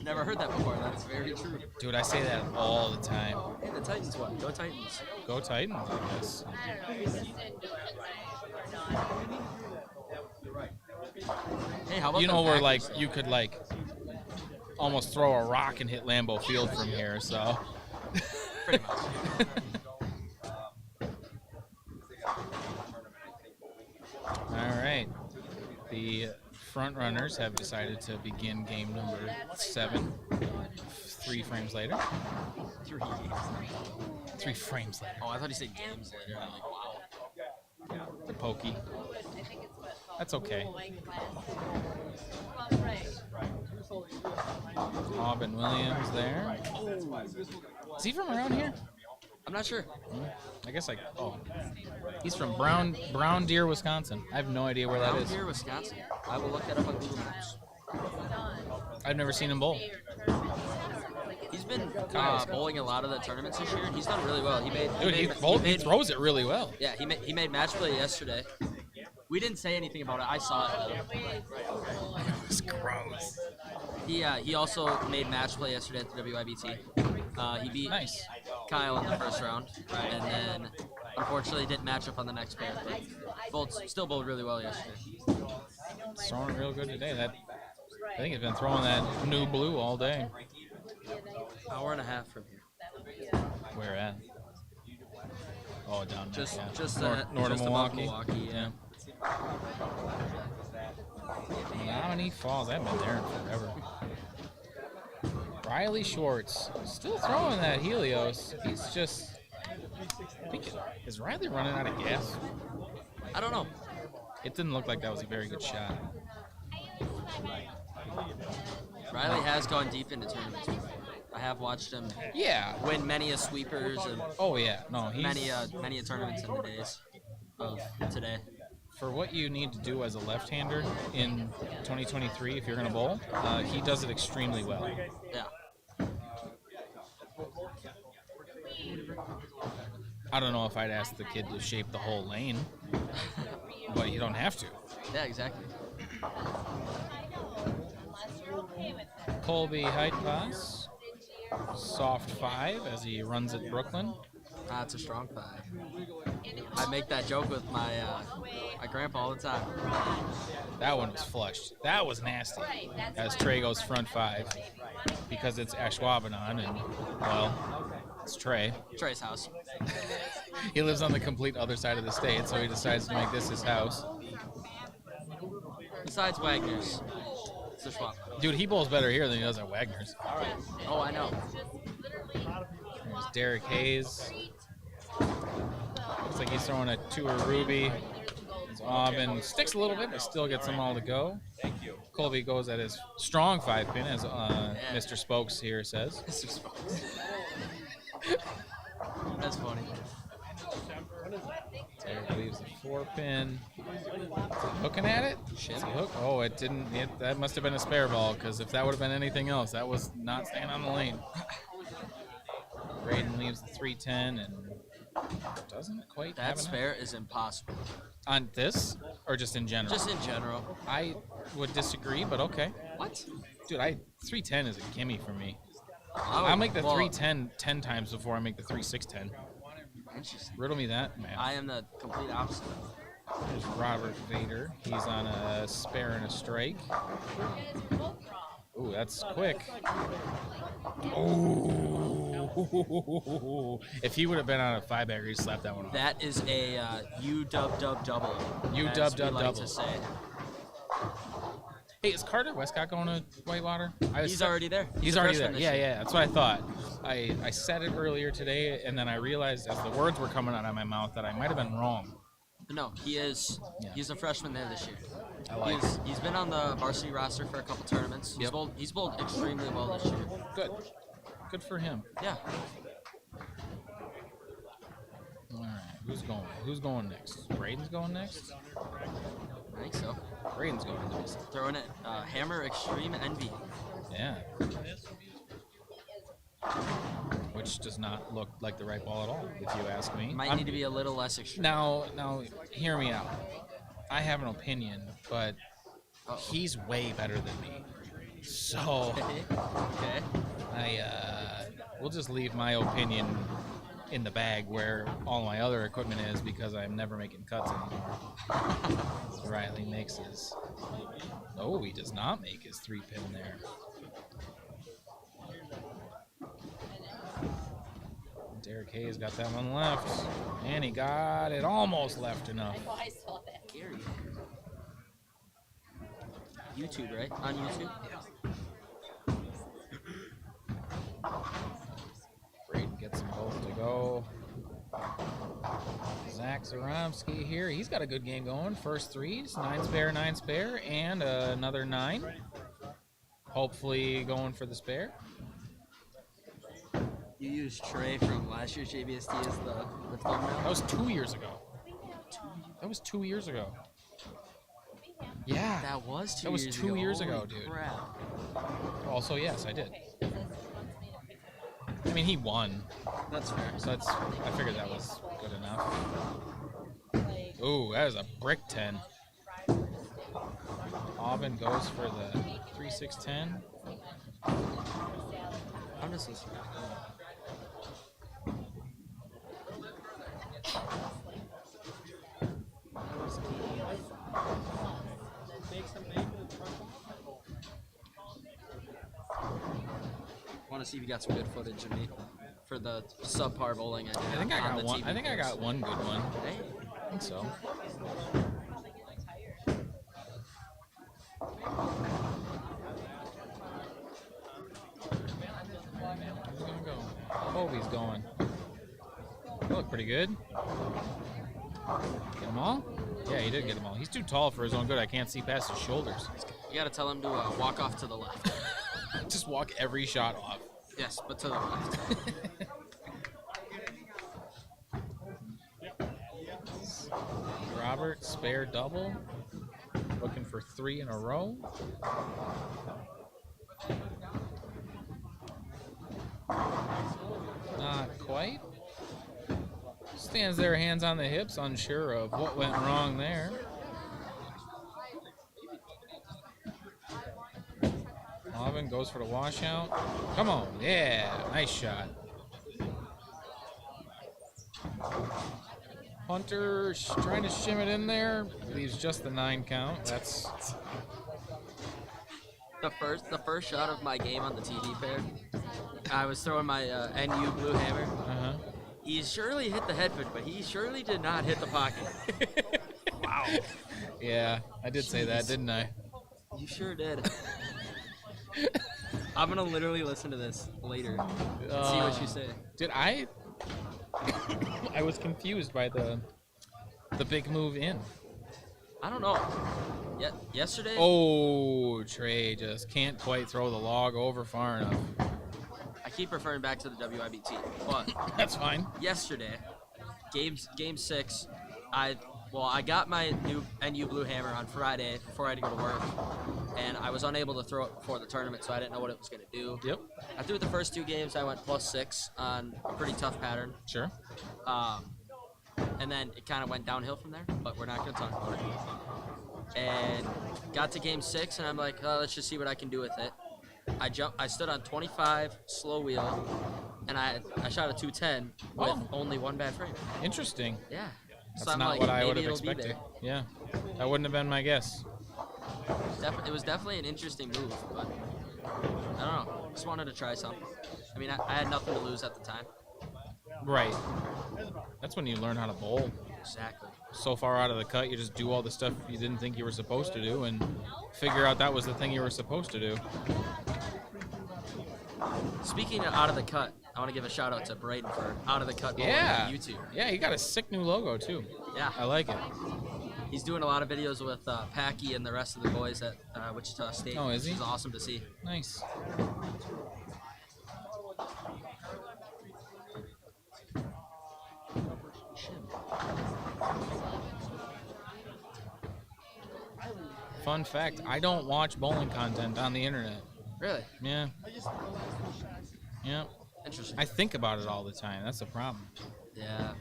Never heard that before. That's very true. Dude, I say that all the time. Hey, the Titans won. Go Titans. Go Titans, I guess. Hey, how about You the know where Packers? like you could like almost throw a rock and hit Lambeau Field from here, so Pretty much. all right. The front runners have decided to begin game number 7. 3 frames later. 3 frames later. Oh, I thought he said games later. I'm like, wow. They're pokey. That's okay. Aubin Williams there. Is he from around here? I'm not sure. I guess he's from Brown Deer, Wisconsin. I have no idea where that is. Brown Deer, Wisconsin. I will look that up on Google Maps. I've never seen him bowl. He's been bowling a lot of the tournaments this year. He's done really well. He throws it really well. Yeah, he made match play yesterday. We didn't say anything about it. I saw it. It was gross. He also made match play yesterday at the WIBT. He beat Kyle in the first round, and then unfortunately didn't match up on the next pair. But still bowled really well yesterday. It's throwing real good today. I think he's been throwing that new blue all day. Hour and a half from here. Where at? Oh, down there. Just north of Milwaukee. Milwaukee, yeah. Menominee Falls. I haven't been there in forever. Riley Schwartz still throwing that Helios. He's just. Is Riley running out of gas? I don't know. It didn't look like that was a very good shot. Riley has gone deep into tournaments. I have watched him win many a sweepers and many a tournaments in the days of today. For what you need to do as a left-hander in 2023, if you're going to bowl, he does it extremely well. Yeah. I don't know if I'd ask the kid to shape the whole lane, but you don't have to. Yeah, exactly. Colby height pass, soft 5 as he runs at Brooklyn. That's a strong 5. I make that joke with my grandpa all the time. That one was flushed. That was nasty. As Trey goes front 5 because it's Ashwaubenon and, well, it's Trey. Trey's house. He lives on the complete other side of the state, so he decides to make this his house. Besides Wagner's. It's a swap. Dude, he bowls better here than he does at Wagner's. Oh, I know. There's Derek Hayes. Looks like he's throwing a tour Ruby. Aubin sticks a little bit, but still gets them all to go. Thank you. Colby goes at his strong 5-pin, as Mr. Spokes here says. Mr. Spokes. That's funny. Derek leaves the 4-pin. Hooking at it? Is he hook? Oh, it didn't. That must have been a spare ball, because if that would have been anything else, that was not staying on the lane. Braden leaves the 310 and doesn't quite have That spare is impossible. On this, or just in general? Just in general. I would disagree, but okay. What? Dude, 310 is a gimme for me. I'll make the 310 10 times before I make the 3610. Riddle me that, man. I am the complete opposite. There's Robert Vader. He's on a spare and a strike. Ooh, that's quick. Ooh. If he would have been on a 5-bagger, he'd slap that one off. That is a U-dub-dub-double. U-dub-dub-double. To say. Hey, is Carter Westcott going to Whitewater? He's already there. He's already there. Yeah, that's what I thought. I said it earlier today, and then I realized as the words were coming out of my mouth that I might have been wrong. No, he is. Yeah. He's a freshman there this year. I like he's been on the varsity roster for a couple tournaments. Yep. He's bowled extremely well this year. Good for him. Yeah. All right, who's going next? Braden's going next? I think so. Braden's going next. Throwing it, Hammer Extreme Envy. Yeah. Which does not look like the right ball at all, if you ask me. Might need to be a little less extreme. Now, hear me out. I have an opinion, but he's way better than me. So, Okay. we'll just leave my opinion in the bag where all my other equipment is because I'm never making cuts anymore. Riley makes his. Oh, he does not make his 3-pin there. Derek Hayes got that one left, and he got it almost left enough. I saw that. Gary. YouTube, right? On YouTube? Braden gets them both to go. Zach Zaromsky here. He's got a good game going. First threes, 9 spare, and another 9. Hopefully going for the spare. You used Trey from last year's JBST as the thumbnail? That was 2 years ago. That was 2 years ago. Yeah. That was 2 years ago. That was 2 years ago, Holy dude. crap. Also, yes, I did. I mean, he won. That's fair. So I figured that was good enough. Ooh, that is a brick 10. Aubin goes for the 3-6-10. I'm just listening. Want to see if you got some good footage of me for the subpar bowling I did. I think I on got the one. TV I think I got post. one good one. Hey. I think so. Who's gonna go? Kobe's going. They look pretty good. Get them all? Yeah, he did get them all. He's too tall for his own good. I can't see past his shoulders. You gotta tell him to walk off to the left. Just walk every shot off. Yes, but to the left. Robert, spare double. Looking for 3 in a row. Not quite. Stands there, hands on the hips, unsure of what went wrong there. Alvin goes for the washout. Come on, yeah, nice shot. Hunter trying to shim it in there. Leaves just the 9 count. That's the first shot of my game on the TD pair. I was throwing my NU blue hammer. He surely hit the headpin, but he surely did not hit the pocket. Wow. Yeah, I did say that, didn't I? You sure did. I'm gonna literally listen to this later and see what you say. Did I? I was confused by the big move in. I don't know. Yesterday. Oh, Trey just can't quite throw the log over far enough. I keep referring back to the WIBT, but that's fine. Yesterday, game 6, I got my new NU blue hammer on Friday before I had to go to work, and I was unable to throw it before the tournament, so I didn't know what it was going to do. Yep. I threw it the first 2 games. I went +6 on a pretty tough pattern. Sure. And then it kind of went downhill from there, but we're not going to talk about it. And got to game 6, and I'm like, oh, let's just see what I can do with it. I stood on 25 slow wheel, and I shot a 210 with only 1 bad frame. Interesting. Yeah. That's so not like, what I would maybe have it'll be expected. there. Yeah, that wouldn't have been my guess. It was definitely an interesting move, but I don't know. Just wanted to try something. I mean, I had nothing to lose at the time. Right. That's when you learn how to bowl. Exactly. So far out of the cut, you just do all the stuff you didn't think you were supposed to do and figure out that was the thing you were supposed to do. Speaking of out of the cut, I want to give a shout out to Braden for out of the cut bowling on YouTube. Yeah, he got a sick new logo too. Yeah. I like it. He's doing a lot of videos with Packy and the rest of the boys at Wichita State. Oh, is he? Which is awesome to see. Nice. Fun fact, I don't watch bowling content on the internet. Really? Yeah. Yeah. Interesting. I think about it all the time. That's the problem. Yeah.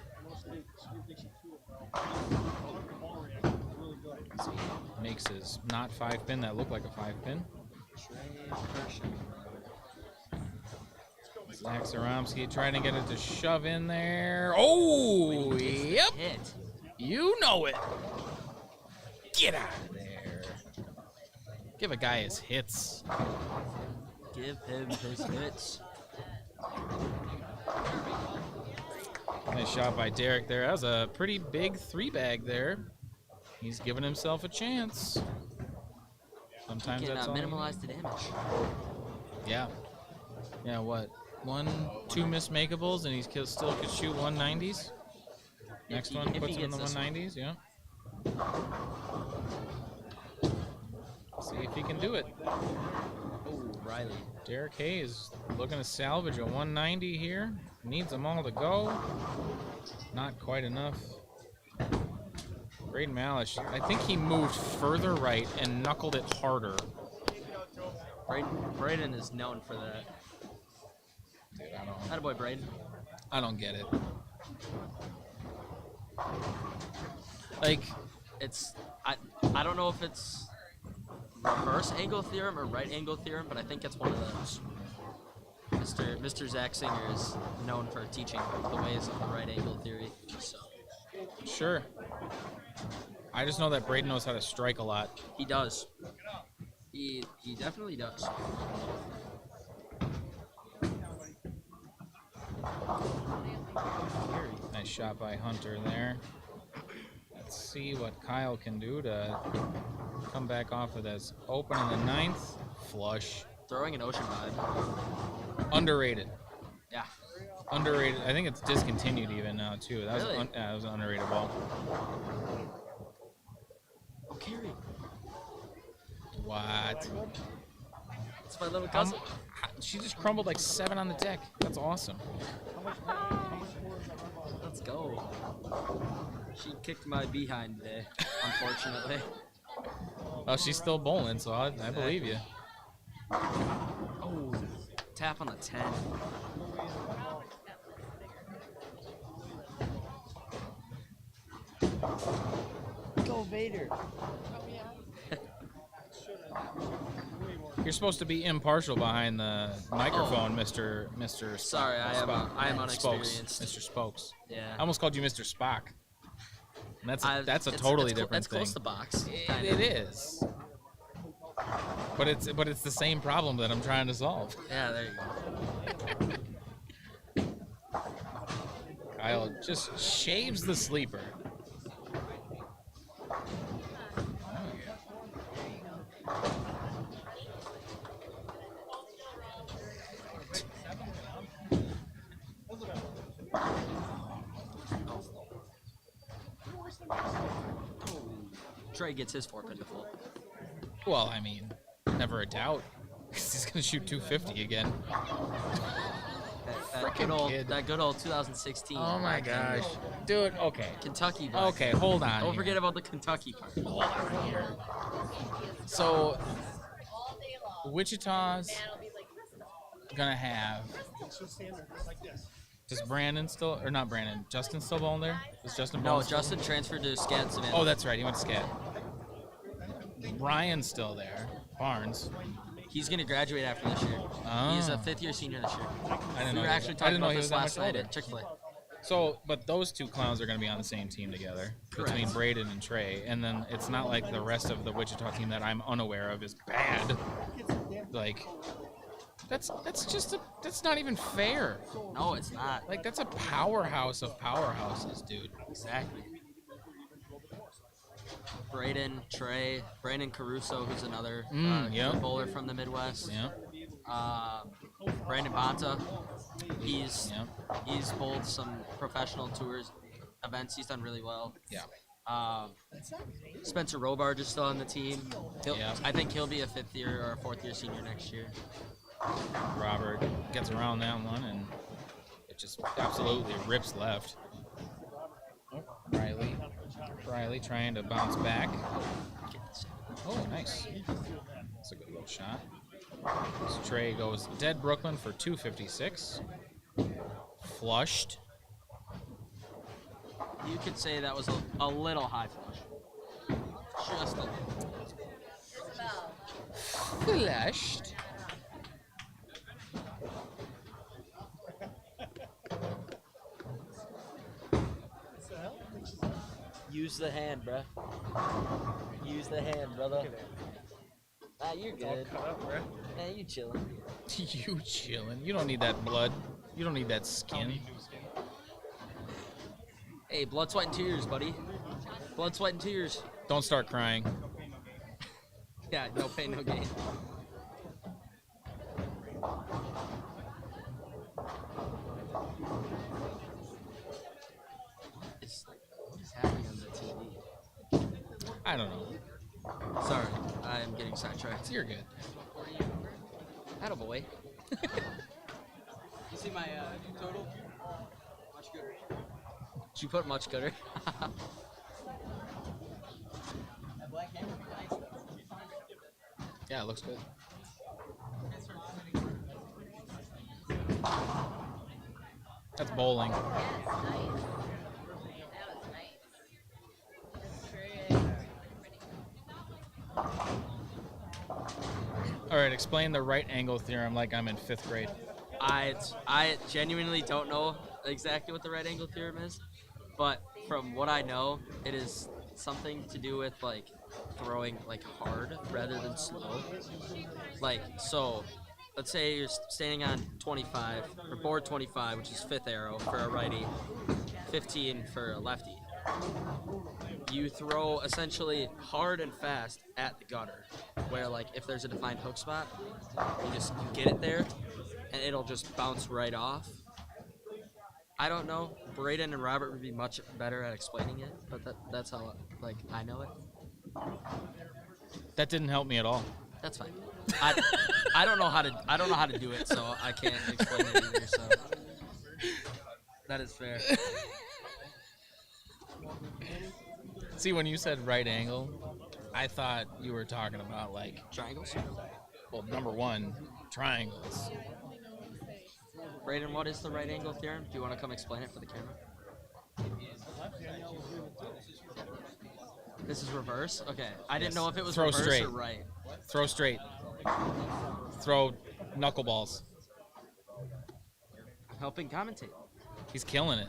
Makes his not 5-pin that look like a 5-pin. Zach Saromsky trying to get it to shove in there. Oh, yep. Hit. You know it. Get out of there. Give a guy his hits. Give him his hits. Nice shot by Derek there. That was a pretty big 3-bag there. He's giving himself a chance. Sometimes He can that's all minimize the damage. Yeah. Yeah, what? 2 mismakeables and he still could shoot 190s? Next one puts him in the 190s, yeah. See if he can do it. Oh, Riley. Derek Hayes looking to salvage a 190 here. Needs them all to go. Not quite enough. Braden Malish, I think he moved further right and knuckled it harder. Braden is known for that. Dude, I don't. Attaboy, Braden. I don't get it. Like, it's I don't know if it's reverse angle theorem or right angle theorem, but I think it's one of those. Mr. Zach Singer is known for teaching the ways of the right angle theory. So. Sure. I just know that Braden knows how to strike a lot. He does. He definitely does. Nice shot by Hunter there. Let's see what Kyle can do to come back off of this. Open in the 9th. Flush. Throwing an ocean vibe. Underrated. Yeah. Underrated. I think it's discontinued even now too. That Really? was that was an underrated ball. Oh, carry. What? It's my little cousin. She just crumbled like 7 on the deck. That's awesome. Let's go. She kicked my behind today, unfortunately. Well, she's still bowling, so I believe you. Oh, tap on the 10. Go Vader. You're supposed to be impartial behind the microphone, Mr. Sorry, I am unexperienced. Spokes. Mr. Spokes. Yeah. I almost called you Mr. Spock. And that's a it's totally different that's thing. close to box. It is. But it's the same problem that I'm trying to solve. Yeah, there you go. Kyle just shaves the sleeper. Trey gets his 4-pin to full. Well, I mean, never a doubt. He's gonna shoot 250 again. That good old 2016. Oh my gosh, dude. Okay. Kentucky. Part. Okay, hold on. Don't forget about the Kentucky part. Hold on here. So, Wichita's gonna have. Does Brandon still, or not Brandon? Justin still bowling there? Is Justin bowling? No, Justin transferred to Scat Savannah. Oh, that's right. He went to Scat. Ryan's still there. Barnes. He's gonna graduate after this year. Oh. He's a 5th-year senior this year. I didn't know. We were actually talking about this last night older. at Chick-fil-A. So, but those two clowns are going to be on the same team together. Correct. Between Braden and Trey, and then it's not like the rest of the Wichita team that I'm unaware of is bad. Like, that's not even fair. No, it's not. Like, that's a powerhouse of powerhouses, dude. Exactly. Braden, Trey, Brandon Caruso, who's another good bowler from the Midwest. Brandon Bonta, he's bowled some professional tours events. He's done really well. Yeah. Spencer Robarge is still on the team. I think he'll be a 5th year or a 4th year senior next year. Robert gets around that one, and it just absolutely rips left. Riley trying to bounce back. Oh, nice. That's a good little shot. This Trey goes dead Brooklyn for 256. Flushed. You could say that was a little high flush. Just a little. flushed. Use the hand, bruh. Use the hand, brother. Ah, you're good. Nah, you chillin'. You chilling. You don't need that blood. You don't need that skin. Hey, blood, sweat, and tears, buddy. Blood, sweat, and tears. Don't start crying. Yeah, no pain, no gain. What is happening on the TV? I don't know. Sorry, I am getting sidetracked. You're good. Attaboy. You see my total? Much gooder. Did you put much gooder? That black hammer would be nice though. Yeah, it looks good. That's bowling. All right, explain the right angle theorem like I'm in 5th grade. I genuinely don't know exactly what the right angle theorem is, but from what I know, it is something to do with like throwing like hard rather than slow. Like, so let's say you're standing on 25 or board 25, which is 5th arrow for a righty, 15 for a lefty. You throw essentially hard and fast at the gutter, where like if there's a defined hook spot, you get it there, and it'll just bounce right off. I don't know. Braden and Robert would be much better at explaining it, but that's how like I know it. That didn't help me at all. That's fine. I don't know how to do it, so I can't explain it either. So that is fair. See, when you said right angle, I thought you were talking about like triangles. Well, number one, triangles. Braden, what is the right angle theorem? Do you want to come explain it for the camera? This is reverse? Okay. I didn't know if it was Throw reverse straight. or right. Throw straight. Throw knuckleballs. I'm helping commentate. He's killing it.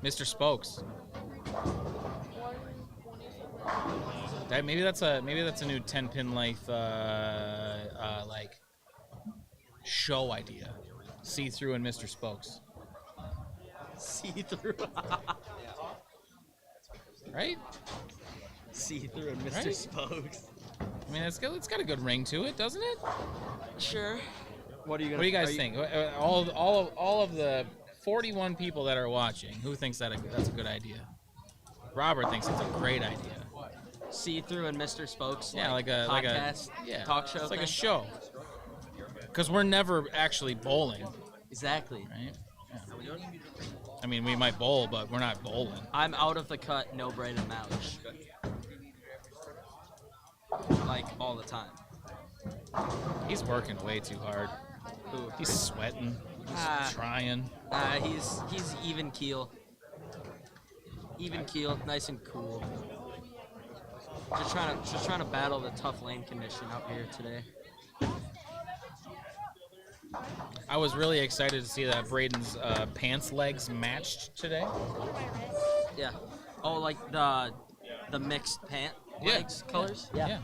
Mr. Spokes. Maybe that's a new 10-pin length like show idea. See through and Mr. Spokes. See through. Right? See through and Mr. Right? Spokes. I mean, it's got a good ring to it, doesn't it? Sure. What do you guys think? All of the 41 people that are watching, who thinks that's a good idea? Robert thinks it's a great idea. See through and Mr. Spokes. Yeah, like a podcast, talk show. It's like thing? a show. Because we're never actually bowling. Exactly. Right? Yeah. I mean, we might bowl, but we're not bowling. I'm out of the cut, no Braden Malish. Like, all the time. He's working way too hard. Who? He's sweating. He's trying. He's even keel. Even keel, nice and cool. Just trying to battle the tough lane condition out here today. I was really excited to see that Braden's pants legs matched today. Yeah. Oh, like the mixed pant legs colors? Yeah.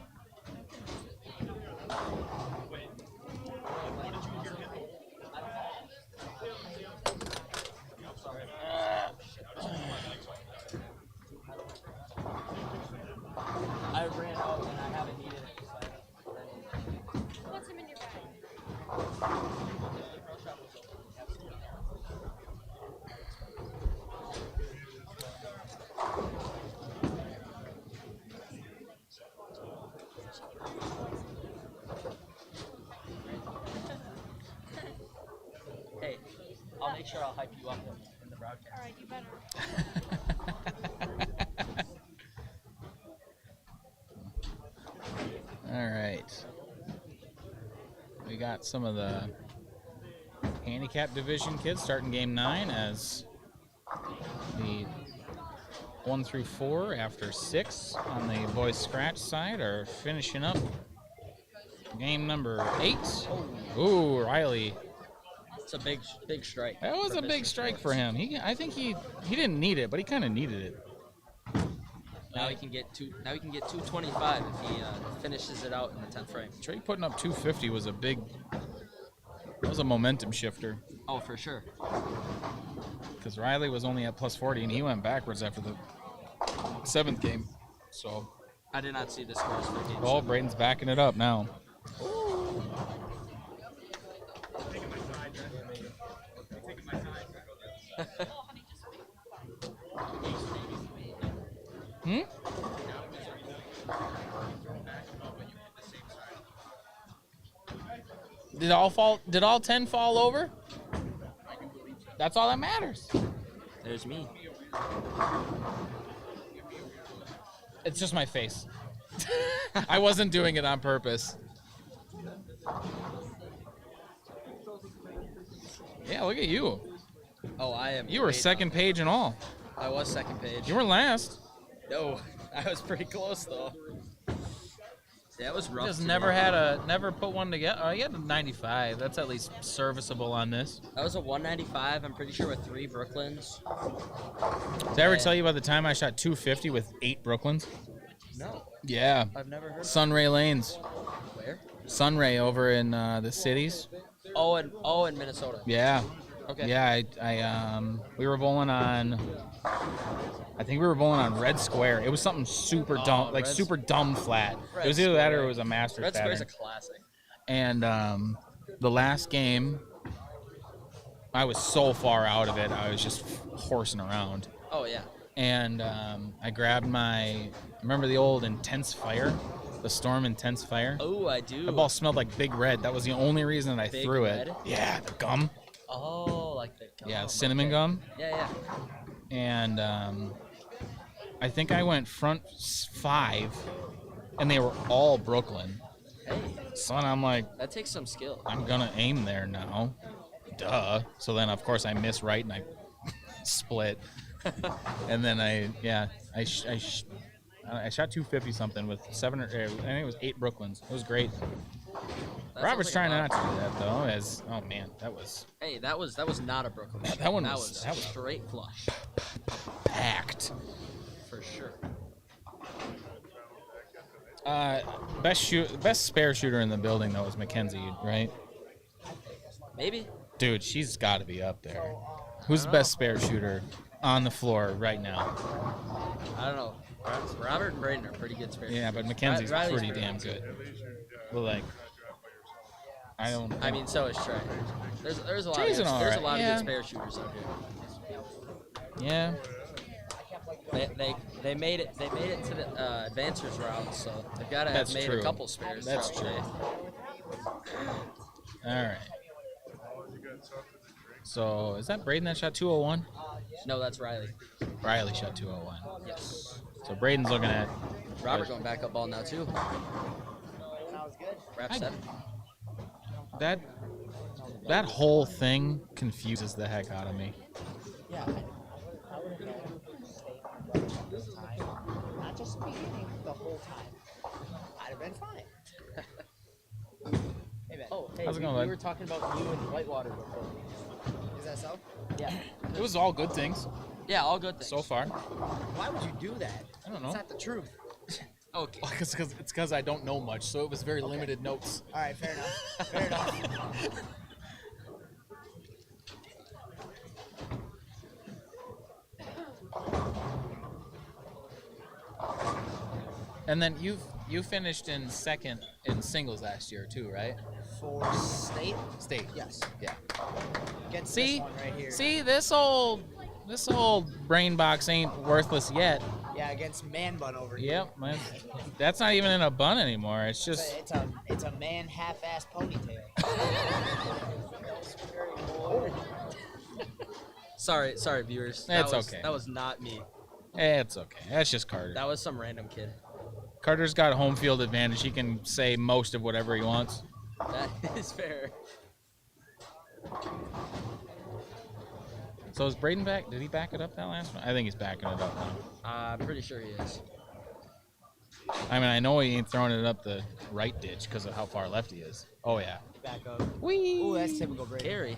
I ran out and I haven't needed it. What's him in your bag? Hey, I'll make sure I'll hype you up in the broadcast. Alright, you better. All right. We got some of the handicap division kids starting game 9 as the 1 through 4 after 6 on the boys scratch side are finishing up Game number 8. Ooh, Riley. It's a big strike. That was a big strike for him. I think he didn't need it, but he kind of needed it. Now he can get 225 if he finishes it out in the 10th frame. Trey putting up 250 was a momentum shifter. Oh, for sure. Because Riley was only at plus 40 and he went backwards after the 7th game. So I did not see the scores for game. Oh, Braden's backing it up now. Did all 10 fall over? That's all that matters. There's me. It's just my face. I wasn't doing it on purpose. Yeah, look at you. Oh, I am. You were second page and all. I was second page. You were last. No, I was pretty close though. That was rough. Just never put one together. Oh, you had a 95. That's at least serviceable on this. That was a 195. I'm pretty sure with 3 Brooklyns. Did I ever tell you about the time I shot 250 with 8 Brooklyns? No. Yeah. I've never heard. Sunray Lanes. Where? Sunray over in the cities. Oh, in Minnesota. Yeah. Okay. Yeah, we were bowling on. I think we were bowling on Red Square. It was something super dumb, like super dumb flat. It was either that or it was a Masters Red pattern. Square's a classic. And the last game, I was so far out of it, I was just horsing around. Oh yeah. And I grabbed remember the old Intense Fire? The Storm Intense Fire? Oh, I do. The ball smelled like Big Red. That was the only reason I Big threw Red? it. Yeah, the gum. Oh, like the gum. Yeah, cinnamon gum. Yeah. And I think I went front 5, and they were all Brooklyn. Hey. So I'm like, That takes some skill. I'm gonna aim there now. Duh. So then of course I miss right and I split. And then I shot 250 something with 7 or I think it was 8 Brooklyns. It was great. That Robert's sounds trying like a not to do that though. Oh man, that was Hey, that was not a Brooklyn. That one that was- was straight flush. packed. For sure. Best spare shooter in the building though is Mackenzie, right? Maybe. Dude, she's got to be up there. Who's the best spare shooter on the floor right now? I don't know. Robert and Braden are pretty good spare. Yeah, but Mackenzie's Riley's pretty damn good. But like, I mean, so is Trey. There's a lot. Trey's Of an good, there's a alright, lot yeah. of good spare shooters out here. Yeah. They made it to the advancers round, so they've got to have That's made true. a couple spares. That's throughout the true. day. All right. So is that Braden that shot 201? No, that's Riley. Riley shot 201. Yes. So Braden's looking at Robert going back up ball now too. Wrap 7. that whole thing confuses the heck out of me. Yeah, I would have known staying on this time, not just beginning the whole time. I'd have been fine. Hey, Ben. Oh, hey, How's it we going, bud? were talking about you and Whitewater before. Is that so? Yeah. It was all good things Yeah, all good things. so far. Why would you do that? I don't know. It's not the truth. Okay. It's because I don't know much, so it was very limited notes. All right, fair enough. Fair enough. And then you finished in second in singles last year too, right? For state? State. Yes. Yeah. Against See, this one right here. see this old brain box ain't worthless yet. Yeah, against Man Bun over here. Yep, that's not even in a bun anymore. It's just It's a man half-ass ponytail. Sorry, viewers. That's okay. That was not me. it's okay. That's just Carter. That was some random kid. Carter's got home field advantage. He can say most of whatever he wants. That is fair. So is Braden back? Did he back it up that last one? I think he's backing it up now. I'm pretty sure he is. I mean, I know he ain't throwing it up the right ditch because of how far left he is. Oh, yeah. Back up. Whee! Ooh, that's typical Brady. Carry.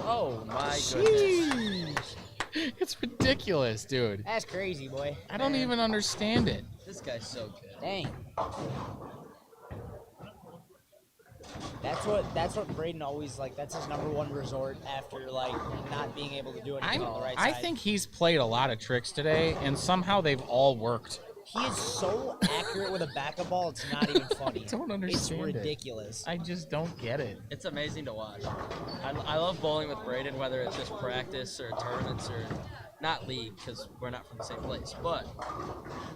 Oh my goodness. It's ridiculous, dude. That's crazy, boy. I don't even understand it. This guy's so good. Dang. That's what Braden always like. That's his #1 resort after like not being able to do anything on the right I side. think he's played a lot of tricks today, and somehow they've all worked. He is so accurate with a backup ball. It's not even funny. I don't understand It's ridiculous. I just don't get it. It's amazing to watch. I love bowling with Braden, whether it's just practice or tournaments or not league, because we're not from the same place. But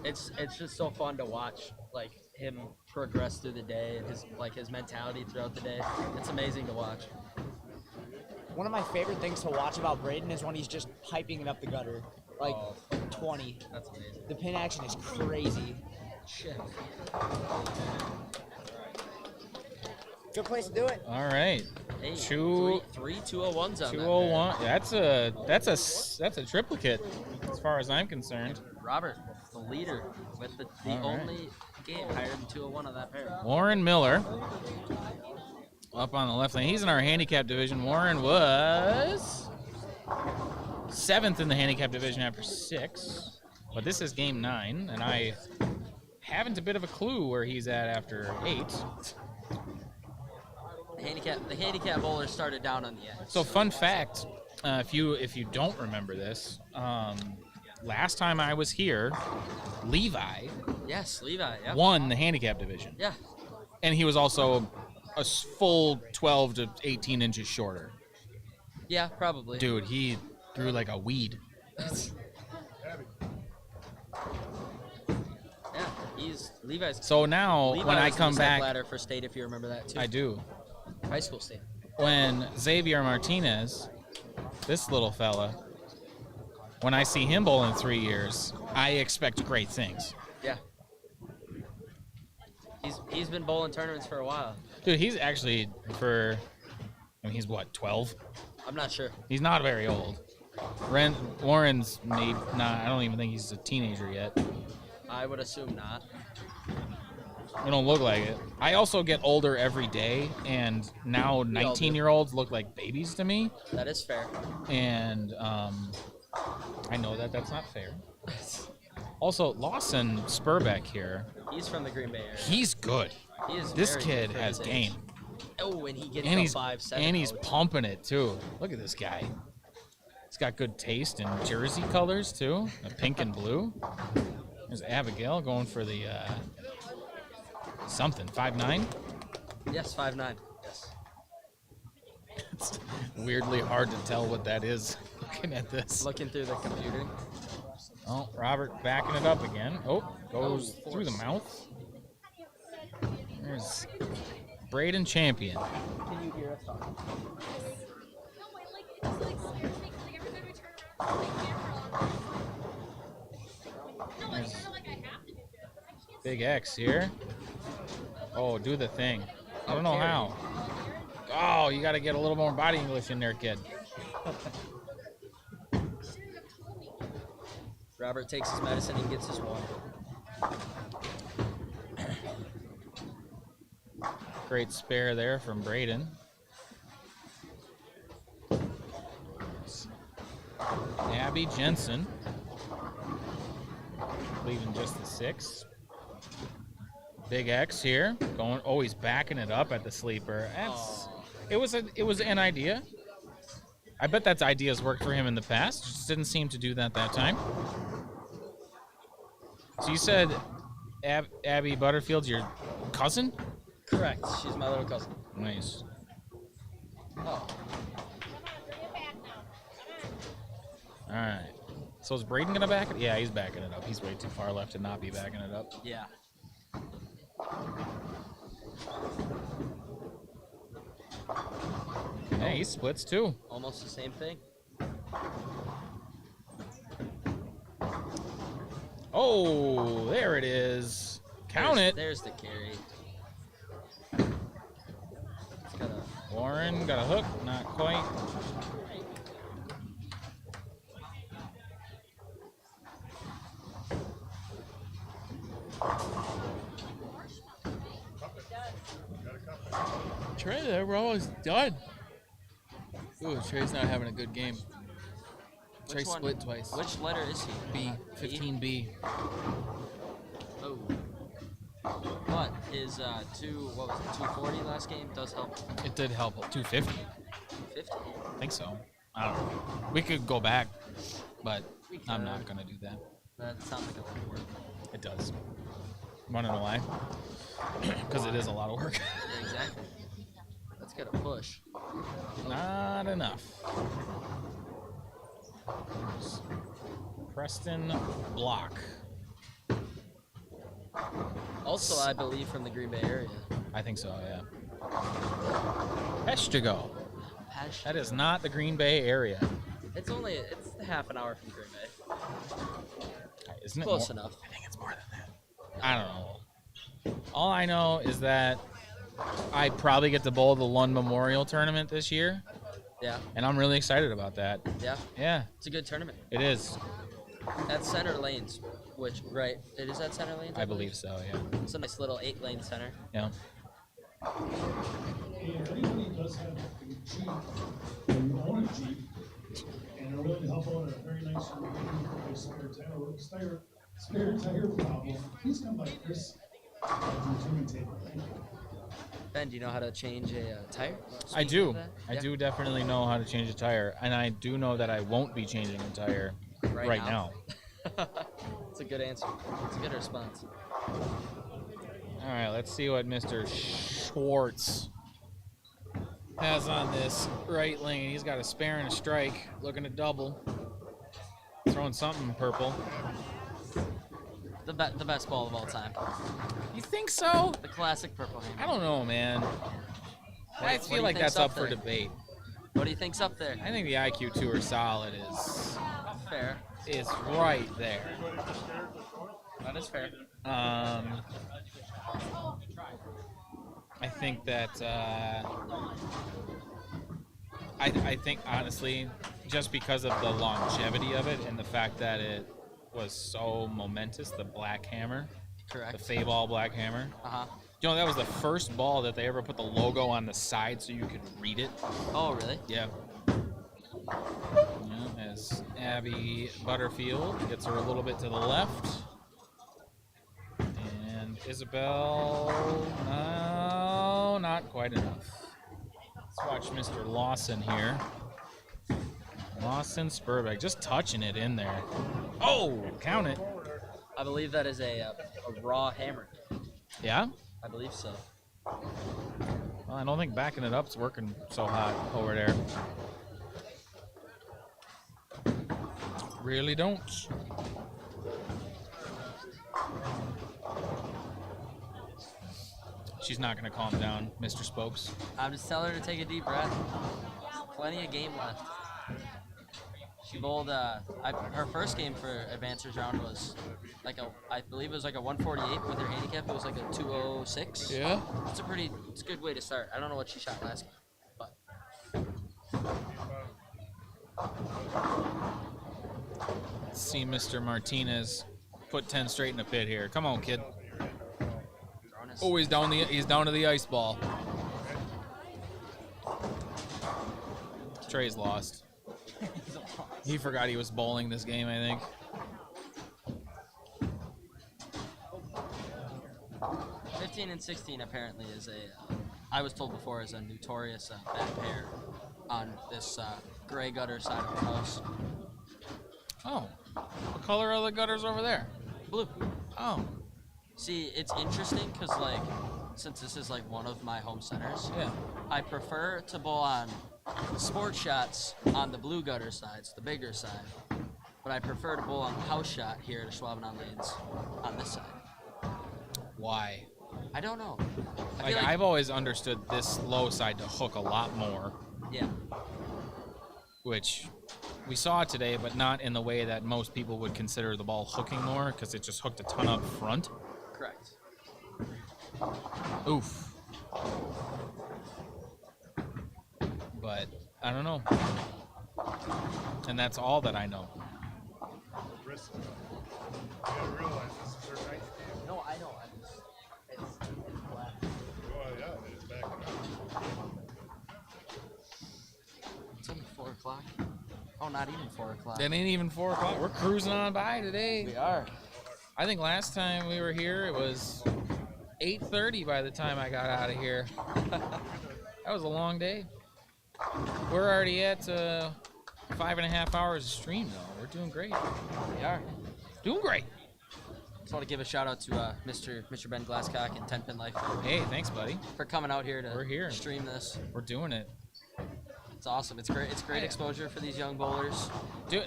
it's just so fun to watch, like him progress through the day and his mentality throughout the day. It's amazing to watch. One of my favorite things to watch about Braden is when he's just piping it up the gutter, like 20. That's amazing. The pin action is crazy. Shit. Good place to do it. All right. Hey, Two- three 201s on 201. That's a triplicate, as far as I'm concerned. that pair. Robert, the leader, with the All right. only game higher than 201 on that pair. Warren Miller up on the left lane. He's in our handicap division. Warren was 7th in the handicap division after 6. But this is game 9, and I haven't a bit of a clue where he's at after 8. The handicap bowler started down on the edge. So fun fact, if you don't remember this, last time I was here, Levi Yes, Levi. Yep. won the handicap division. Yeah. And he was also a full 12 to 18 inches shorter. Yeah, probably. Dude, he threw like a weed. Yeah, Levi's. So now, Levi when I was the come step back, ladder for state, if you remember that too. I do. High school state. When Xavier Martinez, this little fella, when I see him bowl in 3 years, I expect great things. Yeah. He's been bowling tournaments for a while. Dude, he's actually he's what, 12? I'm not sure. He's not very old. Warren's maybe not. I don't even think he's a teenager yet. I would assume not. It don't look like it. I also get older every day, and now 19-year-olds look like babies to me. That is fair. And I know that that's not fair. Also, Lawson Spurbeck here. He's from the Green Bay area. He's good. He is This very kid good for has his game. age. Oh, and he gets And the he's 5'7". and he's coach. pumping it too. Look at this guy. He's got good taste in jersey colors too, the pink and blue. There's Abigail going for the something 5'9". Yes, 5'9". Yes. It's weirdly hard to tell what that is looking at this. Looking through the computer. Oh, Robert backing it up again. Oh, goes through the mouth. There's Braden Champion. Can you hear us talking? There's Big X here. Oh, do the thing. I don't know how. Oh, you got to get a little more body English in there, kid. Robert takes his medicine and gets his one. Great spare there from Braden. Abby Jensen. Leaving just the 6. Big X here. Going. Oh, he's backing it up at the sleeper. It was an idea. I bet that idea's worked for him in the past. Just didn't seem to do that time. So you said Abby Butterfield's your cousin? Correct. She's my little cousin. Nice. Oh. All right. So is Braden gonna back it? Yeah, he's backing it up. He's way too far left to not be backing it up. Yeah. Hey, he splits too. Almost the same thing. Oh, there it is. Count it. There's the carry. Warren got a hook, not quite. Trey there. We're almost done. Ooh, Trey's not having a good game. Trey Which one? split twice. Which letter is he? B. 15B. Oh. But his 240 last game does help. It did help. 250. 50. I think so. I don't know. We could go back, but I'm not going to do that. That sounds like a lot of work. It does. Want to know why? Because it is a lot of work. Yeah, exactly. Let's get a push. Not enough. There's Preston Block. Also, I believe from the Green Bay area. I think so, yeah. Peshtigo. That is not the Green Bay area. It's half an hour from Green Bay. Isn't it Close more? enough. I think it's more than that. I don't know. All I know is that I probably get to bowl the Lund Memorial Tournament this year. Yeah. And I'm really excited about that. Yeah. Yeah. It's a good tournament. It is. At center lanes, which, right, it is at center lanes? I believe so, yeah. It's a nice little 8-lane center. Yeah. And anybody does have a Jeep, and you own a Jeep, and are willing to help out at a very nice spare tire problem, please come by Chris at the tuning table. Thank you. Ben, do you know how to change a tire? I do. Speaking of I that? do definitely know how to change a tire, and I do know that I won't be changing a tire right now. It's a good answer. It's a good response. All right, let's see what Mr. Schwartz has on this right lane. He's got a spare and a strike, looking to double. Throwing something purple. The best ball of all time. You think so? The classic purple hammer. I don't know, man. I What do feel you like think's that's up there? for debate. What do you think's up there? I think the IQ Tour Solid is Fair. right there. That is fair. I think that I think honestly, just because of the longevity of it and the fact that it was so momentous, the black hammer, Correct. the Fay-Ball black hammer. Uh-huh. You know, that was the first ball that they ever put the logo on the side so you could read it. Oh, really? Yeah. As Abby Butterfield gets her a little bit to the left. And Isabel, no, not quite enough. Let's watch Mr. Lawson here. Lawson Spurbeck, just touching it in there. Oh, count it. I believe that is a raw hammer. Yeah? I believe so. Well, I don't think backing it up's working so hot over there. Really don't. She's not going to calm down, Mr. Spokes. I'm just telling her to take a deep breath. Plenty of game left. She bowled, her first game for advancers round was like I believe it was like a 148 with her handicap. It was like a 206. Yeah? It's a good way to start. I don't know what she shot last game, but. Let's see Mr. Martinez put 10 straight in the pit here. Come on, kid. Oh, he's down to the ice ball. Trey's lost. He forgot he was bowling this game, I think. $15 and $16 apparently is I was told before, is a notorious bad pair on this gray gutter side of the house. Oh, what color are the gutters over there? Blue. Oh. See, it's interesting because, like, since this is, like, one of my home centers, yeah, I prefer to bowl on sport shots on the blue gutter sides, the bigger side, but I prefer to bowl on the house shot here at Ashwaubenon lanes on this side. Why? I don't know. Like, I've always understood this low side to hook a lot more. Yeah. Which we saw today, but not in the way that most people would consider the ball hooking more, because it just hooked a ton up front. Correct. Oof. But I don't know. And that's all that I know. Risk. You gotta realize this is her ninth game. No, I know. It's black. Well, yeah, it's backing up. o'clock. Oh, not even 4 o'clock. It ain't even 4 o'clock. We're cruising on by today. We are. I think last time we were here, it was 8:30 by the time I got out of here. That was a long day. We're already at 5.5 hours of stream, though. We're doing great. We are. Doing great. Just want to give a shout out to Mr. Ben Glasscock and 10 Pin Life. Hey, thanks, buddy. For coming out here to We're here. stream this. We're doing it. It's awesome. It's great. It's great exposure for these young bowlers. Dude,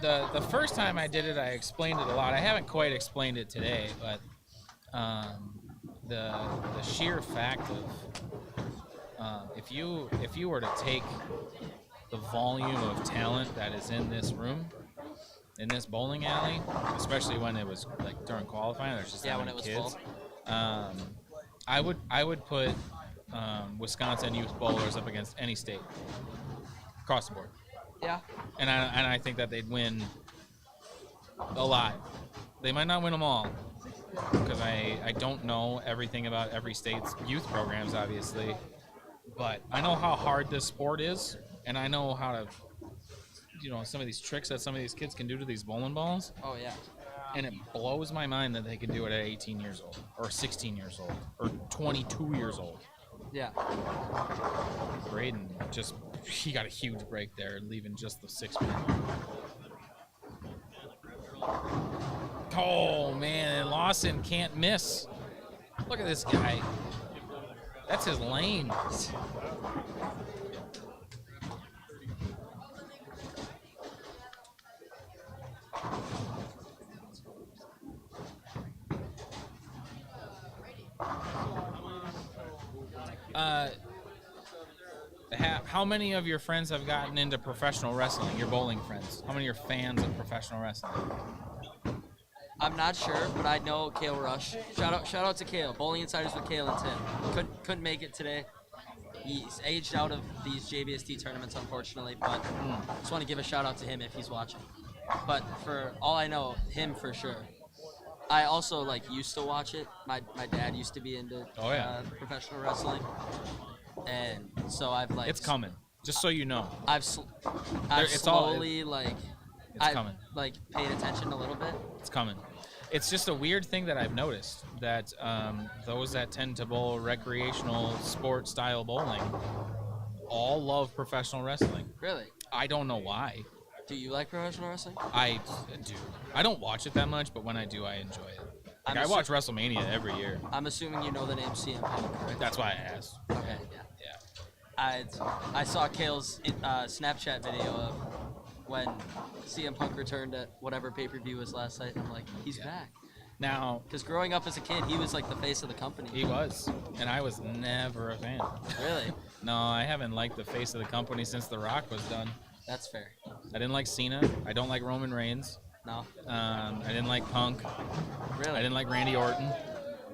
the first time I did it, I explained it a lot. I haven't quite explained it today, but the sheer fact of if you were to take the volume of talent that is in this room, in this bowling alley, especially when it was like during qualifying, there's just that when many it was kids. full. I would put Wisconsin youth bowlers up against any state across the board. Yeah. And I think that they'd win a lot. They might not win them all because I don't know everything about every state's youth programs, obviously. But I know how hard this sport is, and I know how to, some of these tricks that some of these kids can do to these bowling balls. Oh, yeah. And it blows my mind that they can do it at 18 years old, or 16 years old, or 22 years old. Yeah. Braden he got a huge break there, leaving just the 6-man. Oh, man, Lawson can't miss. Look at this guy. That's his lane. How many of your friends have gotten into professional wrestling? Your bowling friends? How many are fans of professional wrestling? I'm not sure, but I know Kale Rush. Shout out to Kale. Bowling Insiders with Kale and Tim. Couldn't make it today. He's aged out of these JBST tournaments, unfortunately, but just want to give a shout out to him if he's watching. But for all I know, him for sure. I also used to watch it. My dad used to be into professional wrestling, and so I've it's coming. Just so you know, I've slowly it's coming. Paid attention a little bit. It's coming. It's just a weird thing that I've noticed that those that tend to bowl recreational sport style bowling all love professional wrestling. Really? I don't know why. Do you like professional wrestling? I do. I don't watch it that much, but when I do, I enjoy it. I watch WrestleMania every year. I'm assuming you know the name CM Punk, correct? That's why I asked. Okay, yeah. I saw Kale's Snapchat video of when CM Punk returned at whatever pay-per-view was last night, and I'm like, he's back. Now, because growing up as a kid, he was the face of the company. He was, and I was never a fan. Really? No, I haven't liked the face of the company since The Rock was done. That's fair. I didn't like Cena. I don't like Roman Reigns. No. I didn't like Punk. Really? I didn't like Randy Orton.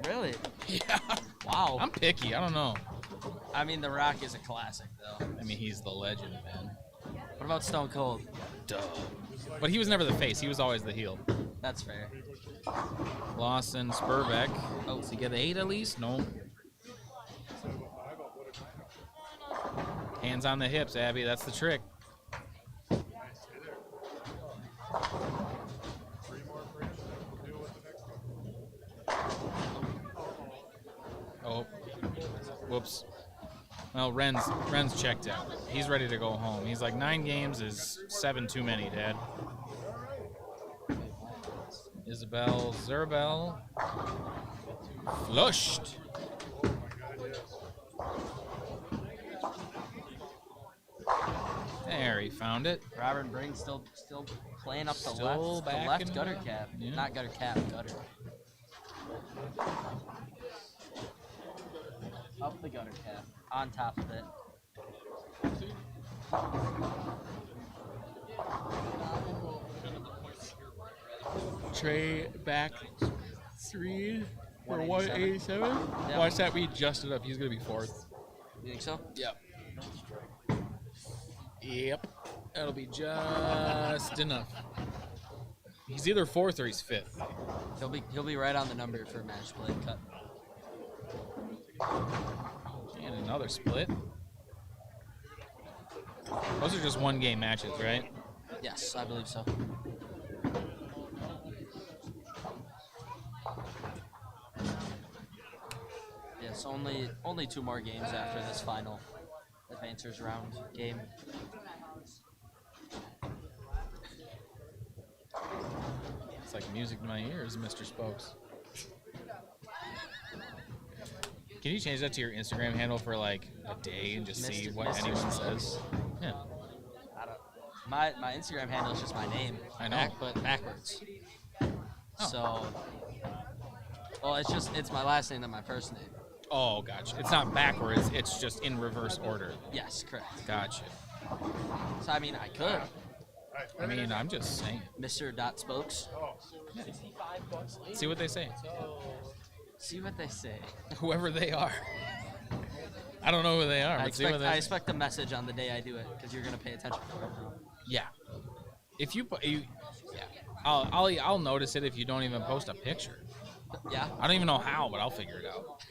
Really? Yeah. Wow. I'm picky. I don't know. I mean, The Rock is a classic, though. I mean, he's the legend, man. What about Stone Cold? Duh. But he was never the face. He was always the heel. That's fair. Lawson, Spurbeck. Oh, does he get 8 at least? No. Hands on the hips, Abby. That's the trick. Oh, whoops. Well, Ren's checked out. He's ready to go home. He's like, 9 games is 7 too many, Dad. Isabel Zerbel. Flushed. There, he found it. Robert Briggs still playing up the Still left, back the left in gutter the- cap. yeah. Not gutter cap, gutter. Up the gutter cap. On top of it. Trey back 3 for 187? 187. Yeah. Watch that, we adjusted up. He's going to be 4th. You think so? Yep. Yep. That'll be just enough. He's either 4th or he's 5th. He'll be right on the number for match play cut. And another split. Those are just one-game matches, right? Yes, I believe so. Yes, only 2 more games after this final advancers round game. It's like music to my ears, Mr. Spokes. Can you change that to your Instagram handle for like a day and just see what Mr. anyone Spokes. says? Yeah. I don't. My Instagram handle is just my name. I know. But backwards. Oh. So. Well, it's my last name and my first name. Oh, gotcha. It's not backwards. It's just in reverse order. Yes, correct. Gotcha. So I mean, I could. I mean, I'm just saying. Mr. Spokes. See what they say. See what they say. Whoever they are. I don't know who they are, but see what they I say. expect a message on the day I do it because you're gonna pay attention. Yeah. If you I'll notice it if you don't even post a picture. Yeah. I don't even know how, but I'll figure it out.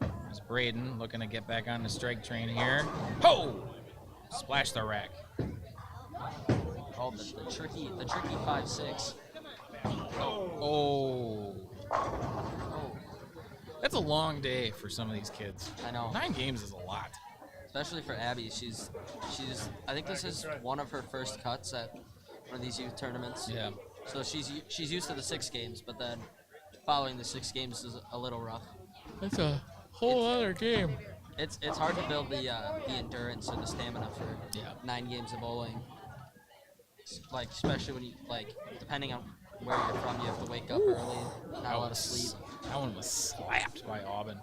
There's Braden looking to get back on the strike train here. Ho! Splash the rack. Oh, the tricky 5-6. Oh. That's a long day for some of these kids. I know. 9 games is a lot. Especially for Abby. She's I think this is one of her first cuts at one of these youth tournaments. Yeah. So she's used to the 6 games, but then following the 6 games is a little rough. That's a whole other game. It's hard to build the endurance or the stamina for 9 games of bowling. Like especially when you depending on where you're from, you have to wake up early, not a lot of sleep. That one was slapped by Aubin.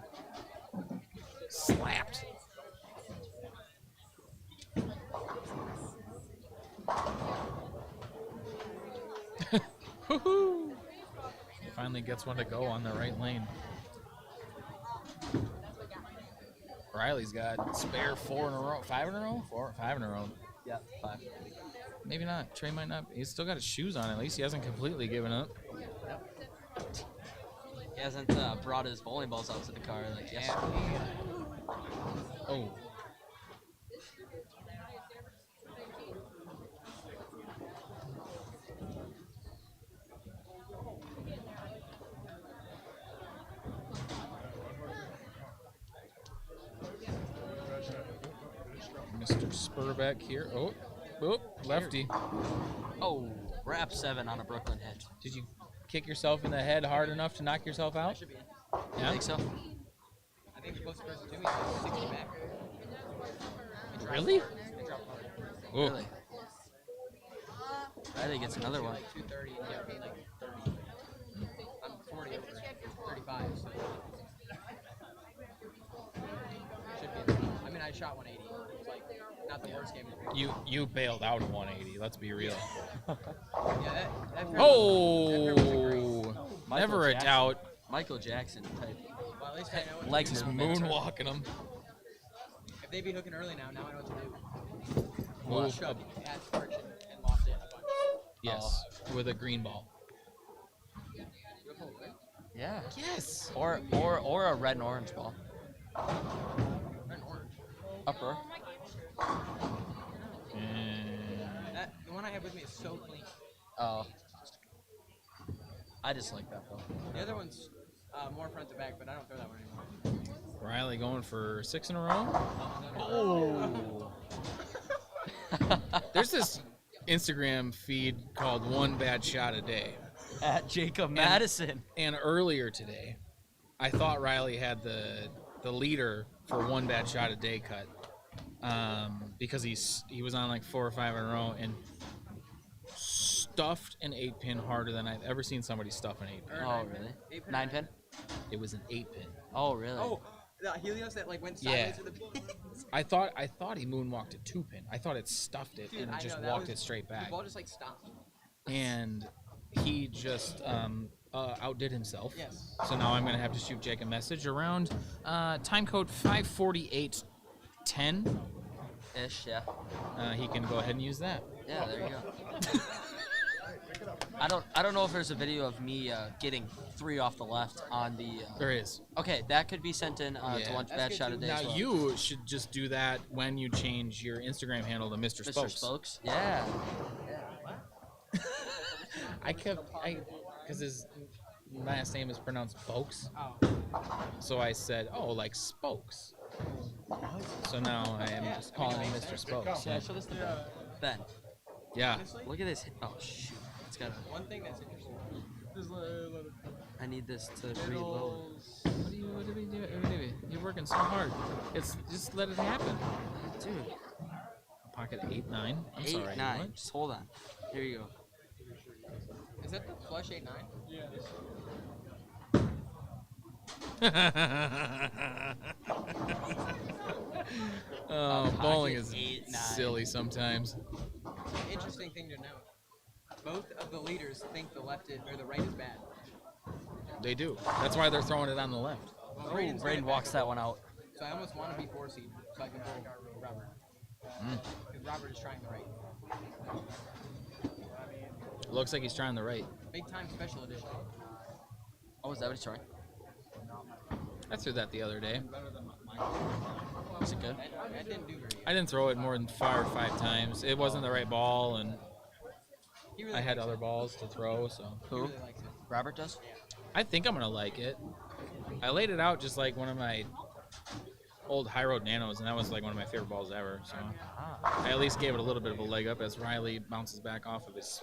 Slapped. Woohoo! Finally gets one to go on the right lane. Riley's got spare 4 in a row. 5 in a row? 5 in a row. Yeah, 5. Maybe not. Trey might not. He's still got his shoes on. At least he hasn't completely given up. He hasn't brought his bowling balls out to the car like yesterday. Oh. Mr. Spurbeck here. Oh, lefty. Oh, wrap 7 on a Brooklyn hit. Did you kick yourself in the head hard enough to knock yourself out? Should be in. Yeah? I think so. I think the closest person to me is 60 back. Really? Oh. Really? Riley gets another one. Like 230, yeah, me like 30. I'm 40 over 35, so. Should be. I mean, I shot 180. It's like not the worst game. You bailed out of 180. Let's be real. Yeah, that Oh! Michael Never a Jackson. doubt. Michael Jackson type. Well, at least I know what Legs Just movement. moonwalking him. If they be hooking early now I know what to do. Well, Shove at arch and loft it a bunch. yes, with a green ball. Yeah. Yes. Or a red and orange ball. Red and orange. Upper. The one I have with me is so clean. Oh. I just like that ball. The other one's more front to back, but I don't throw that one anymore. Riley going for 6 in a row. Oh. There's this Instagram feed called One Bad Shot a Day. At Jacob Madison. And earlier today, I thought Riley had the leader for One Bad Shot a Day cut. Because he was on like 4 or 5 in a row and stuffed an 8-pin harder than I've ever seen somebody stuff an 8-pin. Oh, really? 9-pin? 9-pin? It was an 8-pin. Oh, really? Oh, the Helios that like went Yeah. sideways with the pins. I thought he moonwalked a 2-pin. I thought it stuffed it Dude, and I just know, that walked was- it straight back. The ball just like stopped. And he just outdid himself. Yes. So now I'm gonna have to shoot Jake a message around time code 54810. Ish, yeah. He can go ahead and use that. Yeah, there you go. I don't know if there's a video of me getting 3 off the left on the. There is. Okay, that could be sent in to Lunch Bad Shot a day. Now as well. you should just do that when you change your Instagram handle to Mr. Mr. Spokes. Spokes. Yeah. Because his last name is pronounced Spokes. Oh. So I said, oh, like Spokes. So now I am just calling him Mr. Spokes. Yeah, show this to Ben. Yeah. Honestly, Look at this. Oh shoot! It's got. one thing that's interesting. I need this to reload. What do we do? You're working so hard. It's just let it happen. Dude. Pocket 8-9. I'm 8, sorry. 9. What? Just hold on. Here you go. Is that the flush 8-9? Oh, bowling pocket is 8, 9. silly sometimes. Interesting thing to note. Both of the leaders think the left is, or the right is bad. They do. That's why they're throwing it on the left. Well, Oh, Braden's Braden got it walks that one out. So I almost want to be 4 seed so I can bowl Robert. Because Robert is trying the right. Looks like he's trying the right. Big time special edition. Oh, is that what he's trying? I threw that the other day. Is it good? That didn't do very good. I didn't throw it more than 5 or 5 times. It wasn't the right ball, and He really I had likes other it. balls to throw, so. He really likes it. Robert does? I think I'm gonna like it. I laid it out just like one of my old high road nanos, and that was like one of my favorite balls ever. So I at least gave it a little bit of a leg up as Riley bounces back off of his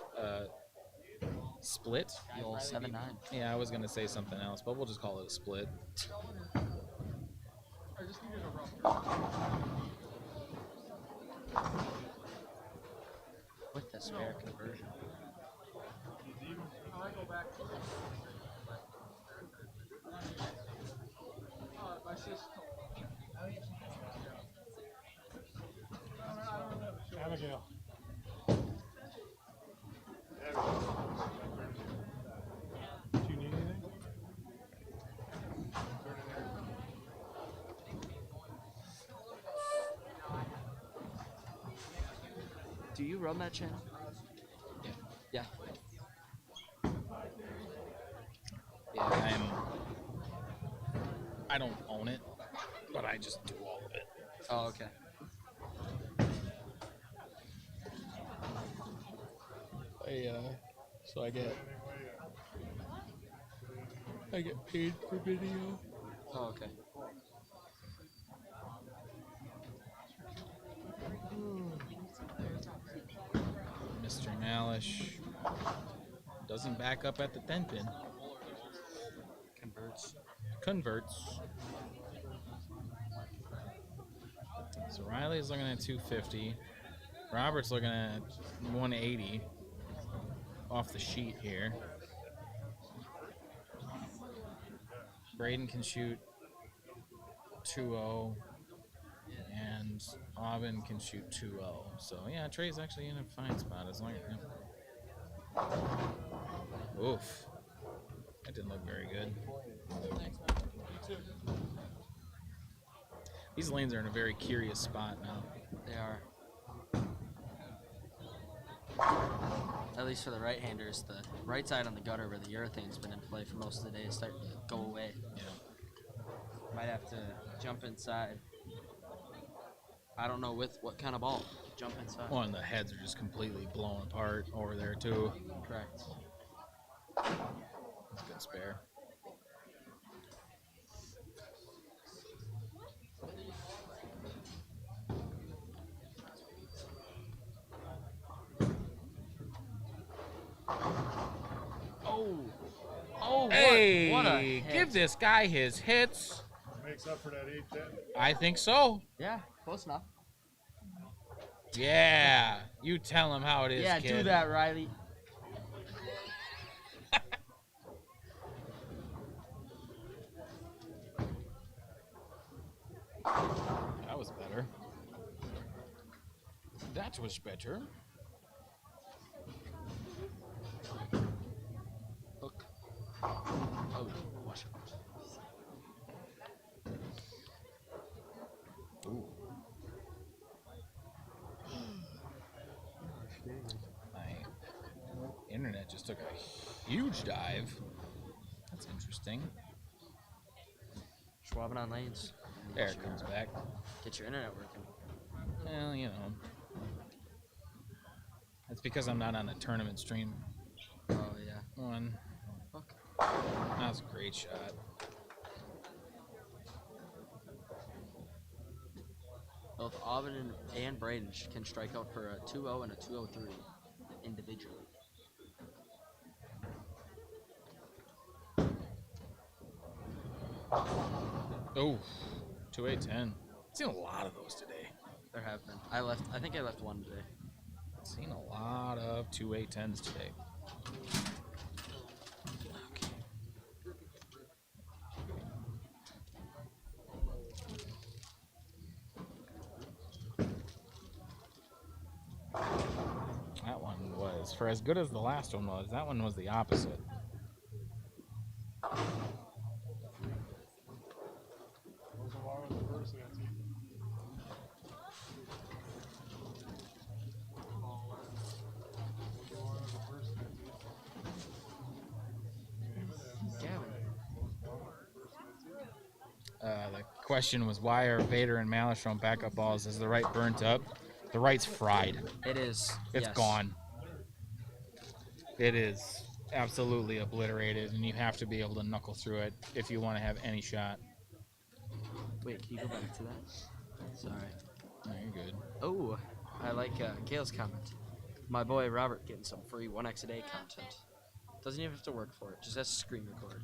split. The old 7-9. Yeah, I was gonna say something else, but we'll just call it a split. With the spare conversion. Abigail. Do you need anything? Do you run that channel? Yeah. Yeah, I don't own it, but I just do all of it. Oh, okay. So I get paid for video. Oh, okay. Mr. Malish doesn't back up at the 10 pin. Converts. So Riley's looking at 250. Robert's looking at 180 off the sheet here. Braden can shoot 2-0, and Aubin can shoot 2-0. So yeah, Trey's actually in a fine spot as long as. Yeah. Oof, that didn't look very good. These lanes are in a very curious spot now. They are. At least for the right-handers, the right side on the gutter where the urethane's been in play for most of the day is starting to go away. Yeah. Might have to jump inside. I don't know with what kind of ball. Jump inside. Oh, and the heads are just completely blown apart over there too. Correct. That's a good spare. Oh, Hey, what a hit. give this guy his hits. Makes up for that 8-10. I think so. Yeah, close enough. Yeah, you tell him how it is, Yeah, kid. do that, Riley. That was better. That was better. Hook. Oh, watch it. Ooh. internet just took a huge dive. That's interesting. Ashwaubenon Lanes. There it comes back. Get your internet working. Well, you know. That's because I'm not on a tournament stream. Oh, yeah. One. Fuck. That was a great shot. Both Auburn and Braden can strike out for a 2-0 and a 203 individually. Oh, 2-8-10. Seen a lot of those today. There have been. I think I left one today. Seen a lot of 2-8-10s today. That one was, for as good as the last one was, that one was the opposite. The question was, why are Vader and Malistrom backup balls? Is the right burnt up? The right's fried. It is. It's yes. gone. It is absolutely obliterated, and you have to be able to knuckle through it if you want to have any shot. Wait, can you go back to that? Sorry. No, you're good. Oh, I like Kale's comment. My boy Robert getting some free 1x a day content. Doesn't even have to work for it. Just has to screen record.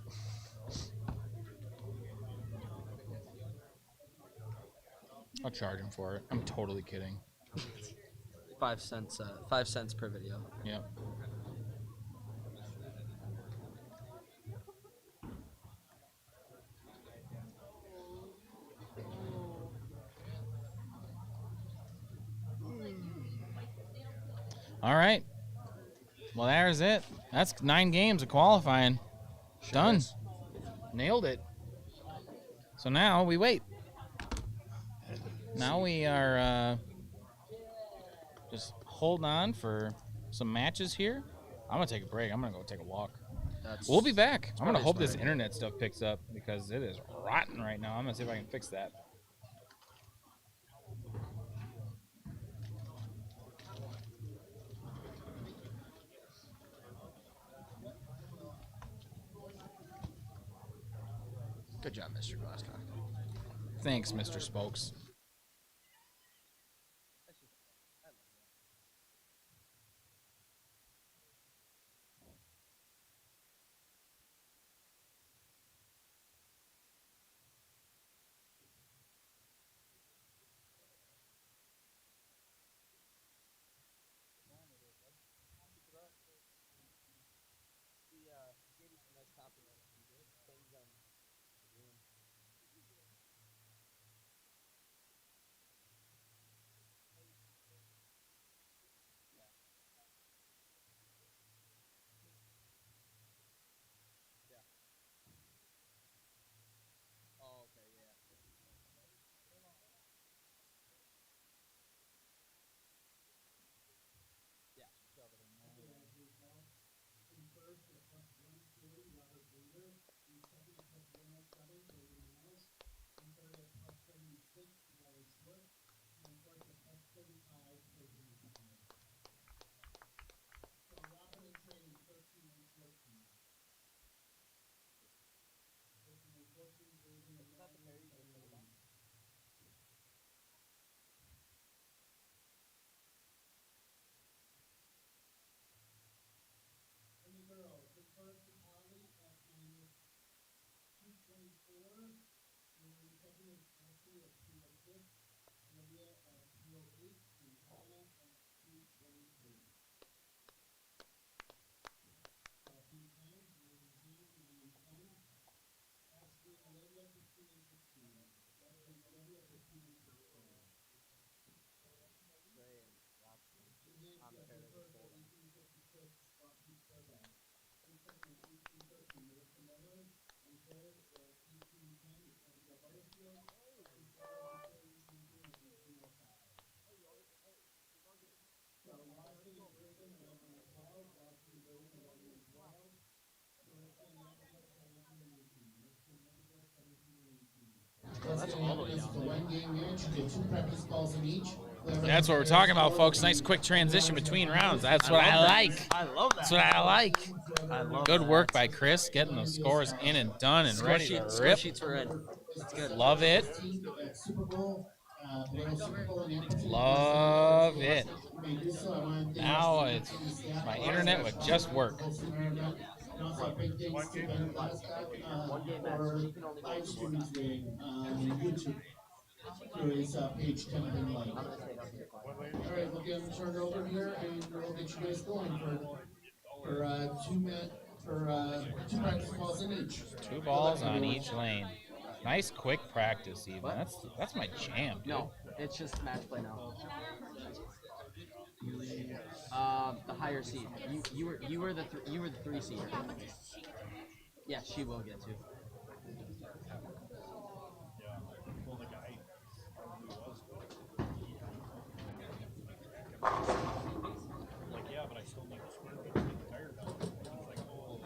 I'll charge him for it. I'm totally kidding. 5 cents. 5 cents per video. Yep. All right. Well, there's it. That's 9 games of qualifying. Done. is. Nailed it. So now we wait. Now we are just holding on for some matches here. I'm going to take a break. I'm going to go take a walk. We'll be back. I'm going to hope this internet stuff picks up because it is rotten right now. I'm going to see if I can fix that. Good job, Mr. Glasscock. Thanks, Mr. Spokes. Gave you some nice compliments. Things on the room. to handle this as a one-game match. You get 2 practice balls in each. That's what we're talking about, folks. Nice quick transition between rounds. That's what I like. I love that. That's what I like. I love Good that. work by Chris, getting the scores in and done and ready to Score rip. sheets were in. It's good. Love it. Love it. Now it's my internet would just work. Also, a big thanks to Ben Glasscock for live streaming today on YouTube through his page 10 of Ben Live. All right, we'll get him turned over here, and we'll get you guys going for 2 practice balls in each. 2 balls on each lane. Nice quick practice, even. That's my jam, dude. No, it's just match play now. The higher seed. You were the 3 seed. Yeah, she will get 2. Like, yeah, but I still need to square it. Get the tire down. He's like, oh,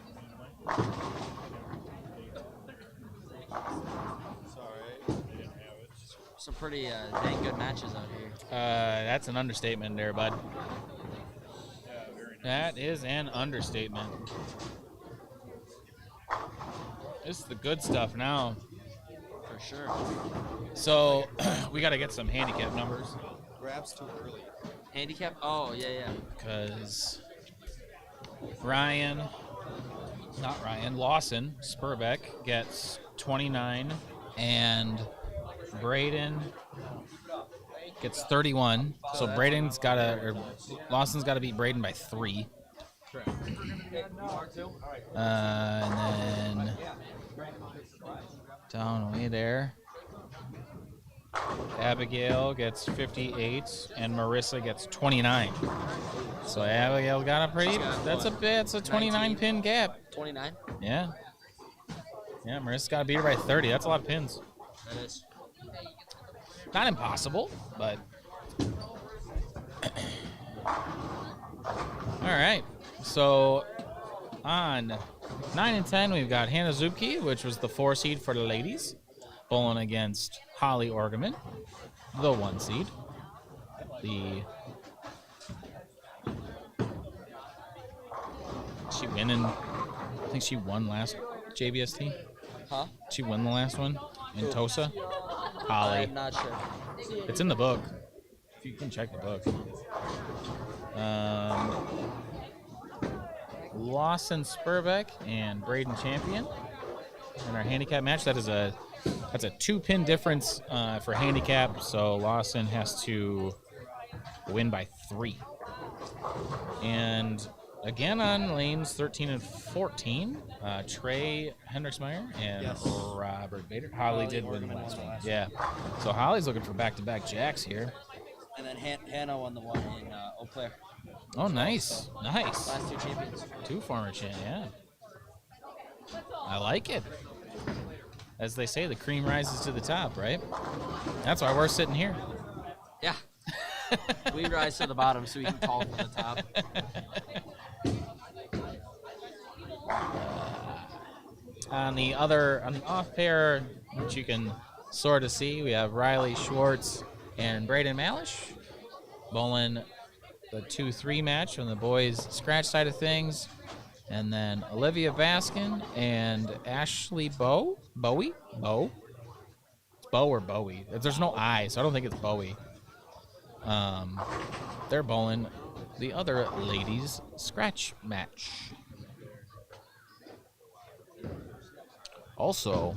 it's alright. They didn't have it. Some pretty dang good matches out here. That's an understatement there, bud. That is an understatement. This is the good stuff now. For sure. So, we got to get some handicap numbers. Grabs too early. Handicap? Oh, yeah. Because Lawson Spurbeck gets 29, and Braden gets 31. So Lawson's got to beat Braden by 3. And then down way there, Abigail gets 58, and Marissa gets 29. So Abigail got it's a 29 pin gap. 29? Yeah. Yeah, Marissa's got to beat her by 30. That's a lot of pins. That is. Not impossible, but. All right. So on 9 and 10, we've got Hannah Zupke, which was the 4 seed for the ladies, bowling against Holly Orgeman, the 1 seed. She winning. I think she won last JBST. Huh? She won the last one in Tosa. Holly. I'm not sure. It's in the book. If you can check the book. Lawson Spurbeck and Braden Champion in our handicap match. That's a 2-pin difference for handicap, so Lawson has to win by 3. And again on lanes 13 and 14, Trey Hendricksmeyer and Robert Bader. Holly did win the last one. Yeah. So Holly's looking for back-to-back jacks here. And then Hannah won the one in Eau Claire. Oh, nice. Nice. Last 2 champions. 2 former champions, yeah. I like it. As they say, the cream rises to the top, right? That's why we're sitting here. Yeah. We rise to the bottom so we can call from the top. On the off pair, which you can sort of see, we have Riley Schwartz and Braden Malish bowling the 2-3 match on the boys' scratch side of things. And then Olivia Baskin and Ashley Bowie? It's Bow or Bowie. There's no I, so I don't think it's Bowie. They're bowling the other ladies' scratch match. Also,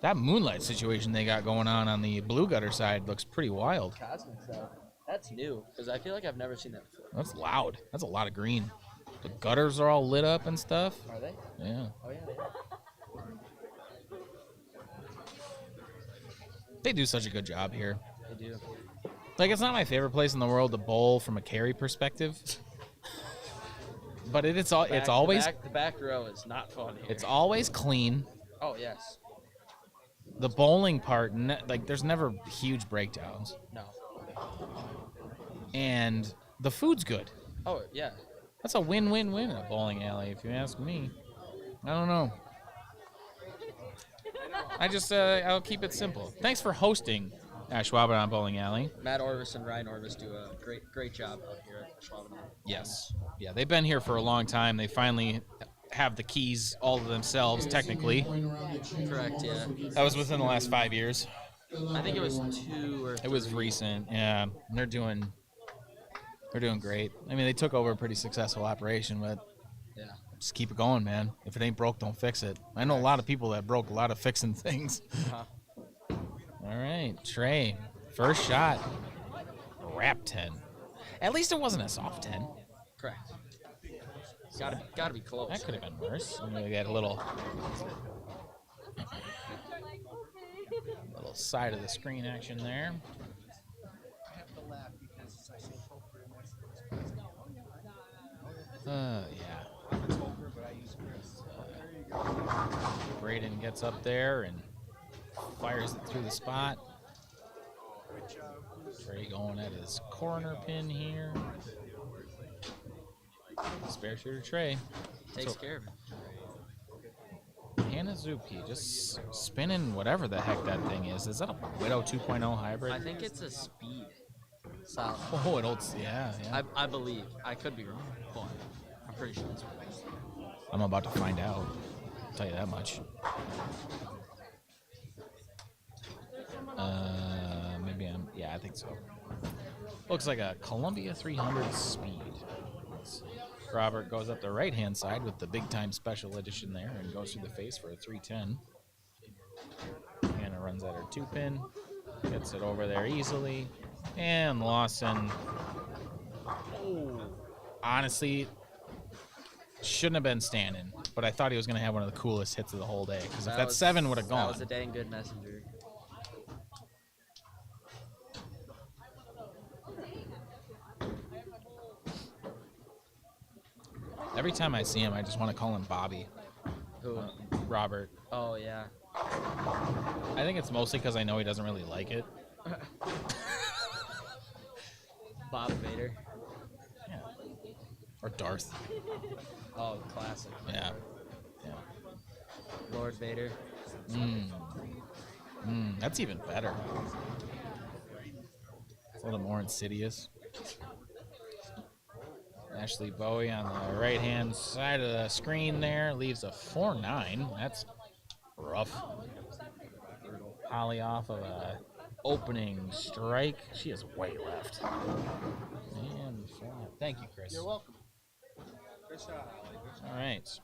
that moonlight situation they got going on the blue gutter side looks pretty wild. Cosmic stuff. That's new, because I feel like I've never seen that before. That's loud. That's a lot of green. The gutters are all lit up and stuff. Are they? Yeah. Oh, yeah, they are. They do such a good job here. They do. Like, it's not my favorite place in the world to bowl from a carry perspective. But it's always... The back row is not fun here. It's always clean. Oh, yes. The bowling part, there's never huge breakdowns. No. And the food's good. Oh, yeah. That's a win-win-win at a bowling alley, if you ask me. I don't know. I'll keep it simple. Thanks for hosting Ashwaubenon Bowling Alley. Matt Orvis and Ryan Orvis do a great job out here at Ashwaubenon. Yes. Yeah, they've been here for a long time. They finally have the keys all to themselves, technically. Correct, yeah. That was within the last 5 years. I think it was 2 or 3. It was recent, yeah. And they're doing great. I mean, they took over a pretty successful operation, but yeah, just keep it going, man. If it ain't broke, don't fix it. I know a lot of people that broke a lot of fixing things. All right, Trey, first shot, wrap 10. At least it wasn't a soft 10. Correct. Gotta be close. That could have been worse. I mean, we got a little side of the screen action there. I have to laugh because I say poker and that's Yeah. it's poker, but I use Chris. There you go. Braden gets up there and fires it through the spot. Good job. Trey going at his corner pin here. Spare shooter Trey. Takes care of it. Hanazuki just spinning whatever the heck that thing is. Is that a Widow 2.0 hybrid? I think it's a speed. Solid. Oh, it holds, yeah. I believe. I could be wrong, but I'm pretty sure it's what it is. I'm about to find out. I'll tell you that much. Yeah, I think so. Looks like a Columbia 300 speed. Robert goes up the right-hand side with the big-time special edition there and goes through the face for a 310. Hannah runs at her 2-pin, gets it over there easily, and Lawson, honestly, shouldn't have been standing, but I thought he was going to have one of the coolest hits of the whole day, because if that 7 would have gone. That was a dang good messenger. Every time I see him, I just want to call him Bobby. Who? Robert. Oh, yeah. I think it's mostly because I know he doesn't really like it. Bob Vader. Yeah. Or Darth. Oh, classic. Yeah. Lord Vader. That's even better. It's a little more insidious. Ashley Bowie on the right-hand side of the screen there leaves a 4-9. That's rough. Holly off of a opening strike. She is way left. And thank you, Chris. You're welcome. Good shot. All right.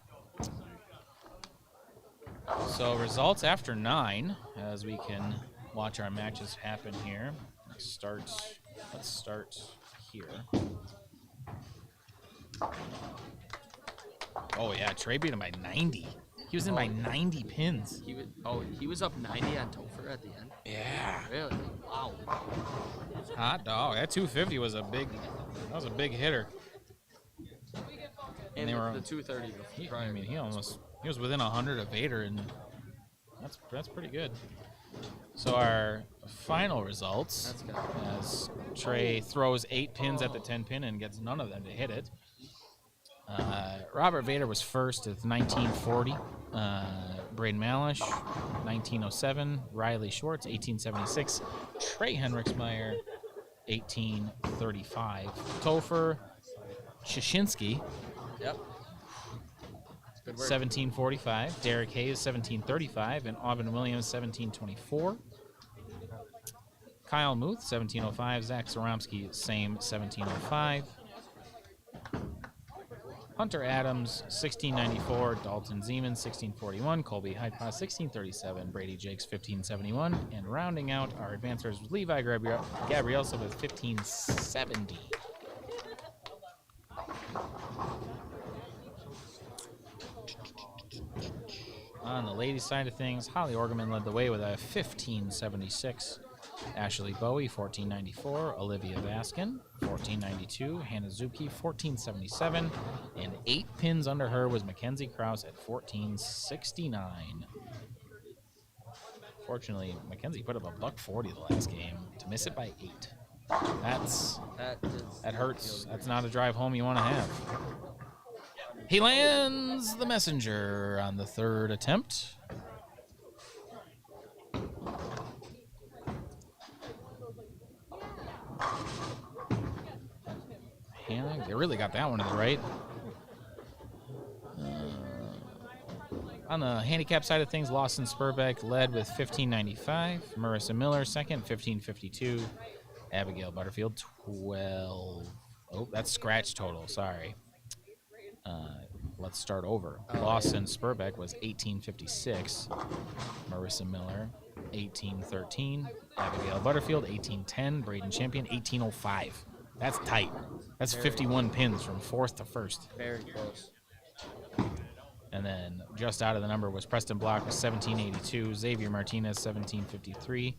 So results after 9, as we can watch our matches happen here. Let's start here. Oh yeah, Trey beat him by 90. He was in by 90 pins. He was up 90 on Topher at the end. Yeah. Really? Wow. Hot dog. That 250 was a big hitter. And they were the 230 before. I mean, he was within 100 of Vader, and that's pretty good. So our final results, as Trey throws 8 pins at the 10 pin and gets none of them to hit it. Robert Vader was first with 1940. Braden Malish, 1907. Riley Schwartz, 1876. Trey Henriksmeyer, 1835. Topher Shashinsky, Yep. Good work. 1745. Derek Hayes, 1735. And Aubin Williams, 1724. Kyle Muth, 1705. Zach Zaromsky, same, 1705. Hunter Adams, 1694. Dalton Zeman, 1641. Colby Hydepaw, 1637. Brady Jakes, 1571. And rounding out our advancers was Levi Gabrielson with 1570. On the ladies' side of things, Holly Orgerman led the way with a 1576. Ashley Bowie, 1494. Olivia Baskin, 1492. Hanazuki, 1477. And 8 pins under her was Mackenzie Krause at 1469. Fortunately, Mackenzie put up a $140 the last game to miss it by 8. That hurts. That's not a drive home you want to have. He lands the messenger on the 3rd attempt. They really got that one to the right. On the handicap side of things, Lawson Spurbeck led with 1595. Marissa Miller second, 1552. Abigail Butterfield 12. Oh, that's scratch total. Sorry. Let's start over. Lawson Spurbeck was 1856. Marissa Miller 1813. Abigail Butterfield 1810. Braden Champion 1805. That's tight. That's 51 pins from fourth to first. Very close. And then just out of the number was Preston Block with 1782, Xavier Martinez 1753,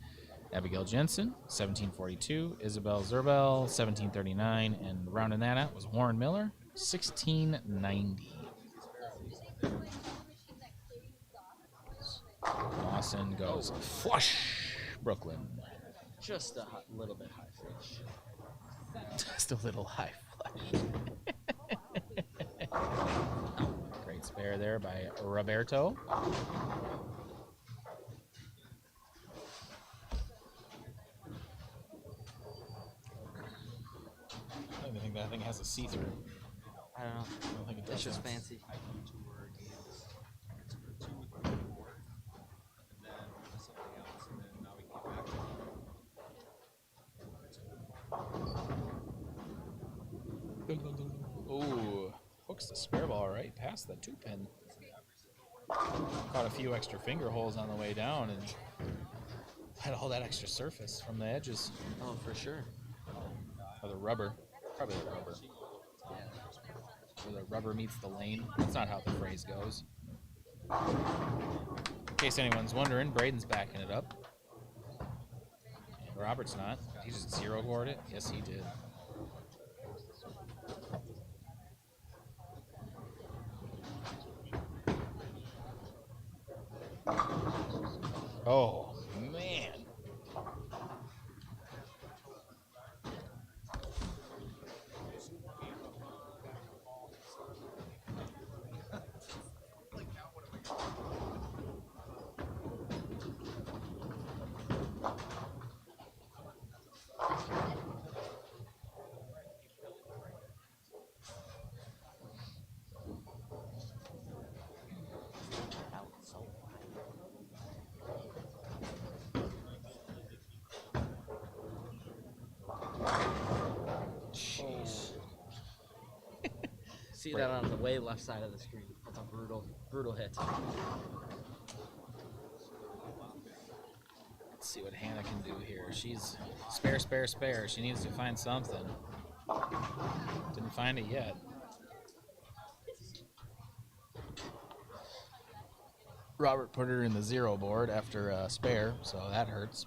Abigail Jensen 1742, Isabel Zerbel 1739, and rounding that out was Warren Miller 1690. Lawson goes flush, Brooklyn. Just a little bit high flush. Just a little high flush. Great spare there by Roberto. I don't even think that thing has a see-through. I don't know. I don't think it does. It's just fancy. Ooh, hooks the spare ball right past the 2-pin. Caught a few extra finger holes on the way down and had all that extra surface from the edges. Oh, for sure. Or the rubber. Probably the rubber. Where the rubber meets the lane. That's not how the phrase goes. In case anyone's wondering, Braden's backing it up. And Robert's not. He just zero-boarded it. Yes, he did. Oh, man. See that on the way left side of the screen. That's a brutal hit. Let's see what Hannah can do here. She's spare. She needs to find something. Didn't find it yet. Robert put her in the zero board after a spare, so that hurts.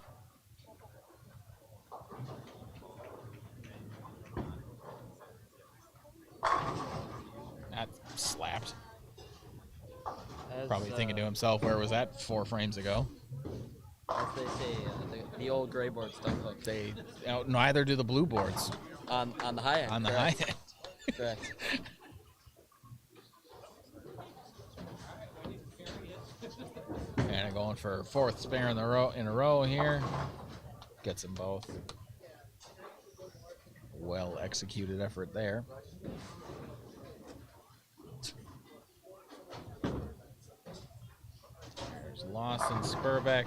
That slapped. Probably thinking to himself, where was that 4 frames ago? As they say, the old gray boards don't cook. They neither do the blue boards. On the high end. On the correct. high end. Correct. And going for 4th spare in a row here. Gets them both. Well executed effort there. There's Lawson Spurbeck.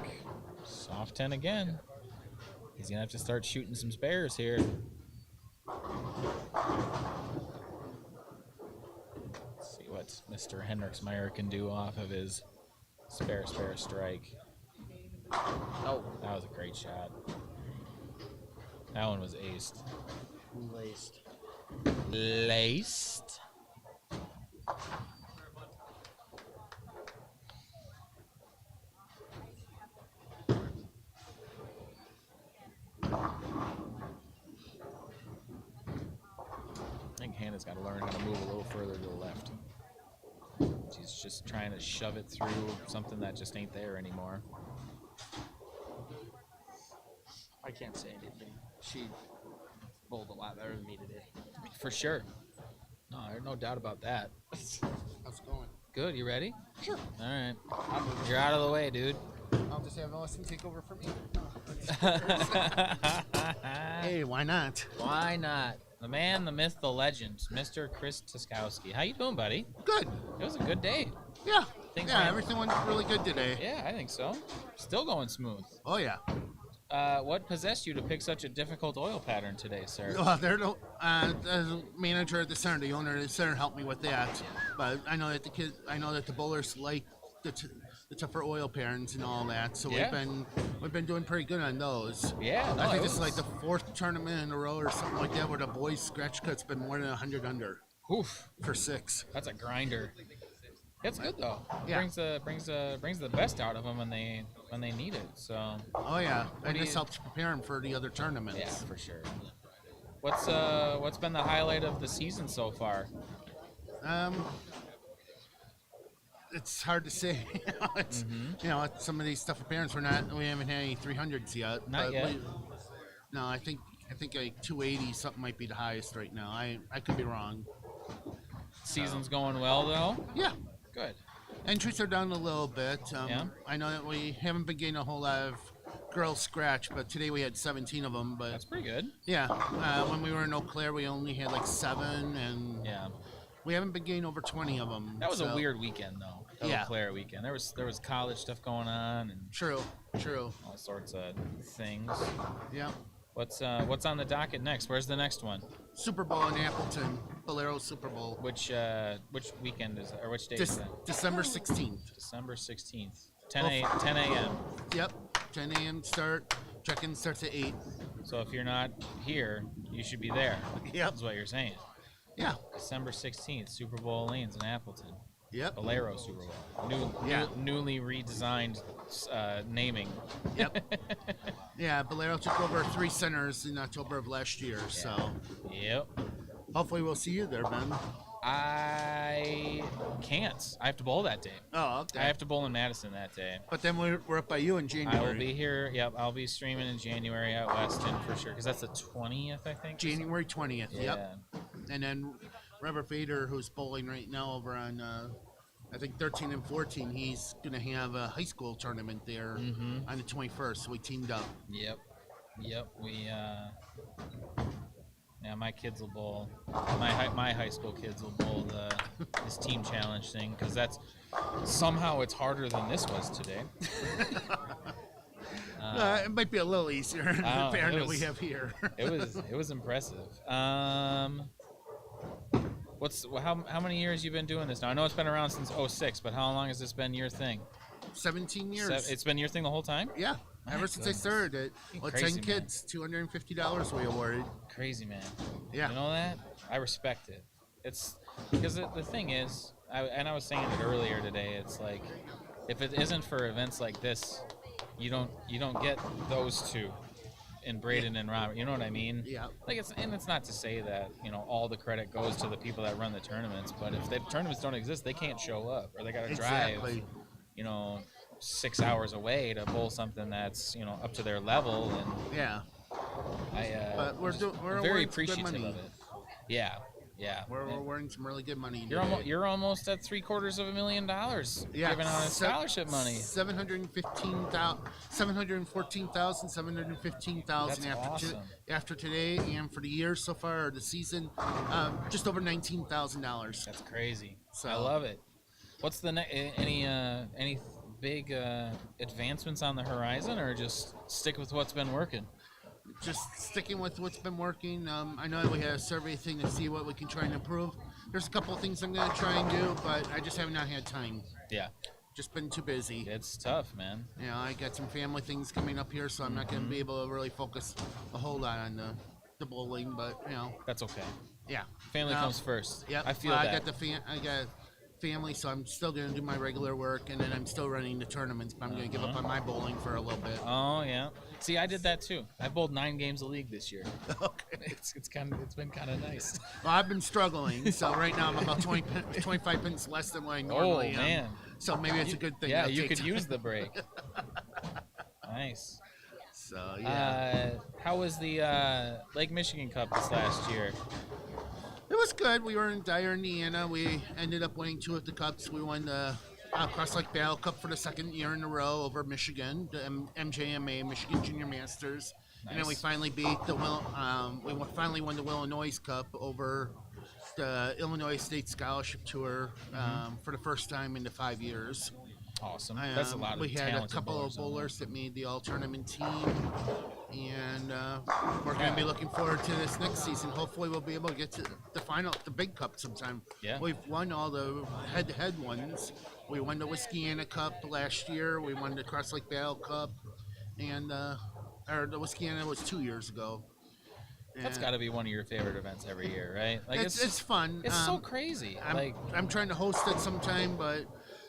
Soft 10 again. He's gonna have to start shooting some spares here. Let's see what Mr. Hendricksmeyer can do off of his spare strike. Oh, that was a great shot. That one was aced. Laced. I think Hannah's got to learn how to move a little further to the left. She's just trying to shove it through something that just ain't there anymore. I can't say anything. She bowled a lot better than me today. For sure. No, there's no doubt about that. How's it going? Good, you ready? Sure. All right. You're out of the way, dude. I'll just have Ellison take over for me. Hey, why not? Why not? The man, the myth, the legend, Mr. Chris Tuskowski. How you doing, buddy? Good. It was a good day. Yeah. Things Yeah, went- everything went really good today. Yeah, I think so. Still going smooth. Oh, yeah. What possessed you to pick such a difficult oil pattern today, sir? Well, the manager at the center, the owner of the center helped me with that. But I know that the bowlers like the tougher oil patterns and all that. So Yeah. we've been doing pretty good on those. Yeah, no, I think it this is like was- the 4th tournament in a row or something like that where the boys scratch cut's been more than 100 under. Oof. For 6. That's a grinder. It's good though. Yeah. Brings the best out of them when they need it. So. Oh yeah, What and do this you- helps prepare them for the other tournaments. Yeah, for sure. What's been the highlight of the season so far? It's hard to say. It's, you know, some of these tougher parents we haven't had any 300s yet. Not yet. No, I think like 280 something might be the highest right now. I could be wrong. Season's going well though. Yeah. Good. Entries are down a little bit. Yeah. I know that we haven't been getting a whole lot of girls scratch, but today we had 17 of them. But that's pretty good. Yeah. When we were in Eau Claire, we only had like 7, and yeah, we haven't been getting over 20 of them. That was a weird weekend though. Yeah. Eau Claire weekend. There was college stuff going on and True. all sorts of things. Yeah. What's on the docket next? Where's the next one? Super Bowl in Appleton, Bolero Super Bowl. Which weekend is that, or which day is that? December 16th. December 16th. 10 a.m. Yep. 10 a.m. start. Check-in starts at 8. So if you're not here, you should be there. Yep. That's what you're saying. Yeah. December 16th, Super Bowl lanes in Appleton. Yep. Bolero Super Bowl. Newly redesigned naming. Yep. Yeah, Bolero took over 3 centers in October of last year, so. Yep. Hopefully we'll see you there, Ben. I can't. I have to bowl that day. Oh, okay. I have to bowl in Madison that day. But then we're up by you in January. I will be here. Yep, I'll be streaming in January at Weston for sure, because that's the 20th, I think. January 20th. Yeah. Yep. And then Robert Vader, who's bowling right now over on, I think 13 and 14, he's gonna have a high school tournament there on the 21st. So we teamed up. Yep. We yeah, my kids will bowl. My high school kids will bowl this team challenge thing, because that's somehow it's harder than this was today. It might be a little easier than the pattern that we have here. it was impressive. How many years you been doing this now? I know it's been around since 06, but how long has this been your thing? 17 years. It's been your thing the whole time? Yeah. Ever since I started it. Well, Crazy, 10 kids, $250 we awarded. Crazy, man. Yeah. You know that? I respect it. It's because the thing is, I was saying it earlier today, it's like, if it isn't for events like this, you don't get those two in Braden and Robert. You know what I mean? Yeah. Like it's not to say that, all the credit goes to the people that run the tournaments, but if the tournaments don't exist, they can't show up, or they got to drive, Exactly. 6 hours away to bowl something that's up to their level, and Yeah. But we're just very very awarding some good appreciative money. of it. Yeah. We're awarding some really good money. You're almost at $750,000 Yeah, giving out in scholarship money. 715,000 That's awesome. after today, and for the year so far, or the season, just over $19,000. That's crazy. So I love it. What's the any big advancements on the horizon, or just stick with what's been working? Just sticking with what's been working. I know we had a survey thing to see what we can try and improve. There's a couple of things I'm going to try and do, but I just have not had time. Yeah. Just been too busy. It's tough, man. I got some family things coming up here, so I'm not going to be able to really focus a whole lot on the bowling, but, That's okay. Yeah. Family comes first. Yep. I feel that. I got family, so I'm still going to do my regular work, and then I'm still running the tournaments, but I'm going to give up on my bowling for a little bit. Oh yeah. See, I did that too. I bowled 9 games of league this year. Okay. It's been kind of nice. Well, I've been struggling, so right now I'm about 25 pins less than what I normally am. man. So maybe it's a good thing. Yeah, I'll you take could time. use the break. Nice. So yeah. How was the Lake Michigan Cup this last year? It was good. We were in Dyer, Indiana. We ended up winning 2 of the cups. We won the Cross Lake Battle Cup for the 2nd year in a row over Michigan, the MJMA, Michigan Junior Masters. And then we finally beat the finally won the Illinois Cup over the Illinois State Scholarship Tour for the first time in the 5 years. Awesome. That's a lot of We had a talented couple of bowlers that made the all-tournament team, and we're going to be looking forward to this next season. Hopefully, we'll be able to get to the final, the big cup sometime. Yeah. We've won all the head-to-head ones. We won the Whiskeyana Cup last year. We won the Cross Lake Battle Cup, and or the Whiskeyana was 2 years ago. That's got to be one of your favorite events every year, right? Like it's fun. It's so crazy. I'm trying to host it sometime, but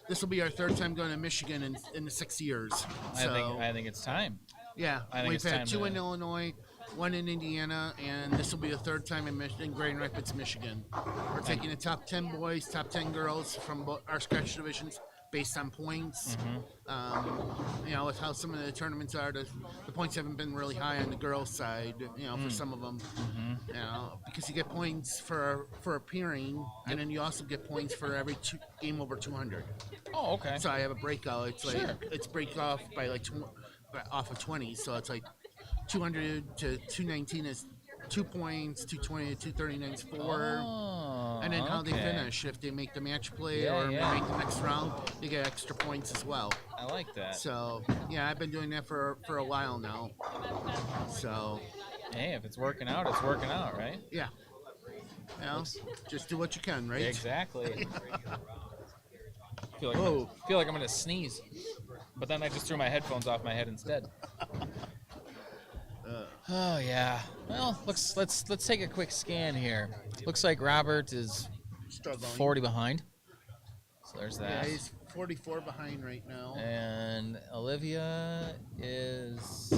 this will be our third time going to Michigan in the 6 years. I think it's time. Yeah, we've had 2 in Illinois, 1 in Indiana, and this will be the third time in Grand Rapids, Michigan. We're taking the top 10 boys, top 10 girls from our scratch divisions based on points. You know, with how some of the tournaments are, the points haven't been really high on the girls' side, you know, for some of them. You know, because you get points for appearing, and then you also get points for every game over 200. Oh, okay. So I have a breakout. It's like it's break off by like off of 20, so it's like 200 to 219 is 2 points, 220 to 239 is 4. And then how they finish, if they make the match play or they make the next round, they get extra points as well. I like that. So yeah, I've been doing that for a while now. So hey, if it's working out, it's working out, right? Yeah. You know, just do what you can, right? Exactly. feel like I'm gonna sneeze, but then I just threw my headphones off my head instead. Oh yeah. Well, let's take a quick scan here. Looks like Robert is struggling. 40 behind. So there's that. Yeah, he's 44 behind right now. And Olivia is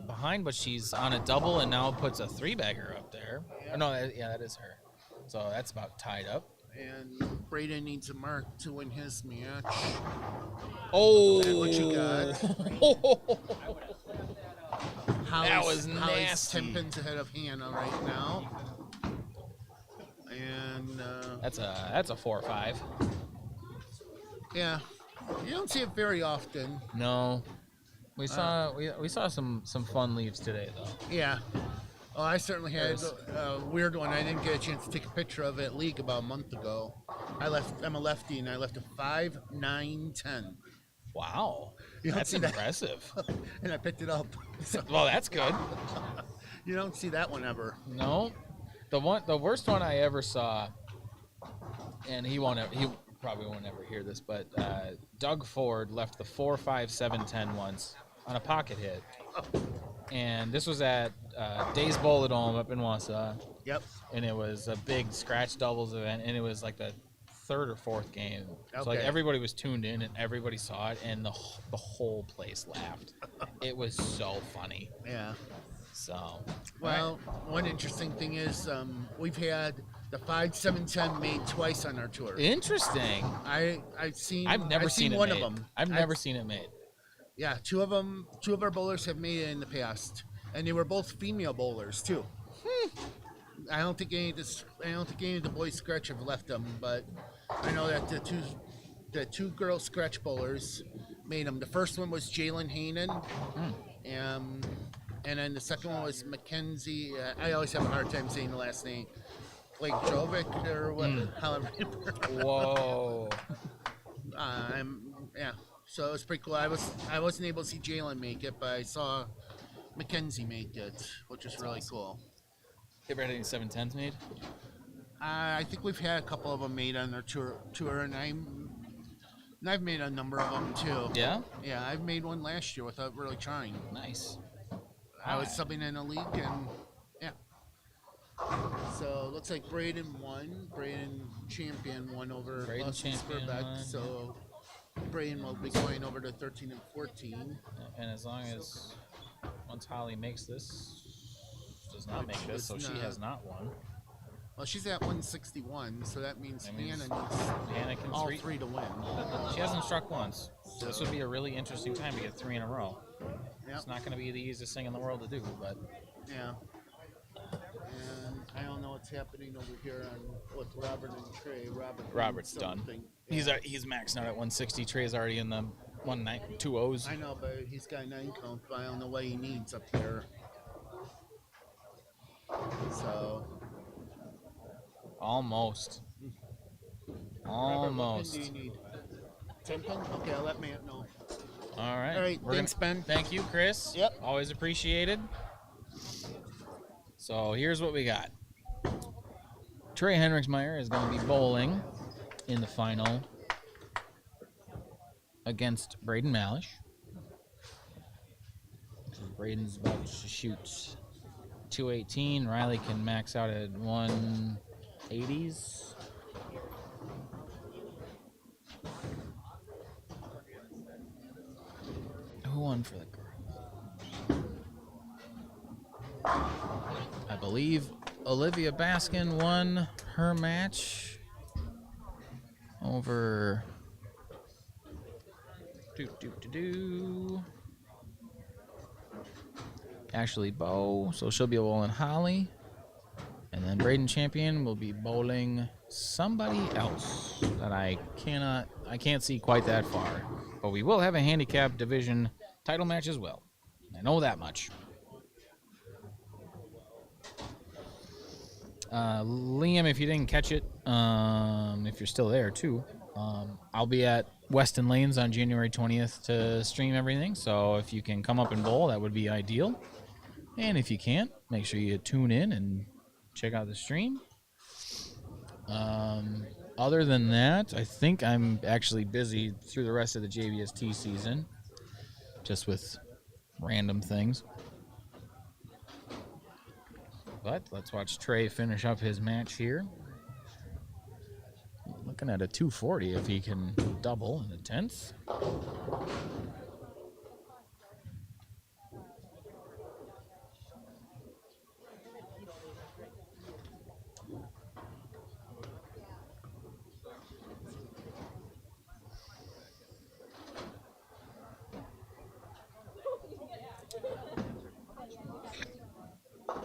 behind, but she's on a double and now puts a 3-bagger up there. Yeah. Oh, no, that is her. So that's about tied up. And Braden needs a mark to win his match. Oh! What you got? That was Holly's nasty. 10 pins ahead of Hannah right now. And that's a 4-5. Yeah, you don't see it very often. No, we saw we saw some fun leaves today though. Yeah. Oh, I certainly had a weird one. I didn't get a chance to take a picture of it at League about a month ago. I'm a lefty, and I left a 5, 9, 10. Wow, that's impressive. And I picked it up. So. Well, that's good. You don't see that one ever. No, the worst one I ever saw, and he probably won't ever hear this, but Doug Ford left the 4, 5, 7, 10 once on a pocket hit. And this was at Days Bowl-A-Dome up in Wausau. Yep. And it was a big scratch doubles event, and it was like the 3rd or 4th game. Okay. So like everybody was tuned in, and everybody saw it, and the whole place laughed. It was so funny. Yeah. So. Well, one interesting thing is we've had the 5, 7, 10 made twice on our tour. Interesting. I've never seen one it of them. I've never seen it made. Yeah, 2 of them. 2 of our bowlers have made it in the past, and they were both female bowlers too. I don't think any of the boys scratch have left them, but I know that the two girl scratch bowlers made them. The first one was Jalen Haanen, and then the second one was Mackenzie. I always have a hard time saying the last name, like Jovic or what? However. Whoa. Yeah. So it was pretty cool. I wasn't able to see Jalen make it, but I saw Mackenzie make it, which is really cool. You ever had any 7-10s made? I think we've had a couple of them made on our tour, and I've made a number of them too. Yeah? Yeah, I've made one last year without really trying. Nice. I was subbing in a league, and yeah. So it looks like Braden won. Braden Champion won over Austin Spurbeck. So Braden will be going over to 13 and 14. And as long as once Holly makes this, does not make this, so she has not won. Well, she's at 161, so that means Hannah needs can all 3 to win. She hasn't struck once, so this would be a really interesting time to get 3 in a row. Yep. It's not going to be the easiest thing in the world to do, but yeah. And I don't know what's happening over here with Robert and Trey. Robert's done. Yeah. He's maxed out at 160. Trey's already in the 2 O's. I know, but he's got 9 count, but I don't know what he needs up there. So Almost. Robert, what pin Almost. do you need? 10 pin? Okay, I'll let Matt know. All right. All right, thanks, Ben. Thank you, Chris. Yep. Always appreciated. So here's what we got. Trey Henriksmeyer is going to be bowling in the final against Braden Malish. Braden's about to shoot 218. Riley can max out at 180s. Who won for the girls? I believe Olivia Baskin won her match over Ashley Bow, so she'll be bowling Holly, and then Braden Champion will be bowling somebody else that I can't see quite that far, but we will have a handicap division title match as well. I know that much. Liam, if you didn't catch it, if you're still there too, I'll be at Weston Lanes on January 20th to stream everything. So if you can come up and bowl, that would be ideal. And if you can't, make sure you tune in and check out the stream. Other than that, I think I'm actually busy through the rest of the JBST season, just with random things. But let's watch Trey finish up his match here. Looking at a 240 if he can double in the 10th.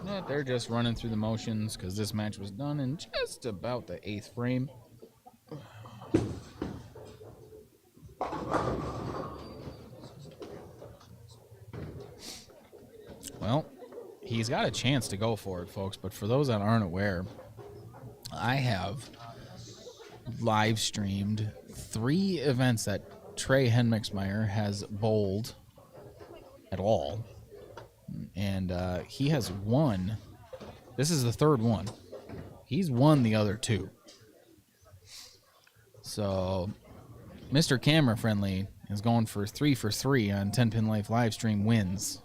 But they're just running through the motions because this match was done in just about the 8th frame. Well, he's got a chance to go for it, folks, but for those that aren't aware, I have live streamed 3 events that Trey Henriksmeyer has bowled at all. And he has won. This is the 3rd one. He's won the other 2. So, Mr. Camera Friendly is going for 3 for 3 on 10 Pin Life live stream wins.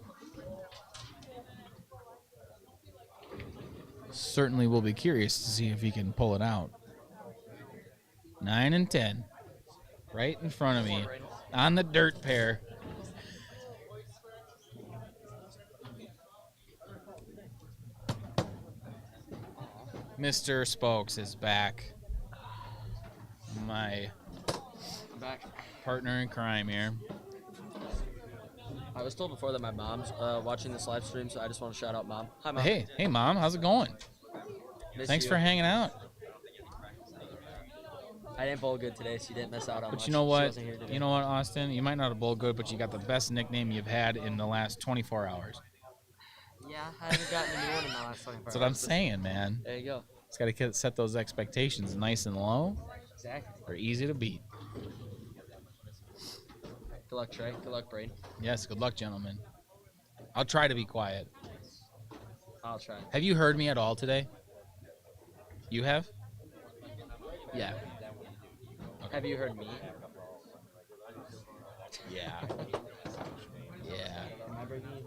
Certainly will be curious to see if he can pull it out. 9 and 10. Right in front of me. On the dirt pair. Mr. Spokes is back. My partner in crime here. I was told before that my mom's watching this live stream, so I just want to shout out Mom. Hi, Mom. Hey, Mom, how's it going? Thanks for hanging out. I didn't bowl good today, so you didn't miss out on much. But you know She what? wasn't here today. You know what, Austin? You might not have bowled good, but you got the best nickname you've had in the last 24 hours. Yeah, I haven't gotten a new one in the last 24 hours. That's what I'm saying, man. There you go. It's got to set those expectations nice and low. Exactly. Or easy to beat. Good luck, Trey. Good luck, Braden. Yes, good luck, gentlemen. I'll try to be quiet. I'll try. Have you heard me at all today? You have? Yeah. Okay. Have you heard me? Yeah. Yeah. Am I bringing you here?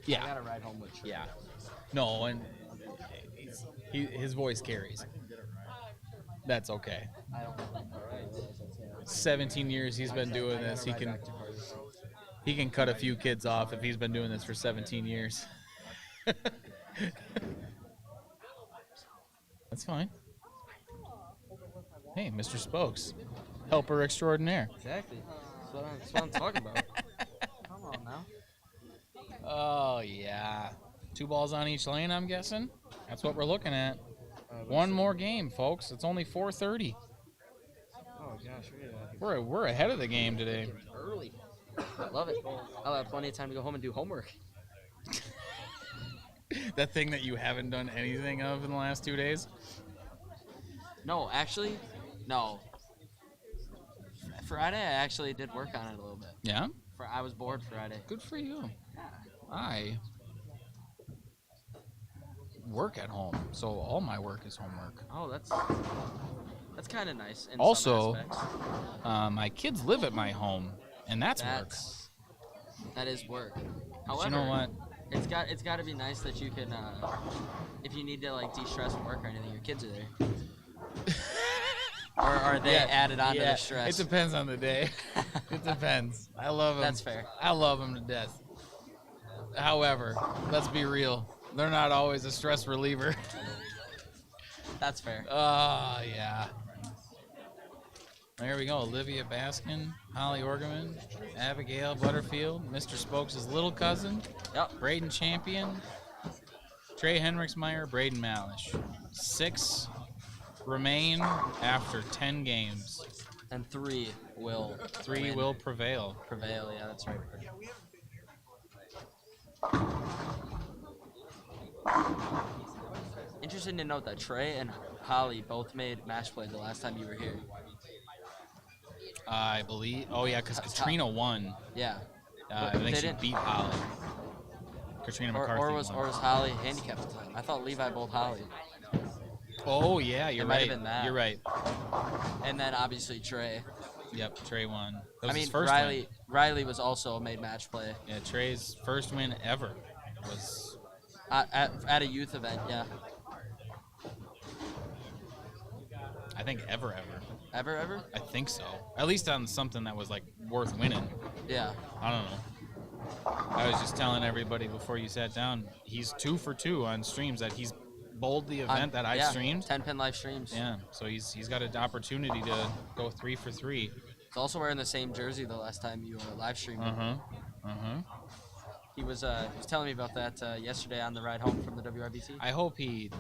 Yeah. I got to ride home with Trey. Yeah. No, and his voice carries. That's okay. 17 years he's been doing this. He can cut a few kids off if he's been doing this for 17 years. That's fine. Hey, Mr. Spokes, helper extraordinaire. Exactly. That's what I'm talking about. Come on now. Oh, yeah. 2 balls on each lane, I'm guessing. That's what we're looking at. One more game, folks. It's only 4:30. Oh, gosh. We're ahead of the game today. Early. Love it. I'll have plenty of time to go home and do homework. That thing that you haven't done anything of in the last 2 days? No, actually, no. Friday, I actually did work on it a little bit. Yeah? I was bored Friday. Good for you. Yeah. I work at home, so all my work is homework. Oh, that's kind of nice. In Also, some aspects. my kids live at my home, and that's work. That is work. But However, you know what? It's got to be nice that you can, if you need to like de-stress from work or anything, your kids are there. Or are they added on to the stress? It depends on the day. It depends. I love them. That's fair. I love them to death. However, let's be real. They're not always a stress reliever. That's fair. Oh, yeah. There we go. Olivia Baskin, Holly Orgeman, Abigail Butterfield, Mr. Spokes' little cousin, Braden Champion, Trey Henriksmeyer, Braden Malish. 6 remain after 10 games. And 3 will prevail. Prevail, yeah, that's right. Interesting to note that Trey and Holly both made match play the last time you were here. I believe. Oh yeah, because Katrina won. Yeah. I think she beat Holly. Katrina McCarthy. Or was Holly handicapped at the time? I thought Levi bowled Holly. Oh yeah, you're right. Might have been that. You're right. And then obviously Trey. Yep, Trey won. That was I mean, his first win. Riley was also made match play. Yeah, Trey's first win ever was at a youth event. Yeah. I think ever. Ever? I think so. At least on something that was like worth winning. Yeah. I don't know. I was just telling everybody before you sat down, he's 2 for 2 on streams that he's bowled the event that I streamed. 10-pin live streams. Yeah, so he's got an opportunity to go 3 for 3. He's also wearing the same jersey the last time you live streamed. He was telling me about that yesterday on the ride home from the WRBT. I hope he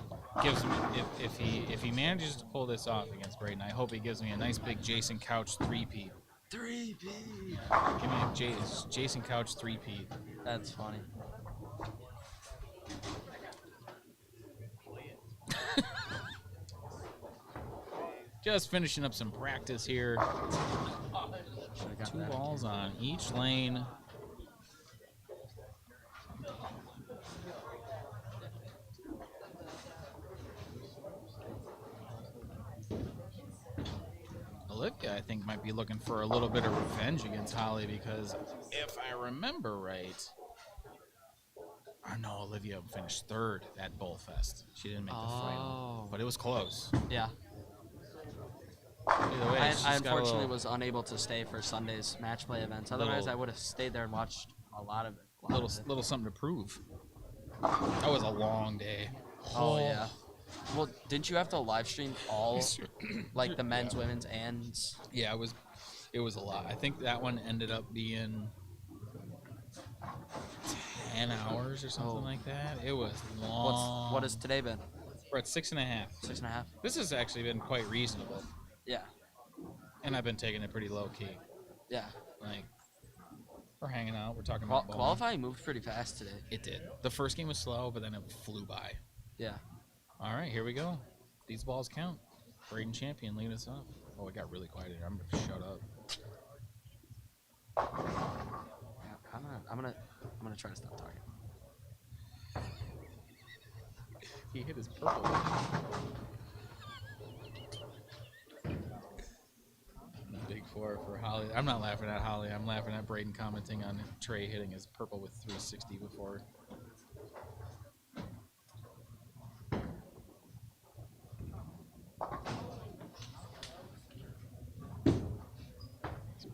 gives me if he manages to pull this off against Braden. I hope he gives me a nice big Jason Couch 3-peat. 3-peat. Give me a Jason Couch 3-peat. That's funny. Just finishing up some practice here. 2 balls on each lane. Olivia, I think, might be looking for a little bit of revenge against Holly because if I remember right, no, Olivia finished 3rd at Bullfest. She didn't make the final, but it was close. Yeah. Either way, I unfortunately was unable to stay for Sunday's match play events. Otherwise, I would have stayed there and watched a lot of it. Little something to prove. That was a long day. Oh yeah. Well, didn't you have to live stream all, like the men's, women's, and? Yeah, it was a lot. I think that one ended up being 10 hours or something like that. It was long. What has today been? We're at 6.5. 6.5. This has actually been quite reasonable. Yeah. And I've been taking it pretty low key. Yeah. Like, we're hanging out. We're talking about bowling. Qualifying moved pretty fast today. It did. The first game was slow, but then it flew by. Yeah. All right, here we go. These balls count. Braden Champion leading us off. Oh, it got really quiet here. I'm gonna shut up. I'm gonna try to stop talking. He hit his purple. Big 4 for Holly. I'm not laughing at Holly. I'm laughing at Braden commenting on Trey hitting his purple with 360 before.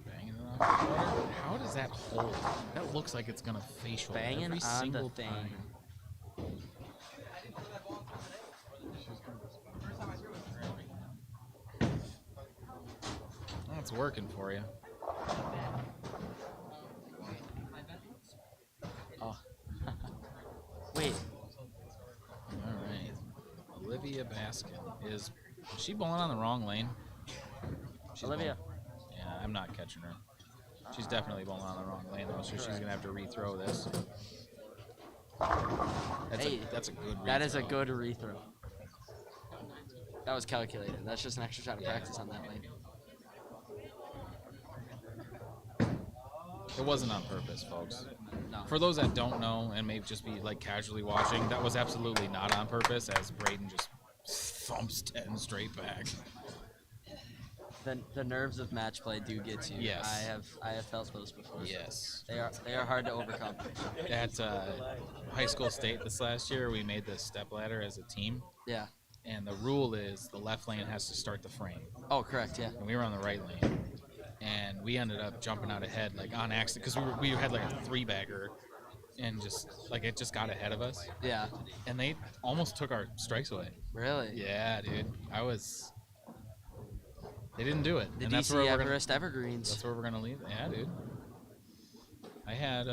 Banging it off. How does that hold? That looks like it's gonna facial Banging every on single the thing. time. That's working for you. Oh. Wait. All right. Olivia Baskin is she bowling on the wrong lane? Olivia. Yeah, I'm not catching her. She's definitely bowling on the wrong lane though, so she's gonna have to rethrow this. That's a good That is a rethrow. good rethrow. That was calculated. That's just an extra shot of practice on that lane. It wasn't on purpose, folks. No. For those that don't know and may just be like casually watching, that was absolutely not on purpose, as Braden just thumps 10 straight back. The nerves of match play do get to you. Yes. I have felt those before. Yes. They are hard to overcome. At high school state this last year, we made the step ladder as a team. Yeah. And the rule is the left lane has to start the frame. Oh, correct. Yeah. And we were on the right lane. And we ended up jumping out ahead, like on accident, because we had like a 3-bagger, and just like it just got ahead of us. Yeah. And they almost took our strikes away. Really? Yeah, dude. They didn't do it. The and DC that's where Everest Evergreens. That's where we're gonna leave. Yeah, dude. I had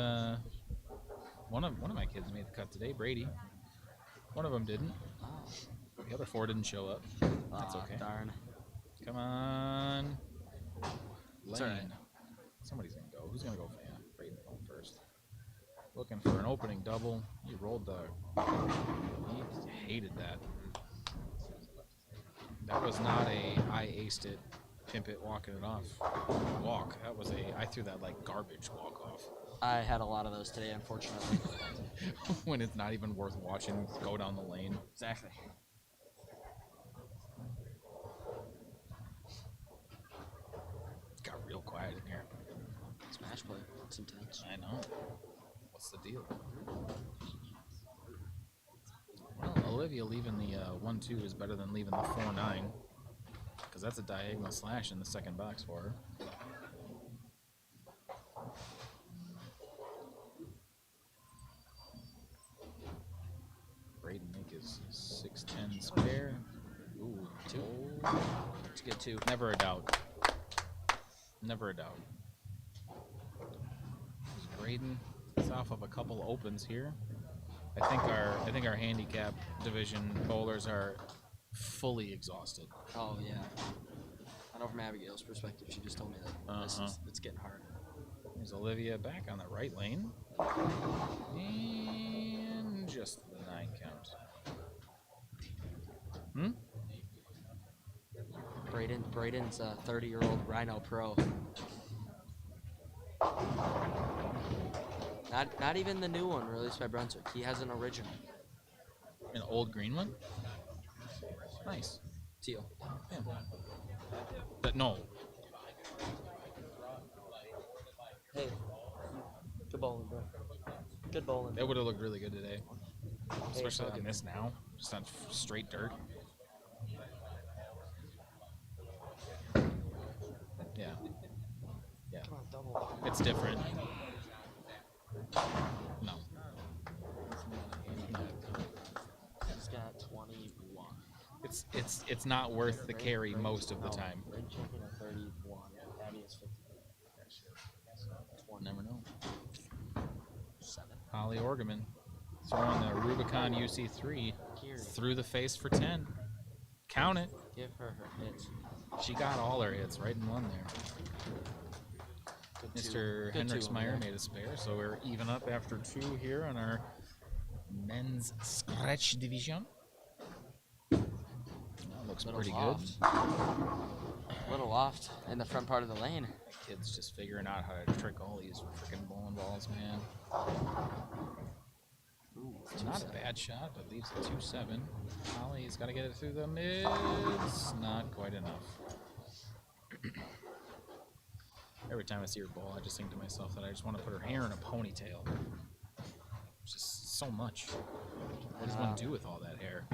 one of my kids made the cut today, Brady. One of them didn't. Oh. The other 4 didn't show up. That's okay. Darn. Come on. It's Lane. all right. Somebody's gonna go. Who's gonna go? Yeah, Braden's going first. Looking for an opening double. He rolled the. He hated that. That was not a I aced it, pimp it, walking it off walk. That was I threw that like garbage walk off. I had a lot of those today, unfortunately. When it's not even worth watching go down the lane. Exactly. Got real quiet in here. Smash play. It's intense. I know. What's the deal? Well, Olivia leaving the 1-2 is better than leaving the 4-9, because that's a diagonal slash in the second box for her. Braden make his 6-10 spare. Ooh, 2. It's a good 2. Never a doubt. Never a doubt. Braden is off of a couple opens here. I think our handicap division bowlers are fully exhausted. Oh yeah. I know from Abigail's perspective, she just told me that it's getting hard. There's Olivia back on the right lane. And just the 9 count. Braden's a 30-year-old Rhino Pro. Not even the new one released by Brunswick. He has an original. An old green one? Nice. Teal. Yeah. But no. Hey. Good bowling, bro. Good bowling. That would have looked really good today. Especially Hey, on this now. Just on straight dirt. Yeah. Yeah. Come on, double. It's different. No. He's got 21. It's not worth the carry most of the time. Red champion at 31. Abby is 50. Never know. 7. Holly Orgeman throwing the Rubicon UC3 through the face for 10. Count it. Give her her hits. She got all her hits right in one there. Mr. Hendricksmeyer made a spare, so we're even up after 2 here on our men's scratch division. That looks pretty good. Little loft in the front part of the lane. Kid's just figuring out how to trick all these freaking bowling balls, man. Ooh, it's not a bad shot, but leaves a 2-7. Holly's got to get it through the mids. Not quite enough. Every time I see her bowl, I just think to myself that I just want to put her hair in a ponytail. It's just so much. What does one do with all that hair?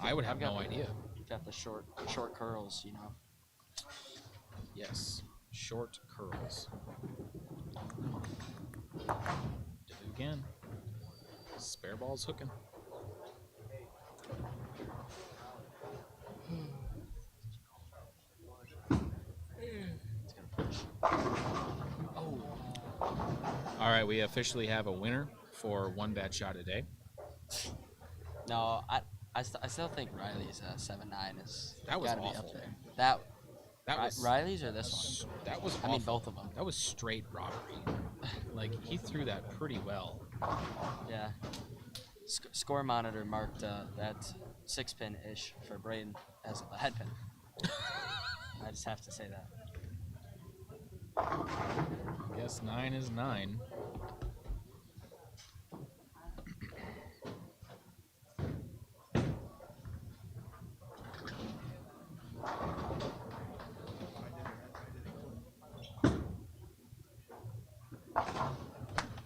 I would have no idea. Got the short curls, you know. Yes, short curls. Do it again. Spare ball's hooking. Oh. All right, we officially have a winner for one bad shot a day. No, I still think Riley's 7-9 is that was gotta awful. be up there. That was Riley's or this one? That was I mean awful. both of them. That was straight robbery. Like he threw that pretty well. Yeah. Score monitor marked that 6-pin-ish for Braden as a head pin. I just have to say that. Guess 9 is 9.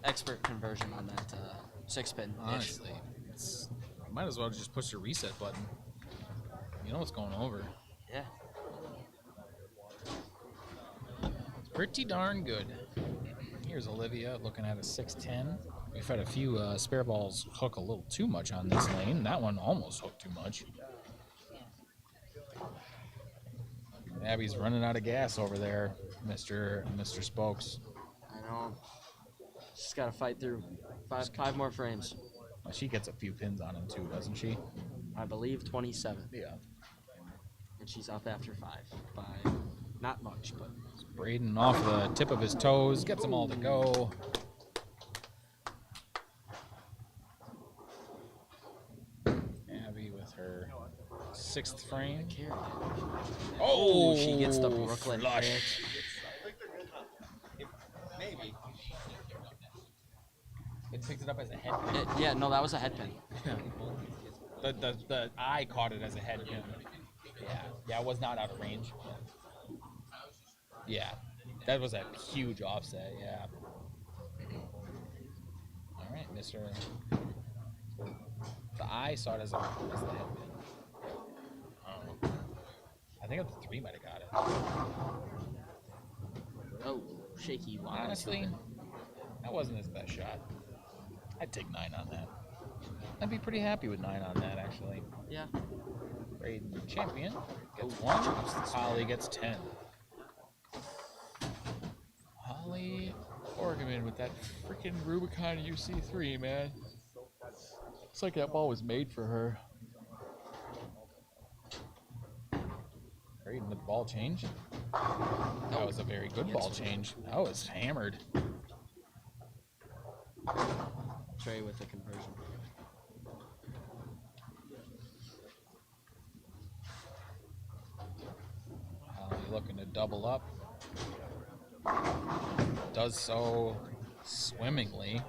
Expert conversion on that 6-pin. Honestly, you might as well just push the reset button. You know what's going over. Yeah. It's pretty darn good. Here's Olivia looking at a 610. We've had a few spare balls hook a little too much on this lane. That one almost hooked too much. Abby's running out of gas over there, Mr. Spokes. I know. She's got to fight through five more frames. Well, she gets a few pins on him too, doesn't she? I believe 27. Yeah. And she's up after 5 by not much, but Braden off the tip of his toes, gets them all to go. Abby with her 6th frame. Oh, she gets the Brooklyn flush. hit. Maybe. It picked it up as a head pin. Yeah, no, that was a head pin. The eye caught it as a head pin. Yeah, it was not out of range. Yeah, that was a huge offset. Yeah. All right, Mr. The eye saw it as the head pin. I think the 3 might have got it. Oh, shaky. Honestly, that wasn't his best shot. I'd take 9 on that. I'd be pretty happy with 9 on that, actually. Yeah. Braden, the champion, gets 1. Holly gets 10. Holly Orgeman with that freaking Rubicon UC3, man. Looks like that ball was made for her. Braden with the ball change. That was a very good ball change. That was hammered. Trey with the conversion. Looking to double up. Does so swimmingly.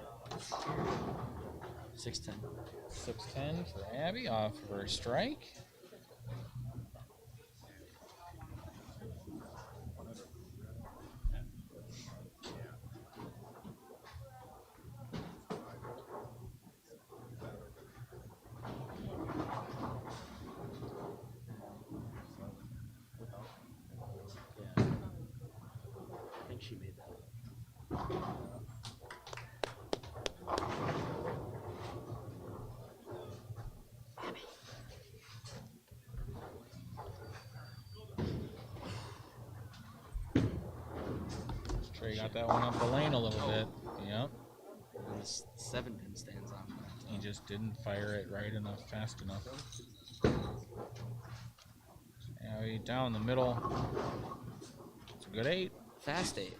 610. 610 for Abby off of her strike. I think she made that. Trey got that one up the lane a little bit. Yep. And this 7-pin stands on. He just didn't fire it right enough, fast enough. Now he down the middle. It's a good 8. Fast 8.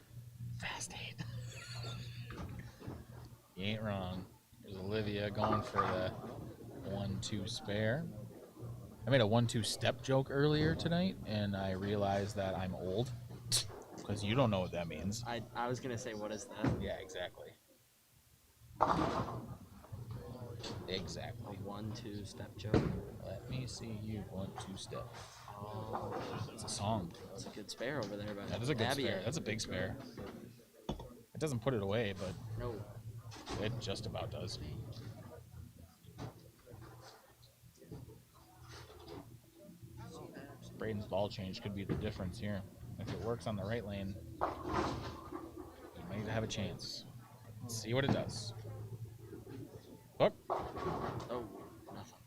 Fast 8. You ain't wrong. There's Olivia going for the 1-2 spare. I made a 1-2 step joke earlier tonight, and I realized that I'm old. Because you don't know what that means. I was going to say, what is that? Yeah, exactly. Exactly. 1-2 step joke. Let me see you 1-2 step. Oh, it's a song. It's a good spare over there, but that is a good spare. That's a big spare. It doesn't put it away, but no, it just about does. Braden's ball change could be the difference here. If it works on the right lane, you might have a chance. Let's see what it does. Hook. Oh, nothing.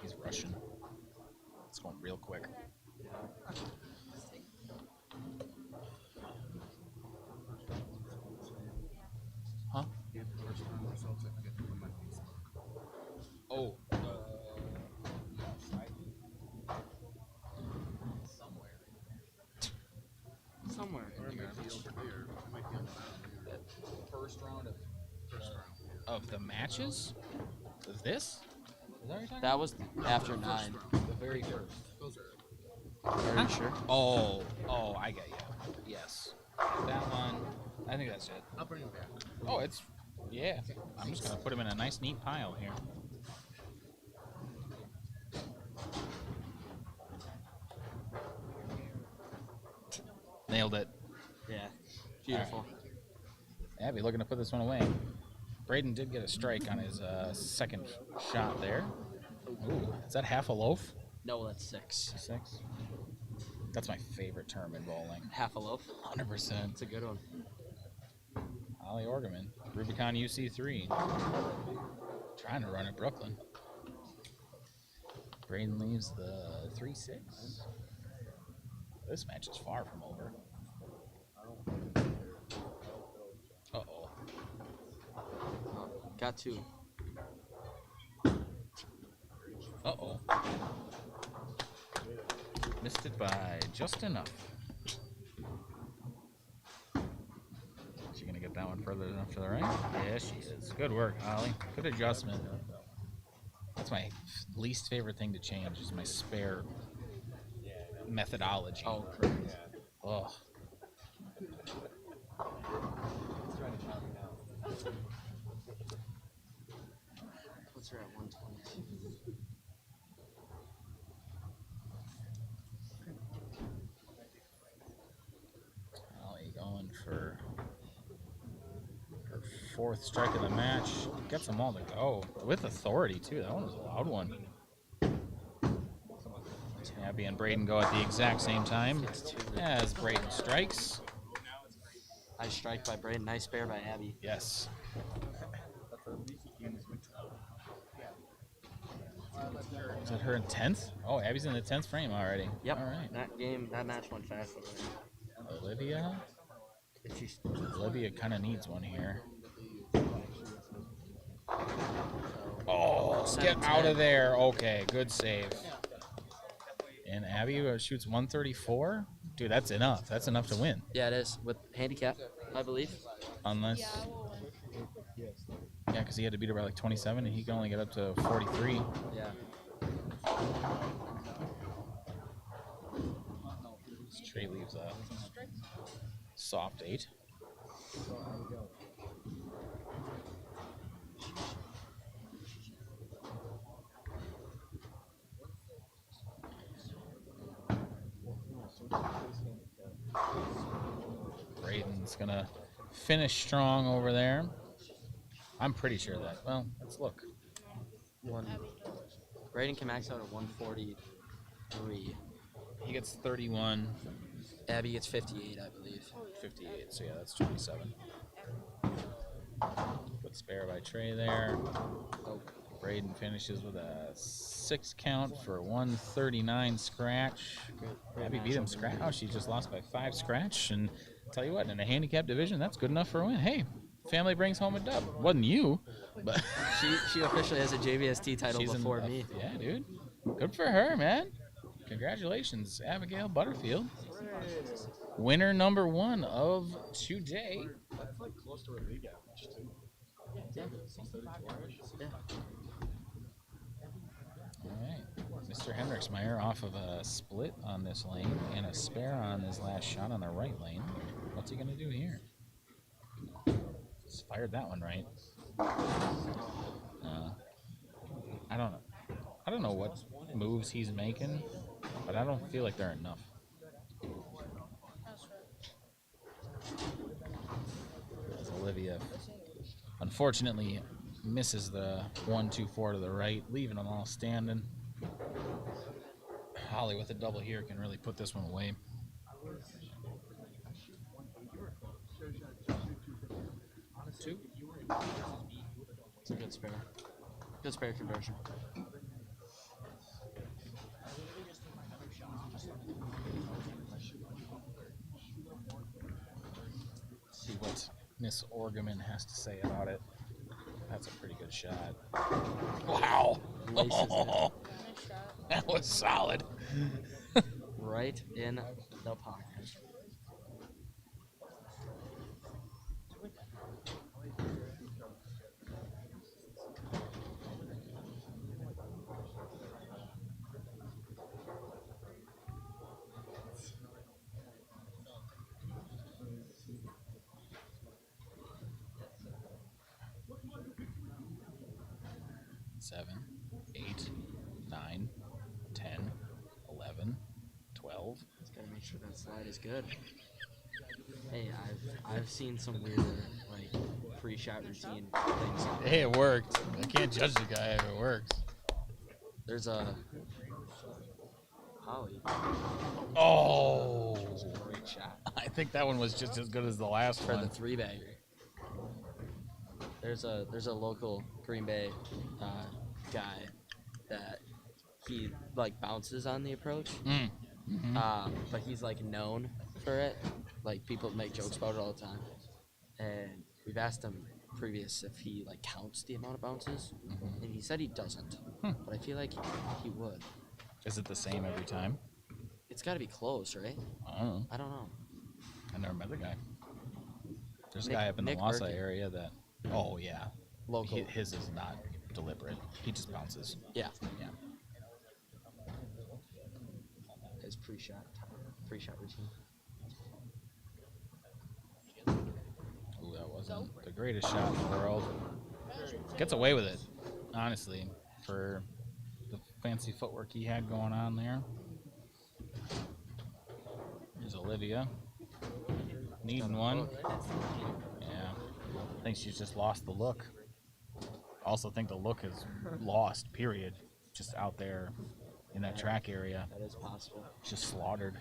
He's rushing. It's going real quick. Huh? Oh. Somewhere. Or it might be over there. It might be on the bottom. That first round of of the matches? Is this? Is that what you're talking That was after 9. The very first. Are you sure? Oh, I get you. Yes. That one, I think that's it. I'll bring him back. Oh, it's, yeah. I'm just going to put them in a nice, neat pile here. Nailed it. Yeah. Beautiful. Right. Abby looking to put this one away. Braden did get a strike on his second shot there. Ooh, is that half a loaf? No, that's 6. 6? That's my favorite term in bowling. Half a loaf? 100%. It's a good one. Holly Orgeman, Rubicon UC3. Trying to run at Brooklyn. Braden leaves the 3-6. This match is far from over. Uh-oh. Got 2. Uh-oh. Missed it by just enough. Is she going to get that one further enough to the right? Yeah, she is. Good work, Holly. Good adjustment. That's my least favorite thing to change is my spare methodology. Oh, correct. Ugh. What's her at 120? Holly going for her 4th strike of the match. Gets them all to go. With authority, too. That one was a loud one. Abby and Braden go at the exact same time as Braden strikes. Nice strike by Braden. Nice spare by Abby. Yes. Is that her in 10th? Oh, Abby's in the 10th frame already. Yep. All right. That match went fast. Olivia? Olivia kind of needs one here. Oh, get out of there. Okay, good save. And Abby shoots 134? Dude, that's enough. That's enough to win. Yeah, it is. With handicap, I believe. Unless... Yeah, because he had to beat her by like 27, and he can only get up to 43. Yeah. Straight leaves a soft 8. Braden's gonna finish strong over there. I'm pretty sure that. Well, let's look. Braden can max out at 143. He gets 31. Abby gets 58, I believe. 58, so yeah, that's 27. Good spare by Trey there. Braden finishes with a 6 count for 139 scratch. Abby beat him scratch. Oh, she just lost by 5 scratch. And tell you what, in a handicap division, that's good enough for a win. Hey, family brings home a dub. Wasn't you, but she officially has a JBST title before me. Yeah, dude. Good for her, man. Congratulations, Abigail Butterfield. Winner number 1 of today. That's like close to a league average, too. Yeah. All right. Mr. Hendricksmeyer off of a split on this lane and a spare on his last shot on the right lane. What's he going to do here? Just fired that one right. I don't know what moves he's making, but I don't feel like they're enough. As Olivia unfortunately misses the 1-2-4 to the right, leaving them all standing. Holly with a double here can really put this one away. Two. It's a good spare. Good spare conversion. See what Miss Orgeman has to say about it. That's a pretty good shot. Wow. Oh, that was solid. Right in the pocket. 7, 8, 9, 10, 11, 12. Just gotta make sure that slide is good. Hey, I've seen some weird like pre-shot routine things. Hey, it worked. I can't judge the guy if it works. There's a Holly. Oh, Great shot. I think that one was just as good as the last For one. the 3-bagger. There's a local Green Bay guy that he like bounces on the approach. But he's like known for it. Like people make jokes about it all the time. And we've asked him previous if he like counts the amount of bounces, and he said he doesn't. But I feel like he would. Is it the same every time? It's got to be close, right? I don't know. I never met the guy. There's a Nick- guy up in the Nick Wausau Birkin. area that. Oh yeah. Local. His is not deliberate. He just bounces. Yeah. Yeah. His pre-shot routine. Ooh, that wasn't the greatest shot in the world. Gets away with it, honestly, for the fancy footwork he had going on there. Here's Olivia. Needing one. Yeah. I think she's just lost the look. Also think the look is lost, period. Just out there in that track area. That is possible. Just slaughtered.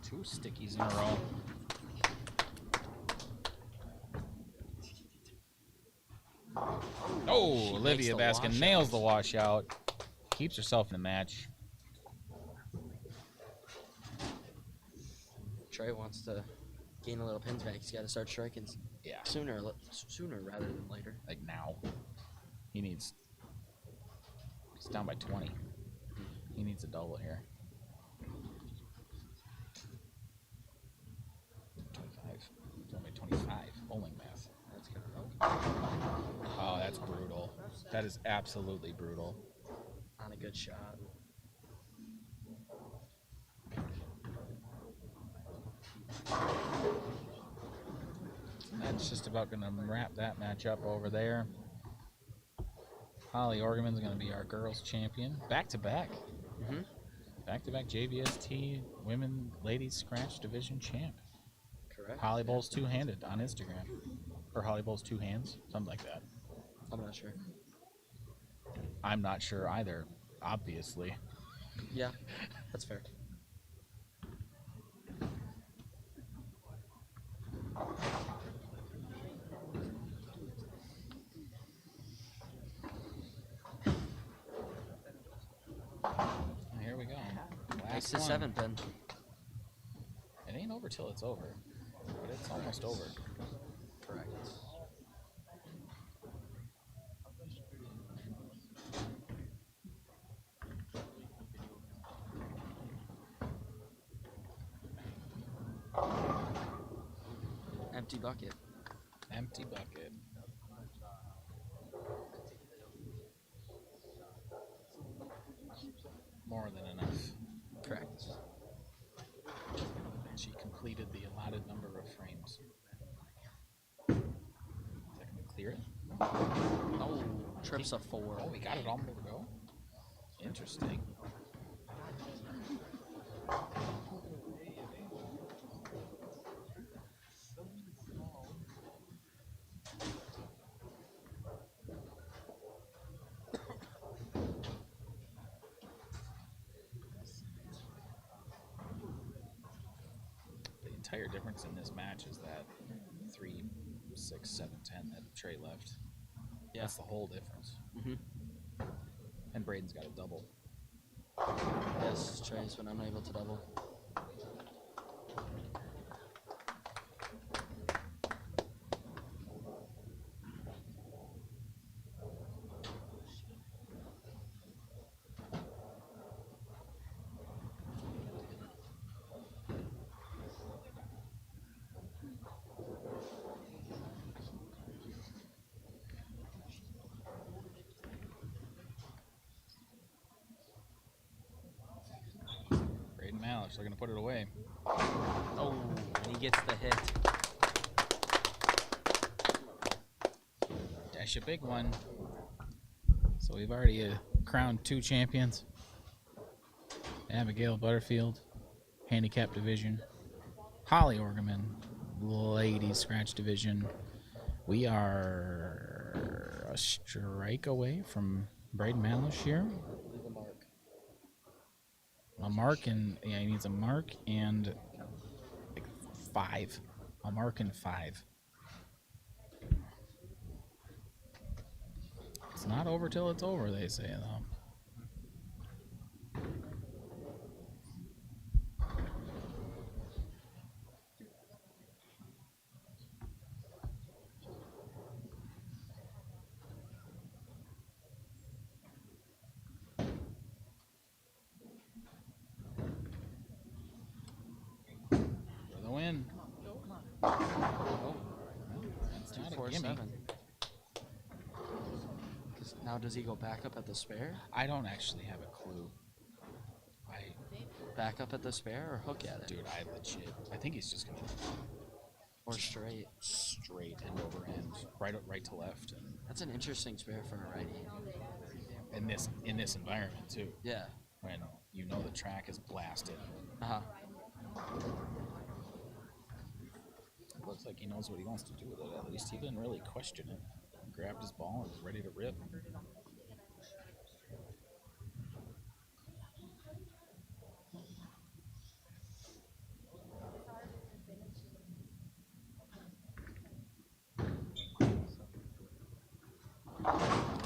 Two stickies in a row. Oh, She Olivia makes the Baskin washout. nails the washout. Keeps herself in the match. Trey wants to gain a little pins back. He's got to start striking sooner rather than later. Like now. He's down by 20. He needs a double here. 25. He's down by 25. Bowling math. That's good. Oh, that's brutal. That is absolutely brutal. On a good shot. That's just about going to wrap that match up over there. Holly Orgeman's going to be our girls champion. Back-to-back. Back-to-back JBST Women Ladies Scratch Division champ. Correct. Holly Bowls two-handed on Instagram. Or Holly Bowls two hands. Something like that. I'm not sure. I'm not sure either, obviously. Yeah, that's fair. Here we go. Nice Last to one. 7 pin. It ain't over till it's over, but it's almost over. Correct. Empty bucket. Empty bucket. More than enough. Correct. And she completed the allotted number of frames. Is that going to clear it? Oh, trips a 4. Oh, we got it almost to go? Interesting. The entire difference in this match is that 3, 6, 7, 10 that Trey left. Yeah. That's the whole difference. And Braden's got a double. Yes, Trey's been unable to double. So they're going to put it away. Oh, and he gets the hit. That's a big one. So we've already crowned 2 champions. Abigail Butterfield, handicap division. Holly Orgeman, ladies scratch division. We are a strike away from Braden Malish here. A mark and yeah, he needs a mark and like 5. A mark and 5. It's not over till it's over, they say though. For the win. Oh, That's not a 2-4-7. gimme. Now does he go back up at the spare? I don't actually have a clue. Back up at the spare or hook at it? Dude, I legit. I think he's just gonna. Or straight. Straight end over end, right to left, and That's an interesting spare for a righty. in this environment too. Yeah. When you know the track is blasted. It looks like he knows what he wants to do with it. At least he didn't really question it. He grabbed his ball and was ready to rip.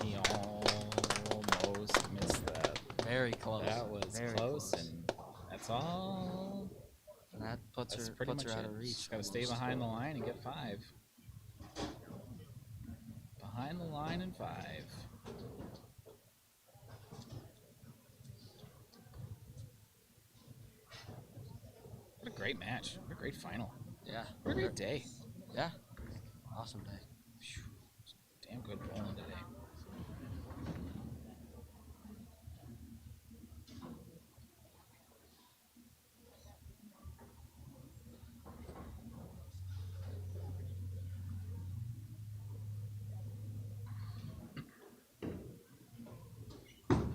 He almost missed that. Very close. That was Very close, and that's all. And that puts That's her pretty puts much her out it. of reach. Just gotta stay behind the line and get 5. Behind the line and 5. What a great match. What a great final. Yeah. What a great day. Yeah. Awesome day. Phew. Damn good bowling today.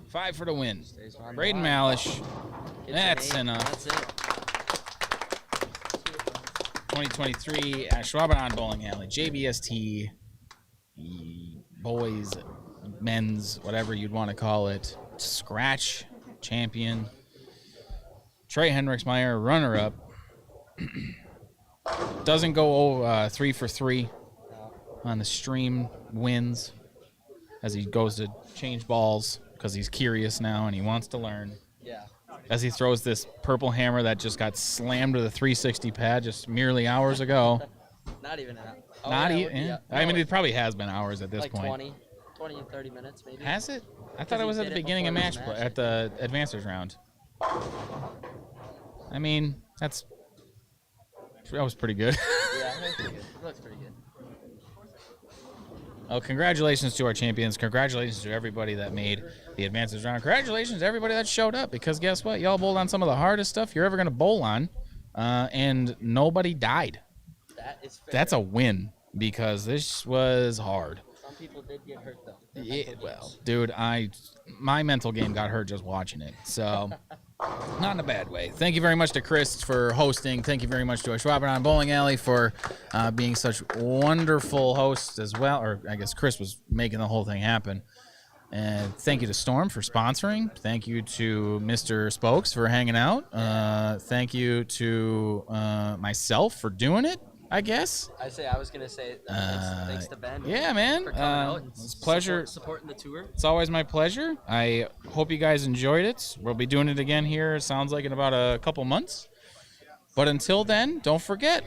Five for the win. Braden Malish. That's enough. That's it. 2023 Ashwaubenon Bowling Alley. JBST. Boys, men's, whatever you'd want to call it. Scratch champion. Trey Hendricksmeyer, runner-up. Doesn't go 3 for 3 on the stream. Wins as he goes to change balls because he's curious now and he wants to learn. Yeah. As he throws this purple hammer that just got slammed with a 360 pad just merely hours ago. Not even an hour. Oh, Not yeah, even. yeah. I mean, it probably has been hours at this like point. 20 and 30 minutes maybe. Has it? I 'Cause thought it he was at did the beginning of before match this play, at the advancers round. I mean, that was pretty good. Yeah, it looks pretty good. It looks pretty good. Oh, congratulations to our champions. Congratulations to everybody that made the advances round. Congratulations to everybody that showed up, because guess what? Y'all bowled on some of the hardest stuff you're ever going to bowl on, and nobody died. That is fair. That's a win, because this was hard. Some people did get hurt though. Yeah, well, dude, my mental game got hurt just watching it, so not in a bad way. Thank you very much to Chris for hosting. Thank you very much to Ashwaubenon Bowling Alley for being such wonderful hosts as well. Or I guess Chris was making the whole thing happen. And thank you to Storm for sponsoring. Thank you to Mr. Spokes for hanging out. Thank you to myself for doing it, I guess. I was gonna say thanks to Ben. Yeah, man. For coming out and It's a pleasure. supporting the tour. It's always my pleasure. I hope you guys enjoyed it. We'll be doing it again here, sounds like in about a couple months. But until then, don't forget,